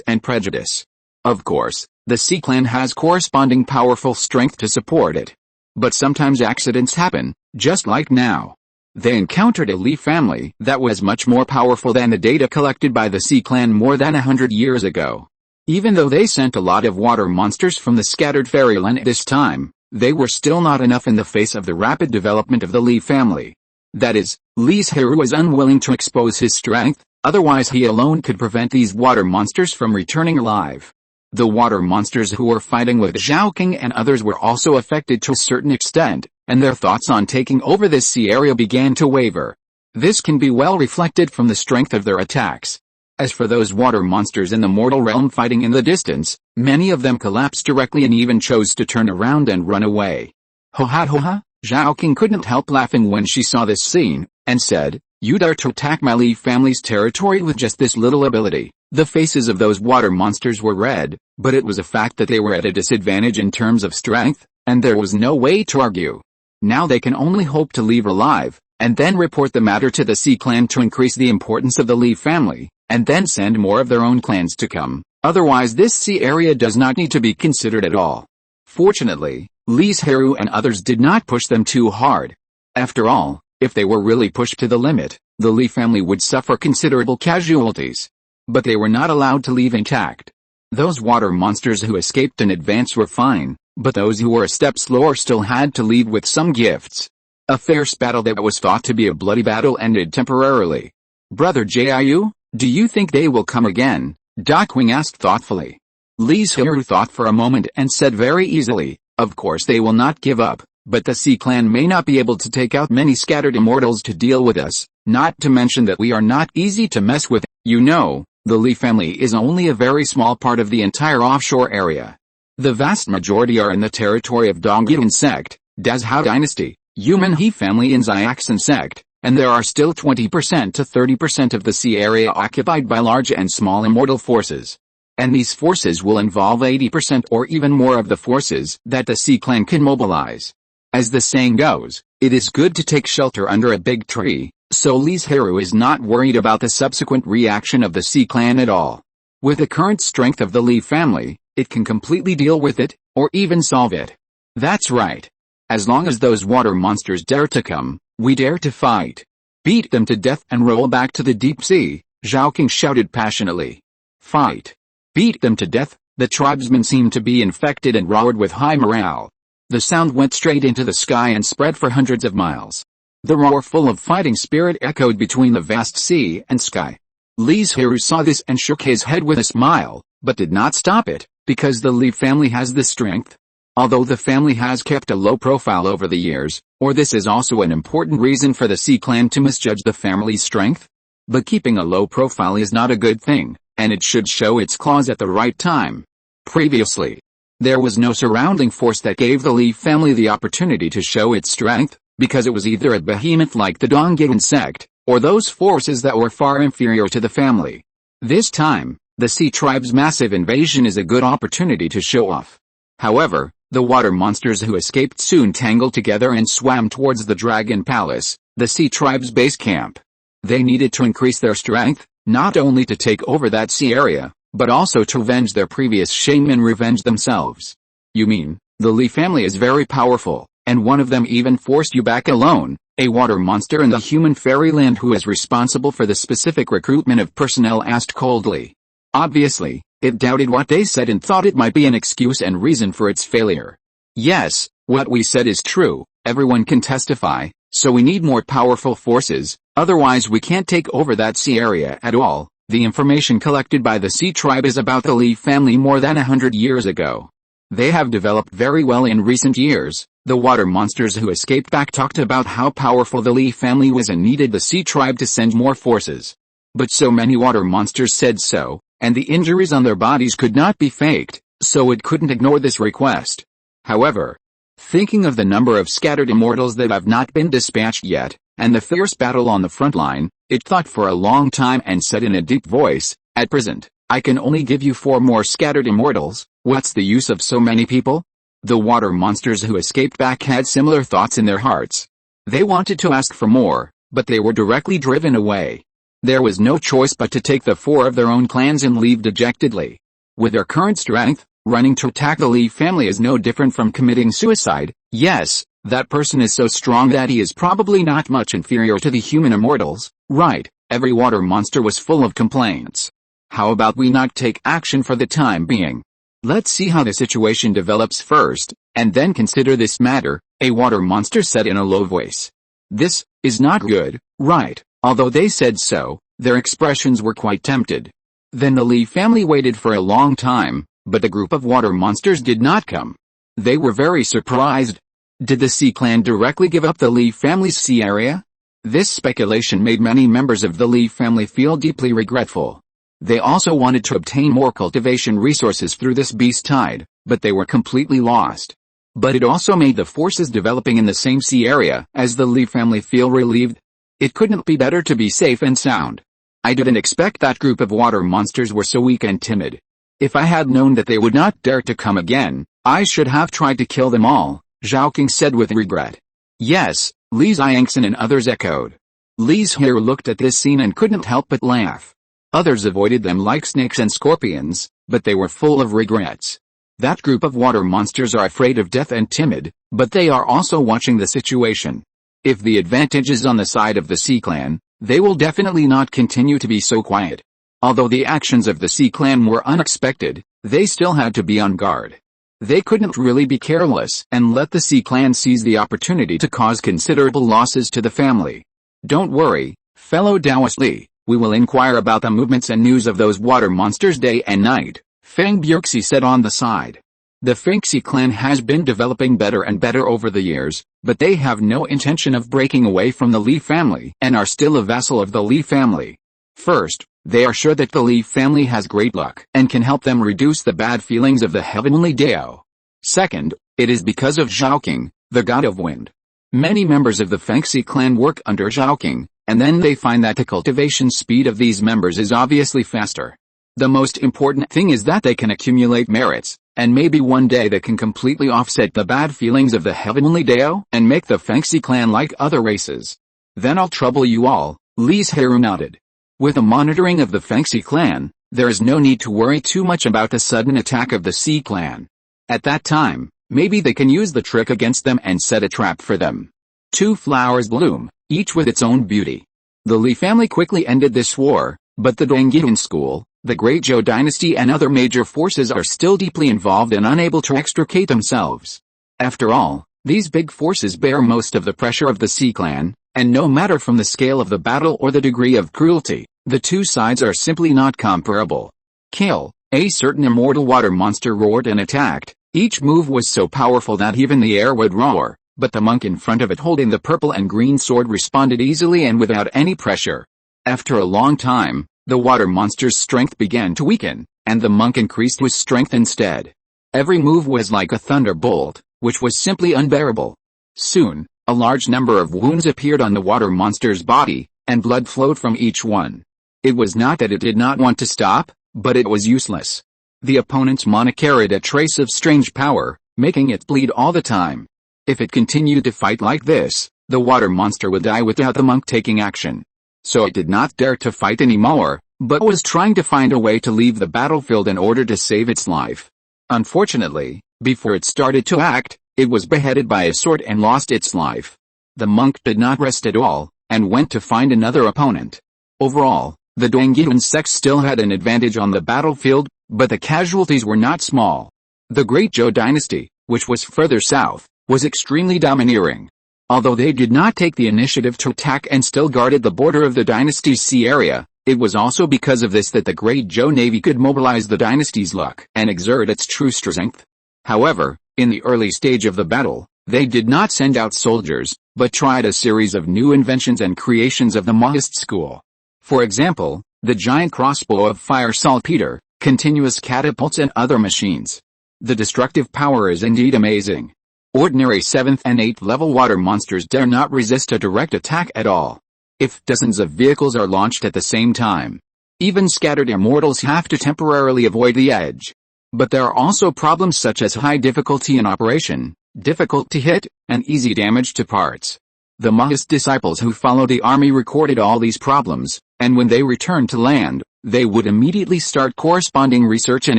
and prejudice. Of course, the Sea Clan has corresponding powerful strength to support it. But sometimes accidents happen, just like now. They encountered a Li family that was much more powerful than the data collected by the Sea Clan more than 100 years ago. Even though they sent a lot of water monsters from the scattered fairyland this time, they were still not enough in the face of the rapid development of the Li family. That is, Li Zhirui was unwilling to expose his strength, otherwise he alone could prevent these water monsters from returning alive. The water monsters who were fighting with Zhao King and others were also affected to a certain extent, and their thoughts on taking over this sea area began to waver. This can be well reflected from the strength of their attacks. As for those water monsters in the mortal realm fighting in the distance, many of them collapsed directly and even chose to turn around and run away. Ho ha, Zhao King couldn't help laughing when she saw this scene, and said, "You dare to attack my Li family's territory with just this little ability." The faces of those water monsters were red, but it was a fact that they were at a disadvantage in terms of strength, and there was no way to argue. Now they can only hope to leave alive, and then report the matter to the Sea Clan to increase the importance of the Li family, and then send more of their own clans to come. Otherwise this sea area does not need to be considered at all. Fortunately, Li Zhirui and others did not push them too hard. After all, if they were really pushed to the limit, the Li family would suffer considerable casualties. But they were not allowed to leave intact. Those water monsters who escaped in advance were fine, but those who were a step slower still had to leave with some gifts. A fierce battle that was thought to be a bloody battle ended temporarily. "Brother Jiu, do you think they will come again?" Daquing asked thoughtfully. Li Zhirui thought for a moment and said very easily, "Of course they will not give up, but the Sea Clan may not be able to take out many scattered immortals to deal with us, not to mention that we are not easy to mess with. You know, the Li family is only a very small part of the entire offshore area. The vast majority are in the territory of Donggyun sect, Dazhao dynasty, Yumen He family and Xiaxin sect, and there are still 20% to 30% of the sea area occupied by large and small immortal forces. And these forces will involve 80% or even more of the forces that the Sea Clan can mobilize. As the saying goes, it is good to take shelter under a big tree, so Li Zhirui is not worried about the subsequent reaction of the Sea Clan at all. With the current strength of the Li family, it can completely deal with it, or even solve it. That's right. As long as those water monsters dare to come, we dare to fight. Beat them to death and roll back to the deep sea, Zhao King shouted passionately. Fight. Beat them to death. The tribesmen seemed to be infected and roared with high morale. The sound went straight into the sky and spread for hundreds of miles. The roar full of fighting spirit echoed between the vast sea and sky. Li Zhirui saw this and shook his head with a smile, but did not stop it, because the Li family has the strength. Although the family has kept a low profile over the years, or this is also an important reason for the Sea Clan to misjudge the family's strength. But keeping a low profile is not a good thing, and it should show its claws at the right time. Previously, there was no surrounding force that gave the Li family the opportunity to show its strength, because it was either a behemoth like the Donggyun sect, or those forces that were far inferior to the family. This time, the Sea Tribe's massive invasion is a good opportunity to show off. However, the water monsters who escaped soon tangled together and swam towards the Dragon Palace, the Sea Tribe's base camp. They needed to increase their strength, not only to take over that sea area, but also to avenge their previous shame and revenge themselves. You mean, the Li family is very powerful, and one of them even forced you back alone, a water monster in the human fairyland who is responsible for the specific recruitment of personnel asked coldly. Obviously, it doubted what they said and thought it might be an excuse and reason for its failure. Yes, what we said is true, everyone can testify, so we need more powerful forces, otherwise we can't take over that sea area at all. The information collected by the Sea Tribe is about the Li family more than 100 years ago. They have developed very well in recent years. The water monsters who escaped back talked about how powerful the Li family was and needed the Sea Tribe to send more forces. But so many water monsters said so, and the injuries on their bodies could not be faked, so it couldn't ignore this request. However, Thinking of the number of scattered immortals that have not been dispatched yet, and the fierce battle on the front line, it thought for a long time and said in a deep voice, "At present, I can only give you 4 more scattered immortals. What's the use of so many people?" The water monsters who escaped back had similar thoughts in their hearts. They wanted to ask for more, but they were directly driven away. There was no choice but to take the 4 of their own clans and leave dejectedly. With their current strength, running to attack the Li family is no different from committing suicide. Yes, that person is so strong that he is probably not much inferior to the human immortals, right? Every water monster was full of complaints. How about we not take action for the time being? Let's see how the situation develops first, and then consider this matter, a water monster said in a low voice. This is not good, right? Although they said so, their expressions were quite tempted. Then the Li family waited for a long time, but the group of water monsters did not come. They were very surprised. Did the Sea clan directly give up the Li family's sea area? This speculation made many members of the Li family feel deeply regretful. They also wanted to obtain more cultivation resources through this beast tide, but they were completely lost. But it also made the forces developing in the same sea area as the Li family feel relieved. It couldn't be better to be safe and sound. I didn't expect that group of water monsters were so weak and timid. If I had known that they would not dare to come again, I should have tried to kill them all, Zhao King said with regret. Yes, Li Zhirui and others echoed. Li Zhirui looked at this scene and couldn't help but laugh. Others avoided them like snakes and scorpions, but they were full of regrets. That group of water monsters are afraid of death and timid, but they are also watching the situation. If the advantage is on the side of the Sea clan, they will definitely not continue to be so quiet. Although the actions of the Sea clan were unexpected, they still had to be on guard. They couldn't really be careless and let the Sea clan seize the opportunity to cause considerable losses to the family. Don't worry, fellow Taoist Li, we will inquire about the movements and news of those water monsters day and night, Feng Bioxi said on the side. The Fengxi clan has been developing better and better over the years, but they have no intention of breaking away from the Li family and are still a vassal of the Li family. First, they are sure that the Li family has great luck and can help them reduce the bad feelings of the heavenly Dao. Second, it is because of Zhao King, the god of wind. Many members of the Fengxi clan work under Zhao King, and then they find that the cultivation speed of these members is obviously faster. The most important thing is that they can accumulate merits, and maybe one day they can completely offset the bad feelings of the heavenly Dao and make the Fengxi clan like other races. Then I'll trouble you all, Li Zhirui nodded. With the monitoring of the Fengxi clan, there is no need to worry too much about the sudden attack of the Sea clan. At that time, maybe they can use the trick against them and set a trap for them. 2 flowers bloom, each with its own beauty. The Li family quickly ended this war, but the Dongyun school, the Great Zhou dynasty and other major forces are still deeply involved and unable to extricate themselves. After all, these big forces bear most of the pressure of the Sea clan, and no matter from the scale of the battle or the degree of cruelty, the two sides are simply not comparable. Kill! A certain immortal water monster roared and attacked. Each move was so powerful that even the air would roar, but the monk in front of it holding the purple and green sword responded easily and without any pressure. After a long time, the water monster's strength began to weaken, and the monk increased his strength instead. Every move was like a thunderbolt, which was simply unbearable. Soon, a large number of wounds appeared on the water monster's body, and blood flowed from each one. It was not that it did not want to stop, but it was useless. The opponent's mana carried a trace of strange power, making it bleed all the time. If it continued to fight like this, the water monster would die without the monk taking action. So it did not dare to fight anymore, but was trying to find a way to leave the battlefield in order to save its life. Unfortunately, before it started to act, it was beheaded by a sword and lost its life. The monk did not rest at all, and went to find another opponent. Overall, the Dongyun sects still had an advantage on the battlefield, but the casualties were not small. The Great Zhou dynasty, which was further south, was extremely domineering. Although they did not take the initiative to attack and still guarded the border of the dynasty's sea area, it was also because of this that the Great Zhou navy could mobilize the dynasty's luck and exert its true strength. However, in the early stage of the battle, they did not send out soldiers, but tried a series of new inventions and creations of the Maoist school. For example, the giant crossbow of fire saltpeter, continuous catapults and other machines. The destructive power is indeed amazing. Ordinary 7th and 8th level water monsters dare not resist a direct attack at all. If dozens of vehicles are launched at the same time, even scattered immortals have to temporarily avoid the edge. But there are also problems such as high difficulty in operation, difficult to hit, and easy damage to parts. The Maha's disciples who followed the army recorded all these problems, and when they returned to land, they would immediately start corresponding research and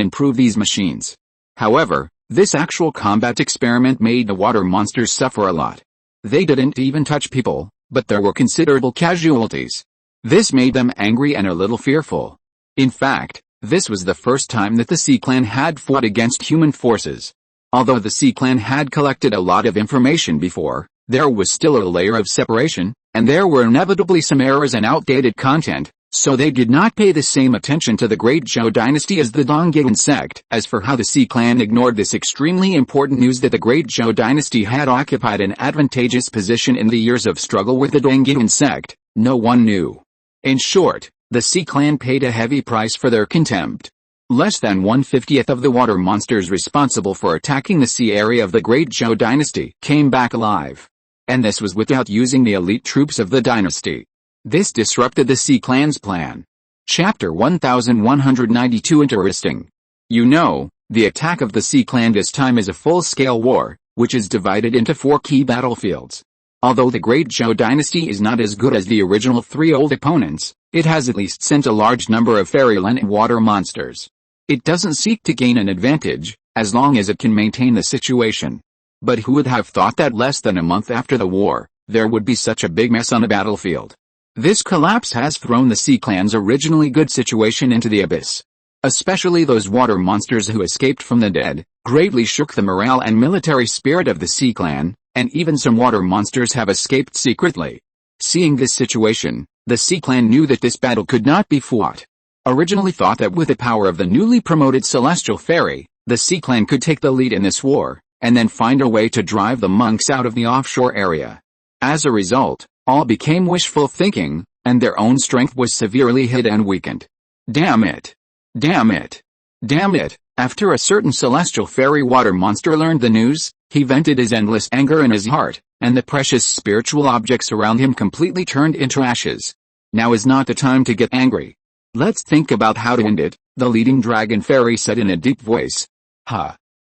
improve these machines. However, this actual combat experiment made the water monsters suffer a lot. They didn't even touch people, but there were considerable casualties. This made them angry and a little fearful. In fact, this was the first time that the Sea Clan had fought against human forces. Although the Sea Clan had collected a lot of information before, there was still a layer of separation, and there were inevitably some errors and outdated content, so they did not pay the same attention to the Great Zhou dynasty as the Dongyan sect. As for how the Sea Clan ignored this extremely important news that the Great Zhou dynasty had occupied an advantageous position in the years of struggle with the Dongyan sect, no one knew. In short, the Sea Clan paid a heavy price for their contempt. Less than 1/50th of the water monsters responsible for attacking the sea area of the Great Zhou dynasty came back alive. And this was without using the elite troops of the dynasty. This disrupted the Sea Clan's plan. Chapter 1192 Interesting. You know, the attack of the Sea Clan this time is a full-scale war, which is divided into 4 key battlefields. Although the Great Zhou dynasty is not as good as the original 3 old opponents, it has at least sent a large number of fairyland and water monsters. It doesn't seek to gain an advantage, as long as it can maintain the situation. But who would have thought that less than a month after the war, there would be such a big mess on the battlefield? This collapse has thrown the Sea Clan's originally good situation into the abyss. Especially those water monsters who escaped from the dead, greatly shook the morale and military spirit of the Sea Clan, and even some water monsters have escaped secretly. Seeing this situation, the Sea Clan knew that this battle could not be fought. Originally thought that with the power of the newly promoted Celestial Fairy, the Sea Clan could take the lead in this war, and then find a way to drive the monks out of the offshore area. As a result, all became wishful thinking, and their own strength was severely hit and weakened. Damn it! Damn it! Damn it! After a certain Celestial Fairy water monster learned the news, he vented his endless anger in his heart, and the precious spiritual objects around him completely turned into ashes. Now is not the time to get angry. Let's think about how to end it, the leading dragon fairy said in a deep voice.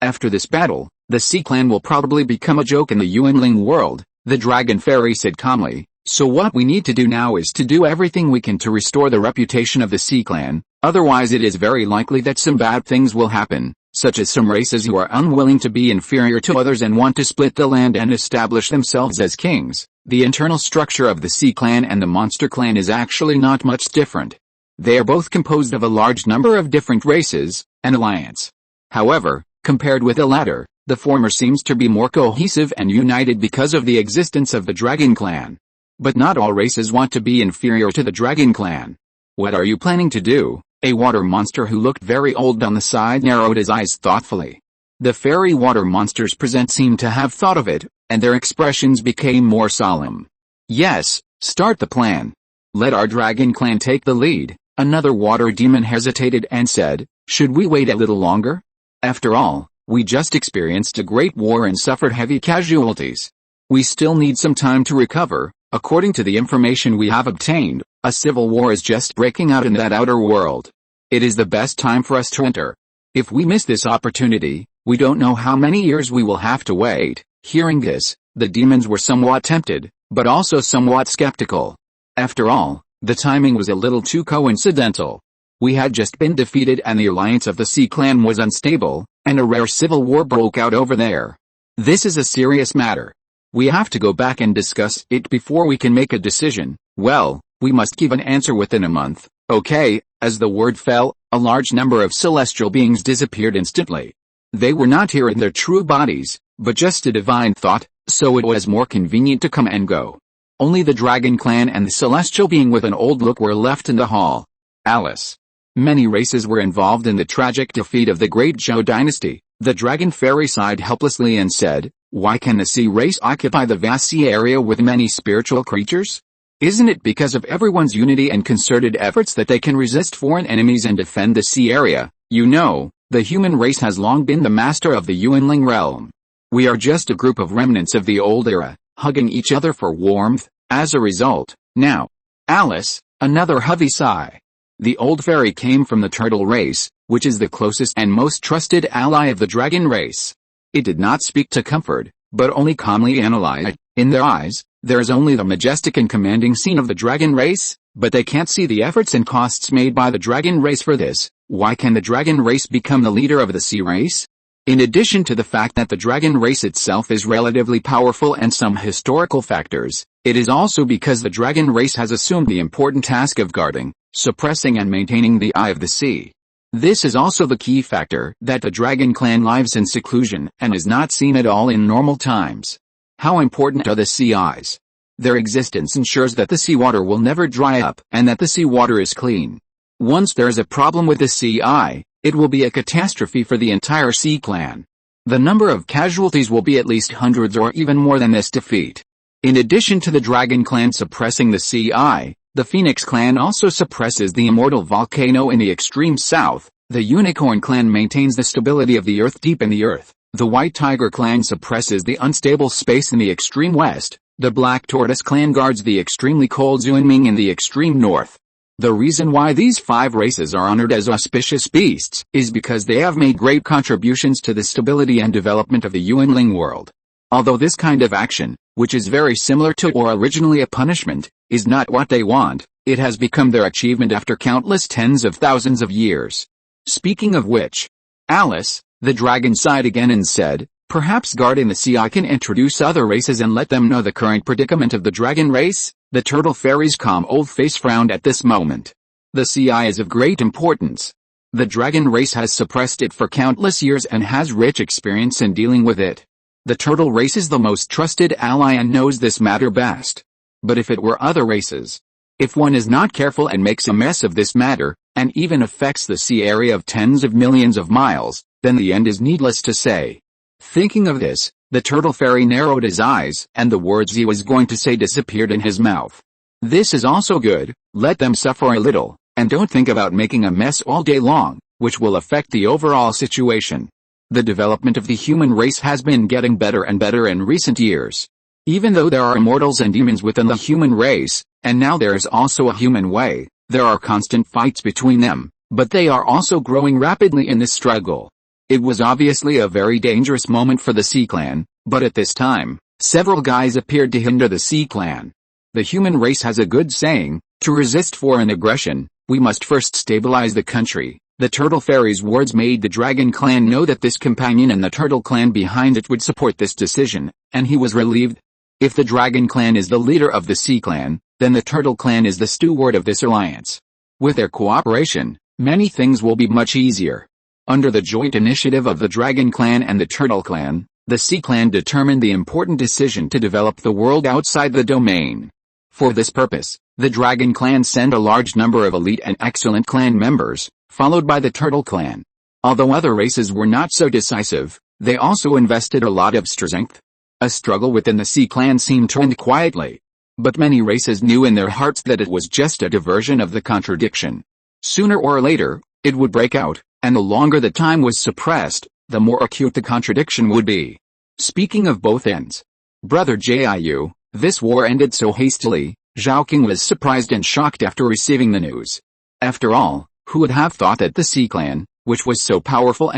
After this battle, the Sea Clan will probably become a joke in the Yuanling world, the dragon fairy said calmly. So what we need to do now is to do everything we can to restore the reputation of the Sea Clan, otherwise it is very likely that some bad things will happen, such as some races who are unwilling to be inferior to others and want to split the land and establish themselves as kings. The internal structure of the Sea Clan and the Monster Clan is actually not much different. They are both composed of a large number of different races, an alliance. However, compared with the latter, the former seems to be more cohesive and united because of the existence of the Dragon Clan. But not all races want to be inferior to the Dragon Clan. What are you planning to do? A water monster who looked very old on the side narrowed his eyes thoughtfully. The fairy water monsters present seemed to have thought of it, and their expressions became more solemn. Yes, start the plan. Let our Dragon Clan take the lead. Another water demon hesitated and said, should we wait a little longer? After all, we just experienced a great war and suffered heavy casualties. We still need some time to recover. According to the information we have obtained, a civil war is just breaking out in that outer world. It is the best time for us to enter. If we miss this opportunity, we don't know how many years we will have to wait. Hearing this, the demons were somewhat tempted, but also somewhat skeptical. After all, the timing was a little too coincidental. We had just been defeated and the alliance of the Sea Clan was unstable, and a rare civil war broke out over there. This is a serious matter. We have to go back and discuss it before we can make a decision. Well, we must give an answer within a month, okay? As the word fell, a large number of celestial beings disappeared instantly. They were not here in their true bodies, but just a divine thought, so it was more convenient to come and go. Only the Dragon Clan and the celestial being with an old look were left in the hall. Alice. Many races were involved in the tragic defeat of the Great Zhou dynasty. The Dragon Fairy sighed helplessly and said, why can the sea race occupy the vast sea area with many spiritual creatures? Isn't it because of everyone's unity and concerted efforts that they can resist foreign enemies and defend the sea area? You know, the human race has long been the master of the Yuanling realm. We are just a group of remnants of the old era, hugging each other for warmth. As a result, now. Alice, another heavy sigh. The old fairy came from the turtle race, which is the closest and most trusted ally of the dragon race. It did not speak to comfort, but only calmly analyzed. In their eyes, there is only the majestic and commanding scene of the dragon race, but they can't see the efforts and costs made by the dragon race for this. Why can the dragon race become the leader of the sea race? In addition to the fact that the dragon race itself is relatively powerful and some historical factors, it is also because the dragon race has assumed the important task of guarding, suppressing and maintaining the eye of the sea. This is also the key factor that the dragon clan lives in seclusion and is not seen at all in normal times. How important are the sea eyes? Their existence ensures that the seawater will never dry up and that the seawater is clean. Once there is a problem with the sea eye, it will be a catastrophe for the entire sea clan. The number of casualties will be at least hundreds or even more than this defeat. In addition to the dragon clan suppressing the sea eye, the Phoenix clan also suppresses the immortal volcano in the extreme south. The unicorn clan maintains the stability of the earth deep in the earth. The white tiger clan suppresses the unstable space in the extreme west. The black tortoise clan guards the extremely cold Zuanming in the extreme north. The reason why these 5 races are honored as auspicious beasts is because they have made great contributions to the stability and development of the Yuanling world. Although this kind of action, which is very similar to or originally a punishment, is not what they want, it has become their achievement after countless tens of thousands of years. Speaking of which, Alice, the dragon, sighed again and said, "Perhaps guarding the sea I can introduce other races and let them know the current predicament of the dragon race." The turtle fairy's calm old face frowned at this moment. The sea eye is of great importance. The dragon race has suppressed it for countless years and has rich experience in dealing with it. The turtle race is the most trusted ally and knows this matter best. But if it were other races, if one is not careful and makes a mess of this matter, and even affects the sea area of tens of millions of miles, then the end is needless to say. Thinking of this, the turtle fairy narrowed his eyes, and the words he was going to say disappeared in his mouth. This is also good. Let them suffer a little, and don't think about making a mess all day long, which will affect the overall situation. The development of the human race has been getting better and better in recent years. Even though there are immortals and demons within the human race, and now there is also a human way, there are constant fights between them, but they are also growing rapidly in this struggle. It was obviously a very dangerous moment for the Sea Clan, but at this time, several guys appeared to hinder the Sea Clan. The human race has a good saying: to resist foreign aggression, we must first stabilize the country. The Turtle Fairy's words made the Dragon Clan know that this companion and the Turtle Clan behind it would support this decision, and he was relieved. If the Dragon Clan is the leader of the Sea Clan, then the Turtle Clan is the steward of this alliance. With their cooperation, many things will be much easier. Under the joint initiative of the Dragon Clan and the Turtle Clan, the Sea Clan determined the important decision to develop the world outside the domain. For this purpose, the Dragon Clan sent a large number of elite and excellent clan members, followed by the Turtle Clan. Although other races were not so decisive, they also invested a lot of strength. A struggle within the Sea Clan seemed to end quietly. But many races knew in their hearts that it was just a diversion of the contradiction. Sooner or later, it would break out, and the longer the time was suppressed, the more acute the contradiction would be. Speaking of both ends, Brother Jiu, this war ended so hastily. Zhao King was surprised and shocked after receiving the news. After all, who would have thought that the Sea Clan, which was so powerful,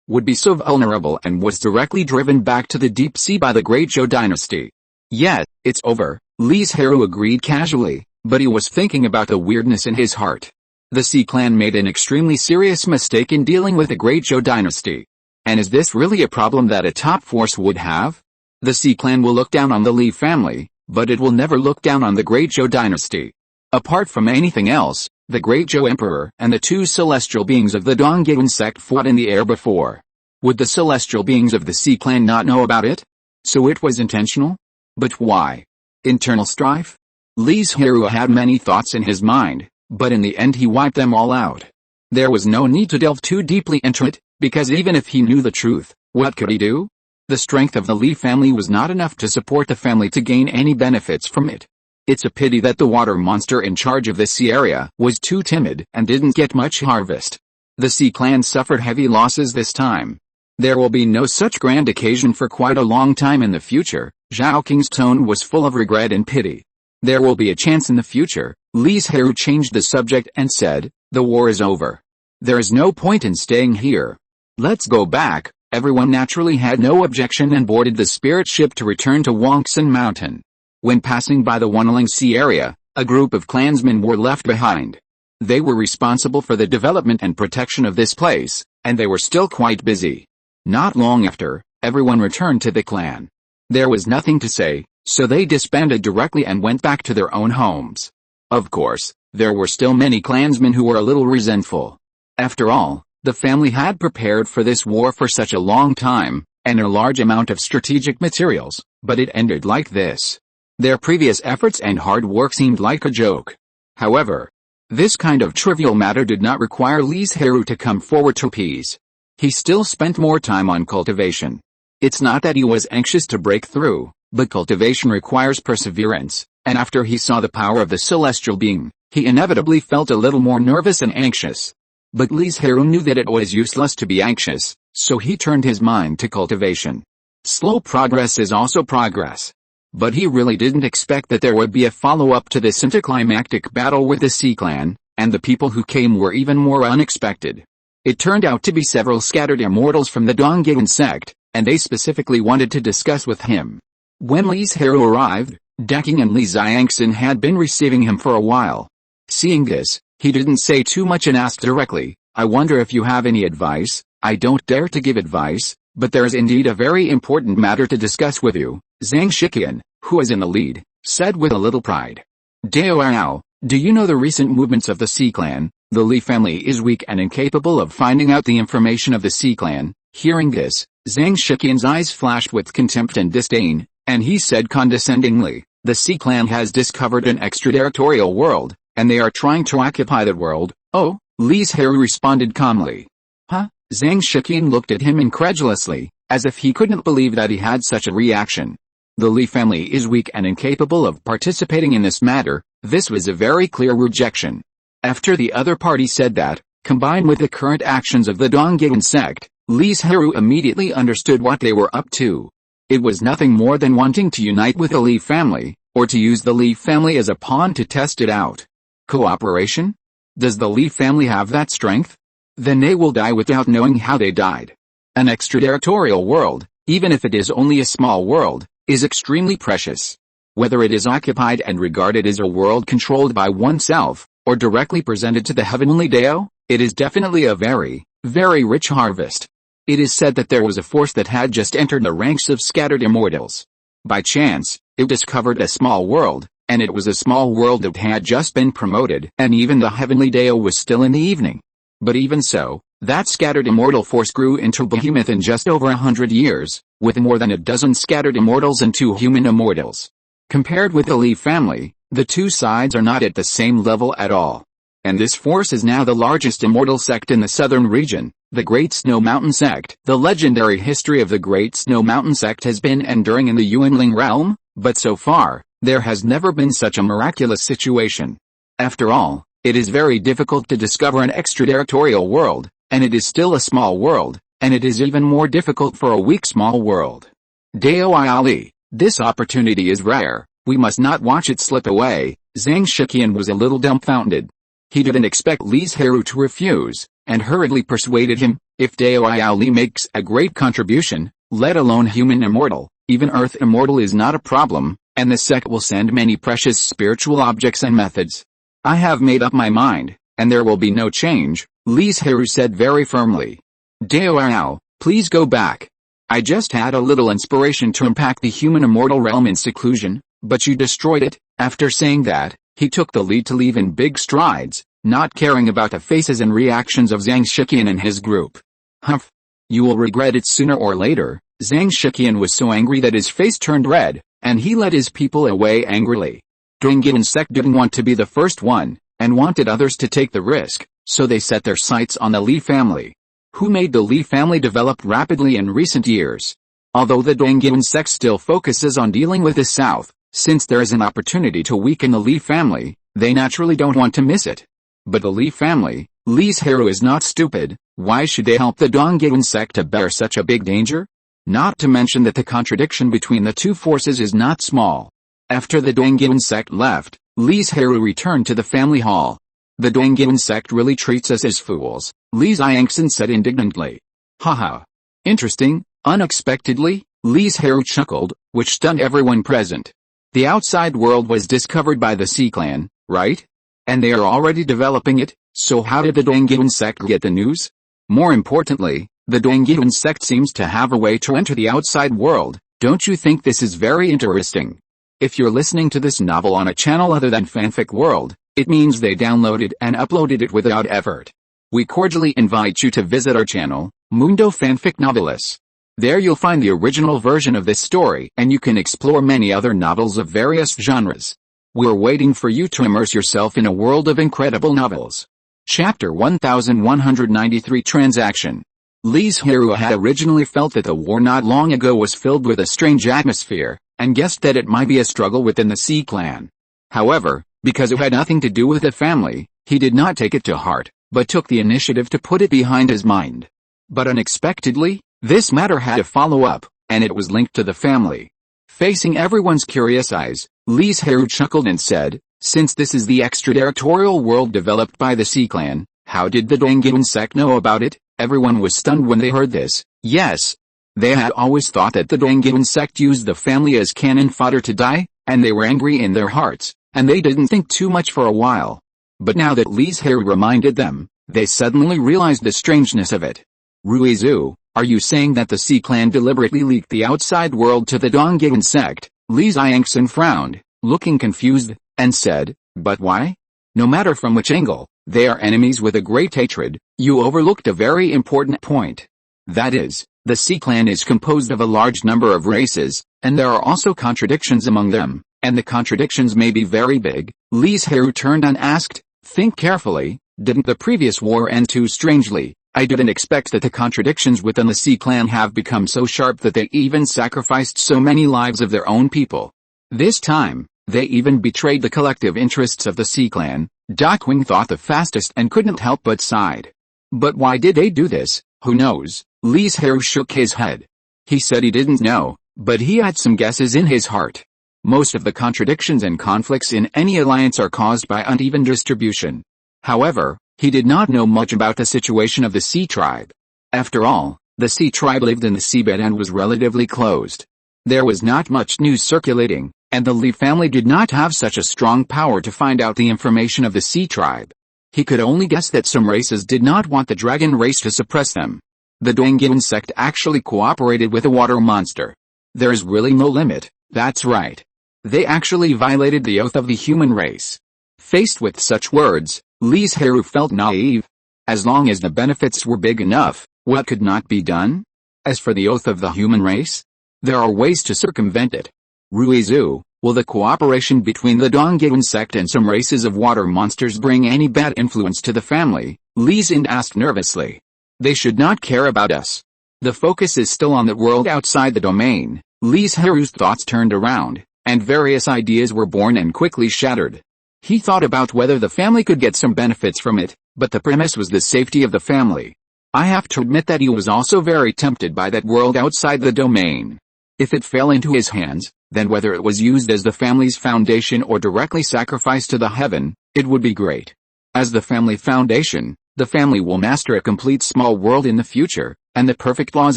would be so vulnerable and was directly driven back to the deep sea by the Great Zhou dynasty? Yet, it's over, Li Zhirui agreed casually, but he was thinking about the weirdness in his heart. The Sea Clan made an extremely serious mistake in dealing with the Great Zhou dynasty. And is this really a problem that a top force would have? The Sea Clan will look down on the Li family, but it will never look down on the Great Zhou dynasty. Apart from anything else, the Great Zhou Emperor and the two celestial beings of the Donggyun sect fought in the air before. Would the celestial beings of the Sea Clan not know about it? So it was intentional? But why? Internal strife? Li Zhirui had many thoughts in his mind, but in the end he wiped them all out. There was no need to delve too deeply into it, because even if he knew the truth, what could he do? The strength of the Li family was not enough to support the family to gain any benefits from it. It's a pity that the water monster in charge of this sea area was too timid and didn't get much harvest. The Sea Clan suffered heavy losses this time. There will be no such grand occasion for quite a long time in the future. Zhao Qing's tone was full of regret and pity. There will be a chance in the future. Li Zhirui changed the subject and said, the war is over. There is no point in staying here. Let's go back. Everyone naturally had no objection and boarded the spirit ship to return to Wangsan Mountain. When passing by the Wanling Sea area, a group of clansmen were left behind. They were responsible for the development and protection of this place, and they were still quite busy. Not long after, everyone returned to the clan. There was nothing to say, so they disbanded directly and went back to their own homes. Of course, there were still many clansmen who were a little resentful. After all, the family had prepared for this war for such a long time, and a large amount of strategic materials, but it ended like this. Their previous efforts and hard work seemed like a joke. However, this kind of trivial matter did not require Li Zhirui to come forward to appease. He still spent more time on cultivation. It's not that he was anxious to break through, but cultivation requires perseverance, and after he saw the power of the celestial being, he inevitably felt a little more nervous and anxious. But Li Zhirui knew that it was useless to be anxious, so he turned his mind to cultivation. Slow progress is also progress. But he really didn't expect that there would be a follow-up to this anticlimactic battle with the Sea Clan, and the people who came were even more unexpected. It turned out to be several scattered immortals from the Dongyan sect, and they specifically wanted to discuss with him. When Li Zhirui arrived, Daking and Li Xiangxin had been receiving him for a while. Seeing this, he didn't say too much and asked directly, I wonder if you have any advice. I don't dare to give advice, but there is indeed a very important matter to discuss with you. Zhang Shiqian, who was in the lead, said with a little pride. Dao, do you know the recent movements of the Sea Clan? The Li family is weak and incapable of finding out the information of the Sea Clan. Hearing this, Zhang Shiqian's eyes flashed with contempt and disdain, and he said condescendingly, the Sea Clan has discovered an extraterritorial world, and they are trying to occupy that world. Oh, Li Zhirui responded calmly. Huh? Zhang Shiqian looked at him incredulously, as if he couldn't believe that he had such a reaction. The Li family is weak and incapable of participating in this matter. This was a very clear rejection. After the other party said that, combined with the current actions of the Dongyan sect, Li Zhirui immediately understood what they were up to. It was nothing more than wanting to unite with the Li family, or to use the Li family as a pawn to test it out. Cooperation? Does the Li family have that strength? Then they will die without knowing how they died. An extraterritorial world, even if it is only a small world, is extremely precious. Whether it is occupied and regarded as a world controlled by oneself, or directly presented to the heavenly Dao, it is definitely a very, very rich harvest. It is said that there was a force that had just entered the ranks of scattered immortals. By chance, it discovered a small world, and it was a small world that had just been promoted, and even the heavenly Dao was still in the evening. But even so, that scattered immortal force grew into behemoth in just over 100 years, with more than a dozen scattered immortals and 2 human immortals. Compared with the Li family, the two sides are not at the same level at all. And this force is now the largest immortal sect in the southern region, the Great Snow Mountain sect. The legendary history of the Great Snow Mountain sect has been enduring in the Yuanling realm, but so far, there has never been such a miraculous situation. After all, it is very difficult to discover an extraterritorial world, and it is still a small world, and it is even more difficult for a weak small world. Dao Ali, this opportunity is rare, we must not watch it slip away. Zhang Shiqian was a little dumbfounded. He didn't expect Li Zhirui to refuse, and hurriedly persuaded him, if Dao Ali makes a great contribution, let alone human immortal, even earth immortal is not a problem, and the sect will send many precious spiritual objects and methods. I have made up my mind, and there will be no change, Li Zhirui said very firmly. Dao, please go back. I just had a little inspiration to impact the human immortal realm in seclusion, but you destroyed it. After saying that, he took the lead to leave in big strides, not caring about the faces and reactions of Zhang Shiqian and his group. Humph. You will regret it sooner or later. Zhang Shiqian was so angry that his face turned red, and he led his people away angrily. Dongyan sect didn't want to be the first one, and wanted others to take the risk, so they set their sights on the Li family, who made the Li family develop rapidly in recent years. Although the Dongyan sect still focuses on dealing with the south, since there is an opportunity to weaken the Li family, they naturally don't want to miss it. But the Li family, Li Zhirui is not stupid, Why should they help the Donggyun sect to bear such a big danger? Not to mention that the contradiction between the two forces is not small. After the Donggyun sect left, Li Zhirui returned to the family hall. The Donggyun sect really treats us as fools, Li Zhirui said indignantly. Haha. Interesting. Unexpectedly, Li Zhirui chuckled, which stunned everyone present. The outside world was discovered by the Sea Clan, right? And they are already developing it, so how did the Donggyun sect get the news? More importantly, the Donggyun sect seems to have a way to enter the outside world. Don't you think this is very interesting? If you're listening to this novel on a channel other than Fanfic World, it means they downloaded and uploaded it without effort. We cordially invite you to visit our channel, Mundo Fanfic Novelis. There you'll find the original version of this story and you can explore many other novels of various genres. We're waiting for you to immerse yourself in a world of incredible novels. Chapter 1193 Transaction. Li Zhirui had originally felt that the war not long ago was filled with a strange atmosphere, and guessed that it might be a struggle within the Sea Clan. However, because it had nothing to do with the family, he did not take it to heart, but took the initiative to put it behind his mind. But unexpectedly, this matter had a follow-up, and it was linked to the family. Facing everyone's curious eyes, Li Zhirui chuckled and said, since this is the extraterritorial world developed by the Sea Clan, how did the Donggyun sect know about it? Everyone was stunned when they heard this. Yes. They had always thought that the Donggyun sect used the family as cannon fodder to die, and they were angry in their hearts, and they didn't think too much for a while. But now that Li Zhirui reminded them, they suddenly realized the strangeness of it. Ruizu, are you saying that the Sea Clan deliberately leaked the outside world to the Donggyun sect? Li Zhirui frowned, looking confused, and said, but why? No matter from which angle, they are enemies with a great hatred. You overlooked a very important point. That is, the Sea Clan is composed of a large number of races, and there are also contradictions among them, and the contradictions may be very big. Li Zhirui turned and asked, think carefully, didn't the previous war end too strangely? I didn't expect that the contradictions within the Sea Clan have become so sharp that they even sacrificed so many lives of their own people. This time, they even betrayed the collective interests of the Sea Clan. Dakwing thought the fastest and couldn't help but sighed. But why did they do this? Who knows? Li Zhirui shook his head. He said he didn't know, but he had some guesses in his heart. Most of the contradictions and conflicts in any alliance are caused by uneven distribution. However, he did not know much about the situation of the Sea Tribe. After all, the Sea Tribe lived in the seabed and was relatively closed. There was not much news circulating, and the Li family did not have such a strong power to find out the information of the Sea Tribe. He could only guess that some races did not want the dragon race to suppress them. The Donggyun sect actually cooperated with a water monster. There is really no limit, that's right. They actually violated the oath of the human race. Faced with such words, Li Zhirui felt naive. As long as the benefits were big enough, what could not be done? As for the oath of the human race, there are ways to circumvent it. Ruizu, will the cooperation between the Donggyun sect and some races of water monsters bring any bad influence to the family? Li Zhirui asked nervously. They should not care about us. The focus is still on the world outside the domain. Li Zhirui's thoughts turned around, and various ideas were born and quickly shattered. He thought about whether the family could get some benefits from it, but the premise was the safety of the family. I have to admit that he was also very tempted by that world outside the domain. If it fell into his hands, then whether it was used as the family's foundation or directly sacrificed to the heaven, it would be great. As the family foundation, the family will master a complete small world in the future, and the perfect laws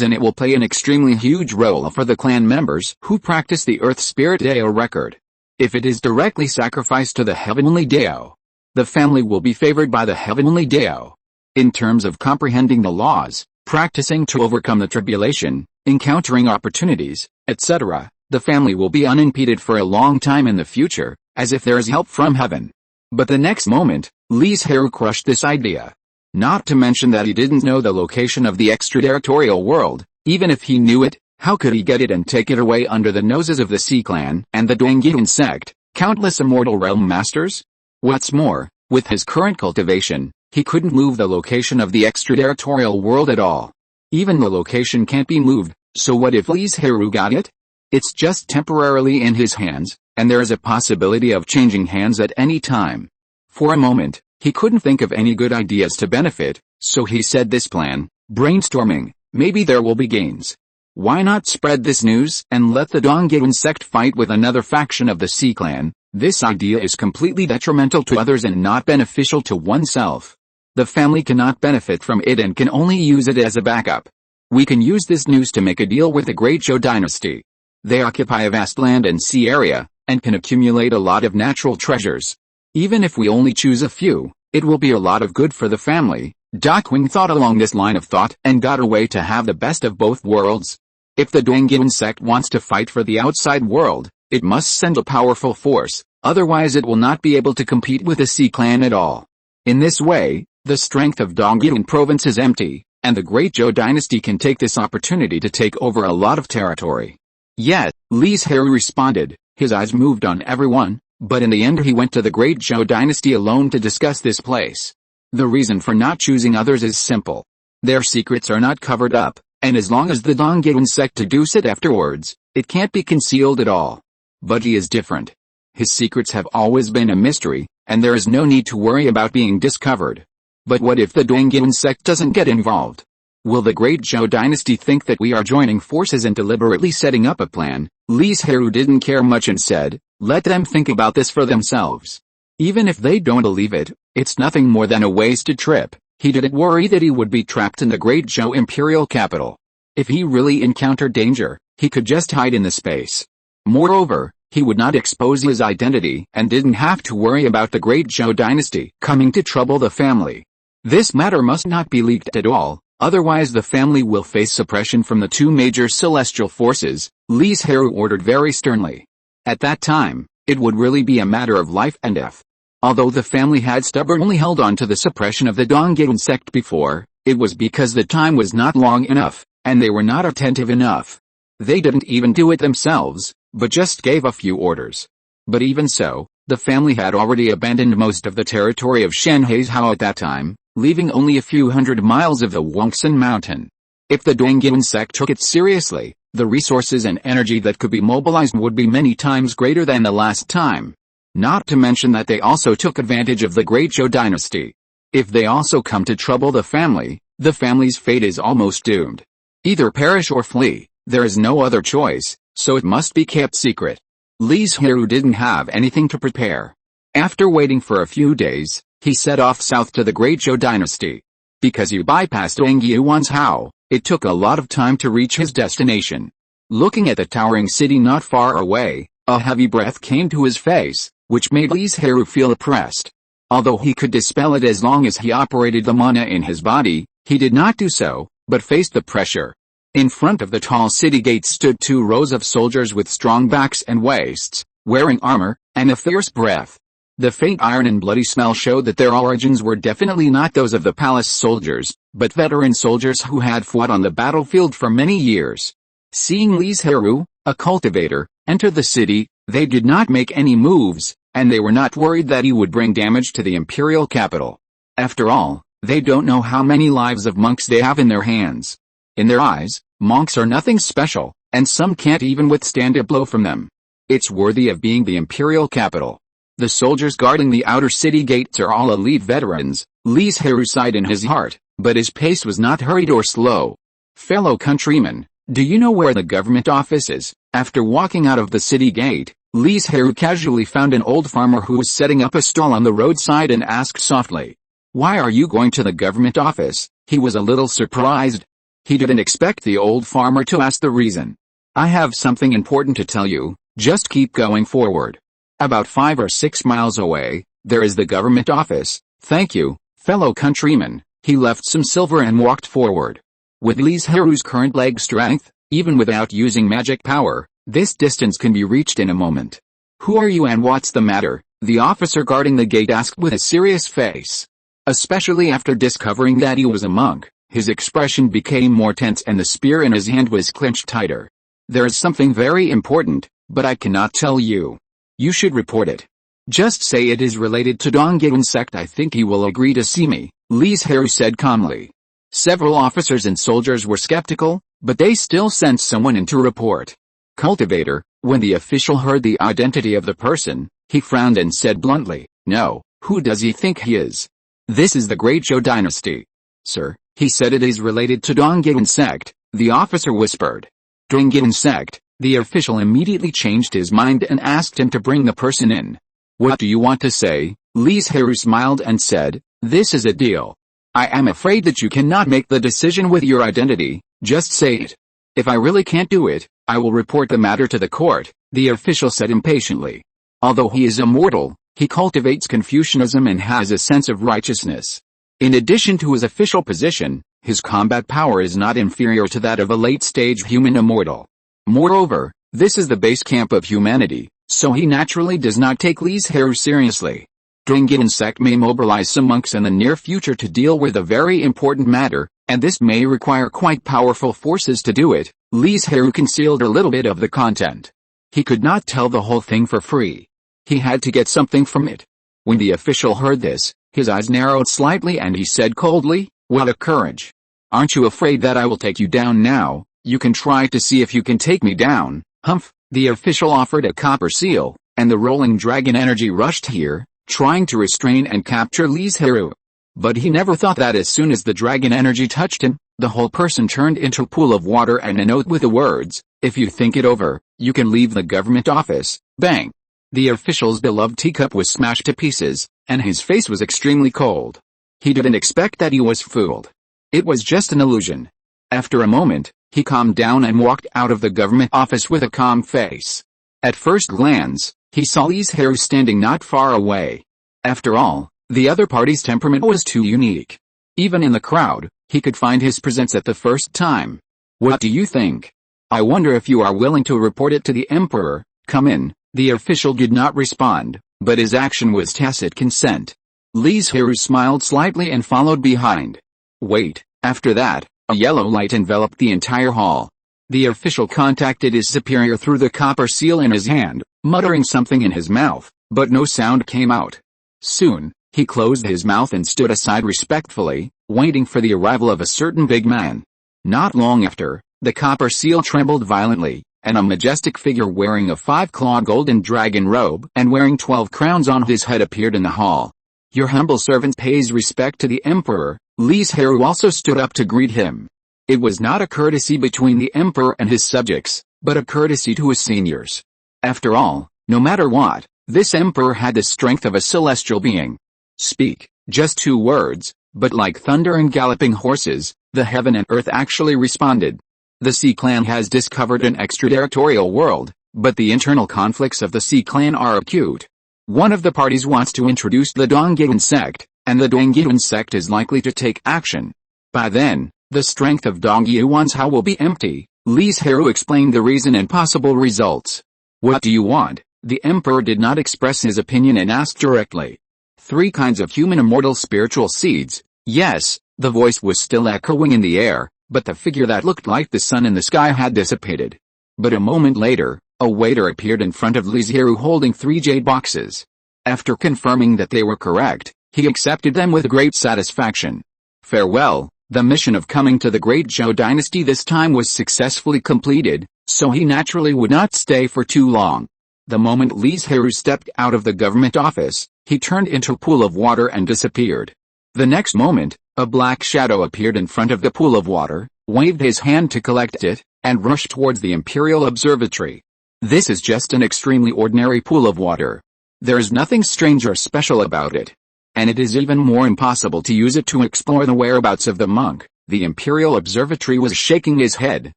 in it will play an extremely huge role for the clan members who practice the Earth Spirit Dao record. If it is directly sacrificed to the Heavenly Dao, the family will be favored by the Heavenly Dao. In terms of comprehending the laws, practicing to overcome the tribulation, encountering opportunities, etc., the family will be unimpeded for a long time in the future, as if there is help from heaven. But the next moment, Li Zhirui crushed this idea. Not to mention that he didn't know the location of the extraterritorial world. Even if he knew it, how could he get it and take it away under the noses of the Sea Clan and the Donggyun sect, countless immortal realm masters? What's more, with his current cultivation, he couldn't move the location of the extraterritorial world at all. Even the location can't be moved, so what if Li Zhirui got it? It's just temporarily in his hands, and there is a possibility of changing hands at any time. For a moment, he couldn't think of any good ideas to benefit, So he said this plan, brainstorming, maybe there will be gains. Why not spread this news and let the Donggyun sect fight with another faction of the Sea clan? This idea is completely detrimental to others and not beneficial to oneself. The family cannot benefit from it and can only use it as a backup. We can use this news to make a deal with the Great Zhou dynasty. They occupy a vast land and sea area, and can accumulate a lot of natural treasures. Even if we only choose a few, it will be a lot of good for the family. Daquing thought along this line of thought and got a way to have the best of both worlds. If the Donggyun sect wants to fight for the outside world, it must send a powerful force, otherwise it will not be able to compete with the Sea clan at all. In this way, the strength of Donggyun province is empty, and the Great Zhou dynasty can take this opportunity to take over a lot of territory. Yet, Li Zhirui responded, his eyes moved on everyone, but in the end he went to the Great Zhou dynasty alone to discuss this place. The reason for not choosing others is simple. Their secrets are not covered up, and as long as the Donggyun sect deduce it afterwards, it can't be concealed at all. But he is different. His secrets have always been a mystery, and there is no need to worry about being discovered. But what if the Donggyun sect doesn't get involved? Will the Great Zhou dynasty think that we are joining forces and deliberately setting up a plan? Li Zhirui didn't care much and said, let them think about this for themselves. Even if they don't believe it, it's nothing more than a wasted trip. He didn't worry that he would be trapped in the Great Zhou imperial capital. If he really encountered danger, he could just hide in the space. Moreover, he would not expose his identity and didn't have to worry about the Great Zhou dynasty coming to trouble the family. This matter must not be leaked at all, otherwise the family will face suppression from the two major celestial forces, Li Zhirui ordered very sternly. At that time, it would really be a matter of life and death. Although the family had stubbornly held on to the suppression of the Donggyun sect before, it was because the time was not long enough, and they were not attentive enough. They didn't even do it themselves, but just gave a few orders. But even so, the family had already abandoned most of the territory of Shanhaizhou at that time, leaving only a few hundred miles of the Wangsan mountain. If the Donggyun sect took it seriously, the resources and energy that could be mobilized would be many times greater than the last time. Not to mention that they also took advantage of the Great Zhou dynasty. If they also come to trouble the family's fate is almost doomed. Either perish or flee, there is no other choice, so it must be kept secret. Li Zhirui didn't have anything to prepare. After waiting for a few days, he set off south to the Great Zhou dynasty. Because he bypassed Dongyuan's Hao, it took a lot of time to reach his destination. Looking at the towering city not far away, a heavy breath came to his face, which made Li Zhirui feel oppressed. Although he could dispel it as long as he operated the mana in his body, he did not do so, but faced the pressure. In front of the tall city gates stood 2 rows of soldiers with strong backs and waists, wearing armor, and a fierce breath. The faint iron and bloody smell showed that their origins were definitely not those of the palace soldiers, but veteran soldiers who had fought on the battlefield for many years. Seeing Li Zhirui, a cultivator, enter the city, they did not make any moves, and they were not worried that he would bring damage to the imperial capital. After all, they don't know how many lives of monks they have in their hands. In their eyes, monks are nothing special, and some can't even withstand a blow from them. It's worthy of being the imperial capital. The soldiers guarding the outer city gates are all elite veterans. Li Zhirui sighed in his heart, but his pace was not hurried or slow. Fellow countrymen, do you know where the government office is? After walking out of the city gate, Li Zhirui casually found an old farmer who was setting up a stall on the roadside and asked softly, "Why are you going to the government office?" He was a little surprised. He didn't expect the old farmer to ask the reason. "I have something important to tell you, just keep going forward. About 5 or 6 miles away, there is the government office." "Thank you, fellow countrymen." He left some silver and walked forward. With Li Zhirui's current leg strength, even without using magic power, this distance can be reached in a moment. "Who are you and what's the matter?" the officer guarding the gate asked with a serious face. Especially after discovering that he was a monk, his expression became more tense and the spear in his hand was clenched tighter. "There is something very important, but I cannot tell you. You should report it. Just say it is related to Donggyun sect. I think he will agree to see me," Li Zhirui said calmly. Several officers and soldiers were skeptical, but they still sent someone in to report. "Cultivator." When the official heard the identity of the person, he frowned and said bluntly, "No, who does he think he is? This is the Great Zhou dynasty. Sir, he said, it is related to Dongyan sect, the officer whispered. Dongyan sect. The official immediately changed his mind and asked him to bring the person in. What do you want to say? Li Zhirui smiled and said, this is a deal. I am afraid that you cannot make the decision with your identity, just say it. If I really can't do it, I will report the matter to the court, the official said impatiently. Although he is immortal, he cultivates Confucianism and has a sense of righteousness. In addition to his official position, his combat power is not inferior to that of a late-stage human immortal. Moreover, this is the base camp of humanity, so he naturally does not take Li Zhirui seriously. Dongyan sect may mobilize some monks in the near future to deal with a very important matter, and this may require quite powerful forces to do it. Li Zhirui concealed a little bit of the content. He could not tell the whole thing for free. He had to get something from it. When the official heard this, his eyes narrowed slightly and he said coldly, what a courage. Aren't you afraid that I will take you down now? You can try to see if you can take me down. Humph, the official offered a copper seal, and the rolling dragon energy rushed here, trying to restrain and capture Li Zhirui. But he never thought that as soon as the dragon energy touched him, the whole person turned into a pool of water and an oath with the words, if you think it over, you can leave the government office. Bang! The official's beloved teacup was smashed to pieces, and his face was extremely cold. He didn't expect that he was fooled. It was just an illusion. After a moment, he calmed down and walked out of the government office with a calm face. At first glance, he saw Li Zhirui standing not far away. After all, the other party's temperament was too unique. Even in the crowd, he could find his presence at the first time. What do you think? I wonder if you are willing to report it to the emperor. Come in. The official did not respond, but his action was tacit consent. Li Zhirui smiled slightly and followed behind. Wait, after that, a yellow light enveloped the entire hall. The official contacted his superior through the copper seal in his hand, muttering something in his mouth, but no sound came out. Soon, he closed his mouth and stood aside respectfully, waiting for the arrival of a certain big man. Not long after, the copper seal trembled violently, and a majestic figure wearing a 5-clawed golden dragon robe and wearing 12 crowns on his head appeared in the hall. Your humble servant pays respect to the emperor. Li Zhirui also stood up to greet him. It was not a courtesy between the emperor and his subjects, but a courtesy to his seniors. After all, no matter what, this emperor had the strength of a celestial being. Speak, just 2 words, but like thunder and galloping horses, the heaven and earth actually responded. The Sea Clan has discovered an extraterritorial world, but the internal conflicts of the Sea Clan are acute. One of the parties wants to introduce the Dongyan sect, and the Dongyan sect is likely to take action. By then, the strength of Dongyuan's Hao will be empty. Li Zhirui explained the reason and possible results. What do you want? The emperor did not express his opinion and asked directly. 3 kinds of human immortal spiritual seeds. Yes, the voice was still echoing in the air, but the figure that looked like the sun in the sky had dissipated. But a moment later, a waiter appeared in front of Li Zhirui holding 3 jade boxes. After confirming that they were correct, he accepted them with great satisfaction. Farewell, the mission of coming to the great Zhou dynasty this time was successfully completed, so he naturally would not stay for too long. The moment Li Zhirui stepped out of the government office, he turned into a pool of water and disappeared. The next moment, a black shadow appeared in front of the pool of water, waved his hand to collect it, and rushed towards the Imperial Observatory. This is just an extremely ordinary pool of water. There is nothing strange or special about it. And it is even more impossible to use it to explore the whereabouts of the monk. The Imperial Observatory was shaking his head,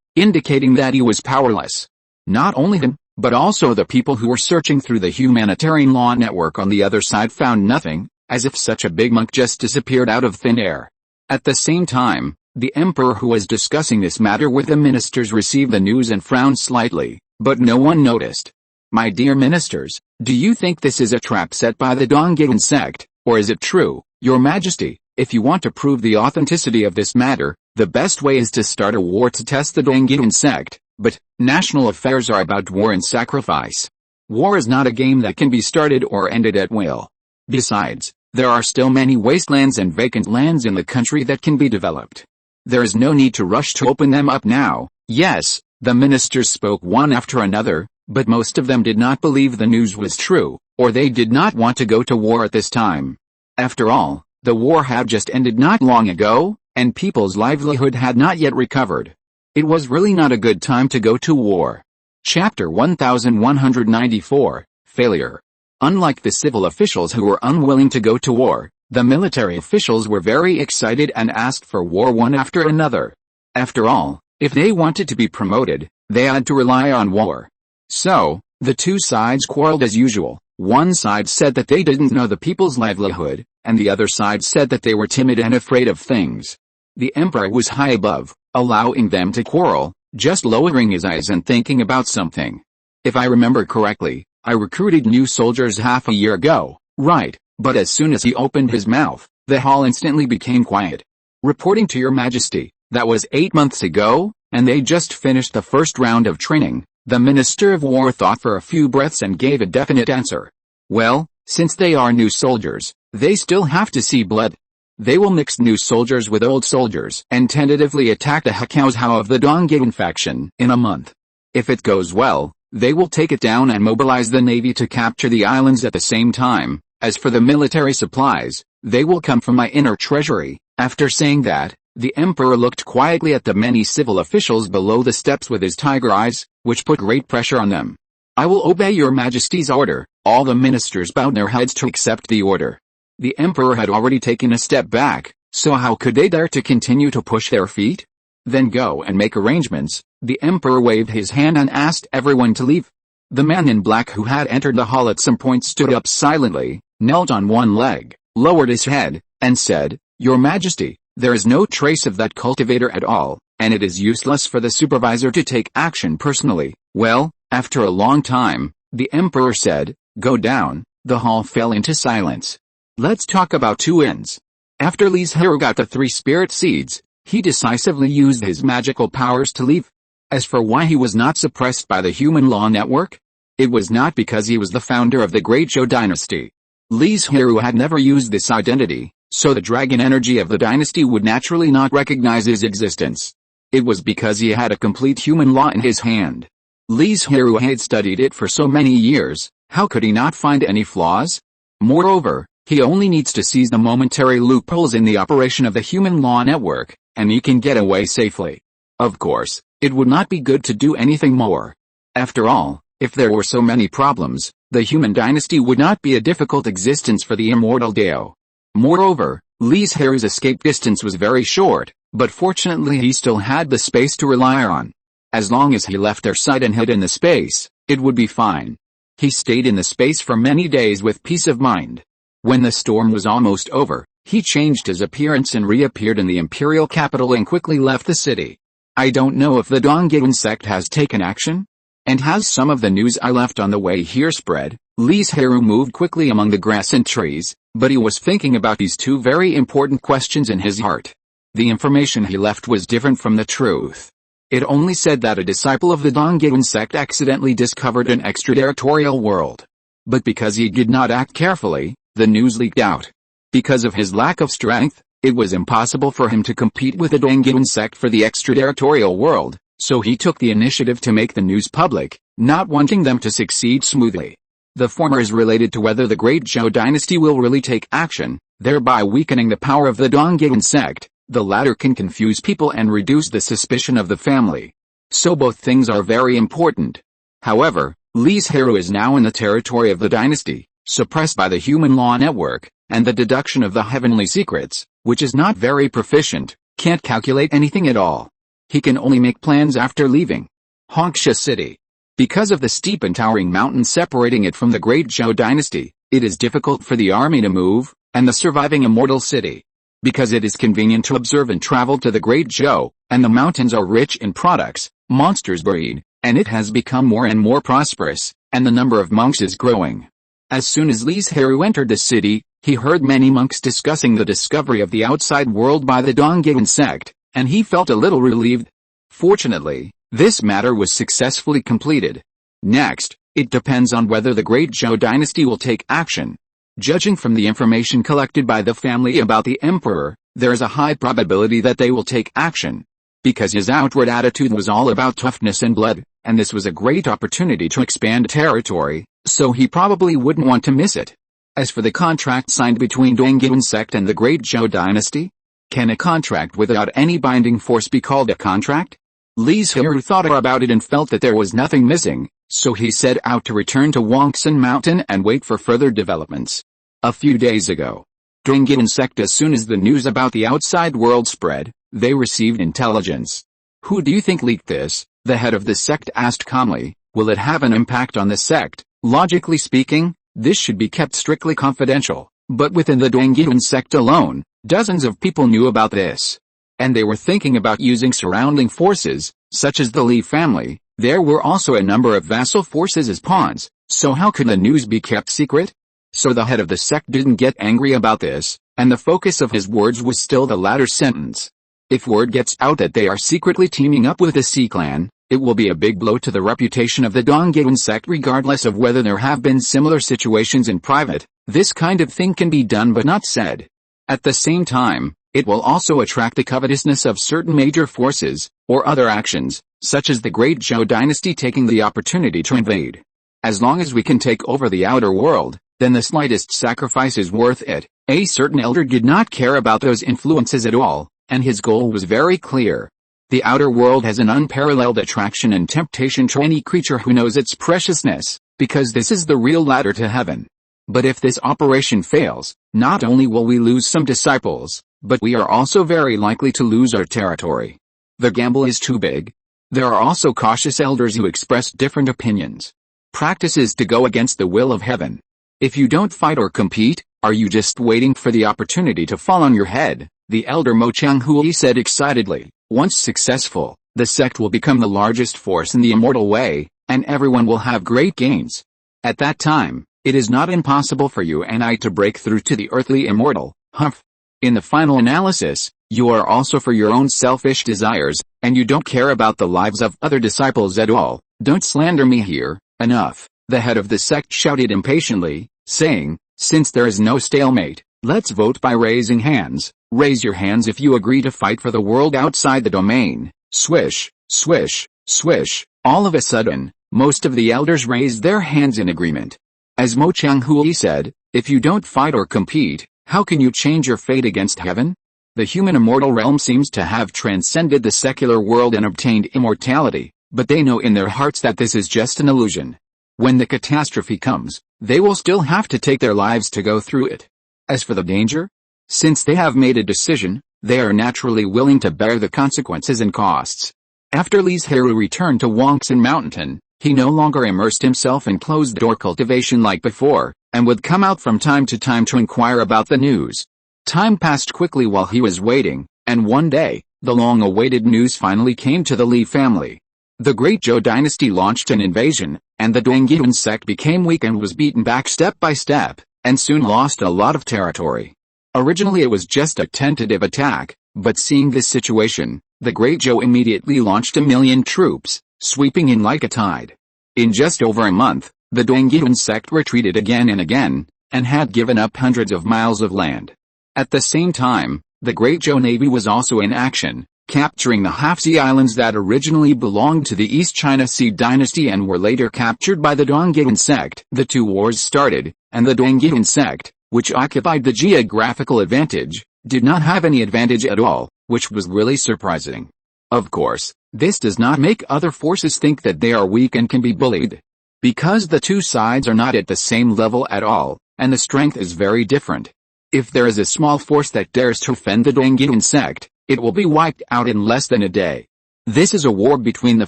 indicating that he was powerless. Not only him, but also the people who were searching through the humanitarian law network on the other side found nothing, as if such a big monk just disappeared out of thin air. At the same time, the emperor who was discussing this matter with the ministers received the news and frowned slightly, but no one noticed. My dear ministers, do you think this is a trap set by the Dongyan sect, or is it true? Your Majesty, if you want to prove the authenticity of this matter, the best way is to start a war to test the Dongyan sect, but national affairs are about war and sacrifice. War is not a game that can be started or ended at will. Besides, there are still many wastelands and vacant lands in the country that can be developed. There is no need to rush to open them up now. Yes, the ministers spoke one after another, but most of them did not believe the news was true, or they did not want to go to war at this time. After all, the war had just ended not long ago, and people's livelihood had not yet recovered. It was really not a good time to go to war. Chapter 1194, Failure. Unlike the civil officials who were unwilling to go to war, the military officials were very excited and asked for war one after another. After all, if they wanted to be promoted, they had to rely on war. So, the two sides quarreled as usual. One side said that they didn't know the people's livelihood, and the other side said that they were timid and afraid of things. The emperor was high above, allowing them to quarrel, just lowering his eyes and thinking about something. If I remember correctly, I recruited new soldiers half a year ago, right, but as soon as he opened his mouth, the hall instantly became quiet. Reporting to your majesty, that was 8 months ago, and they just finished the first round of training. The Minister of War thought for a few breaths and gave a definite answer. Well, since they are new soldiers, they still have to see blood. They will mix new soldiers with old soldiers and tentatively attack the Hakaozhao of the Dongyan faction in a month. If it goes well, they will take it down and mobilize the navy to capture the islands at the same time. As for the military supplies, they will come from my inner treasury. After saying that, the emperor looked quietly at the many civil officials below the steps with his tiger eyes, which put great pressure on them. I will obey your majesty's order. All the ministers bowed their heads to accept the order. The emperor had already taken a step back, so how could they dare to continue to push their feet? Then go and make arrangements. The emperor waved his hand and asked everyone to leave. The man in black who had entered the hall at some point stood up silently, knelt on one leg, lowered his head, and said, Your Majesty, there is no trace of that cultivator at all, and it is useless for the supervisor to take action personally. Well, after a long time, the emperor said, Go down. The hall fell into silence. Let's talk about two ends. After Li Zhirui got the 3 spirit seeds, he decisively used his magical powers to leave. As for why he was not suppressed by the human law network, it was not because he was the founder of the Great Zhou dynasty. Li Zhirui had never used this identity, so the dragon energy of the dynasty would naturally not recognize his existence. It was because he had a complete human law in his hand. Li Zhirui had studied it for so many years, how could he not find any flaws? Moreover, he only needs to seize the momentary loopholes in the operation of the human law network, and he can get away safely. Of course, it would not be good to do anything more. After all, if there were so many problems, the human dynasty would not be a difficult existence for the immortal Dao. Moreover, Li Zhirui's escape distance was very short, but fortunately he still had the space to rely on. As long as he left their sight and hid in the space, it would be fine. He stayed in the space for many days with peace of mind. When the storm was almost over, he changed his appearance and reappeared in the imperial capital and quickly left the city. I don't know if the Dongyan sect has taken action? And has some of the news I left on the way here spread? Li Zhirui moved quickly among the grass and trees, but he was thinking about these two very important questions in his heart. The information he left was different from the truth. It only said that a disciple of the Dongyan sect accidentally discovered an extraterritorial world. But because he did not act carefully, the news leaked out. Because of his lack of strength, it was impossible for him to compete with the Dongyan sect for the extraterritorial world, so he took the initiative to make the news public, not wanting them to succeed smoothly. The former is related to whether the Great Zhou dynasty will really take action, thereby weakening the power of the Dongyan sect. The latter can confuse people and reduce the suspicion of the family. So both things are very important. However, Li Zhirui is now in the territory of the dynasty, suppressed by the human law network, and the deduction of the heavenly secrets, which is not very proficient, can't calculate anything at all. He can only make plans after leaving Hongsha City. Because of the steep and towering mountain separating it from the Great Zhou dynasty, it is difficult for the army to move, and the surviving immortal city. Because it is convenient to observe and travel to the Great Zhou, and the mountains are rich in products, monsters breed, and it has become more and more prosperous, and the number of monks is growing. As soon as Li Zhirui entered the city, he heard many monks discussing the discovery of the outside world by the Dongyan sect, and he felt a little relieved. Fortunately, this matter was successfully completed. Next, it depends on whether the Great Zhou dynasty will take action. Judging from the information collected by the family about the emperor, there is a high probability that they will take action. Because his outward attitude was all about toughness and blood, and this was a great opportunity to expand territory, so he probably wouldn't want to miss it. As for the contract signed between Dongyan sect and the Great Zhou dynasty, Can a contract without any binding force be called a contract? Li Zhirui thought about it and felt that there was nothing missing, so he set out to return to Wangxin Mountain and wait for further developments. A few days ago, Banyan sect, as soon as the news about the outside world spread, they received intelligence. Who do you think leaked this? The head of the sect asked calmly. Will it have an impact on the sect? Logically speaking, this should be kept strictly confidential, but within the Banyan sect alone, dozens of people knew about this. And they were thinking about using surrounding forces, such as the Li family. There were also a number of vassal forces as pawns, so how could the news be kept secret? So the head of the sect didn't get angry about this, and the focus of his words was still the latter sentence. If word gets out that they are secretly teaming up with the Sea clan, it will be a big blow to the reputation of the Banyan sect regardless of whether there have been similar situations in private. This kind of thing can be done but not said. At the same time, it will also attract the covetousness of certain major forces, or other actions, such as the Great Zhou dynasty taking the opportunity to invade. As long as we can take over the outer world, then the slightest sacrifice is worth it. A certain elder did not care about those influences at all, and his goal was very clear. The outer world has an unparalleled attraction and temptation to any creature who knows its preciousness, because this is the real ladder to heaven. But if this operation fails, not only will we lose some disciples, but we are also very likely to lose our territory. The gamble is too big. There are also cautious elders who express different opinions. Practice is to go against the will of heaven. If you don't fight or compete, are you just waiting for the opportunity to fall on your head? The elder Mo Changhui said excitedly. Once successful, the sect will become the largest force in the immortal way, and everyone will have great gains. At that time, it is not impossible for you and I to break through to the earthly immortal. Humph. In the final analysis, you are also for your own selfish desires, and you don't care about the lives of other disciples at all. Don't slander me here. Enough. The head of the sect shouted impatiently, saying, since there is no stalemate, let's vote by raising hands. Raise your hands if you agree to fight for the world outside the domain. Swish, swish, swish. All of a sudden, most of the elders raised their hands in agreement. As Mo Changhui said, if you don't fight or compete, how can you change your fate against heaven? The human immortal realm seems to have transcended the secular world and obtained immortality, but they know in their hearts that this is just an illusion. When the catastrophe comes, they will still have to take their lives to go through it. As for the danger, since they have made a decision, they are naturally willing to bear the consequences and costs. After Li Zhirui returned to Wangxin Mountain, he no longer immersed himself in closed-door cultivation like before, and would come out from time to time to inquire about the news. Time passed quickly while he was waiting, and one day, the long-awaited news finally came to the Li family. The Great Zhou dynasty launched an invasion, and the Banyan sect became weak and was beaten back step by step, and soon lost a lot of territory. Originally it was just a tentative attack, but seeing this situation, the Great Zhou immediately launched 1,000,000 troops, sweeping in like a tide. In just over a month, the Banyan sect retreated again and again, and had given up hundreds of miles of land. At the same time, the Great Zhou navy was also in action, capturing the half-sea islands that originally belonged to the East China Sea dynasty and were later captured by the Banyan sect. The two wars started, and the Banyan sect, which occupied the geographical advantage, did not have any advantage at all, which was really surprising. Of course, this does not make other forces think that they are weak and can be bullied. Because the two sides are not at the same level at all, and the strength is very different. If there is a small force that dares to offend the Banyan sect, it will be wiped out in less than a day. This is a war between the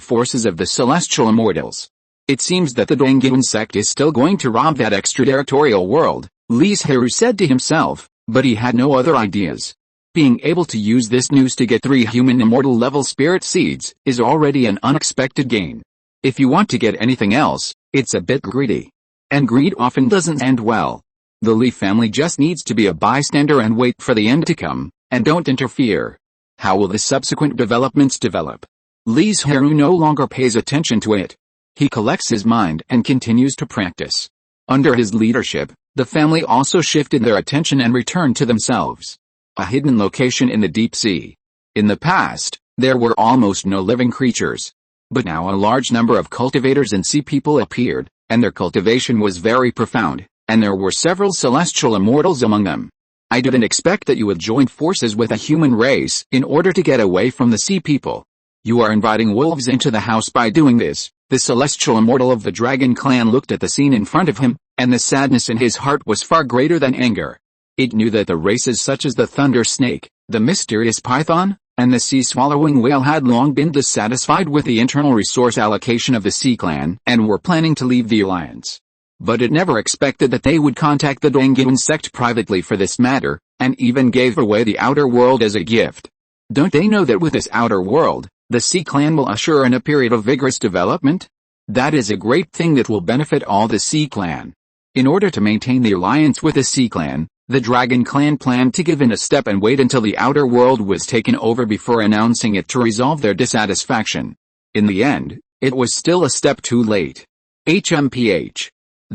forces of the celestial immortals. It seems that the Banyan sect is still going to rob that extraterritorial world, Li Zhirui said to himself, but he had no other ideas. Being able to use this news to get 3 human immortal level spirit seeds is already an unexpected gain. If you want to get anything else, it's a bit greedy. And greed often doesn't end well. The Li family just needs to be a bystander and wait for the end to come, and don't interfere. How will the subsequent developments develop? Li Zhirui no longer pays attention to it. He collects his mind and continues to practice. Under his leadership, the family also shifted their attention and returned to themselves. A hidden location in the deep sea. In the past, there were almost no living creatures. But now a large number of cultivators and sea people appeared, and their cultivation was very profound, and there were several celestial immortals among them. I didn't expect that you would join forces with a human race in order to get away from the sea people. You are inviting wolves into the house by doing this." The celestial immortal of the dragon clan looked at the scene in front of him, and the sadness in his heart was far greater than anger. It knew that the races such as the thunder snake, the mysterious python, and the sea-swallowing whale had long been dissatisfied with the internal resource allocation of the Sea Clan and were planning to leave the alliance. But it never expected that they would contact the Dongyun sect privately for this matter, and even gave away the outer world as a gift. Don't they know that with this outer world, the Sea Clan will usher in a period of vigorous development? That is a great thing that will benefit all the Sea Clan. In order to maintain the alliance with the Sea Clan, the Dragon Clan planned to give in a step and wait until the outer world was taken over before announcing it to resolve their dissatisfaction. In the end, it was still a step too late. HMPH.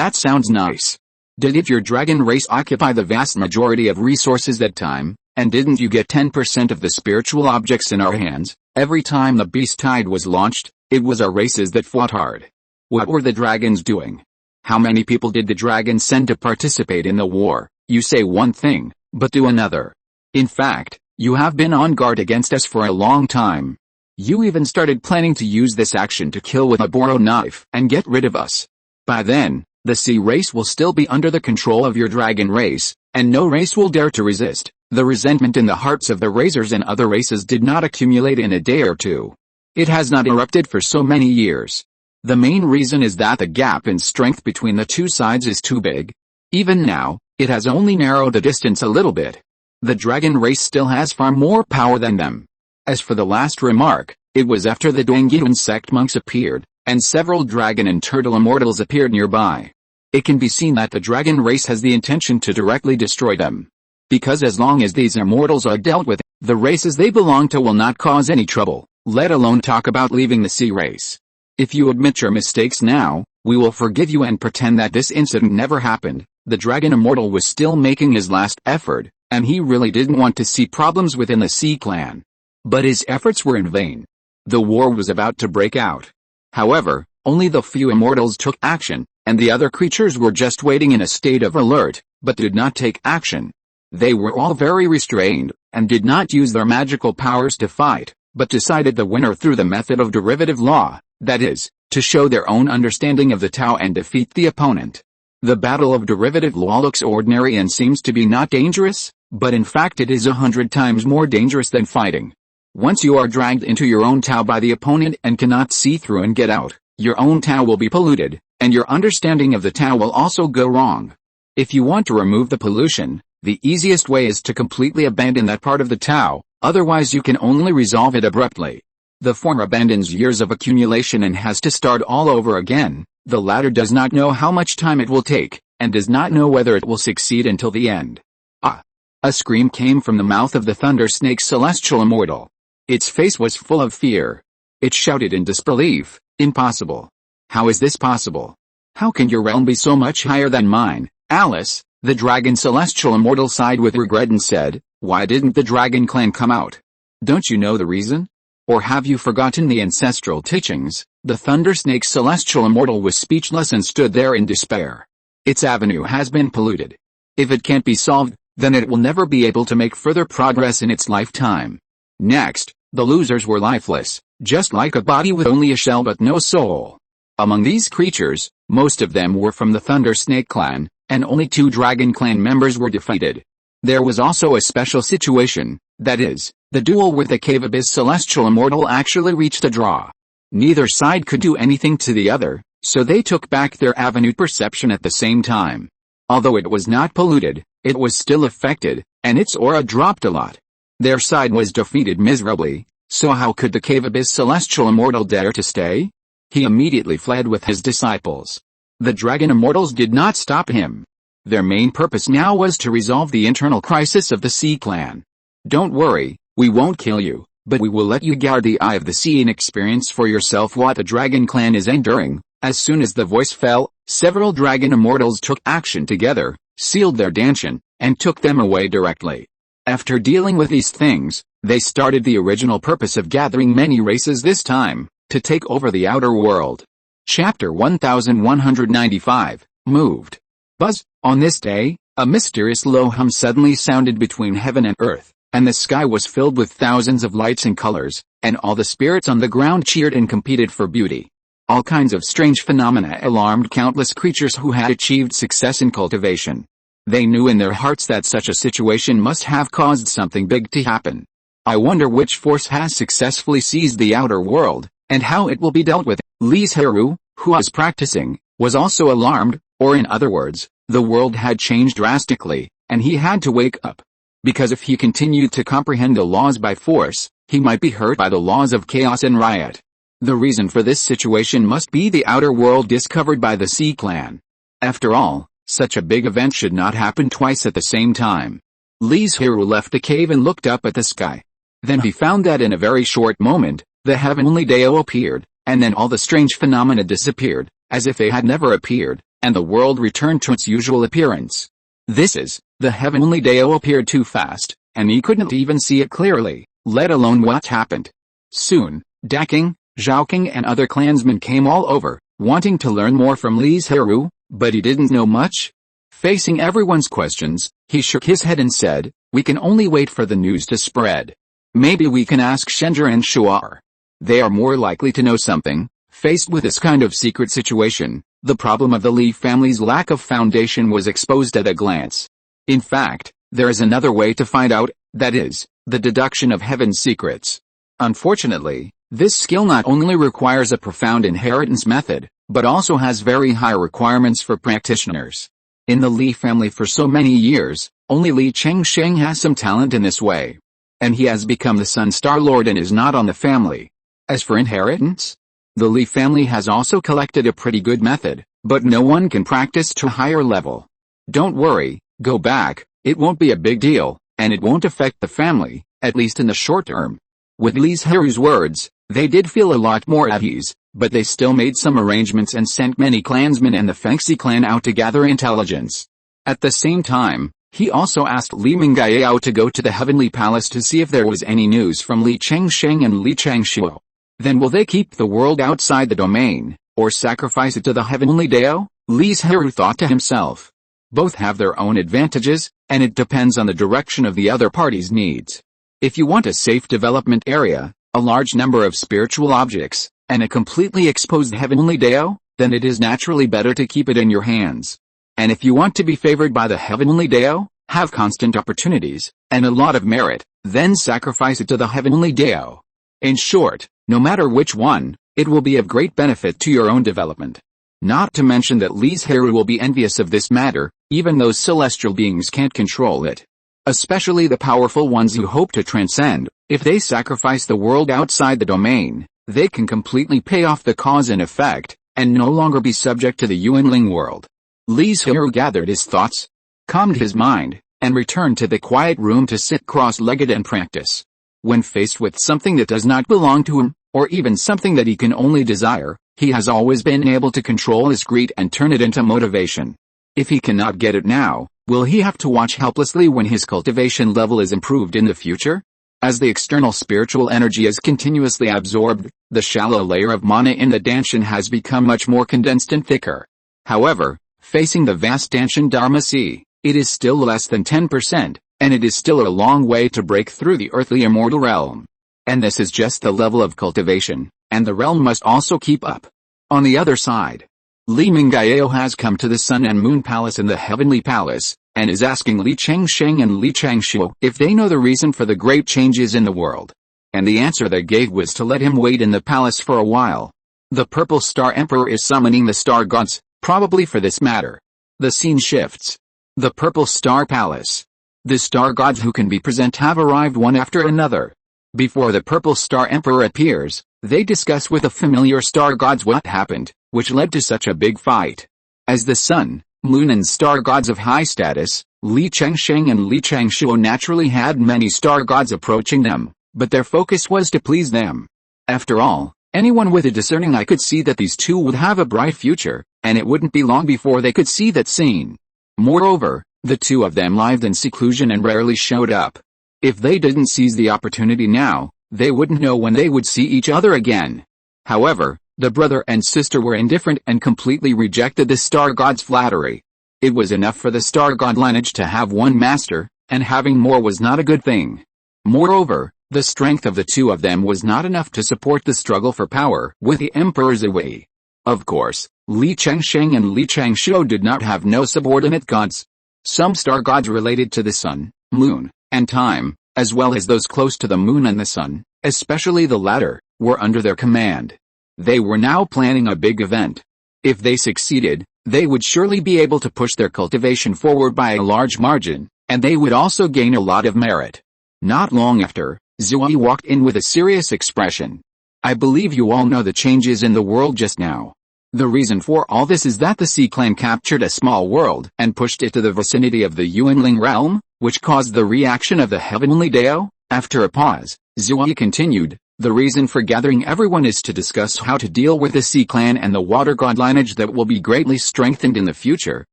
That sounds nice. Did your dragon race occupy the vast majority of resources that time, and didn't you get 10% of the spiritual objects in our hands? Every time the beast tide was launched, it was our races that fought hard. What were the dragons doing? How many people did the dragons send to participate in the war? You say one thing, but do another. In fact, you have been on guard against us for a long time. You even started planning to use this action to kill with a borrowed knife and get rid of us. By then, the sea race will still be under the control of your dragon race, and no race will dare to resist. The resentment in the hearts of the razors and other races did not accumulate in a day or two. It has not erupted for so many years. The main reason is that the gap in strength between the two sides is too big. Even now, it has only narrowed the distance a little bit. The dragon race still has far more power than them. As for the last remark, it was after the Dongyun sect monks appeared, and several dragon and turtle immortals appeared nearby. It can be seen that the dragon race has the intention to directly destroy them. Because as long as these immortals are dealt with, the races they belong to will not cause any trouble, let alone talk about leaving the sea race. If you admit your mistakes now, we will forgive you and pretend that this incident never happened. The dragon immortal was still making his last effort, and he really didn't want to see problems within the Sea Clan. But his efforts were in vain. The war was about to break out. However, only the few immortals took action, and the other creatures were just waiting in a state of alert, but did not take action. They were all very restrained, and did not use their magical powers to fight, but decided the winner through the method of derivative law, that is, to show their own understanding of the Tao and defeat the opponent. The battle of derivative law looks ordinary and seems to be not dangerous, but in fact it is 100 times more dangerous than fighting. Once you are dragged into your own Tao by the opponent and cannot see through and get out, your own Tao will be polluted, and your understanding of the Tao will also go wrong. If you want to remove the pollution, the easiest way is to completely abandon that part of the Tao, otherwise you can only resolve it abruptly. The former abandons years of accumulation and has to start all over again. The latter does not know how much time it will take, and does not know whether it will succeed until the end. Ah! A scream came from the mouth of the thunder snake's celestial immortal. Its face was full of fear. It shouted in disbelief, "Impossible! How is this possible? How can your realm be so much higher than mine?" Alice, the dragon celestial immortal sighed with regret and said, "Why didn't the dragon clan come out? Don't you know the reason? Or have you forgotten the ancestral teachings?" The thunder snake's celestial immortal was speechless and stood there in despair. Its avenue has been polluted. If it can't be solved, then it will never be able to make further progress in its lifetime. Next, the losers were lifeless, just like a body with only a shell but no soul. Among these creatures, most of them were from the thunder snake clan, and only 2 dragon clan members were defeated. There was also a special situation, that is, the duel with the cave abyss celestial immortal actually reached a draw. Neither side could do anything to the other, so they took back their avenue perception at the same time. Although it was not polluted, it was still affected, and its aura dropped a lot. Their side was defeated miserably, so how could the cave abyss celestial immortal dare to stay? He immediately fled with his disciples. The dragon immortals did not stop him. Their main purpose now was to resolve the internal crisis of the Sea Clan. "Don't worry, we won't kill you, but we will let you guard the Eye of the Sea and experience for yourself what the Dragon Clan is enduring." As soon as the voice fell, several dragon immortals took action together, sealed their dantian, and took them away directly. After dealing with these things, they started the original purpose of gathering many races this time, to take over the outer world. Chapter 1195, Moved. Buzz, on this day, A mysterious low hum suddenly sounded between heaven and earth, and the sky was filled with thousands of lights and colors, and all the spirits on the ground cheered and competed for beauty. All kinds of strange phenomena alarmed countless creatures who had achieved success in cultivation. They knew in their hearts that such a situation must have caused something big to happen. I wonder which force has successfully seized the outer world, and how it will be dealt with. Li Zhirui, who was practicing, was also alarmed, or in other words, the world had changed drastically, and he had to wake up. Because if he continued to comprehend the laws by force, he might be hurt by the laws of chaos and riot. The reason for this situation must be the outer world discovered by the Sea Clan. After all, such a big event should not happen twice at the same time. Li Zhirui left the cave and looked up at the sky. Then he found that in a very short moment, the heavenly Dao appeared, and then all the strange phenomena disappeared, as if they had never appeared, and the world returned to its usual appearance. The heavenly Dao appeared too fast, and he couldn't even see it clearly, let alone what happened. Soon, Daking, Zhaoking and other clansmen came all over, wanting to learn more from Li Zhirui, but he didn't know much. Facing everyone's questions, he shook his head and said, "We can only wait for the news to spread. Maybe we can ask Shenzhen and Shuar. They are more likely to know something." Faced with this kind of secret situation, the problem of the Li family's lack of foundation was exposed at a glance. In fact, there is another way to find out, that is, the deduction of heaven's secrets. Unfortunately, this skill not only requires a profound inheritance method, but also has very high requirements for practitioners. In the Li family for so many years, only Li Chengsheng has some talent in this way. And he has become the Sun Star Lord and is not on the family. As for inheritance, the Li family has also collected a pretty good method, but no one can practice to a higher level. Don't worry, go back, it won't be a big deal, and it won't affect the family, at least in the short term. With Li Zhirui's words, they did feel a lot more at ease, but they still made some arrangements and sent many clansmen and the Fengxi clan out to gather intelligence. At the same time, he also asked Li Mingyao to go to the Heavenly Palace to see if there was any news from Li Chengsheng and Li Chengshuo. Then will they keep the world outside the domain, or sacrifice it to the Heavenly Dao? Li Zhirui thought to himself. Both have their own advantages, and it depends on the direction of the other party's needs. If you want a safe development area, a large number of spiritual objects, and a completely exposed Heavenly Dao, then it is naturally better to keep it in your hands. And if you want to be favored by the Heavenly Dao, have constant opportunities, and a lot of merit, then sacrifice it to the Heavenly Dao. In short, no matter which one, it will be of great benefit to your own development. Not to mention that Li Zhirui will be envious of this matter, even those celestial beings can't control it. Especially the powerful ones who hope to transcend. If they sacrifice the world outside the domain, they can completely pay off the cause and effect, and no longer be subject to the Yuanling world. Li Zhirui gathered his thoughts, calmed his mind, and returned to the quiet room to sit cross-legged and practice. When faced with something that does not belong to him, or even something that he can only desire, he has always been able to control his greed and turn it into motivation. If he cannot get it now, will he have to watch helplessly when his cultivation level is improved in the future? As the external spiritual energy is continuously absorbed, the shallow layer of mana in the Danshan has become much more condensed and thicker. However, facing the vast Danshan Dharma Sea, it is still less than 10%, and it is still a long way to break through the earthly immortal realm. And this is just the level of cultivation, and the realm must also keep up. On the other side, Li Mingyao has come to the Sun and Moon Palace in the Heavenly Palace, and is asking Li Chengsheng and Li Chengshuo if they know the reason for the great changes in the world. And the answer they gave was to let him wait in the palace for a while. The Purple Star Emperor is summoning the Star Gods, probably for this matter. The scene shifts. The Purple Star Palace. The Star Gods who can be present have arrived one after another. Before the Purple Star Emperor appears, they discuss with the familiar Star Gods what happened, which led to such a big fight. As the Sun, Moon and Star Gods of high status, Li Chengsheng and Li Chengshuo naturally had many Star Gods approaching them, but their focus was to please them. After all, anyone with a discerning eye could see that these two would have a bright future, and it wouldn't be long before they could see that scene. Moreover, the two of them lived in seclusion and rarely showed up. If they didn't seize the opportunity now, they wouldn't know when they would see each other again. However, the brother and sister were indifferent and completely rejected the Star God's flattery. It was enough for the star god lineage to have one master, and having more was not a good thing. Moreover, the strength of the two of them was not enough to support the struggle for power with the Emperor Zhihui. Of course, Li Chengsheng and Li Changshuo did not have no subordinate gods. Some star gods related to the sun, moon, and time, as well as those close to the moon and the sun, especially the latter, were under their command. They were now planning a big event. If they succeeded, they would surely be able to push their cultivation forward by a large margin, and they would also gain a lot of merit. Not long after, Zhihui walked in with a serious expression. I believe you all know the changes in the world just now. The reason for all this is that the Sea Clan captured a small world and pushed it to the vicinity of the Yuanling realm, which caused the reaction of the heavenly Dao. After a pause, Zhihui continued, the reason for gathering everyone is to discuss how to deal with the Sea Clan and the Water God lineage that will be greatly strengthened in the future.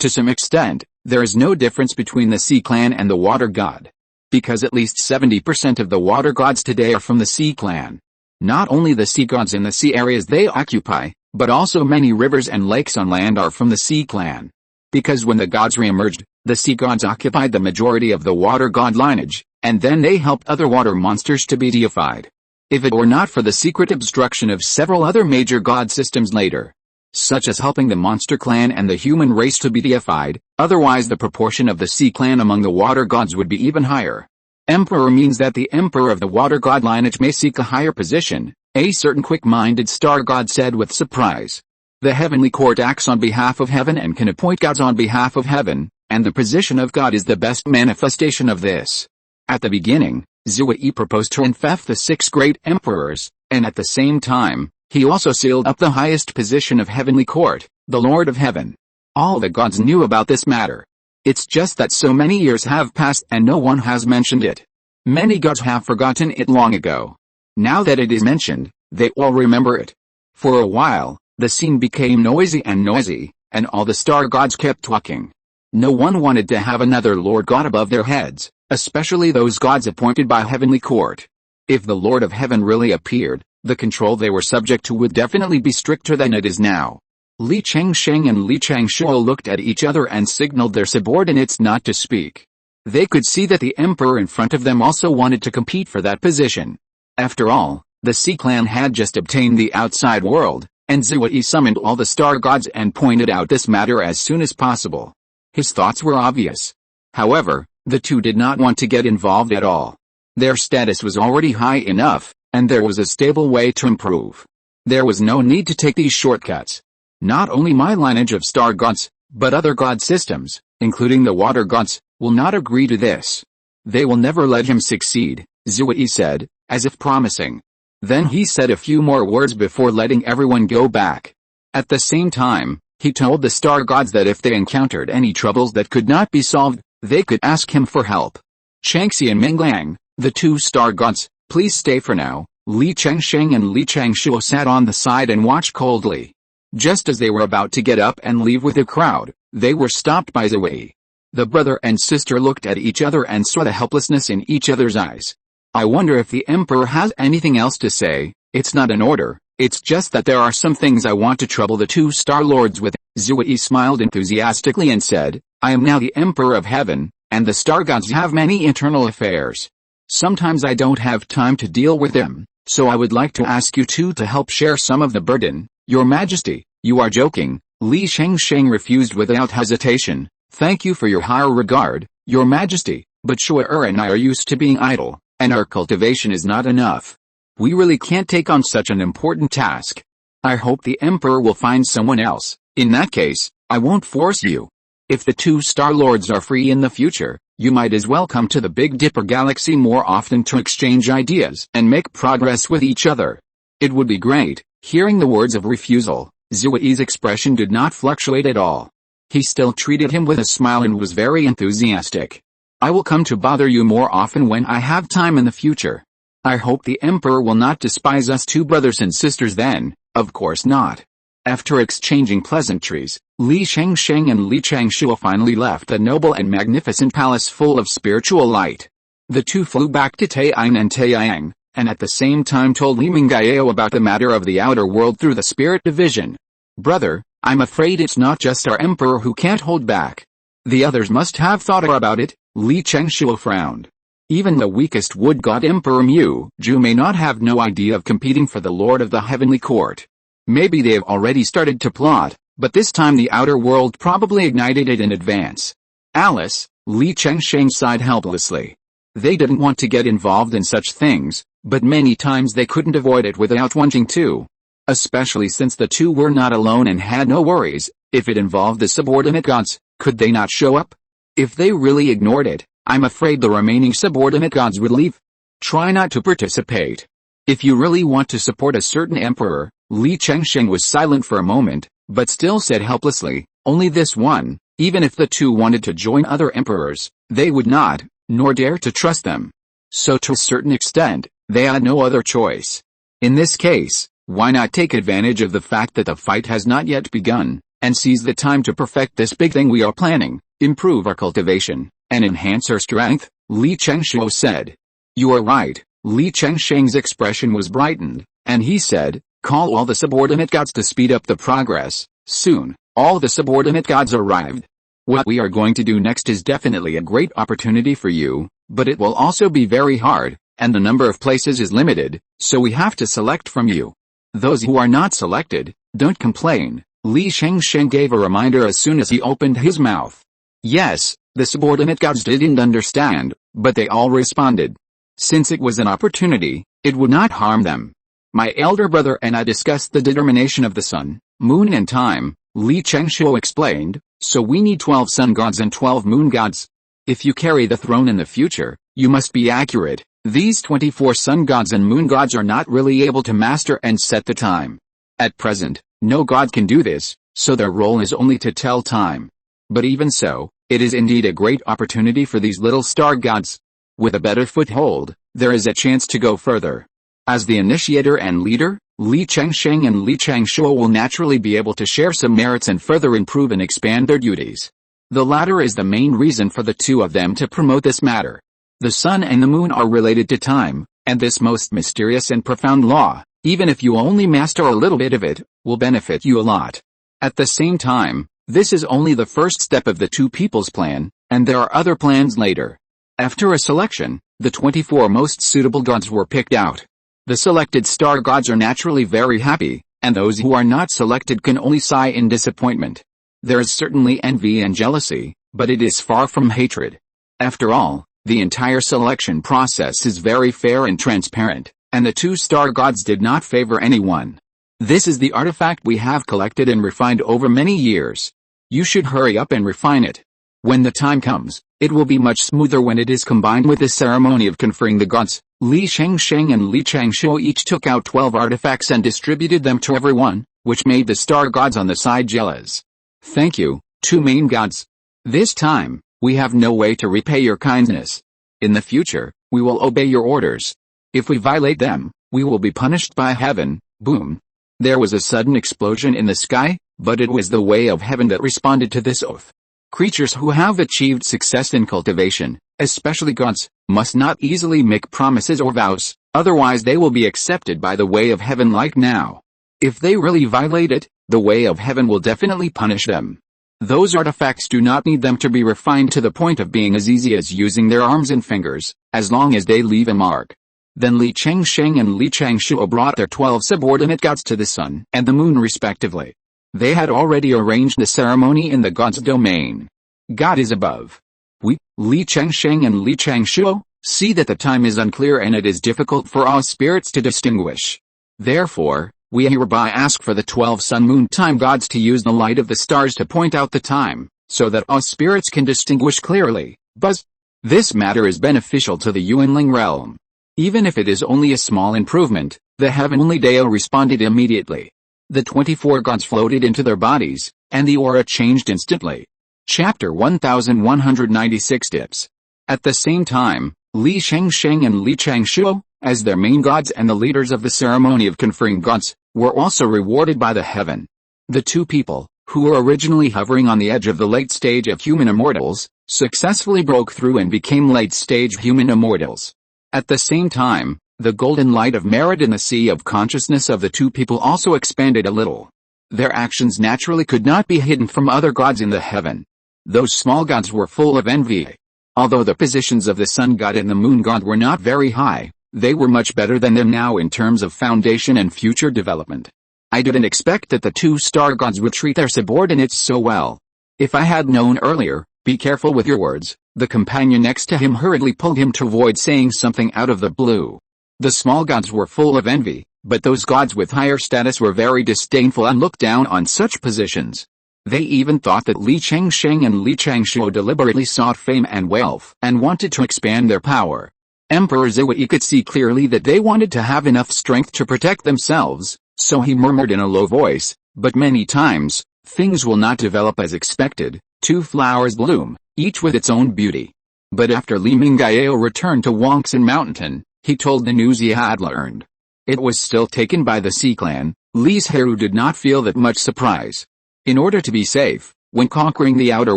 To some extent, there is no difference between the Sea Clan and the Water God, because at least 70% of the Water Gods today are from the Sea Clan. Not only the sea gods in the sea areas they occupy, but also many rivers and lakes on land are from the Sea Clan. Because when the gods re-emerged, the sea gods occupied the majority of the Water God lineage, and then they helped other water monsters to be deified. If it were not for the secret obstruction of several other major god systems later, such as helping the monster clan and the human race to be deified, otherwise the proportion of the Sea Clan among the water gods would be even higher. Emperor means that the emperor of the water god lineage may seek a higher position, a certain quick-minded star god said with surprise. The heavenly court acts on behalf of heaven and can appoint gods on behalf of heaven, and the position of God is the best manifestation of this. At the beginning, Zhihui proposed to infect the 6 great emperors, and at the same time, he also sealed up the highest position of heavenly court, the Lord of Heaven. All the gods knew about this matter. It's just that so many years have passed and no one has mentioned it. Many gods have forgotten it long ago. Now that it is mentioned, they all remember it. For a while, the scene became noisy, and all the star gods kept talking. No one wanted to have another Lord God above their heads, especially those gods appointed by heavenly court. If the Lord of Heaven really appeared, the control they were subject to would definitely be stricter than it is now. Li Chengsheng and Li Changshuo looked at each other and signaled their subordinates not to speak. They could see that the emperor in front of them also wanted to compete for that position. After all, the Sea Clan had just obtained the outside world, and Zhihui summoned all the star gods and pointed out this matter as soon as possible. His thoughts were obvious. However, the two did not want to get involved at all. Their status was already high enough, and there was a stable way to improve. There was no need to take these shortcuts. Not only my lineage of star gods, but other god systems, including the water gods, will not agree to this. They will never let him succeed, Zhihui said, as if promising. Then he said a few more words before letting everyone go back. At the same time, he told the star gods that if they encountered any troubles that could not be solved, they could ask him for help. Changxi and Minglang, the 2 star gods, please stay for now. Li Chengsheng and Li Changshuo sat on the side and watched coldly. Just as they were about to get up and leave with the crowd, they were stopped by Zhihui. The brother and sister looked at each other and saw the helplessness in each other's eyes. I wonder if the emperor has anything else to say. It's not an order, it's just that there are some things I want to trouble the 2 star lords with. Zhihui smiled enthusiastically and said, I am now the emperor of heaven, and the star gods have many internal affairs. Sometimes I don't have time to deal with them, so I would like to ask you 2 to help share some of the burden. Your Majesty, you are joking. Li Chengsheng refused without hesitation. Thank you for your higher regard, Your Majesty, but Shuai and I are used to being idle, and our cultivation is not enough. We really can't take on such an important task. I hope the Emperor will find someone else. In that case, I won't force you. If the 2 star lords are free in the future, you might as well come to the Big Dipper Galaxy more often to exchange ideas and make progress with each other. It would be great. Hearing the words of refusal, Zhihui's expression did not fluctuate at all. He still treated him with a smile and was very enthusiastic. I will come to bother you more often when I have time in the future. I hope the Emperor will not despise us 2 brothers and sisters then. Of course not. After exchanging pleasantries, Li Chengsheng and Li Changshuo finally left the noble and magnificent palace full of spiritual light. The 2 flew back to Taiyang and Taiyang, and at the same time told Li Mingyao about the matter of the outer world through the spirit division. Brother, I'm afraid it's not just our emperor who can't hold back. The others must have thought about it. Li Chengshuo frowned. Even the weakest wood god Emperor Mu Ju may not have no idea of competing for the Lord of the Heavenly Court. Maybe they have already started to plot, but this time the outer world probably ignited it in advance. Alice, Li Chengsheng sighed helplessly. They didn't want to get involved in such things, but many times they couldn't avoid it without wanting to. Especially since the two were not alone and had no worries. If it involved the subordinate gods, could they not show up? If they really ignored it, I'm afraid the remaining subordinate gods would leave. Try not to participate. If you really want to support a certain emperor, Li Chengsheng was silent for a moment, but still said helplessly, only this one. Even if the two wanted to join other emperors, they would not, nor dare to trust them. So to a certain extent, they had no other choice. In this case, why not take advantage of the fact that the fight has not yet begun, and seize the time to perfect this big thing we are planning, improve our cultivation, and enhance our strength, Li Chengshuo said. You are right. Li Chengsheng's expression was brightened, and he said, call all the subordinate gods to speed up the progress. Soon, all the subordinate gods arrived. What we are going to do next is definitely a great opportunity for you, but it will also be very hard, and the number of places is limited, so we have to select from you. Those who are not selected, don't complain. Li Chengsheng gave a reminder as soon as he opened his mouth. Yes, the subordinate gods didn't understand, but they all responded. Since it was an opportunity, it would not harm them. My elder brother and I discussed the determination of the sun, moon and time, Li Chengshuo explained, so we need 12 sun gods and 12 moon gods. If you carry the throne in the future, you must be accurate. These 24 sun gods and moon gods are not really able to master and set the time. At present, no god can do this, so their role is only to tell time. But even so, it is indeed a great opportunity for these little star gods. With a better foothold, there is a chance to go further. As the initiator and leader, Li Chengsheng and Li Chengshuo will naturally be able to share some merits and further improve and expand their duties. The latter is the main reason for the two of them to promote this matter. The sun and the moon are related to time, and this most mysterious and profound law, even if you only master a little bit of it, will benefit you a lot. At the same time, this is only the first step of the two people's plan, and there are other plans later. After a selection, the 24 most suitable gods were picked out. The selected star gods are naturally very happy, and those who are not selected can only sigh in disappointment. There is certainly envy and jealousy, but it is far from hatred. After all, the entire selection process is very fair and transparent, and the two star gods did not favor anyone. This is the artifact we have collected and refined over many years. You should hurry up and refine it. When the time comes, it will be much smoother when it is combined with the ceremony of conferring the gods. Li Chengsheng and Li Chengshuo each took out 12 artifacts and distributed them to everyone, which made the star gods on the side jealous. Thank you, two main gods. This time, we have no way to repay your kindness. In the future, we will obey your orders. If we violate them, we will be punished by heaven. Boom. There was a sudden explosion in the sky, but it was the way of heaven that responded to this oath. Creatures who have achieved success in cultivation, especially gods, must not easily make promises or vows, otherwise they will be accepted by the way of heaven like now. If they really violate it, the way of heaven will definitely punish them. Those artifacts do not need them to be refined to the point of being as easy as using their arms and fingers, as long as they leave a mark. Then Li Chengsheng and Li Chengshuo brought their 12 subordinate gods to the sun and the moon respectively. They had already arranged the ceremony in the god's domain. God is above. We, Li Chengsheng and Li Chengshuo, see that the time is unclear and it is difficult for all spirits to distinguish. Therefore, we hereby ask for the 12 sun-moon time gods to use the light of the stars to point out the time, so that all spirits can distinguish clearly. Buzz. This matter is beneficial to the Yuanling realm. Even if it is only a small improvement, the heavenly Dao responded immediately. The 24 gods floated into their bodies, and the aura changed instantly. Chapter 1196 Tips. At the same time, Li Chengsheng and Li Chengshuo, as their main gods and the leaders of the ceremony of conferring gods, were also rewarded by the heaven. The two people, who were originally hovering on the edge of the late stage of human immortals, successfully broke through and became late-stage human immortals. At the same time, the golden light of merit in the sea of consciousness of the two people also expanded a little. Their actions naturally could not be hidden from other gods in the heaven. Those small gods were full of envy. Although the positions of the sun god and the moon god were not very high, they were much better than them now in terms of foundation and future development. I didn't expect that the two star gods would treat their subordinates so well. If I had known earlier, be careful with your words, the companion next to him hurriedly pulled him to avoid saying something out of the blue. The small gods were full of envy, but those gods with higher status were very disdainful and looked down on such positions. They even thought that Li Changsheng and Li Changshuo deliberately sought fame and wealth and wanted to expand their power. Emperor Zhui could see clearly that they wanted to have enough strength to protect themselves, so he murmured in a low voice, "But many times, things will not develop as expected. Two flowers bloom, each with its own beauty." But after Li Mingyao returned to Wangxin Mountain, he told the news he had learned. It was still taken by the Sea clan. Li Zhirui did not feel that much surprise. In order to be safe, when conquering the outer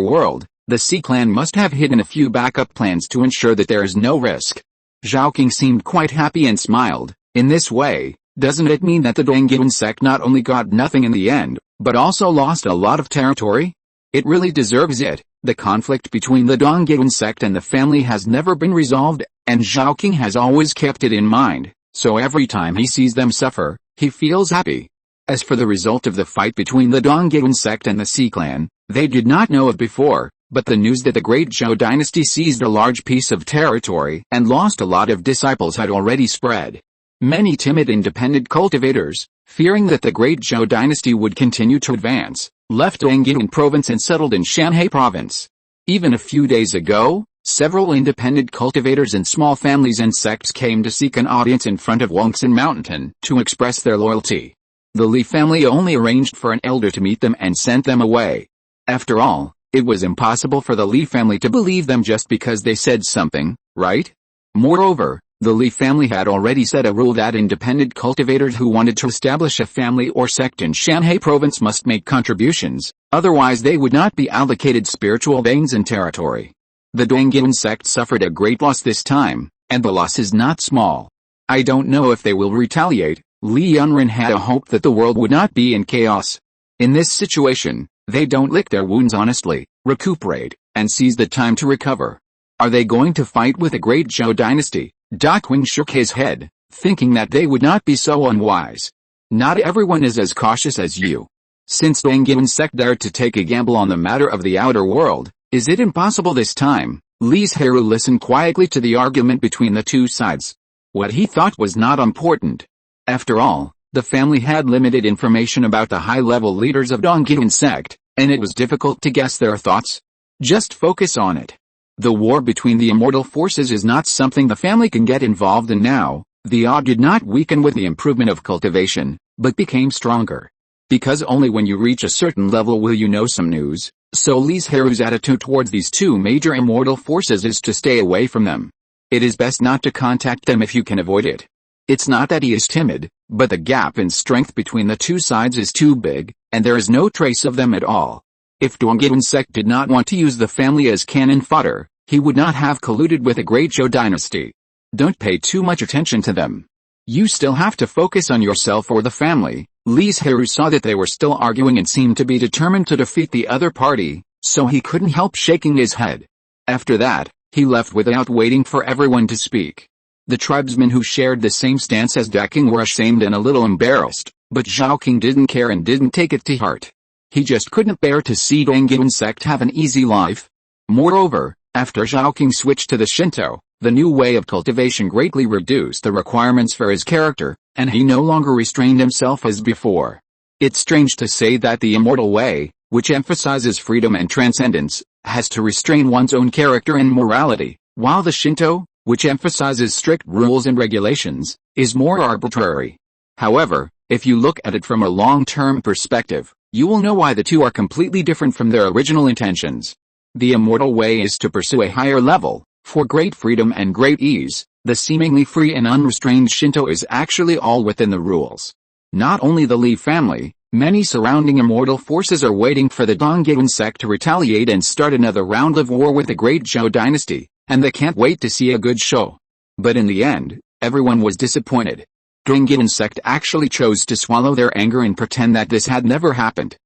world, the Sea clan must have hidden a few backup plans to ensure that there is no risk. Zhao King seemed quite happy and smiled. In this way, doesn't it mean that the Dongyun sect not only got nothing in the end, but also lost a lot of territory? It really deserves it. The conflict between the Dongyun sect and the family has never been resolved, and Zhao King has always kept it in mind, so every time he sees them suffer, he feels happy. As for the result of the fight between the Dongyun sect and the Sea clan, they did not know of before, but the news that the Great Zhou dynasty seized a large piece of territory and lost a lot of disciples had already spread. Many timid independent cultivators, fearing that the Great Zhou dynasty would continue to advance, left Dongyun province and settled in Shanhai province. Even a few days ago, several independent cultivators and small families and sects came to seek an audience in front of Wangxin Mountain to express their loyalty. The Li family only arranged for an elder to meet them and sent them away. After all, it was impossible for the Li family to believe them just because they said something, right? Moreover, the Li family had already set a rule that independent cultivators who wanted to establish a family or sect in Shanhai province must make contributions, otherwise they would not be allocated spiritual veins and territory. The Dongyun sect suffered a great loss this time, and the loss is not small. I don't know if they will retaliate. Li Yunren had a hope that the world would not be in chaos. In this situation, they don't lick their wounds honestly, recuperate, and seize the time to recover. Are they going to fight with the Great Zhou dynasty? Da Qing shook his head, thinking that they would not be so unwise. Not everyone is as cautious as you. Since Dongyun sect dared to take a gamble on the matter of the outer world, is it impossible this time? Li Zhirui listened quietly to the argument between the two sides. What he thought was not important. After all, the family had limited information about the high-level leaders of Dongyun sect, and it was difficult to guess their thoughts. Just focus on it. The war between the immortal forces is not something the family can get involved in now. The odd did not weaken with the improvement of cultivation, but became stronger. Because only when you reach a certain level will you know some news, so Li Zhirui's attitude towards these two major immortal forces is to stay away from them. It is best not to contact them if you can avoid it. It's not that he is timid, but the gap in strength between the two sides is too big, and there is no trace of them at all. If Dongyun sect did not want to use the family as cannon fodder, he would not have colluded with the Great Zhou dynasty. Don't pay too much attention to them. You still have to focus on yourself or the family. Li Zhirui saw that they were still arguing and seemed to be determined to defeat the other party, so he couldn't help shaking his head. After that, he left without waiting for everyone to speak. The tribesmen who shared the same stance as Da King were ashamed and a little embarrassed, but Zhao King didn't care and didn't take it to heart. He just couldn't bear to see Dongyun sect have an easy life. Moreover, after Zhao King switched to the Shinto, the new way of cultivation greatly reduced the requirements for his character, and he no longer restrained himself as before. It's strange to say that the immortal way, which emphasizes freedom and transcendence, has to restrain one's own character and morality, while the Shinto, which emphasizes strict rules and regulations, is more arbitrary. However, if you look at it from a long-term perspective, you will know why the two are completely different from their original intentions. The immortal way is to pursue a higher level, for great freedom and great ease. The seemingly free and unrestrained Shinto is actually all within the rules. Not only the Li family, many surrounding immortal forces are waiting for the Dongyun sect to retaliate and start another round of war with the Great Zhou dynasty, and they can't wait to see a good show. But in the end, everyone was disappointed. Donggyun sect actually chose to swallow their anger and pretend that this had never happened.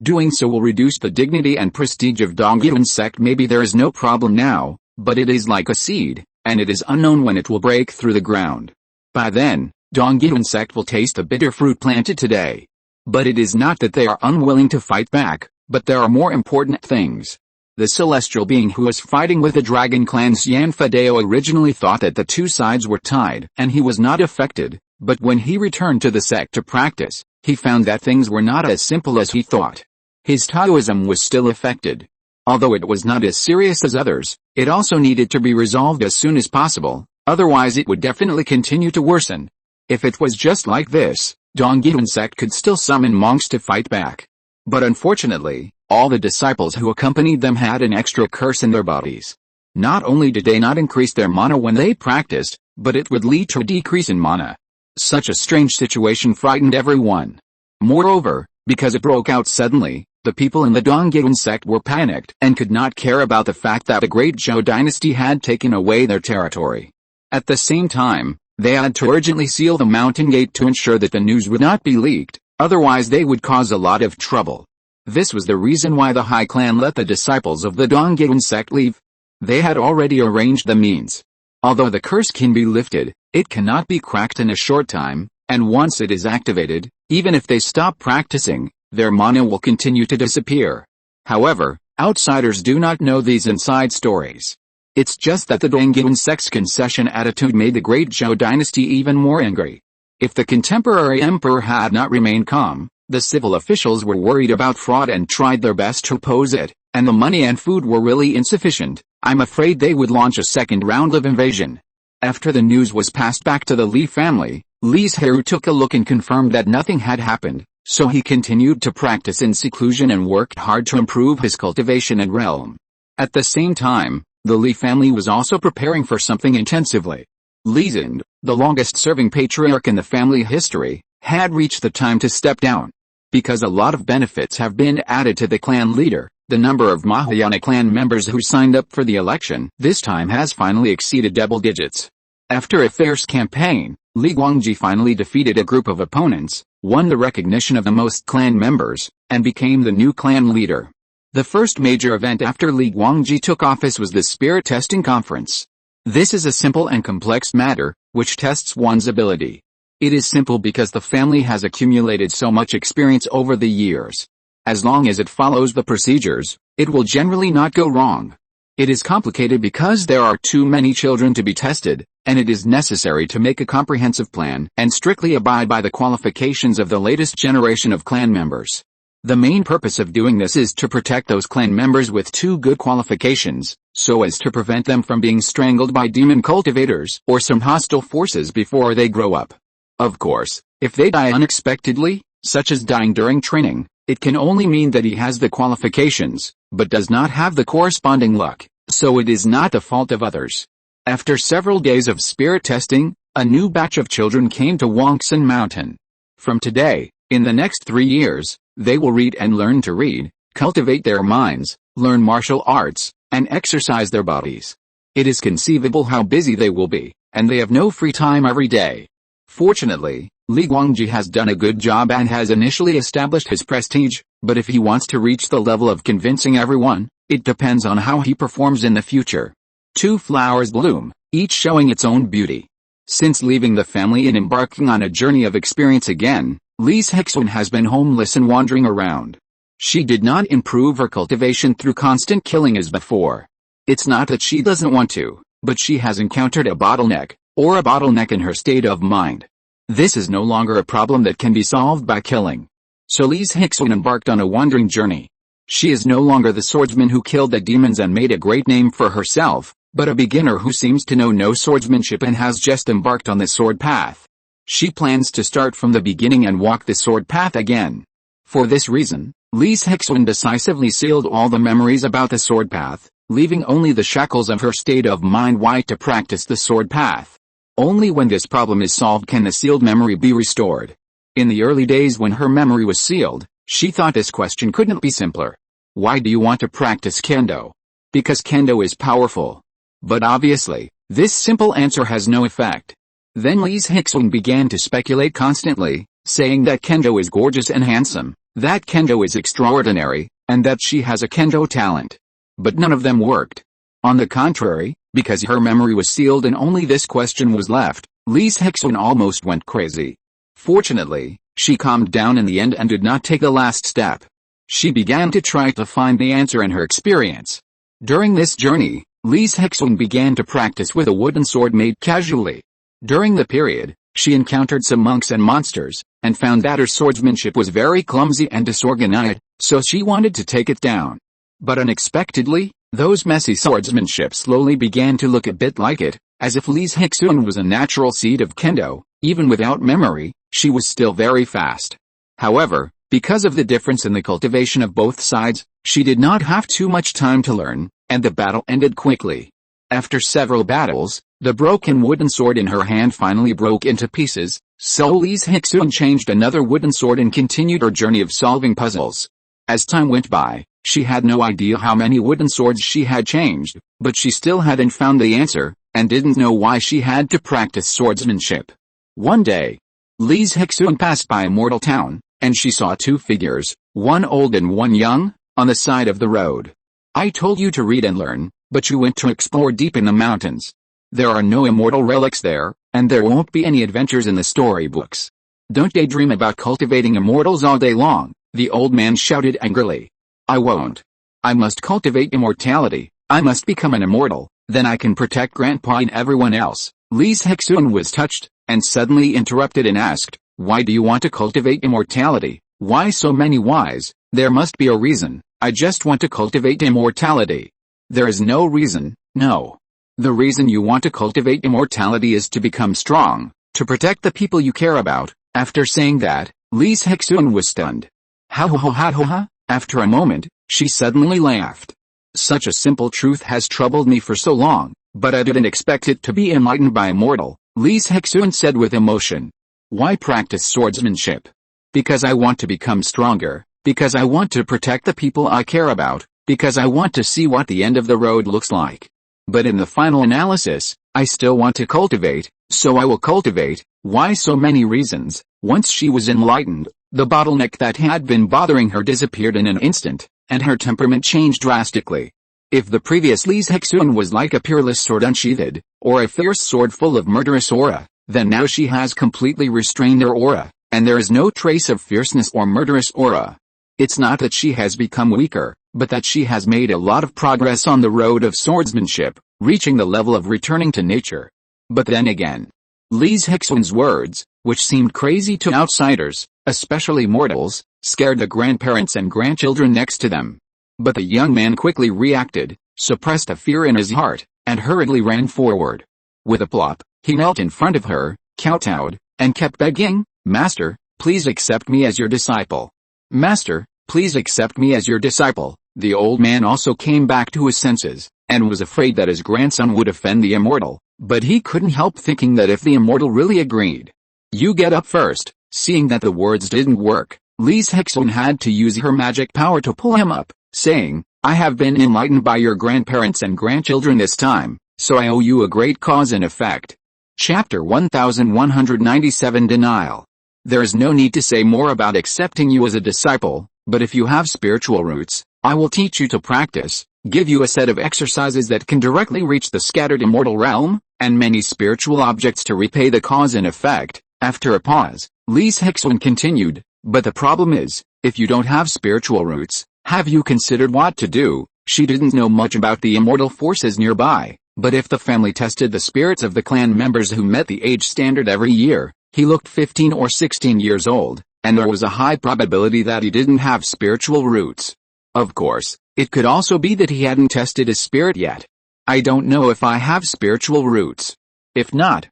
Doing so will reduce the dignity and prestige of Donggyun sect. Maybe there is no problem now, but it is like a seed, and it is unknown when it will break through the ground. By then, Donggyun sect will taste the bitter fruit planted today. But it is not that they are unwilling to fight back, but there are more important things. The celestial being who was fighting with the dragon clan's Yan Fadeo originally thought that the two sides were tied and he was not affected, but when he returned to the sect to practice, he found that things were not as simple as he thought. His Taoism was still affected. Although it was not as serious as others, it also needed to be resolved as soon as possible, otherwise it would definitely continue to worsen. If it was just like this, Donggyun sect could still summon monks to fight back. But unfortunately, all the disciples who accompanied them had an extra curse in their bodies. Not only did they not increase their mana when they practiced, but it would lead to a decrease in mana. Such a strange situation frightened everyone. Moreover, because it broke out suddenly, the people in the Donggyun sect were panicked and could not care about the fact that the great Zhou dynasty had taken away their territory. At the same time, they had to urgently seal the mountain gate to ensure that the news would not be leaked, otherwise they would cause a lot of trouble. This was the reason why the High Clan let the disciples of the Donggyun sect leave. They had already arranged the means. Although the curse can be lifted, it cannot be cracked in a short time, and once it is activated, even if they stop practicing, their mana will continue to disappear. However, outsiders do not know these inside stories. It's just that the Donggyun sect's concession attitude made the great Zhou dynasty even more angry. If the contemporary emperor had not remained calm, the civil officials were worried about fraud and tried their best to oppose it, and the money and food were really insufficient. I'm afraid they would launch a second round of invasion. After the news was passed back to the Li family, Li Zhirui took a look and confirmed that nothing had happened, so he continued to practice in seclusion and worked hard to improve his cultivation and realm. At the same time, the Li family was also preparing for something intensively. Li Zhirui, the longest-serving patriarch in the family history, had reached the time to step down. Because a lot of benefits have been added to the clan leader, the number of Mahayana clan members who signed up for the election this time has finally exceeded double digits. After a fierce campaign, Li Guangji finally defeated a group of opponents, won the recognition of the most clan members, and became the new clan leader. The first major event after Li Guangji took office was the Spirit Testing Conference. This is a simple and complex matter, which tests one's ability. It is simple because the family has accumulated so much experience over the years. As long as it follows the procedures, it will generally not go wrong. It is complicated because there are too many children to be tested, and it is necessary to make a comprehensive plan and strictly abide by the qualifications of the latest generation of clan members. The main purpose of doing this is to protect those clan members with too good qualifications, so as to prevent them from being strangled by demon cultivators or some hostile forces before they grow up. Of course, if they die unexpectedly, such as dying during training, it can only mean that he has the qualifications, but does not have the corresponding luck, so it is not the fault of others. After several days of spirit testing, a new batch of children came to Wangsan Mountain. From today, in the next 3 years, they will read and learn to read, cultivate their minds, learn martial arts, and exercise their bodies. It is conceivable how busy they will be, and they have no free time every day. Fortunately, Li Guangji has done a good job and has initially established his prestige, but if he wants to reach the level of convincing everyone, it depends on how he performs in the future. 2 flowers bloom, each showing its own beauty. Since leaving the family and embarking on a journey of experience again, Li Zhirui has been homeless and wandering around. She did not improve her cultivation through constant killing as before. It's not that she doesn't want to, but she has encountered a bottleneck in her state of mind. This is no longer a problem that can be solved by killing. So Li Zhirui embarked on a wandering journey. She is no longer the swordsman who killed the demons and made a great name for herself, but a beginner who seems to know no swordsmanship and has just embarked on the sword path. She plans to start from the beginning and walk the sword path again. For this reason, Li Zhirui decisively sealed all the memories about the sword path, leaving only the shackles of her state of mind white to practice the sword path. Only when this problem is solved can the sealed memory be restored. In the early days when her memory was sealed, she thought this question couldn't be simpler. Why do you want to practice kendo? Because kendo is powerful. But obviously, this simple answer has no effect. Then Li Zhirui began to speculate constantly, saying that Kendo is gorgeous and handsome, that Kendo is extraordinary, and that she has a Kendo talent. But none of them worked. On the contrary, because her memory was sealed and only this question was left, Li Zhirui almost went crazy. Fortunately, she calmed down in the end and did not take the last step. She began to try to find the answer in her experience. During this journey, Li Zhirui began to practice with a wooden sword made casually. During the period, she encountered some monks and monsters, and found that her swordsmanship was very clumsy and disorganized, so she wanted to take it down. But unexpectedly, those messy swordsmanship slowly began to look a bit like it, as if Li Zhirui was a natural seed of Kendo. Even without memory, she was still very fast. However, because of the difference in the cultivation of both sides, she did not have too much time to learn, and the battle ended quickly. After several battles, the broken wooden sword in her hand finally broke into pieces, so Li Zhirui changed another wooden sword and continued her journey of solving puzzles. As time went by, she had no idea how many wooden swords she had changed, but she still hadn't found the answer, and didn't know why she had to practice swordsmanship. One day, Li Zhirui passed by Immortal Town, and she saw two figures, one old and one young, on the side of the road. I told you to read and learn, but you went to explore deep in the mountains. There are no immortal relics there, and there won't be any adventures in the storybooks. Don't daydream about cultivating immortals all day long, the old man shouted angrily. I won't. I must cultivate immortality, I must become an immortal, then I can protect Grandpa and everyone else. Li Zhirui was touched, and suddenly interrupted and asked, why do you want to cultivate immortality? Why so many whys? There must be a reason. I just want to cultivate immortality. There is no reason, no. The reason you want to cultivate immortality is to become strong, to protect the people you care about. After saying that, Li Zhirui was stunned. Ha ha ha ha ha. After a moment, she suddenly laughed. Such a simple truth has troubled me for so long, but I didn't expect it to be enlightened by immortal, Li Zhirui said with emotion. Why practice swordsmanship? Because I want to become stronger, because I want to protect the people I care about, because I want to see what the end of the road looks like. But in the final analysis, I still want to cultivate, so I will cultivate. Why so many reasons? Once she was enlightened, the bottleneck that had been bothering her disappeared in an instant, and her temperament changed drastically. If the previous Li Zhirui was like a peerless sword unsheathed, or a fierce sword full of murderous aura, then now she has completely restrained her aura, and there is no trace of fierceness or murderous aura. It's not that she has become weaker, but that she has made a lot of progress on the road of swordsmanship, reaching the level of returning to nature. But then again, Li Zhirui's words, which seemed crazy to outsiders, especially mortals, scared the grandparents and grandchildren next to them. But the young man quickly reacted, suppressed a fear in his heart, and hurriedly ran forward. With a plop, he knelt in front of her, kowtowed, and kept begging, Master, please accept me as your disciple. Master, please accept me as your disciple. The old man also came back to his senses, and was afraid that his grandson would offend the immortal, but he couldn't help thinking that if the immortal really agreed. You get up first. Seeing that the words didn't work, Li Zhirui had to use her magic power to pull him up, saying, I have been enlightened by your grandparents and grandchildren this time, so I owe you a great cause and effect. Chapter 1197 Denial. There is no need to say more about accepting you as a disciple, but if you have spiritual roots, I will teach you to practice, give you a set of exercises that can directly reach the scattered immortal realm, and many spiritual objects to repay the cause and effect. After a pause, Li Zhirui continued, but the problem is, if you don't have spiritual roots, have you considered what to do? She didn't know much about the immortal forces nearby, but if the family tested the spirits of the clan members who met the age standard every year, he looked 15 or 16 years old, and there was a high probability that he didn't have spiritual roots. Of course, it could also be that he hadn't tested his spirit yet. I don't know if I have spiritual roots. If not,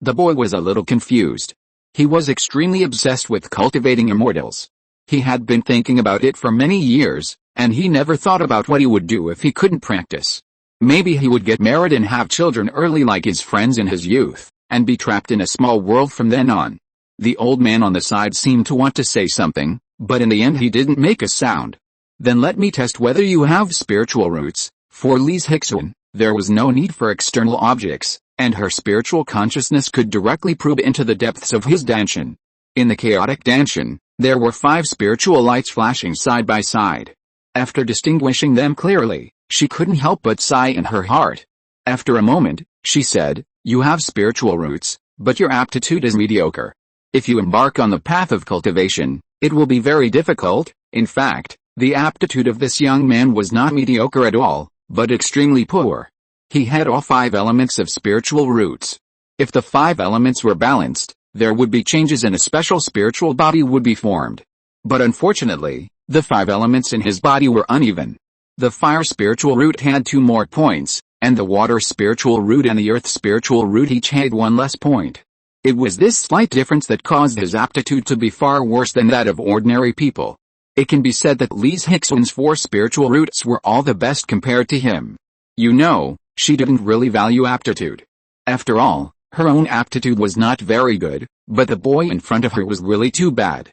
the boy was a little confused. He was extremely obsessed with cultivating immortals. He had been thinking about it for many years, and he never thought about what he would do if he couldn't practice. Maybe he would get married and have children early like his friends in his youth, and be trapped in a small world from then on. The old man on the side seemed to want to say something, but in the end he didn't make a sound. Then let me test whether you have spiritual roots. For Li Zhirui, there was no need for external objects, and her spiritual consciousness could directly probe into the depths of his danshan. In the chaotic danshan, there were 5 spiritual lights flashing side by side. After distinguishing them clearly, she couldn't help but sigh in her heart. After a moment, she said, "You have spiritual roots, but your aptitude is mediocre. If you embark on the path of cultivation, it will be very difficult." In fact, the aptitude of this young man was not mediocre at all, but extremely poor. He had all 5 elements of spiritual roots. If the 5 elements were balanced, there would be changes and a special spiritual body would be formed. But unfortunately, the 5 elements in his body were uneven. The fire spiritual root had 2 more points, and the water spiritual root and the earth spiritual root each had 1 less point. It was this slight difference that caused his aptitude to be far worse than that of ordinary people. It can be said that Li Zhirui's 4 spiritual roots were all the best compared to him. You know, she didn't really value aptitude. After all, her own aptitude was not very good, but the boy in front of her was really too bad.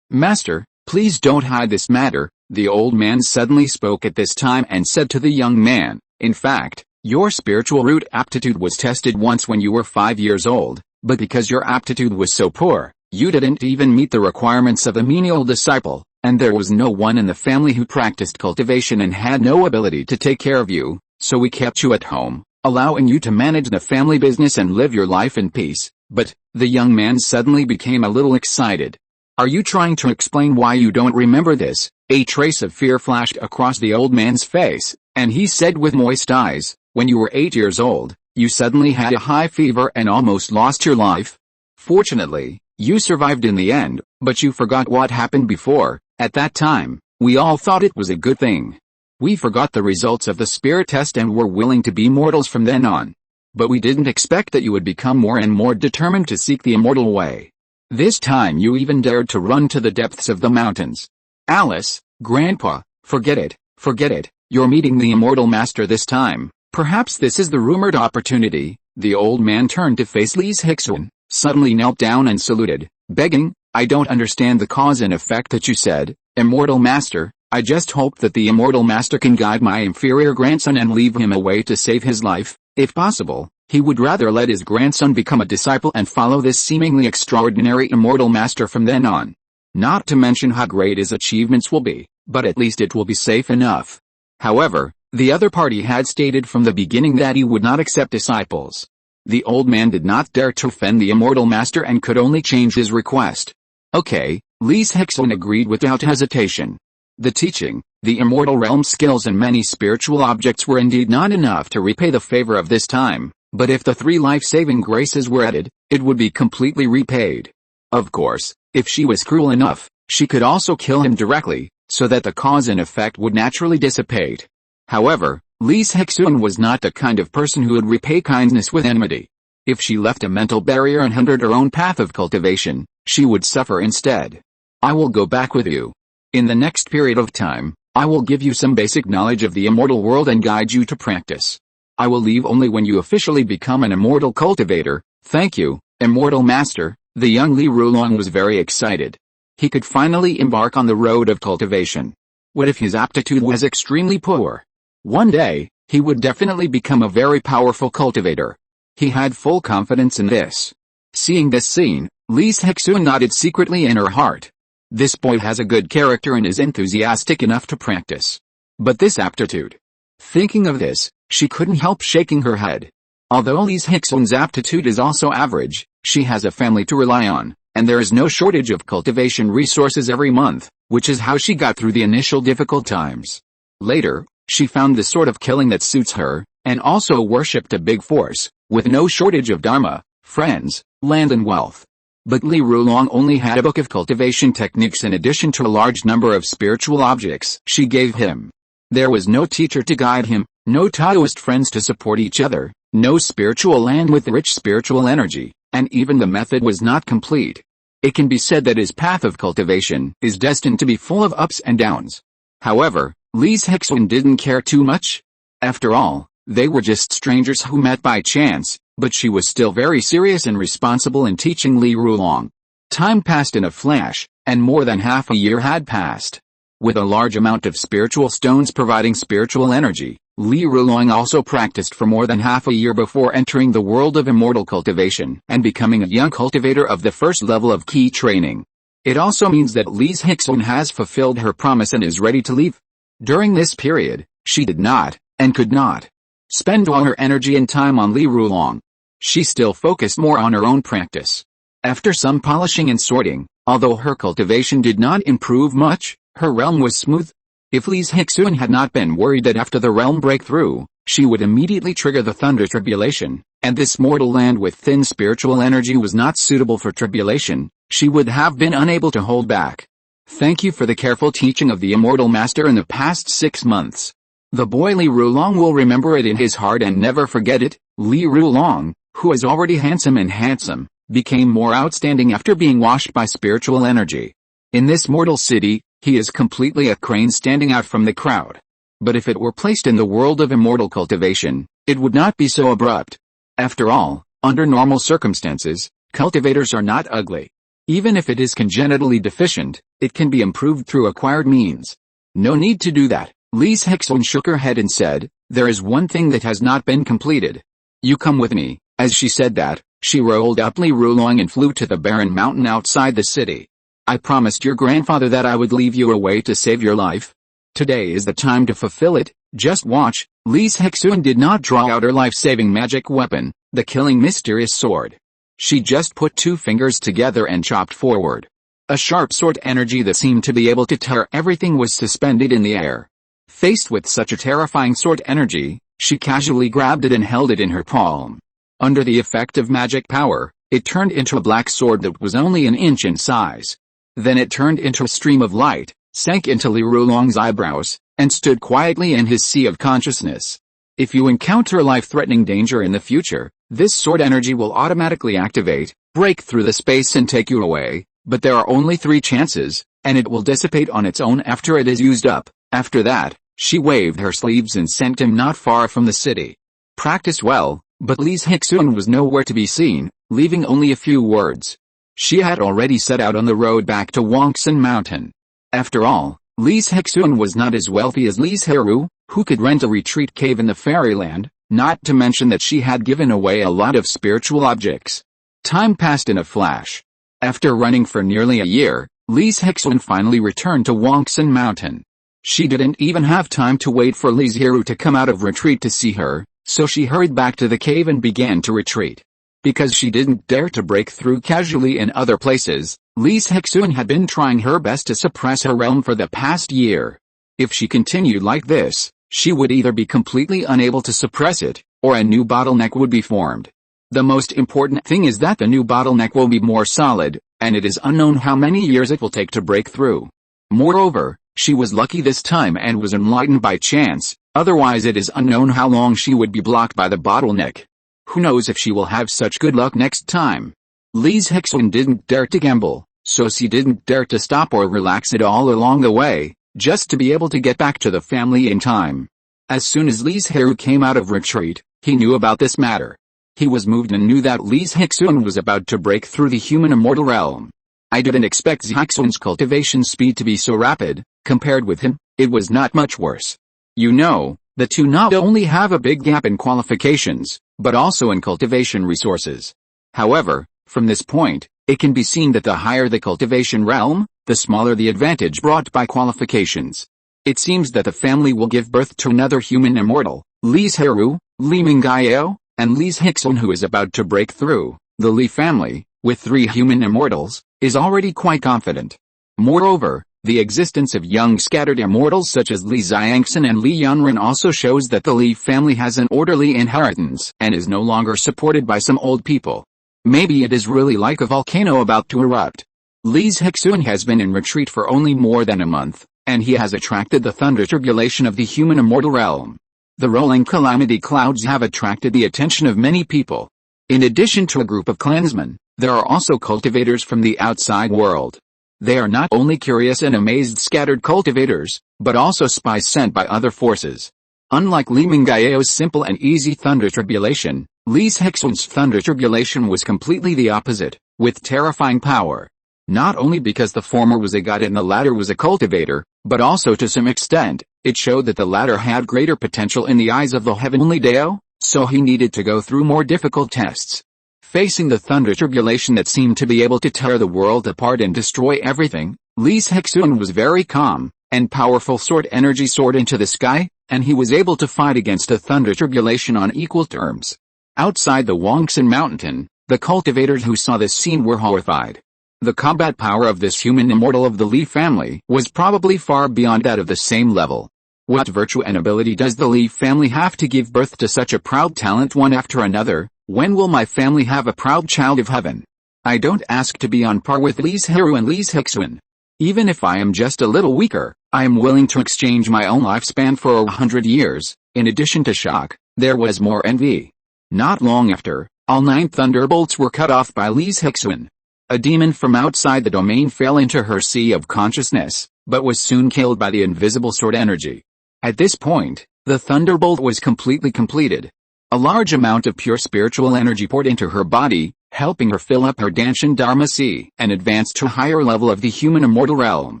"Master, please don't hide this matter," the old man suddenly spoke at this time and said to the young man, "In fact, your spiritual root aptitude was tested once when you were 5 years old, but because your aptitude was so poor, you didn't even meet the requirements of a menial disciple, and there was no one in the family who practiced cultivation and had no ability to take care of you, so we kept you at home, allowing you to manage the family business and live your life in peace." But, the young man suddenly became a little excited. "Are you trying to explain why you don't remember this?" A trace of fear flashed across the old man's face, and he said with moist eyes, "When you were 8 years old, you suddenly had a high fever and almost lost your life. Fortunately, you survived in the end, but you forgot what happened before. At that time, we all thought it was a good thing. We forgot the results of the spirit test and were willing to be mortals from then on. But we didn't expect that you would become more and more determined to seek the immortal way. This time you even dared to run to the depths of the mountains. Alice, Grandpa, forget it, you're meeting the immortal master this time. Perhaps this is the rumored opportunity." The old man turned to face Li Zhirui, suddenly knelt down and saluted, begging, "I don't understand the cause and effect that you said, immortal master. I just hope that the immortal master can guide my inferior grandson and leave him a way to save his life. If possible, he would rather let his grandson become a disciple and follow this seemingly extraordinary immortal master from then on. Not to mention how great his achievements will be, but at least it will be safe enough." However, the other party had stated from the beginning that he would not accept disciples. The old man did not dare to offend the immortal master and could only change his request. "Okay," Li Zhirui agreed without hesitation. The teaching, the immortal realm skills and many spiritual objects were indeed not enough to repay the favor of this time, but if the 3 life-saving graces were added, it would be completely repaid. Of course, if she was cruel enough, she could also kill him directly, so that the cause and effect would naturally dissipate. However, Li Zhirui was not the kind of person who would repay kindness with enmity. If she left a mental barrier and hindered her own path of cultivation, she would suffer instead. "I will go back with you. In the next period of time, I will give you some basic knowledge of the immortal world and guide you to practice. I will leave only when you officially become an immortal cultivator." "Thank you, immortal master." The young Li Zhirui was very excited. He could finally embark on the road of cultivation. What if his aptitude was extremely poor? One day, he would definitely become a very powerful cultivator. He had full confidence in this. Seeing this scene, Li Zhirui nodded secretly in her heart. This boy has a good character and is enthusiastic enough to practice. But this aptitude. Thinking of this, she couldn't help shaking her head. Although Li Zhirui's aptitude is also average, she has a family to rely on, and there is no shortage of cultivation resources every month, which is how she got through the initial difficult times. Later, she found the sort of killing that suits her, and also worshipped a big force, with no shortage of dharma, friends, land and wealth. But Li Zhirui only had a book of cultivation techniques in addition to a large number of spiritual objects she gave him. There was no teacher to guide him, no Taoist friends to support each other, no spiritual land with rich spiritual energy, and even the method was not complete. It can be said that his path of cultivation is destined to be full of ups and downs. However, Li Zhirui didn't care too much. After all, they were just strangers who met by chance, but she was still very serious and responsible in teaching Li Zhirui. Time passed in a flash, and more than half a year had passed. With a large amount of spiritual stones providing spiritual energy, Li Zhirui also practiced for more than half a year before entering the world of immortal cultivation and becoming a young cultivator of the first level of key training. It also means that Li Zhirui has fulfilled her promise and is ready to leave. During this period, she did not, and could not, spend all her energy and time on Li Zhirui. She still focused more on her own practice. After some polishing and sorting, although her cultivation did not improve much, her realm was smooth. If Li Zhirui had not been worried that after the realm breakthrough, she would immediately trigger the thunder tribulation, and this mortal land with thin spiritual energy was not suitable for tribulation, she would have been unable to hold back. Thank you for the careful teaching of the Immortal Master in the past 6 months. The boy Li Zhirui will remember it in his heart and never forget it. Li Zhirui, who is already handsome, became more outstanding after being washed by spiritual energy. In this mortal city, he is completely a crane standing out from the crowd. But if it were placed in the world of immortal cultivation, it would not be so abrupt. After all, under normal circumstances, cultivators are not ugly. Even if it is congenitally deficient, it can be improved through acquired means. No need to do that. Li Zhirui shook her head and said, there is one thing that has not been completed. You come with me. As she said that, she rolled up Li Zhirui and flew to the barren mountain outside the city. I promised your grandfather that I would leave you a way to save your life. Today is the time to fulfill it. Just watch. Li Zhirui did not draw out her life-saving magic weapon, the killing mysterious sword. She just put 2 fingers together and chopped forward. A sharp sword energy that seemed to be able to tear everything was suspended in the air. Faced with such a terrifying sword energy, she casually grabbed it and held it in her palm. Under the effect of magic power, it turned into a black sword that was only an inch in size. Then it turned into a stream of light, sank into Li Zhirui's eyebrows, and stood quietly in his sea of consciousness. If you encounter life-threatening danger in the future, this sword energy will automatically activate, break through the space and take you away, but there are only 3 chances, and it will dissipate on its own after it is used up. After that, she waved her sleeves and sent him not far from the city. Practice well, but Li Zhirui was nowhere to be seen, leaving only a few words. She had already set out on the road back to Wangsan Mountain. After all, Li Zhirui was not as wealthy as Li Zhirui, who could rent a retreat cave in the fairyland, not to mention that she had given away a lot of spiritual objects. Time passed in a flash. After running for nearly a year, Li Zhirui finally returned to Wangsan Mountain. She didn't even have time to wait for Li Zhirui to come out of retreat to see her, so she hurried back to the cave and began to retreat. Because she didn't dare to break through casually in other places, Li Zhirui had been trying her best to suppress her realm for the past year. If she continued like this, she would either be completely unable to suppress it, or a new bottleneck would be formed. The most important thing is that the new bottleneck will be more solid, and it is unknown how many years it will take to break through. Moreover, she was lucky this time and was enlightened by chance, otherwise it is unknown how long she would be blocked by the bottleneck. Who knows if she will have such good luck next time. Li Zhirui didn't dare to gamble, so she didn't dare to stop or relax at all along the way, just to be able to get back to the family in time. As soon as Li Zhirui came out of retreat, he knew about this matter. He was moved and knew that Li Zhirui was about to break through the human immortal realm. I didn't expect Zhirui's cultivation speed to be so rapid. Compared with him, it was not much worse. You know, the two not only have a big gap in qualifications, but also in cultivation resources. However, from this point, it can be seen that the higher the cultivation realm, the smaller the advantage brought by qualifications. It seems that the family will give birth to another human immortal, Li Zhirui, Li Mingayao, and Li Zhirui who is about to break through. The Li family, with 3 human immortals, is already quite confident. Moreover, the existence of young scattered immortals such as Li Xiangxin and Li Yunren also shows that the Li family has an orderly inheritance and is no longer supported by some old people. Maybe it is really like a volcano about to erupt. Li Zhirui has been in retreat for only more than a month, and he has attracted the thunder tribulation of the human immortal realm. The rolling calamity clouds have attracted the attention of many people. In addition to a group of clansmen, there are also cultivators from the outside world. They are not only curious and amazed scattered cultivators, but also spies sent by other forces. Unlike Li Mingayao's simple and easy thunder tribulation, Li Zhirui's thunder tribulation was completely the opposite, with terrifying power. Not only because the former was a god and the latter was a cultivator, but also to some extent, It showed that the latter had greater potential in the eyes of the heavenly Dao, so he needed to go through more difficult tests. Facing the thunder tribulation that seemed to be able to tear the world apart and destroy everything, Li Zhirui was very calm, and powerful sword energy soared into the sky, and he was able to fight against the thunder tribulation on equal terms. Outside the Wangsan mountain, the cultivators who saw this scene were horrified. The combat power of this human immortal of the Li family was probably far beyond that of the same level. What virtue and ability does the Li family have to give birth to such a proud talent one after another? When will my family have a proud child of heaven? I don't ask to be on par with Li Zhirui and Li Zhirui. Even if I am just a little weaker, I am willing to exchange my own lifespan for 100 years. In addition to shock, there was more envy. Not long after, all 9 thunderbolts were cut off by Li Zhirui. A demon from outside the domain fell into her sea of consciousness, but was soon killed by the invisible sword energy. At this point, the thunderbolt was completely completed. A large amount of pure spiritual energy poured into her body, helping her fill up her Danshan Dharma sea and advance to a higher level of the human immortal realm.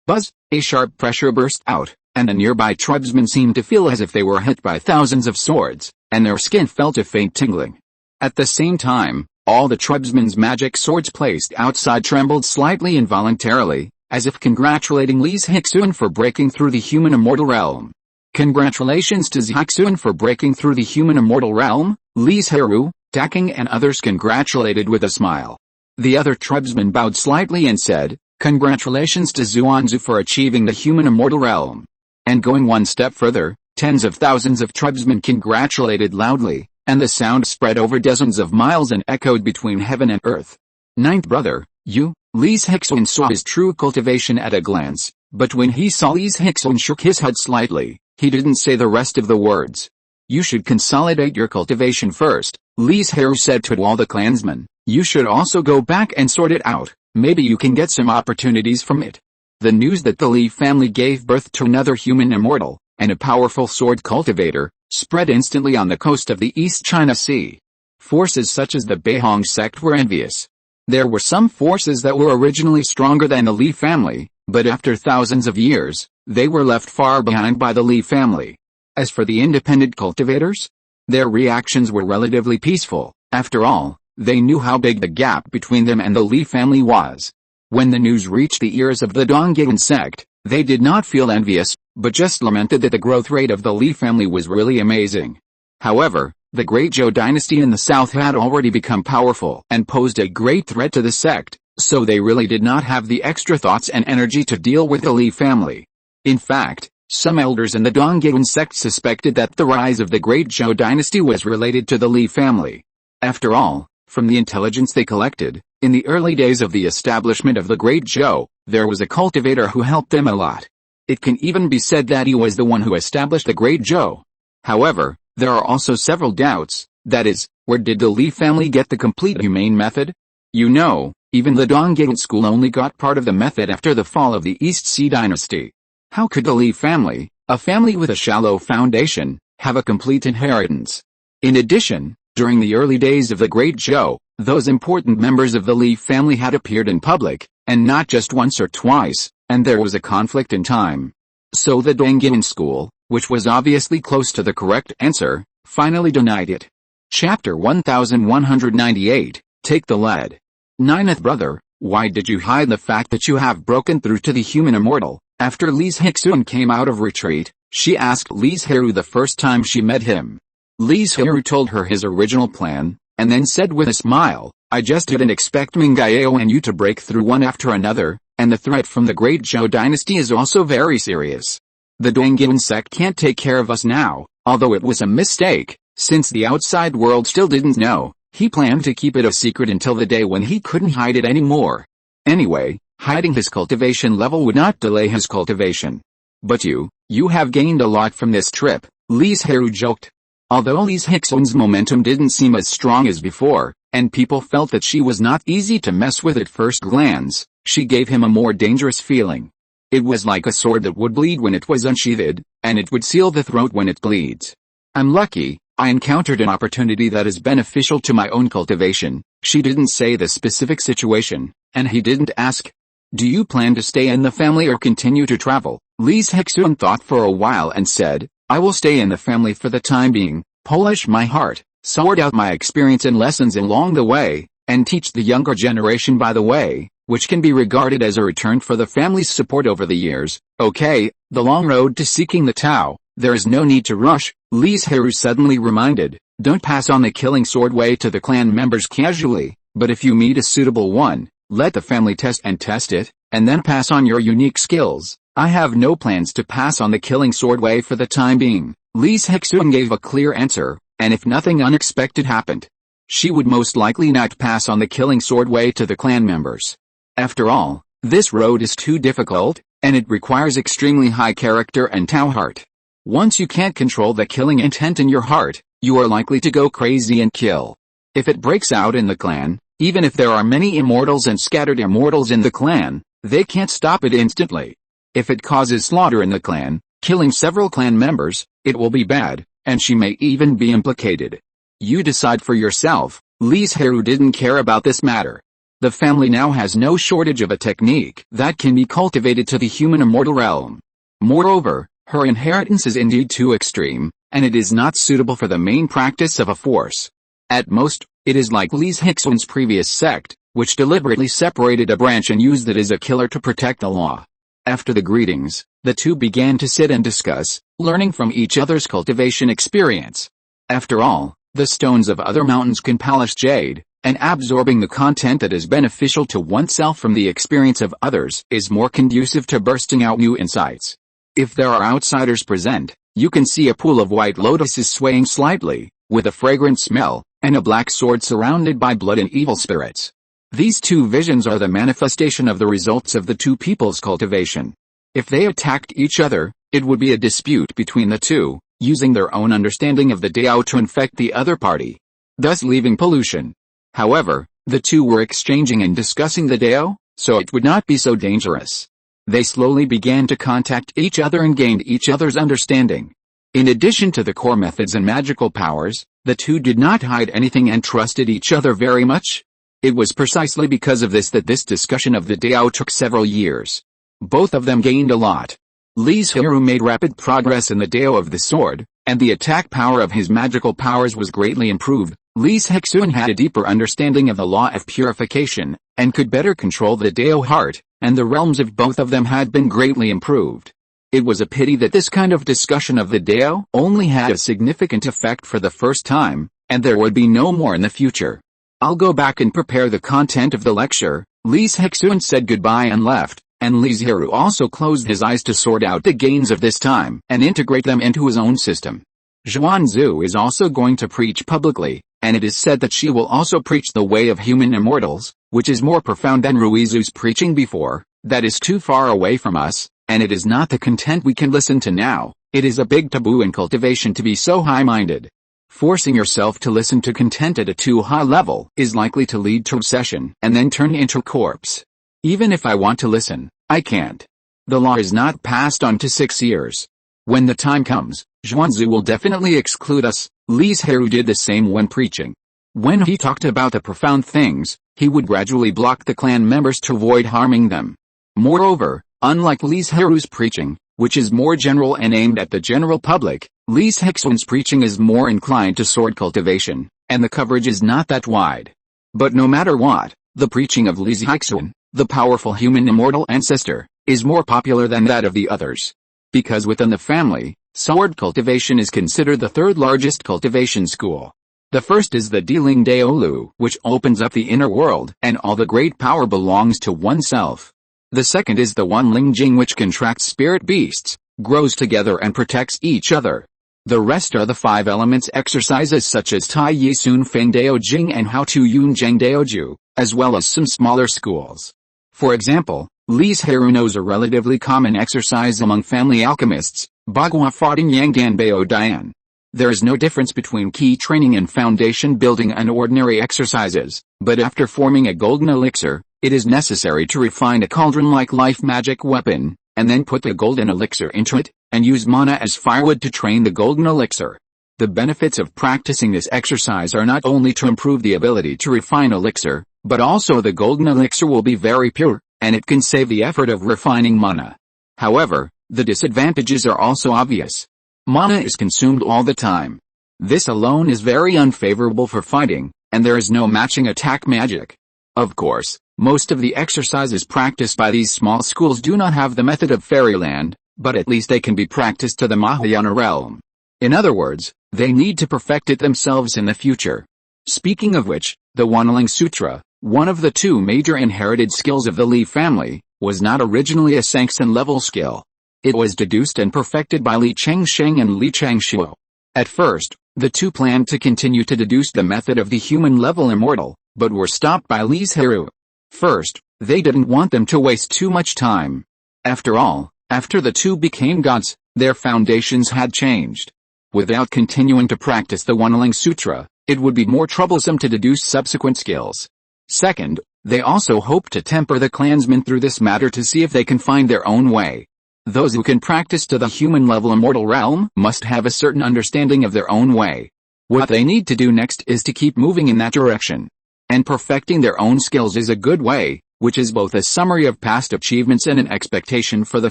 Buzz! A sharp pressure burst out, and the nearby tribesmen seemed to feel as if they were hit by thousands of swords, and their skin felt a faint tingling. At the same time, all the tribesmen's magic swords placed outside trembled slightly involuntarily, as if congratulating Li Zhirui for breaking through the human immortal realm. Congratulations to Zhirui for breaking through the human immortal realm, Li Zhirui, Daking and others congratulated with a smile. The other tribesmen bowed slightly and said, congratulations to Zuanzu for achieving the human immortal realm. And going one step further, tens of thousands of tribesmen congratulated loudly, and the sound spread over dozens of miles and echoed between heaven and earth. Ninth brother, you, Li Zhirui saw his true cultivation at a glance, but when he saw Li Zhirui shook his head slightly, he didn't say the rest of the words. You should consolidate your cultivation first, Li Zhirui said to all the clansmen. You should also go back and sort it out, maybe you can get some opportunities from it. The news that the Li family gave birth to another human immortal, and a powerful sword cultivator, spread instantly on the coast of the East China Sea. Forces such as the Beihong sect were envious. There were some forces that were originally stronger than the Li family, but after thousands of years, they were left far behind by the Li family. As for the independent cultivators, their reactions were relatively peaceful. After all, they knew how big the gap between them and the Li family was. When the news reached the ears of the Dongyan sect, they did not feel envious, but just lamented that the growth rate of the Li family was really amazing. However, the Great Zhou dynasty in the south had already become powerful and posed a great threat to the sect, so they really did not have the extra thoughts and energy to deal with the Li family. In fact, some elders in the Dongyan sect suspected that the rise of the Great Zhou dynasty was related to the Li family. After all, from the intelligence they collected, in the early days of the establishment of the Great Zhou, there was a cultivator who helped them a lot. It can even be said that he was the one who established the Great Zhou. However, there are also several doubts, that is, where did the Li family get the complete humane method? You know, even the Dongyan school only got part of the method after the fall of the East Sea dynasty. How could the Li family, a family with a shallow foundation, have a complete inheritance? In addition, during the early days of the Great Zhou, those important members of the Li family had appeared in public, and not just once or twice, and there was a conflict in time. So the Dongyan school, which was obviously close to the correct answer, finally denied it. Chapter 1198, Take the Lead. Ninth brother, why did you hide the fact that you have broken through to the human immortal? After Li Zhirui came out of retreat, she asked Li Zhirui the first time she met him. Li Zhirui told her his original plan, and then said with a smile, I just didn't expect Mingyao and you to break through one after another, and the threat from the Great Zhou dynasty is also very serious. The Dongyan sect can't take care of us now, although it was a mistake, since the outside world still didn't know. He planned to keep it a secret until the day when he couldn't hide it anymore. Anyway, hiding his cultivation level would not delay his cultivation. But you have gained a lot from this trip, Li Zhirui joked. Although Li Zhirui's momentum didn't seem as strong as before, and people felt that she was not easy to mess with at first glance, she gave him a more dangerous feeling. It was like a sword that would bleed when it was unsheathed, and it would seal the throat when it bleeds. I'm lucky, I encountered an opportunity that is beneficial to my own cultivation. She didn't say the specific situation, and he didn't ask. Do you plan to stay in the family or continue to travel? Li Zhirui thought for a while and said, I will stay in the family for the time being, polish my heart, sort out my experience and lessons along the way, and teach the younger generation by the way, which can be regarded as a return for the family's support over the years. Okay, the long road to seeking the Tao, there is no need to rush, Li Zhirui suddenly reminded. Don't pass on the killing sword way to the clan members casually, but if you meet a suitable one, let the family test it, and then pass on your unique skills. I have no plans to pass on the killing sword way for the time being. Li Zhirui gave a clear answer, and if nothing unexpected happened, she would most likely not pass on the killing sword way to the clan members. After all, this road is too difficult, and it requires extremely high character and Tao heart. Once you can't control the killing intent in your heart, you are likely to go crazy and kill. If it breaks out in the clan, even if there are many immortals and scattered immortals in the clan, they can't stop it instantly. If it causes slaughter in the clan, killing several clan members, it will be bad, and she may even be implicated. You decide for yourself. Li Zhirui didn't care about this matter. The family now has no shortage of a technique that can be cultivated to the human immortal realm. Moreover, her inheritance is indeed too extreme, and it is not suitable for the main practice of a force. At most, it is like Li Zhirui's previous sect, which deliberately separated a branch and used it as a killer to protect the law. After the greetings, the two began to sit and discuss, learning from each other's cultivation experience. After all, the stones of other mountains can polish jade, and absorbing the content that is beneficial to oneself from the experience of others is more conducive to bursting out new insights. If there are outsiders present, you can see a pool of white lotuses swaying slightly, with a fragrant smell, and a black sword surrounded by blood and evil spirits. These two visions are the manifestation of the results of the two people's cultivation. If they attacked each other, it would be a dispute between the two, using their own understanding of the Tao to infect the other party, thus leaving pollution. However, the two were exchanging and discussing the Tao, so it would not be so dangerous. They slowly began to contact each other and gained each other's understanding. In addition to the core methods and magical powers, the two did not hide anything and trusted each other very much. It was precisely because of this that this discussion of the Tao took several years. Both of them gained a lot. Li Zhirui made rapid progress in the Tao of the sword, and the attack power of his magical powers was greatly improved. Li Zhirui had a deeper understanding of the law of purification, and could better control the Tao heart, and the realms of both of them had been greatly improved. It was a pity that this kind of discussion of the Tao only had a significant effect for the first time, and there would be no more in the future. I'll go back and prepare the content of the lecture. Li Zhirui said goodbye and left, and Li Zhirui also closed his eyes to sort out the gains of this time and integrate them into his own system. Zhuanzu is also going to preach publicly, and it is said that she will also preach the way of human immortals, which is more profound than Ruizu's preaching before. That is too far away from us, and it is not the content we can listen to now. It is a big taboo in cultivation to be so high-minded. Forcing yourself to listen to content at a too high level is likely to lead to obsession and then turn into a corpse. Even if I want to listen, I can't. The law is not passed on to 6 years. When the time comes, Zhuanzu will definitely exclude us. Li Zhirui did the same when preaching. When he talked about the profound things, he would gradually block the clan members to avoid harming them. Moreover, unlike Li Zhirui's preaching, which is more general and aimed at the general public, Li Zhirui's preaching is more inclined to sword cultivation, and the coverage is not that wide. But no matter what, the preaching of Li Zhirui, the powerful human immortal ancestor, is more popular than that of the others. Because within the family, sword cultivation is considered the third largest cultivation school. The first is the Dealing Daolu, which opens up the inner world, and all the great power belongs to oneself. The second is the One Ling Jing, which contracts spirit beasts, grows together and protects each other. The rest are the 5 elements exercises such as Tai Yi Sun Feng Dao Jing and How to Yun Zheng Dao Ju, as well as some smaller schools. For example, Li Zhirui knows a relatively common exercise among family alchemists, Bagua Fading Yangdan Bao Dian. There is no difference between key training and foundation building and ordinary exercises, but after forming a golden elixir, it is necessary to refine a cauldron-like life magic weapon, and then put the golden elixir into it, and use mana as firewood to train the golden elixir. The benefits of practicing this exercise are not only to improve the ability to refine elixir, but also the golden elixir will be very pure, and it can save the effort of refining mana. However, The disadvantages are also obvious. Mana is consumed all the time. This alone is very unfavorable for fighting, and there is no matching attack magic. Of course, most of the exercises practiced by these small schools do not have the method of fairyland, but at least they can be practiced to the Mahayana realm. In other words, they need to perfect it themselves in the future. Speaking of which, the Wanling Sutra, one of the two major inherited skills of the Li family, was not originally a sanction level skill. It was deduced and perfected by Li Chengsheng and Li Changshuo. At first, the two planned to continue to deduce the method of the human level immortal, but were stopped by Li Zhirui. First, they didn't want them to waste too much time. After all, after the two became gods, their foundations had changed. Without continuing to practice the Wanling Sutra, it would be more troublesome to deduce subsequent skills. Second, they also hope to temper the clansmen through this matter to see if they can find their own way. Those who can practice to the human level immortal realm must have a certain understanding of their own way. What they need to do next is to keep moving in that direction. And perfecting their own skills is a good way, which is both a summary of past achievements and an expectation for the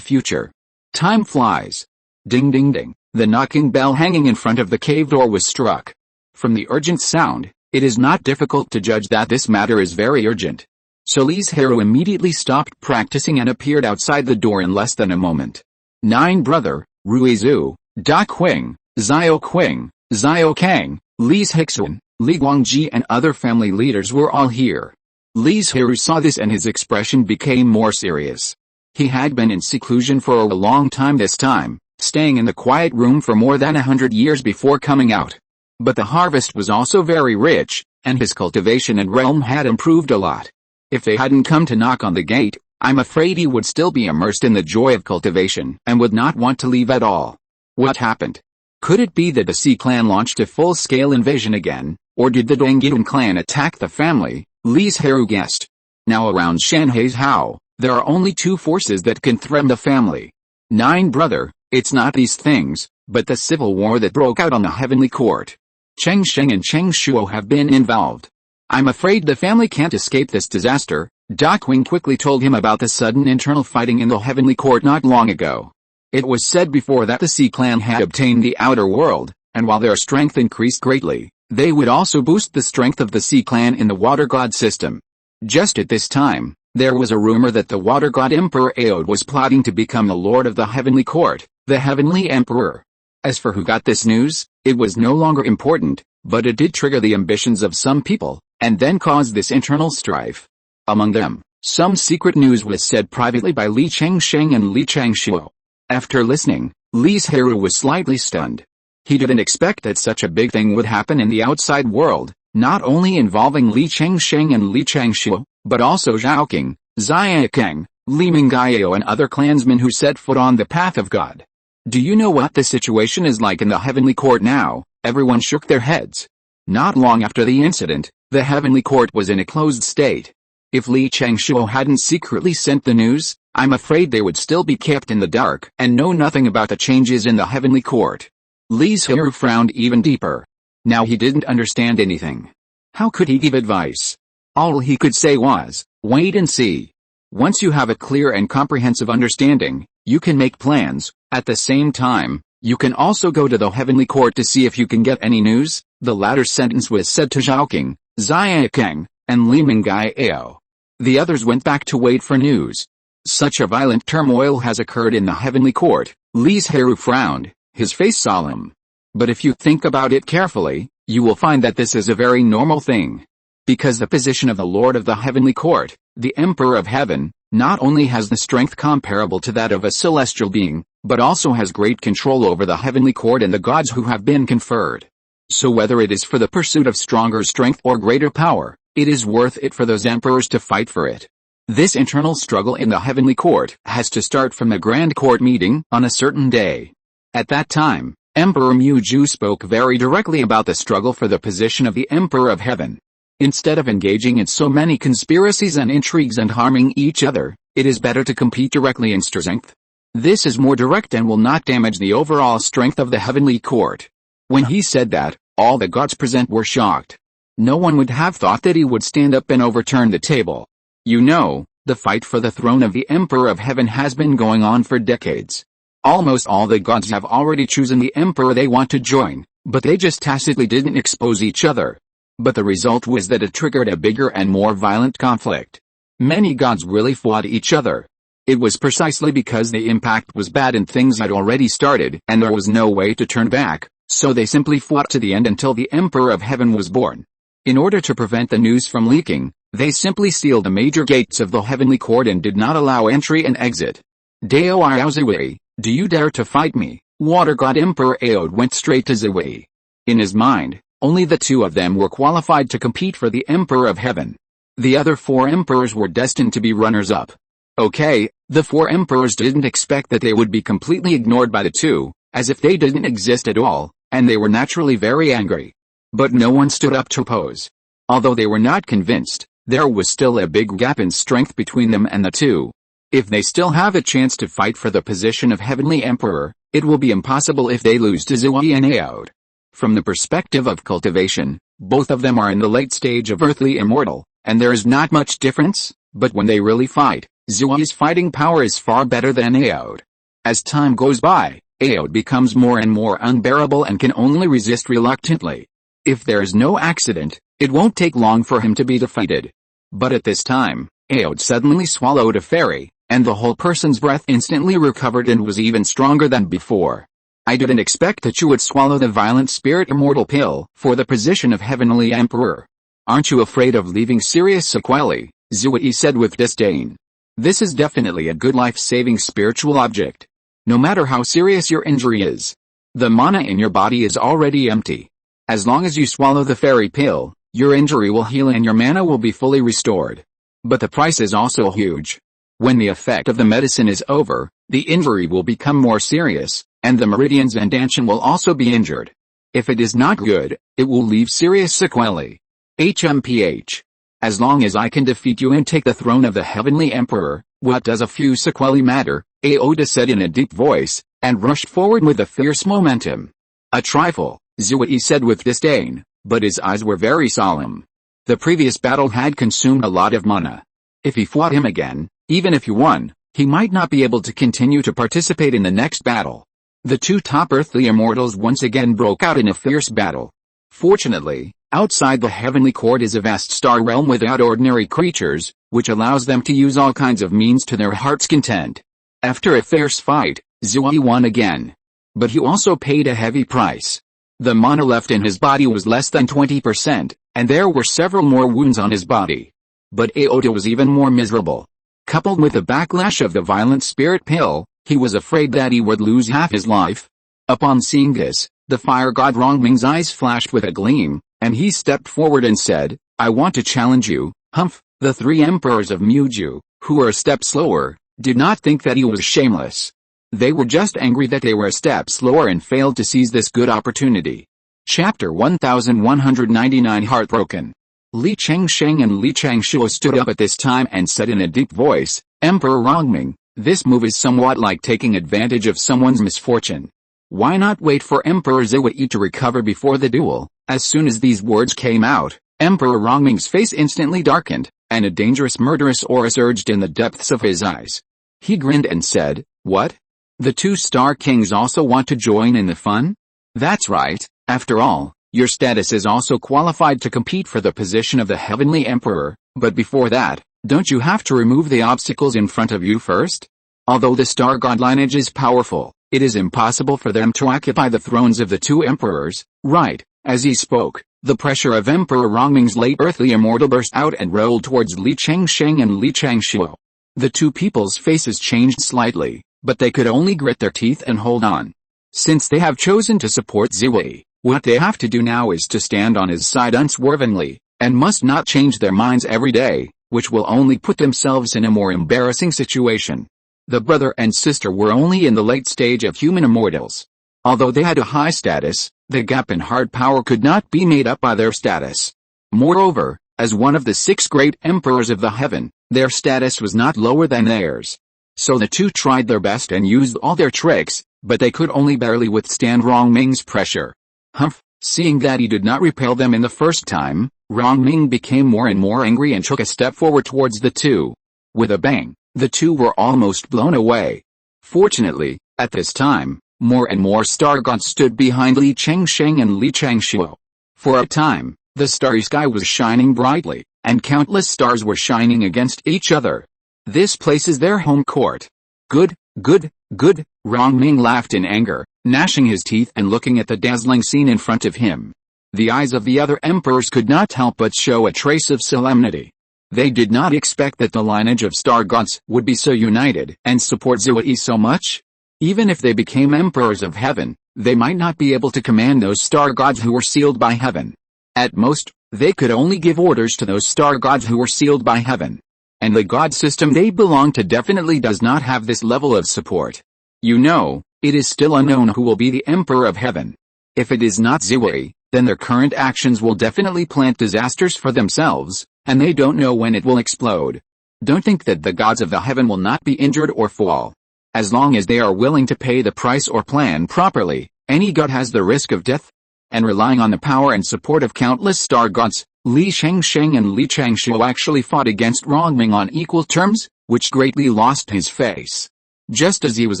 future. Time flies. Ding ding ding, the knocking bell hanging in front of the cave door was struck. From the urgent sound, it is not difficult to judge that this matter is very urgent. So Li Zhirui immediately stopped practicing and appeared outside the door in less than a moment. Nine brother, Rui Zhu, Da Qing, Xiao Qing, Xiao Kang, Li Zhixuan, Li Guangji and other family leaders were all here. Li Zhirui saw this and his expression became more serious. He had been in seclusion for a long time this time, staying in the quiet room for more than 100 years before coming out. But the harvest was also very rich, and his cultivation and realm had improved a lot. If they hadn't come to knock on the gate, I'm afraid he would still be immersed in the joy of cultivation and would not want to leave at all. What happened? Could it be that the Xi clan launched a full-scale invasion again, or did the Dongyun clan attack the family? Li Zhirui guessed. Now around Shanhai's Hao, there are only two forces that can threaten the family. Nine brother, it's not these things, but the civil war that broke out on the heavenly court. Cheng Sheng and Cheng Shuo have been involved. I'm afraid the family can't escape this disaster. Da Qing quickly told him about the sudden internal fighting in the heavenly court not long ago. It was said before that the Xi clan had obtained the outer world, and while their strength increased greatly, they would also boost the strength of the Xi clan in the water god system. Just at this time, there was a rumor that the water god Emperor Aod was plotting to become the lord of the heavenly court, the heavenly emperor. As for who got this news, it was no longer important, but it did trigger the ambitions of some people, and then caused this internal strife. Among them, some secret news was said privately by Li Chengsheng and Li Changshuo. After listening, Li Zhirui was slightly stunned. He didn't expect that such a big thing would happen in the outside world, not only involving Li Chengsheng and Li Changshuo, but also Zhaoqing, Xiaokang, Li Mingyao and other clansmen who set foot on the path of God. Do you know what the situation is like in the heavenly court now? Everyone shook their heads. Not long after the incident, the heavenly court was in a closed state. If Li Changshuo hadn't secretly sent the news, I'm afraid they would still be kept in the dark and know nothing about the changes in the heavenly court. Li Zhirui frowned even deeper. Now he didn't understand anything. How could he give advice? All he could say was, wait and see. Once you have a clear and comprehensive understanding, you can make plans. At the same time, you can also go to the heavenly court to see if you can get any news. The latter sentence was said to Zhaoqing, Xiaokang, and Li Mingyao. The others went back to wait for news. Such a violent turmoil has occurred in the heavenly court. Li Zhirui frowned, his face solemn. But if you think about it carefully, you will find that this is a very normal thing. Because the position of the Lord of the heavenly court, the Emperor of Heaven, not only has the strength comparable to that of a celestial being, but also has great control over the heavenly court and the gods who have been conferred. So whether it is for the pursuit of stronger strength or greater power, it is worth it for those emperors to fight for it. This internal struggle in the heavenly court has to start from the grand court meeting on a certain day. At that time, Emperor Muju spoke very directly about the struggle for the position of the Emperor of Heaven. Instead of engaging in so many conspiracies and intrigues and harming each other, it is better to compete directly in strength. This is more direct and will not damage the overall strength of the heavenly court. When he said that, all the gods present were shocked. No one would have thought that he would stand up and overturn the table. You know, the fight for the throne of the Emperor of Heaven has been going on for decades. Almost all the gods have already chosen the emperor they want to join, but they just tacitly didn't expose each other. But the result was that it triggered a bigger and more violent conflict. Many gods really fought each other. It was precisely because the impact was bad and things had already started and there was no way to turn back, so they simply fought to the end until the Emperor of Heaven was born. In order to prevent the news from leaking, they simply sealed the major gates of the heavenly court and did not allow entry and exit. Deo Zhirui, do you dare to fight me? Water God Emperor Aod went straight to Zhirui. In his mind, only the two of them were qualified to compete for the Emperor of Heaven. The other four emperors were destined to be runners-up. Okay, the four emperors didn't expect that they would be completely ignored by the two, as if they didn't exist at all, and they were naturally very angry. But no one stood up to oppose. Although they were not convinced, there was still a big gap in strength between them and the two. If they still have a chance to fight for the position of Heavenly Emperor, it will be impossible if they lose to Zhirui and Aod. From the perspective of cultivation, both of them are in the late stage of earthly immortal, and there is not much difference, but when they really fight, Zhirui's fighting power is far better than Aod. As time goes by, Aod becomes more and more unbearable and can only resist reluctantly. If there is no accident, it won't take long for him to be defeated. But at this time, Aod suddenly swallowed a fairy, and the whole person's breath instantly recovered and was even stronger than before. I didn't expect that you would swallow the violent spirit immortal pill for the position of Heavenly Emperor. Aren't you afraid of leaving serious sequelae? Zhirui said with disdain. This is definitely a good life-saving spiritual object. No matter how serious your injury is, the mana in your body is already empty. As long as you swallow the fairy pill, your injury will heal and your mana will be fully restored. But the price is also huge. When the effect of the medicine is over, the injury will become more serious, and the meridians and danshan will also be injured. If it is not good, it will leave serious sequelae. HMPH. As long as I can defeat you and take the throne of the Heavenly Emperor, what does a few sequelae matter? Aoda said in a deep voice, and rushed forward with a fierce momentum. A trifle, Zhirui said with disdain, but his eyes were very solemn. The previous battle had consumed a lot of mana. If he fought him again, even if he won, he might not be able to continue to participate in the next battle. The two top earthly immortals once again broke out in a fierce battle. Fortunately, outside the heavenly court is a vast star realm without ordinary creatures, which allows them to use all kinds of means to their heart's content. After a fierce fight, Zhirui won again. But he also paid a heavy price. The mana left in his body was less than 20%, and there were several more wounds on his body. But Aoda was even more miserable. Coupled with the backlash of the violent spirit pill, he was afraid that he would lose half his life. Upon seeing this, the fire god Rongming's eyes flashed with a gleam, and he stepped forward and said, I want to challenge you, Humph. The three emperors of Muju, who were a step slower, did not think that he was shameless. They were just angry that they were a step slower and failed to seize this good opportunity. Chapter 1199 Heartbroken. Li Chengsheng and Li Changshuo stood up at this time and said in a deep voice, Emperor Rongming, this move is somewhat like taking advantage of someone's misfortune. Why not wait for Emperor Zhirui to recover before the duel? As soon as these words came out, Emperor Rongming's face instantly darkened, and a dangerous murderous aura surged in the depths of his eyes. He grinned and said, What? The two star kings also want to join in the fun? That's right, after all, your status is also qualified to compete for the position of the Heavenly Emperor, but before that, don't you have to remove the obstacles in front of you first? Although the star god lineage is powerful, it is impossible for them to occupy the thrones of the two emperors, right? As he spoke, the pressure of Emperor Rongming's late earthly immortal burst out and rolled towards Li Chengsheng and Li Changshuo. The two people's faces changed slightly, but they could only grit their teeth and hold on. Since they have chosen to support Zhirui, what they have to do now is to stand on his side unswervingly, and must not change their minds every day, which will only put themselves in a more embarrassing situation. The brother and sister were only in the late stage of human immortals. Although they had a high status, the gap in hard power could not be made up by their status. Moreover, as one of the 6 great emperors of the heaven, their status was not lower than theirs. So the two tried their best and used all their tricks, but they could only barely withstand Rongming's pressure. Humph, seeing that he did not repel them in the first time, Rongming became more and more angry and took a step forward towards the two. With a bang, the two were almost blown away. Fortunately, At this time, more and more star gods stood behind Li Changsheng and Li Changshuo. For a time, the starry sky was shining brightly, and countless stars were shining against each other. This place is their home court. Good, good, good, Rongming laughed in anger, gnashing his teeth and looking at the dazzling scene in front of him. The eyes of the other emperors could not help but show a trace of solemnity. They did not expect that the lineage of star gods would be so united and support Zhirui so much. Even if they became emperors of heaven, they might not be able to command those star gods who were sealed by heaven. At most, they could only give orders to those star gods who were sealed by heaven. And the god system they belong to definitely does not have this level of support. You know, it is still unknown who will be the emperor of heaven. If it is not Zhirui, then their current actions will definitely plant disasters for themselves, and they don't know when it will explode. Don't think that the gods of the heaven will not be injured or fall. As long as they are willing to pay the price or plan properly, any god has the risk of death. And relying on the power and support of countless star gods, Li Changsheng and Li Changshuo actually fought against Rongming on equal terms, which greatly lost his face. Just as he was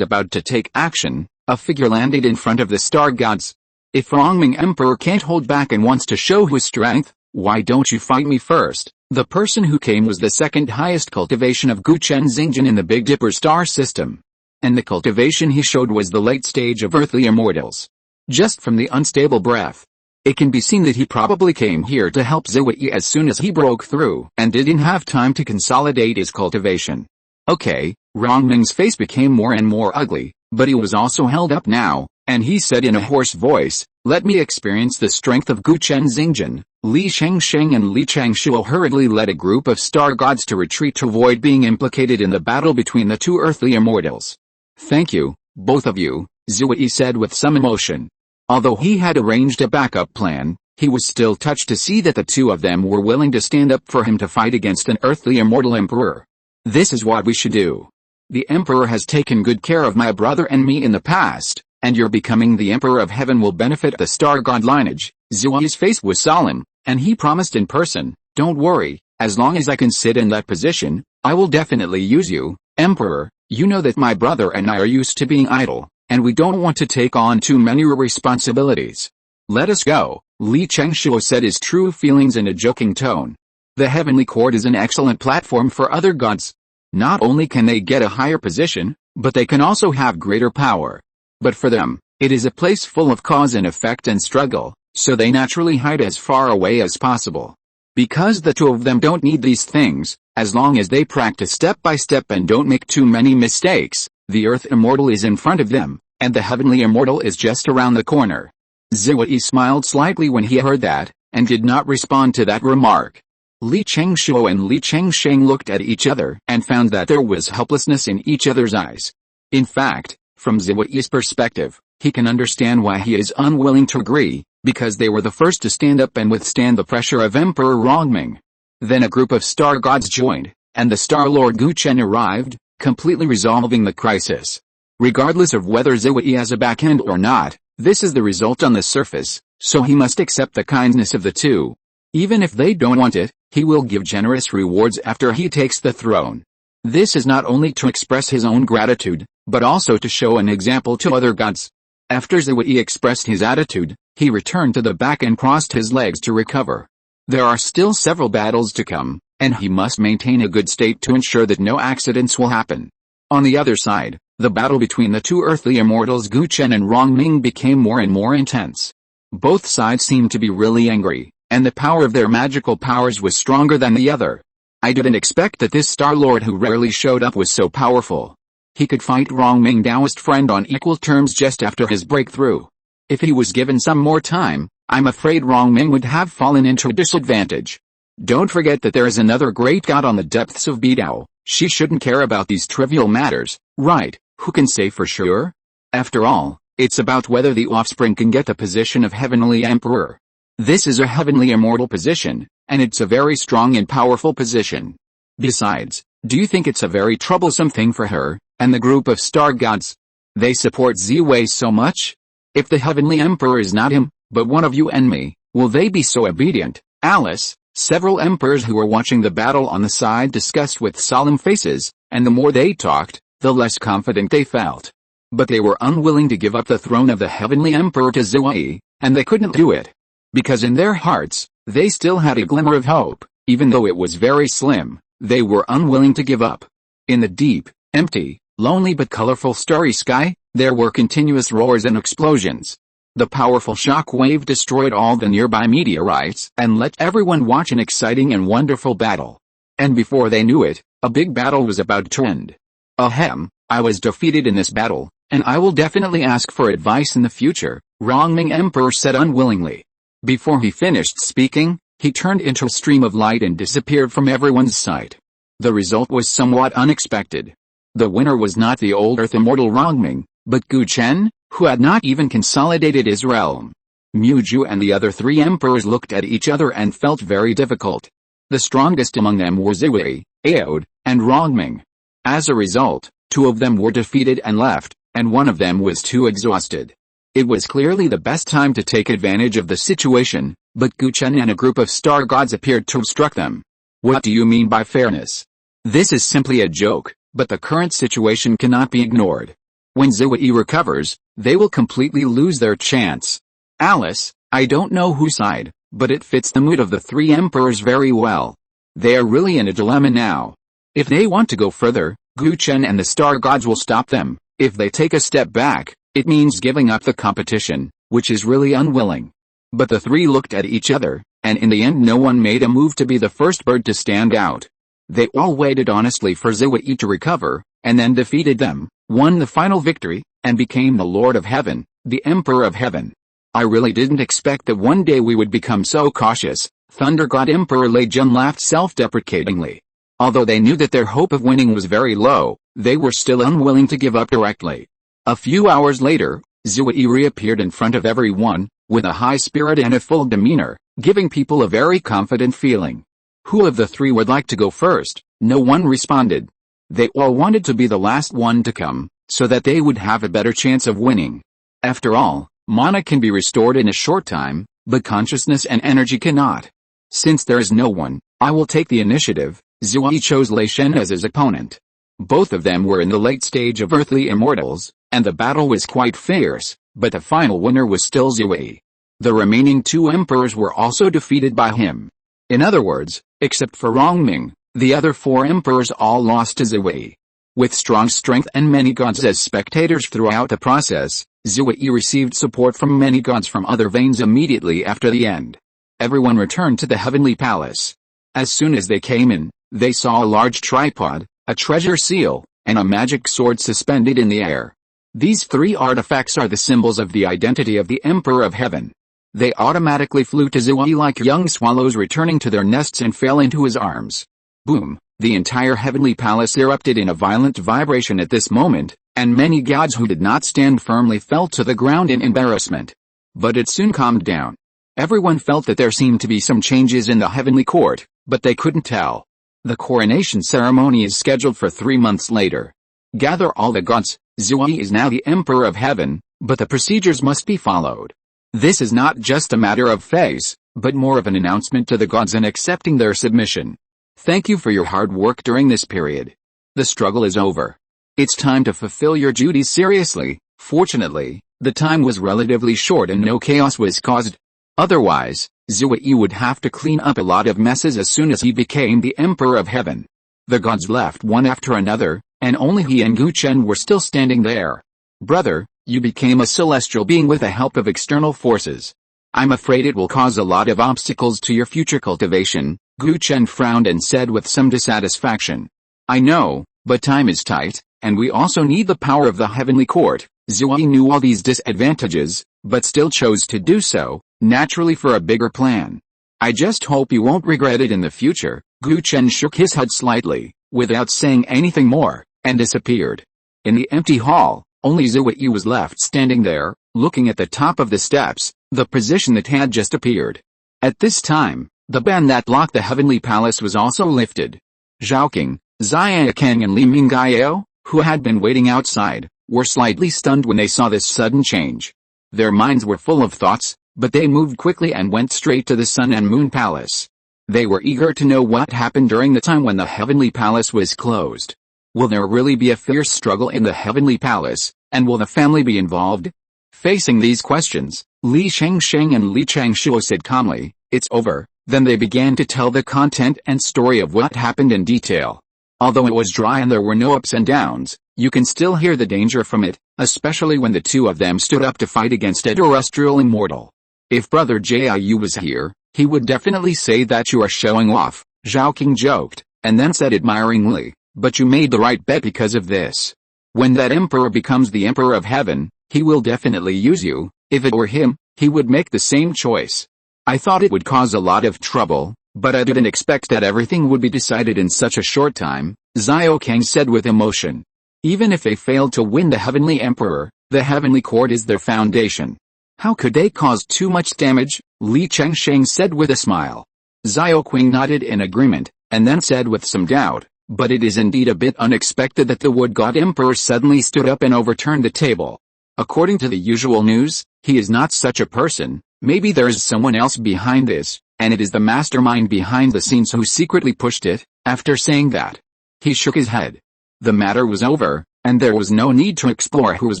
about to take action, a figure landed in front of the star gods. If Rongming Emperor can't hold back and wants to show his strength, why don't you fight me first? The person who came was the second highest cultivation of Guchen Xingjin in the Big Dipper star system. And the cultivation he showed was the late stage of earthly immortals. Just from the unstable breath, it can be seen that he probably came here to help Zhirui as soon as he broke through and didn't have time to consolidate his cultivation. Okay, Rongming's face became more and more ugly, but he was also held up now, and he said in a hoarse voice, "Let me experience the strength of Guchen Xingjin." Li Changsheng and Li Changshuo hurriedly led a group of star gods to retreat to avoid being implicated in the battle between the two earthly immortals. "Thank you, both of you," Zhirui said with some emotion. Although he had arranged a backup plan, he was still touched to see that the two of them were willing to stand up for him to fight against an earthly immortal emperor. This is what we should do. The emperor has taken good care of my brother and me in the past, and your becoming the emperor of heaven will benefit the star god lineage. Zhirui's face was solemn, and he promised in person, "Don't worry, as long as I can sit in that position, I will definitely use you, Emperor. You know that my brother and I are used to being idle, and we don't want to take on too many responsibilities. Let us go." Li Changshuo said his true feelings in a joking tone. The heavenly court is an excellent platform for other gods. Not only can they get a higher position, but they can also have greater power. But for them, it is a place full of cause and effect and struggle, so they naturally hide as far away as possible. Because the two of them don't need these things, as long as they practice step by step and don't make too many mistakes, the earth immortal is in front of them, and the heavenly immortal is just around the corner. Zhirui smiled slightly when he heard that, and did not respond to that remark. Li Changshuo and Li Changsheng looked at each other and found that there was helplessness in each other's eyes. In fact, from Zhirui's perspective, he can understand why he is unwilling to agree, because they were the first to stand up and withstand the pressure of Emperor Rongming. Then a group of star gods joined, and the Star Lord Guchen arrived, completely resolving the crisis. Regardless of whether Zhirui has a backhand or not, this is the result on the surface, so he must accept the kindness of the two. Even if they don't want it, he will give generous rewards after he takes the throne. This is not only to express his own gratitude, but also to show an example to other gods. After Zhirui expressed his attitude, he returned to the back and crossed his legs to recover. There are still several battles to come, and he must maintain a good state to ensure that no accidents will happen. On the other side, the battle between the two earthly immortals Guchen and Rongming became more and more intense. Both sides seemed to be really angry, and the power of their magical powers was stronger than the other. I didn't expect that this Star Lord who rarely showed up was so powerful. He could fight Rongming Taoist friend on equal terms just after his breakthrough. If he was given some more time, I'm afraid Rongming would have fallen into a disadvantage. Don't forget that there is another great god on the depths of Bidao. She shouldn't care about these trivial matters, right? Who can say for sure? After all, it's about whether the offspring can get the position of Heavenly Emperor. This is a heavenly immortal position, and it's a very strong and powerful position. Besides, do you think it's a very troublesome thing for her, and the group of star gods? They support Zhiwei so much? If the Heavenly Emperor is not him, but one of you and me, will they be so obedient? Alice, several emperors who were watching the battle on the side discussed with solemn faces, and the more they talked, the less confident they felt. But they were unwilling to give up the throne of the Heavenly Emperor to Zhirui, and they couldn't do it. Because in their hearts, they still had a glimmer of hope, even though it was very slim, they were unwilling to give up. In the deep, empty, lonely but colorful starry sky, there were continuous roars and explosions. The powerful shock wave destroyed all the nearby meteorites and let everyone watch an exciting and wonderful battle. And before they knew it, a big battle was about to end. Ahem, I was defeated in this battle, and I will definitely ask for advice in the future, Rongming Emperor said unwillingly. Before he finished speaking, he turned into a stream of light and disappeared from everyone's sight. The result was somewhat unexpected. The winner was not the old Earth immortal Rongming, but Gu Chen, who had not even consolidated his realm. Muju and the other three emperors looked at each other and felt very difficult. The strongest among them were Zhirui, Aode, and Rongming. As a result, two of them were defeated and left, and one of them was too exhausted. It was clearly the best time to take advantage of the situation, but Gu Chen and a group of star gods appeared to obstruct them. What do you mean by fairness? This is simply a joke, but the current situation cannot be ignored. When Zhirui recovers, they will completely lose their chance. Alice, I don't know whose side, but it fits the mood of the three emperors very well. They are really in a dilemma now. If they want to go further, Gu Chen and the star gods will stop them. If they take a step back, it means giving up the competition, which is really unwilling. But the three looked at each other, and in the end no one made a move to be the first bird to stand out. They all waited honestly for Zhirui to recover, and then defeated them, won the final victory, and became the Lord of Heaven, the Emperor of Heaven. I really didn't expect that one day we would become so cautious, Thunder God Emperor Li Zhirui laughed self-deprecatingly. Although they knew that their hope of winning was very low, they were still unwilling to give up directly. A few hours later, Zhirui reappeared in front of everyone, with a high spirit and a full demeanor, giving people a very confident feeling. Who of the three would like to go first? No one responded. They all wanted to be the last one to come, so that they would have a better chance of winning. After all, mana can be restored in a short time, but consciousness and energy cannot. Since there is no one, I will take the initiative. Zhirui chose Lei Shen as his opponent. Both of them were in the late stage of earthly immortals, and the battle was quite fierce, but the final winner was still Zhirui. The remaining two emperors were also defeated by him. In other words, except for Rongming, the other four emperors all lost to Zhirui. With strong strength and many gods as spectators throughout the process, Zhirui received support from many gods from other veins immediately after the end. Everyone returned to the heavenly palace. As soon as they came in, they saw a large tripod, a treasure seal, and a magic sword suspended in the air. These three artifacts are the symbols of the identity of the Emperor of Heaven. They automatically flew to Zhirui like young swallows returning to their nests and fell into his arms. Boom! The entire heavenly palace erupted in a violent vibration at this moment, and many gods who did not stand firmly fell to the ground in embarrassment. But it soon calmed down. Everyone felt that there seemed to be some changes in the heavenly court, but they couldn't tell. The coronation ceremony is scheduled for 3 months later. Gather all the gods. Zhirui is now the Emperor of Heaven, but the procedures must be followed. This is not just a matter of phase, but more of an announcement to the gods and accepting their submission. Thank you for your hard work during this period. The struggle is over. It's time to fulfill your duties seriously. Fortunately, the time was relatively short and no chaos was caused. Otherwise, Zhirui would have to clean up a lot of messes as soon as he became the Emperor of Heaven. The gods left one after another, and only he and Gu Chen were still standing there. Brother, you became a celestial being with the help of external forces. I'm afraid it will cause a lot of obstacles to your future cultivation. Gu Chen frowned and said with some dissatisfaction. I know, but time is tight, and we also need the power of the heavenly court. Zhirui knew all these disadvantages, but still chose to do so, naturally for a bigger plan. I just hope you won't regret it in the future. Gu Chen shook his head slightly, without saying anything more, and disappeared. In the empty hall, only Zhirui was left standing there, looking at the top of the steps, the position that had just appeared. At this time, the ban that blocked the heavenly palace was also lifted. Zhaoqing, Xiaokang and Li Mingyao, who had been waiting outside, were slightly stunned when they saw this sudden change. Their minds were full of thoughts, but they moved quickly and went straight to the Sun and Moon Palace. They were eager to know what happened during the time when the heavenly palace was closed. Will there really be a fierce struggle in the heavenly palace, And will the family be involved? Facing these questions, Li Shengsheng and Li Changshuo said calmly, "It's over." Then they began to tell the content and story of what happened in detail. Although it was dry and there were no ups and downs, you can still hear the danger from it, especially when the two of them stood up to fight against a terrestrial immortal. If Brother Jiu was here, he would definitely say that you are showing off, Zhao King joked, and then said admiringly, "But you made the right bet because of this. When that emperor becomes the emperor of heaven, he will definitely use you. If it were him, he would make the same choice. I thought it would cause a lot of trouble, but I didn't expect that everything would be decided in such a short time," Zhao Kang said with emotion. Even if they failed to win the heavenly emperor, the heavenly court is their foundation. How could they cause too much damage? Li Chengsheng said with a smile. Zhao Qing nodded in agreement, and then said with some doubt, "But it is indeed a bit unexpected that the wood god emperor suddenly stood up and overturned the table. According to the usual news, he is not such a person. Maybe there is someone else behind this, and it is the mastermind behind the scenes who secretly pushed it." After saying that, he shook his head. The matter was over, and there was no need to explore who was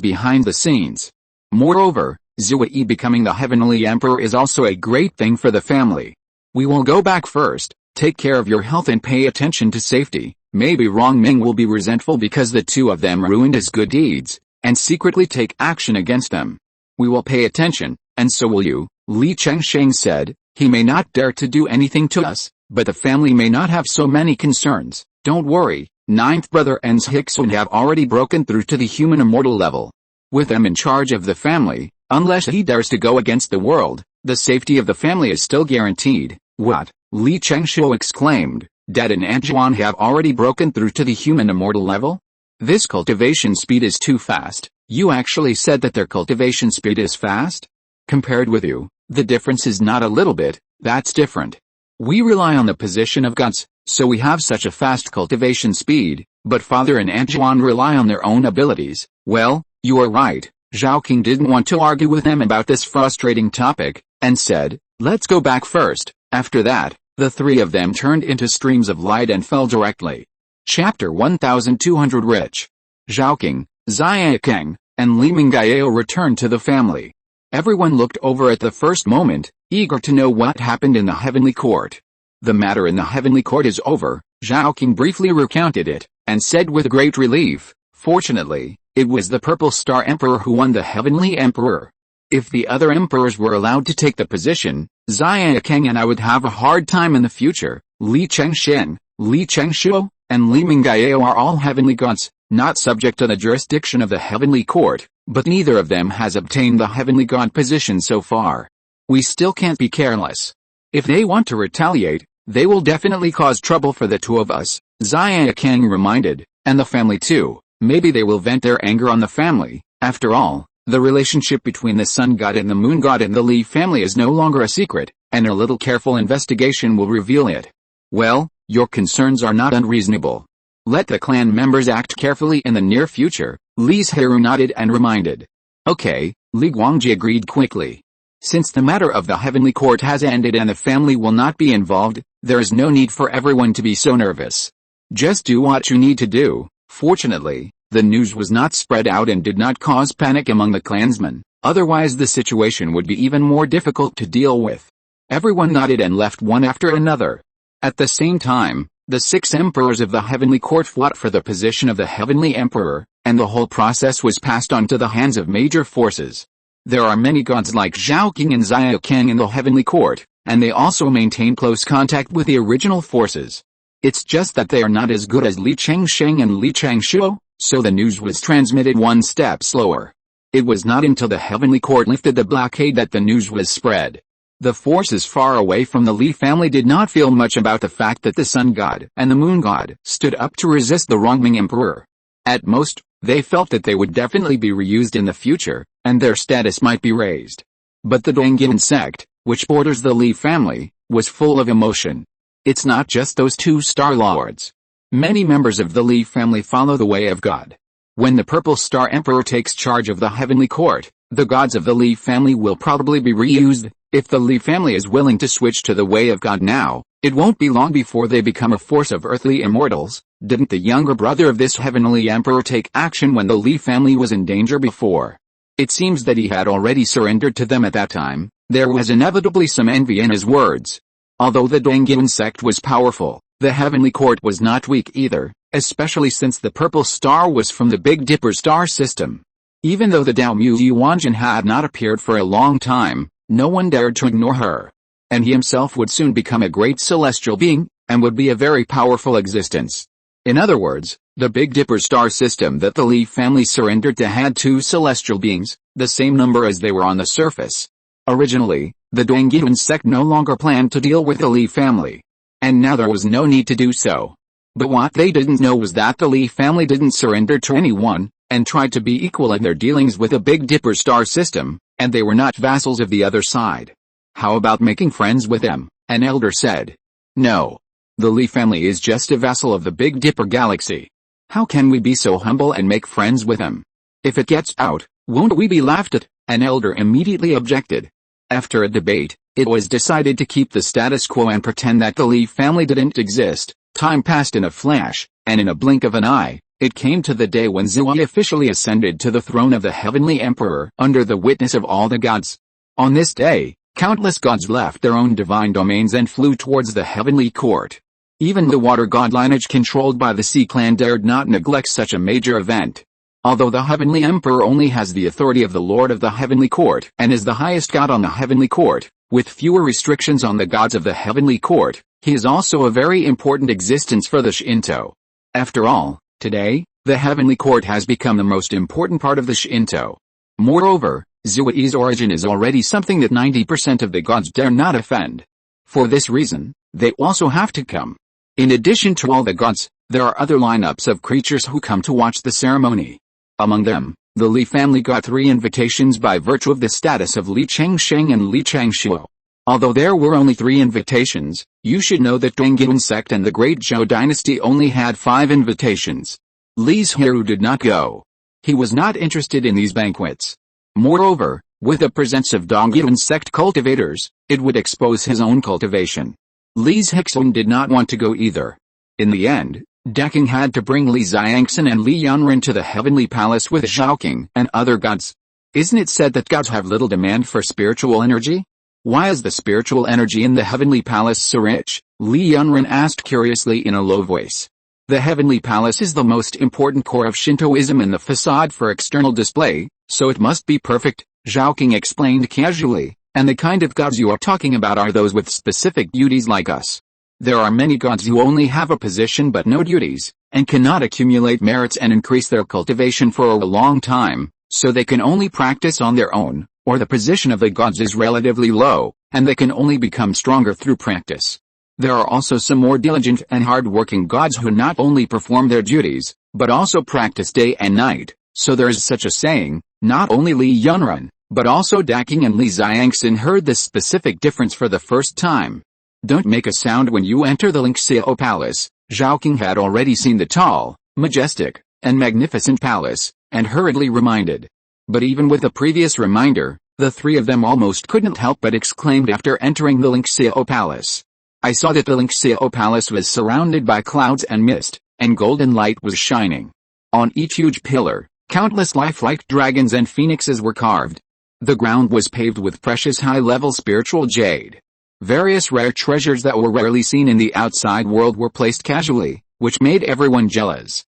behind the scenes. Moreover, Zhirui becoming the heavenly emperor is also a great thing for the family. "We will go back first. Take care of your health and pay attention to safety." Maybe Rong Ming will be resentful because the two of them ruined his good deeds, and secretly take action against them. "We will pay attention, and so will you," Li Chengsheng said. "He may not dare to do anything to us, but the family may not have so many concerns. Don't worry, ninth brother En's Hickson have already broken through to the human immortal level. With them in charge of the family, unless he dares to go against the world, the safety of the family is still guaranteed." "What?" Li Changshuo exclaimed. "Dad and Aunt Juan have already broken through to the human immortal level? This cultivation speed is too fast." "You actually said that their cultivation speed is fast? Compared with you, the difference is not a little bit, that's different. We rely on the position of gods, so we have such a fast cultivation speed, but Father and Aunt Juan rely on their own abilities." "Well, you are right." Zhao King didn't want to argue with them about this frustrating topic, and said, "Let's go back first." After that, the three of them turned into streams of light and fell directly. Chapter 1200 Rich. Zhao King, Zhao Kang, and Li Mingyao returned to the family. Everyone looked over at the first moment, eager to know what happened in the heavenly court. "The matter in the heavenly court is over," Zhao King briefly recounted it, and said with great relief, "Fortunately, it was the Purple Star Emperor who won the heavenly emperor. If the other emperors were allowed to take the position, Zhao Kang and I would have a hard time in the future." Li Chengsheng, Li Changshuo, and Li Mingyao are all heavenly gods, not subject to the jurisdiction of the heavenly court, but neither of them has obtained the heavenly god position so far. We still can't be careless. If they want to retaliate, they will definitely cause trouble for the two of us, Zhao Kang reminded, and the family too. Maybe they will vent their anger on the family. After all, the relationship between the sun god and the moon god in the Li family is no longer a secret, and a little careful investigation will reveal it. "Well, your concerns are not unreasonable. Let the clan members act carefully in the near future," Li Zhirui nodded and reminded. "Okay," Li Guangji agreed quickly. "Since the matter of the heavenly court has ended and the family will not be involved, there is no need for everyone to be so nervous. Just do what you need to do." Fortunately, the news was not spread out and did not cause panic among the clansmen, otherwise the situation would be even more difficult to deal with. Everyone nodded and left one after another. At the same time, the 6 emperors of the heavenly court fought for the position of the heavenly emperor, and the whole process was passed on to the hands of major forces. There are many gods like Zhao King and Zhao Kang in the heavenly court, and they also maintain close contact with the original forces. It's just that they are not as good as Li Chengsheng and Li Changshuo, so the news was transmitted one step slower. It was not until the heavenly court lifted the blockade that the news was spread. The forces far away from the Li family did not feel much about the fact that the sun god and the moon god stood up to resist the Rongming emperor. At most, they felt that they would definitely be reused in the future, and their status might be raised. But the Dongyun sect, which borders the Li family, was full of emotion. It's not just those 2 star lords. Many members of the Li family follow the way of God. When the Purple Star Emperor takes charge of the heavenly court, the gods of the Li family will probably be reused. If the Li family is willing to switch to the way of God now, It won't be long before they become a force of earthly immortals. Didn't the younger brother of this heavenly emperor take action when the Li family was in danger before? It seems that he had already surrendered to them at that time. There was inevitably some envy in his words. Although the Dongyun sect was powerful, the heavenly court was not weak either, especially since the purple star was from the Big Dipper star system. Even though the Daomu Yuanjin had not appeared for a long time, no one dared to ignore her. And he himself would soon become a great celestial being, and would be a very powerful existence. In other words, the Big Dipper star system that the Li family surrendered to had two celestial beings, the same number as they were on the surface. Originally, the Dongyun sect no longer planned to deal with the Li family. And now there was no need to do so. But what they didn't know was that the Li family didn't surrender to anyone, and tried to be equal in their dealings with the Big Dipper star system, and they were not vassals of the other side. How about making friends with them? An elder said. No. The Li family is just a vassal of the Big Dipper galaxy. How can we be so humble and make friends with them? If it gets out, won't we be laughed at? An elder immediately objected. After a debate, it was decided to keep the status quo and pretend that the Li family didn't exist. Time passed in a flash, and in a blink of an eye, it came to the day when Zui officially ascended to the throne of the Heavenly Emperor under the witness of all the gods. On this day, countless gods left their own divine domains and flew towards the Heavenly Court. Even the water god lineage controlled by the Sea Clan dared not neglect such a major event. Although the Heavenly Emperor only has the authority of the Lord of the Heavenly Court and is the highest god on the Heavenly Court, with fewer restrictions on the gods of the Heavenly Court, he is also a very important existence for the Shinto. After all, today, the Heavenly Court has become the most important part of the Shinto. Moreover, Zui's origin is already something that 90% of the gods dare not offend. For this reason, they also have to come. In addition to all the gods, there are other lineups of creatures who come to watch the ceremony. Among them, the Li family got 3 invitations by virtue of the status of Li Chengsheng and Li Chengshuo. Although there were only 3 invitations, you should know that Dongyun sect and the Great Zhou dynasty only had 5 invitations. Li Zhirui did not go. He was not interested in these banquets. Moreover, with the presence of Dongyun sect cultivators, it would expose his own cultivation. Li Zhixun did not want to go either. In the end, Deking had to bring Li Xiangxin and Li Yunren to the heavenly palace with Zhaoqing and other gods. Isn't it said that gods have little demand for spiritual energy? Why is the spiritual energy in the heavenly palace so rich? Li Yunren asked curiously in a low voice. The heavenly palace is the most important core of Shintoism and the facade for external display, so it must be perfect, Zhaoqing explained casually. And the kind of gods you are talking about are those with specific duties like us. There are many gods who only have a position but no duties, and cannot accumulate merits and increase their cultivation for a long time, so they can only practice on their own, or the position of the gods is relatively low, and they can only become stronger through practice. There are also some more diligent and hard-working gods who not only perform their duties, but also practice day and night, so there is such a saying, not only Li Yunren, but also Daking and Li Xiangxin heard this specific difference for the first time. Don't make a sound when you enter the Lingxiao Palace. Zhaoqing had already seen the tall, majestic, and magnificent palace, and hurriedly reminded. But even with the previous reminder, the 3 of them almost couldn't help but exclaimed after entering the Lingxiao Palace. I saw that the Lingxiao Palace was surrounded by clouds and mist, and golden light was shining. On each huge pillar, countless lifelike dragons and phoenixes were carved. The ground was paved with precious high-level spiritual jade. Various rare treasures that were rarely seen in the outside world were placed casually, which made everyone jealous.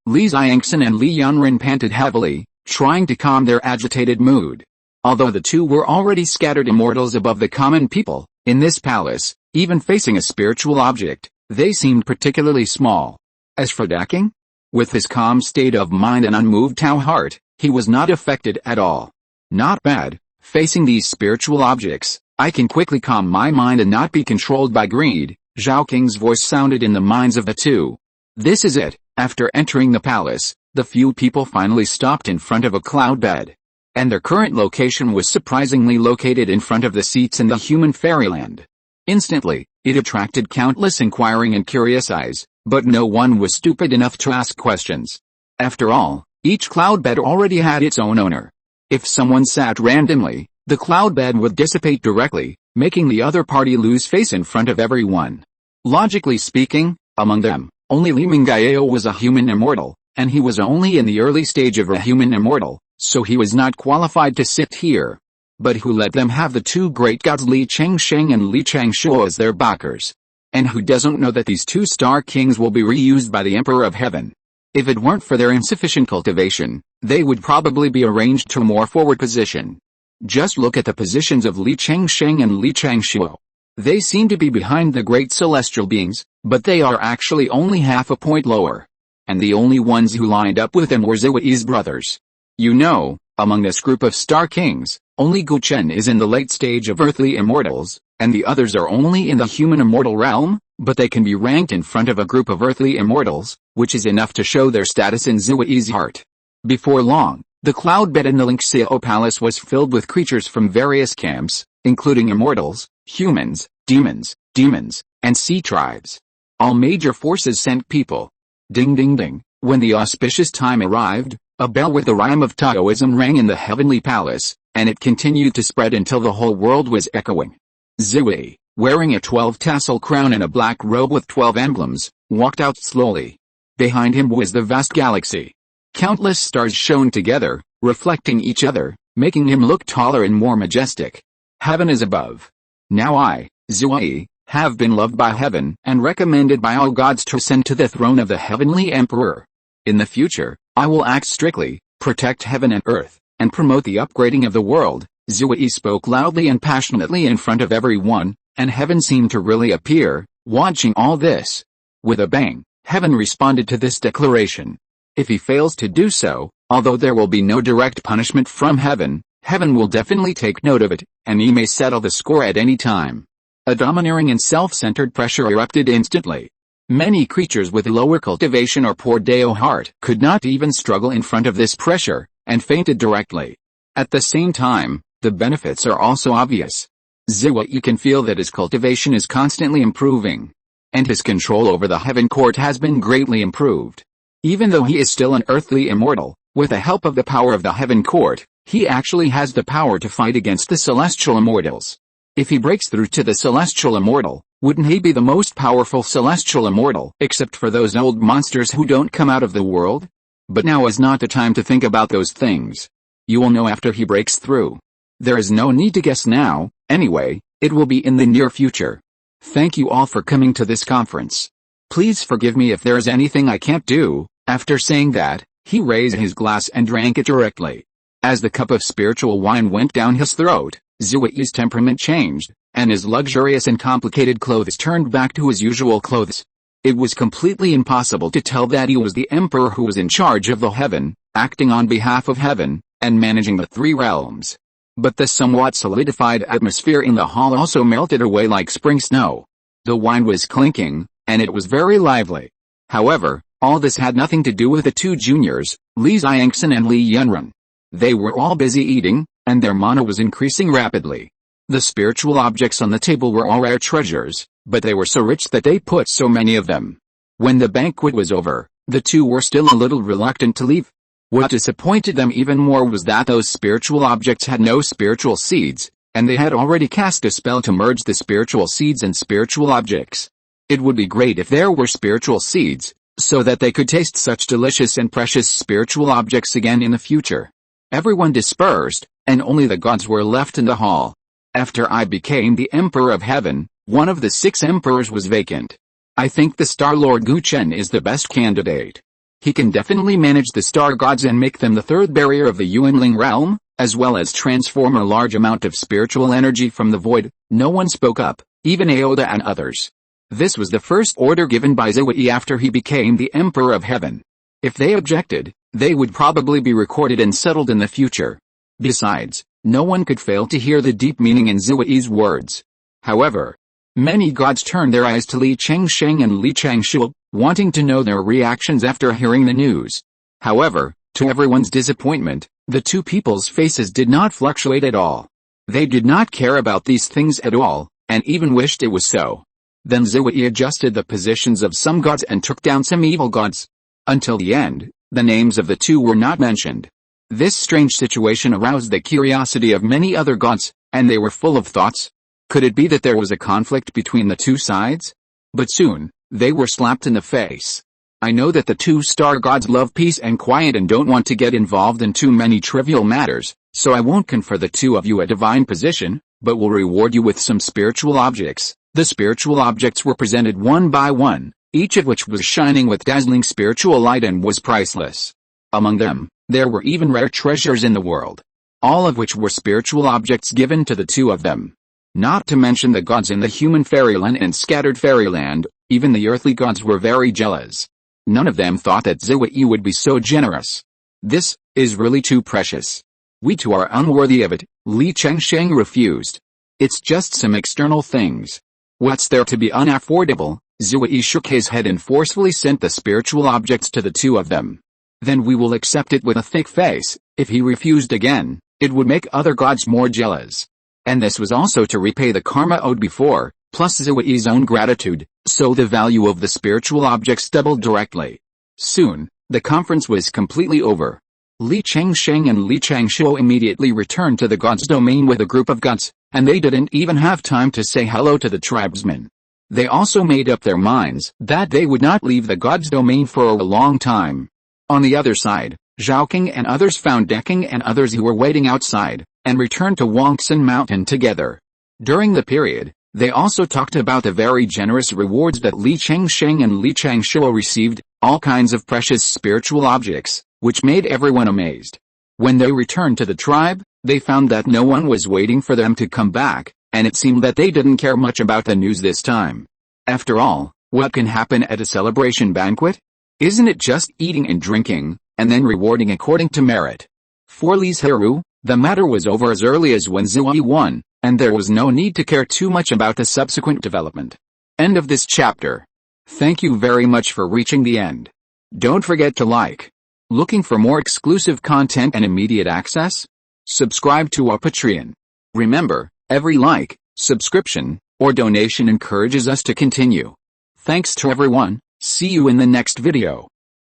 Li Xiangxin and Li Yunren panted heavily, trying to calm their agitated mood. Although the two were already scattered immortals above the common people, in this palace, even facing a spiritual object, they seemed particularly small. As for Daking? With his calm state of mind and unmoved Tao heart, he was not affected at all. Not bad. Facing these spiritual objects, I can quickly calm my mind and not be controlled by greed. Zhaoqing's voice sounded in the minds of the two. This is it. After entering the palace, the few people finally stopped in front of a cloud bed. And their current location was surprisingly located in front of the seats in the human fairyland. Instantly, it attracted countless inquiring and curious eyes, but no one was stupid enough to ask questions. After all, each cloud bed already had its own owner. If someone sat randomly, the cloud bed would dissipate directly, making the other party lose face in front of everyone. Logically speaking, among them, only Li Mingyao was a human immortal, and he was only in the early stage of a human immortal, so he was not qualified to sit here. But who let them have the two great gods Li Changsheng and Li Changshuo as their backers? And who doesn't know that these two star kings will be reused by the Emperor of Heaven? If it weren't for their insufficient cultivation, they would probably be arranged to a more forward position. Just look at the positions of Li Changsheng and Li Changshuo. They seem to be behind the great celestial beings, but they are actually only half a point lower. And the only ones who lined up with them were Ziwei's brothers. You know, among this group of star kings, only Gu Chen is in the late stage of earthly immortals, and the others are only in the human immortal realm, but they can be ranked in front of a group of earthly immortals, which is enough to show their status in Ziwei's heart. Before long, the cloud bed in the Lingxiao Palace was filled with creatures from various camps, including immortals, humans, demons, and sea tribes. All major forces sent people. Ding ding ding, when the auspicious time arrived, a bell with the rhyme of Taoism rang in the heavenly palace, and it continued to spread until the whole world was echoing. Ziwei, wearing a 12-tassel crown and a black robe with 12 emblems, walked out slowly. Behind him was the vast galaxy. Countless stars shone together, reflecting each other, making him look taller and more majestic. Heaven is above. Now I, Ziwei, have been loved by heaven and recommended by all gods to ascend to the throne of the heavenly emperor. In the future, I will act strictly, protect heaven and earth, and promote the upgrading of the world. Ziwei spoke loudly and passionately in front of everyone, and heaven seemed to really appear, watching all this. With a bang, heaven responded to this declaration. If he fails to do so, although there will be no direct punishment from heaven, heaven will definitely take note of it, and he may settle the score at any time. A domineering and self-centered pressure erupted instantly. Many creatures with lower cultivation or poor Dao heart could not even struggle in front of this pressure, and fainted directly. At the same time, the benefits are also obvious. Ziwei can feel that his cultivation is constantly improving, and his control over the heaven court has been greatly improved. Even though he is still an earthly immortal, with the help of the power of the heaven court, he actually has the power to fight against the celestial immortals. If he breaks through to the celestial immortal, wouldn't he be the most powerful celestial immortal, except for those old monsters who don't come out of the world? But now is not the time to think about those things. You will know after he breaks through. There is no need to guess now, anyway, it will be in the near future. Thank you all for coming to this conference. Please forgive me if there is anything I can't do. After saying that, he raised his glass and drank it directly. As the cup of spiritual wine went down his throat, Ziwei's temperament changed, and his luxurious and complicated clothes turned back to his usual clothes. It was completely impossible to tell that he was the emperor who was in charge of the heaven, acting on behalf of heaven, and managing the three realms. But the somewhat solidified atmosphere in the hall also melted away like spring snow. The wine was clinking, and it was very lively. However, all this had nothing to do with the two juniors, Li Zhangxin and Li Yunrun. They were all busy eating, and their mana was increasing rapidly. The spiritual objects on the table were all rare treasures, but they were so rich that they put so many of them. When the banquet was over, the two were still a little reluctant to leave. What disappointed them even more was that those spiritual objects had no spiritual seeds, and they had already cast a spell to merge the spiritual seeds and spiritual objects. It would be great if there were spiritual seeds, so that they could taste such delicious and precious spiritual objects again in the future. Everyone dispersed, and only the gods were left in the hall. After I became the Emperor of Heaven, one of the 6 emperors was vacant. I think the Star Lord Gu Chen is the best candidate. He can definitely manage the star gods and make them the third barrier of the Yuanling realm, as well as transform a large amount of spiritual energy from the void. No one spoke up, even Aoda and others. This was the first order given by Ziwei after he became the Emperor of Heaven. If they objected, they would probably be recorded and settled in the future. Besides, no one could fail to hear the deep meaning in Ziwei's words. However, many gods turned their eyes to Li Changsheng and Li Changshuo, wanting to know their reactions after hearing the news. However, to everyone's disappointment, the two people's faces did not fluctuate at all. They did not care about these things at all, and even wished it was so. Then Ziwei adjusted the positions of some gods and took down some evil gods. Until the end, the names of the two were not mentioned. This strange situation aroused the curiosity of many other gods, and they were full of thoughts. Could it be that there was a conflict between the two sides? But soon, they were slapped in the face. I know that the two star gods love peace and quiet and don't want to get involved in too many trivial matters, so I won't confer the two of you a divine position, but will reward you with some spiritual objects. The spiritual objects were presented one by one, each of which was shining with dazzling spiritual light and was priceless. Among them, there were even rare treasures in the world, all of which were spiritual objects given to the two of them. Not to mention the gods in the human fairyland and scattered fairyland, even the earthly gods were very jealous. None of them thought that Zhirui would be so generous. This is really too precious. We too are unworthy of it, Li Chengsheng refused. It's just some external things. What's there to be unaffordable? Zhirui shook his head and forcefully sent the spiritual objects to the two of them. Then we will accept it with a thick face. If he refused again, it would make other gods more jealous. And this was also to repay the karma owed before, plus Zhirui's own gratitude, so the value of the spiritual objects doubled directly. Soon, the conference was completely over. Li Chengsheng and Li Changshuo immediately returned to the god's domain with a group of gods, and they didn't even have time to say hello to the tribesmen. They also made up their minds that they would not leave the god's domain for a long time. On the other side, Zhaoking and others found Deking and others who were waiting outside, and returned to Wangsan Mountain together. During the period, they also talked about the very generous rewards that Li Chengsheng and Li Changshuo received, all kinds of precious spiritual objects, which made everyone amazed. When they returned to the tribe, they found that no one was waiting for them to come back, and it seemed that they didn't care much about the news this time. After all, what can happen at a celebration banquet? Isn't it just eating and drinking, and then rewarding according to merit? For Li Zhirui, the matter was over as early as when Zhirui won, and there was no need to care too much about the subsequent development. End of this chapter. Thank you very much for reaching the end. Don't forget to like. Looking for more exclusive content and immediate access? Subscribe to our Patreon. Remember, every like, subscription, or donation encourages us to continue. Thanks to everyone. See you in the next video.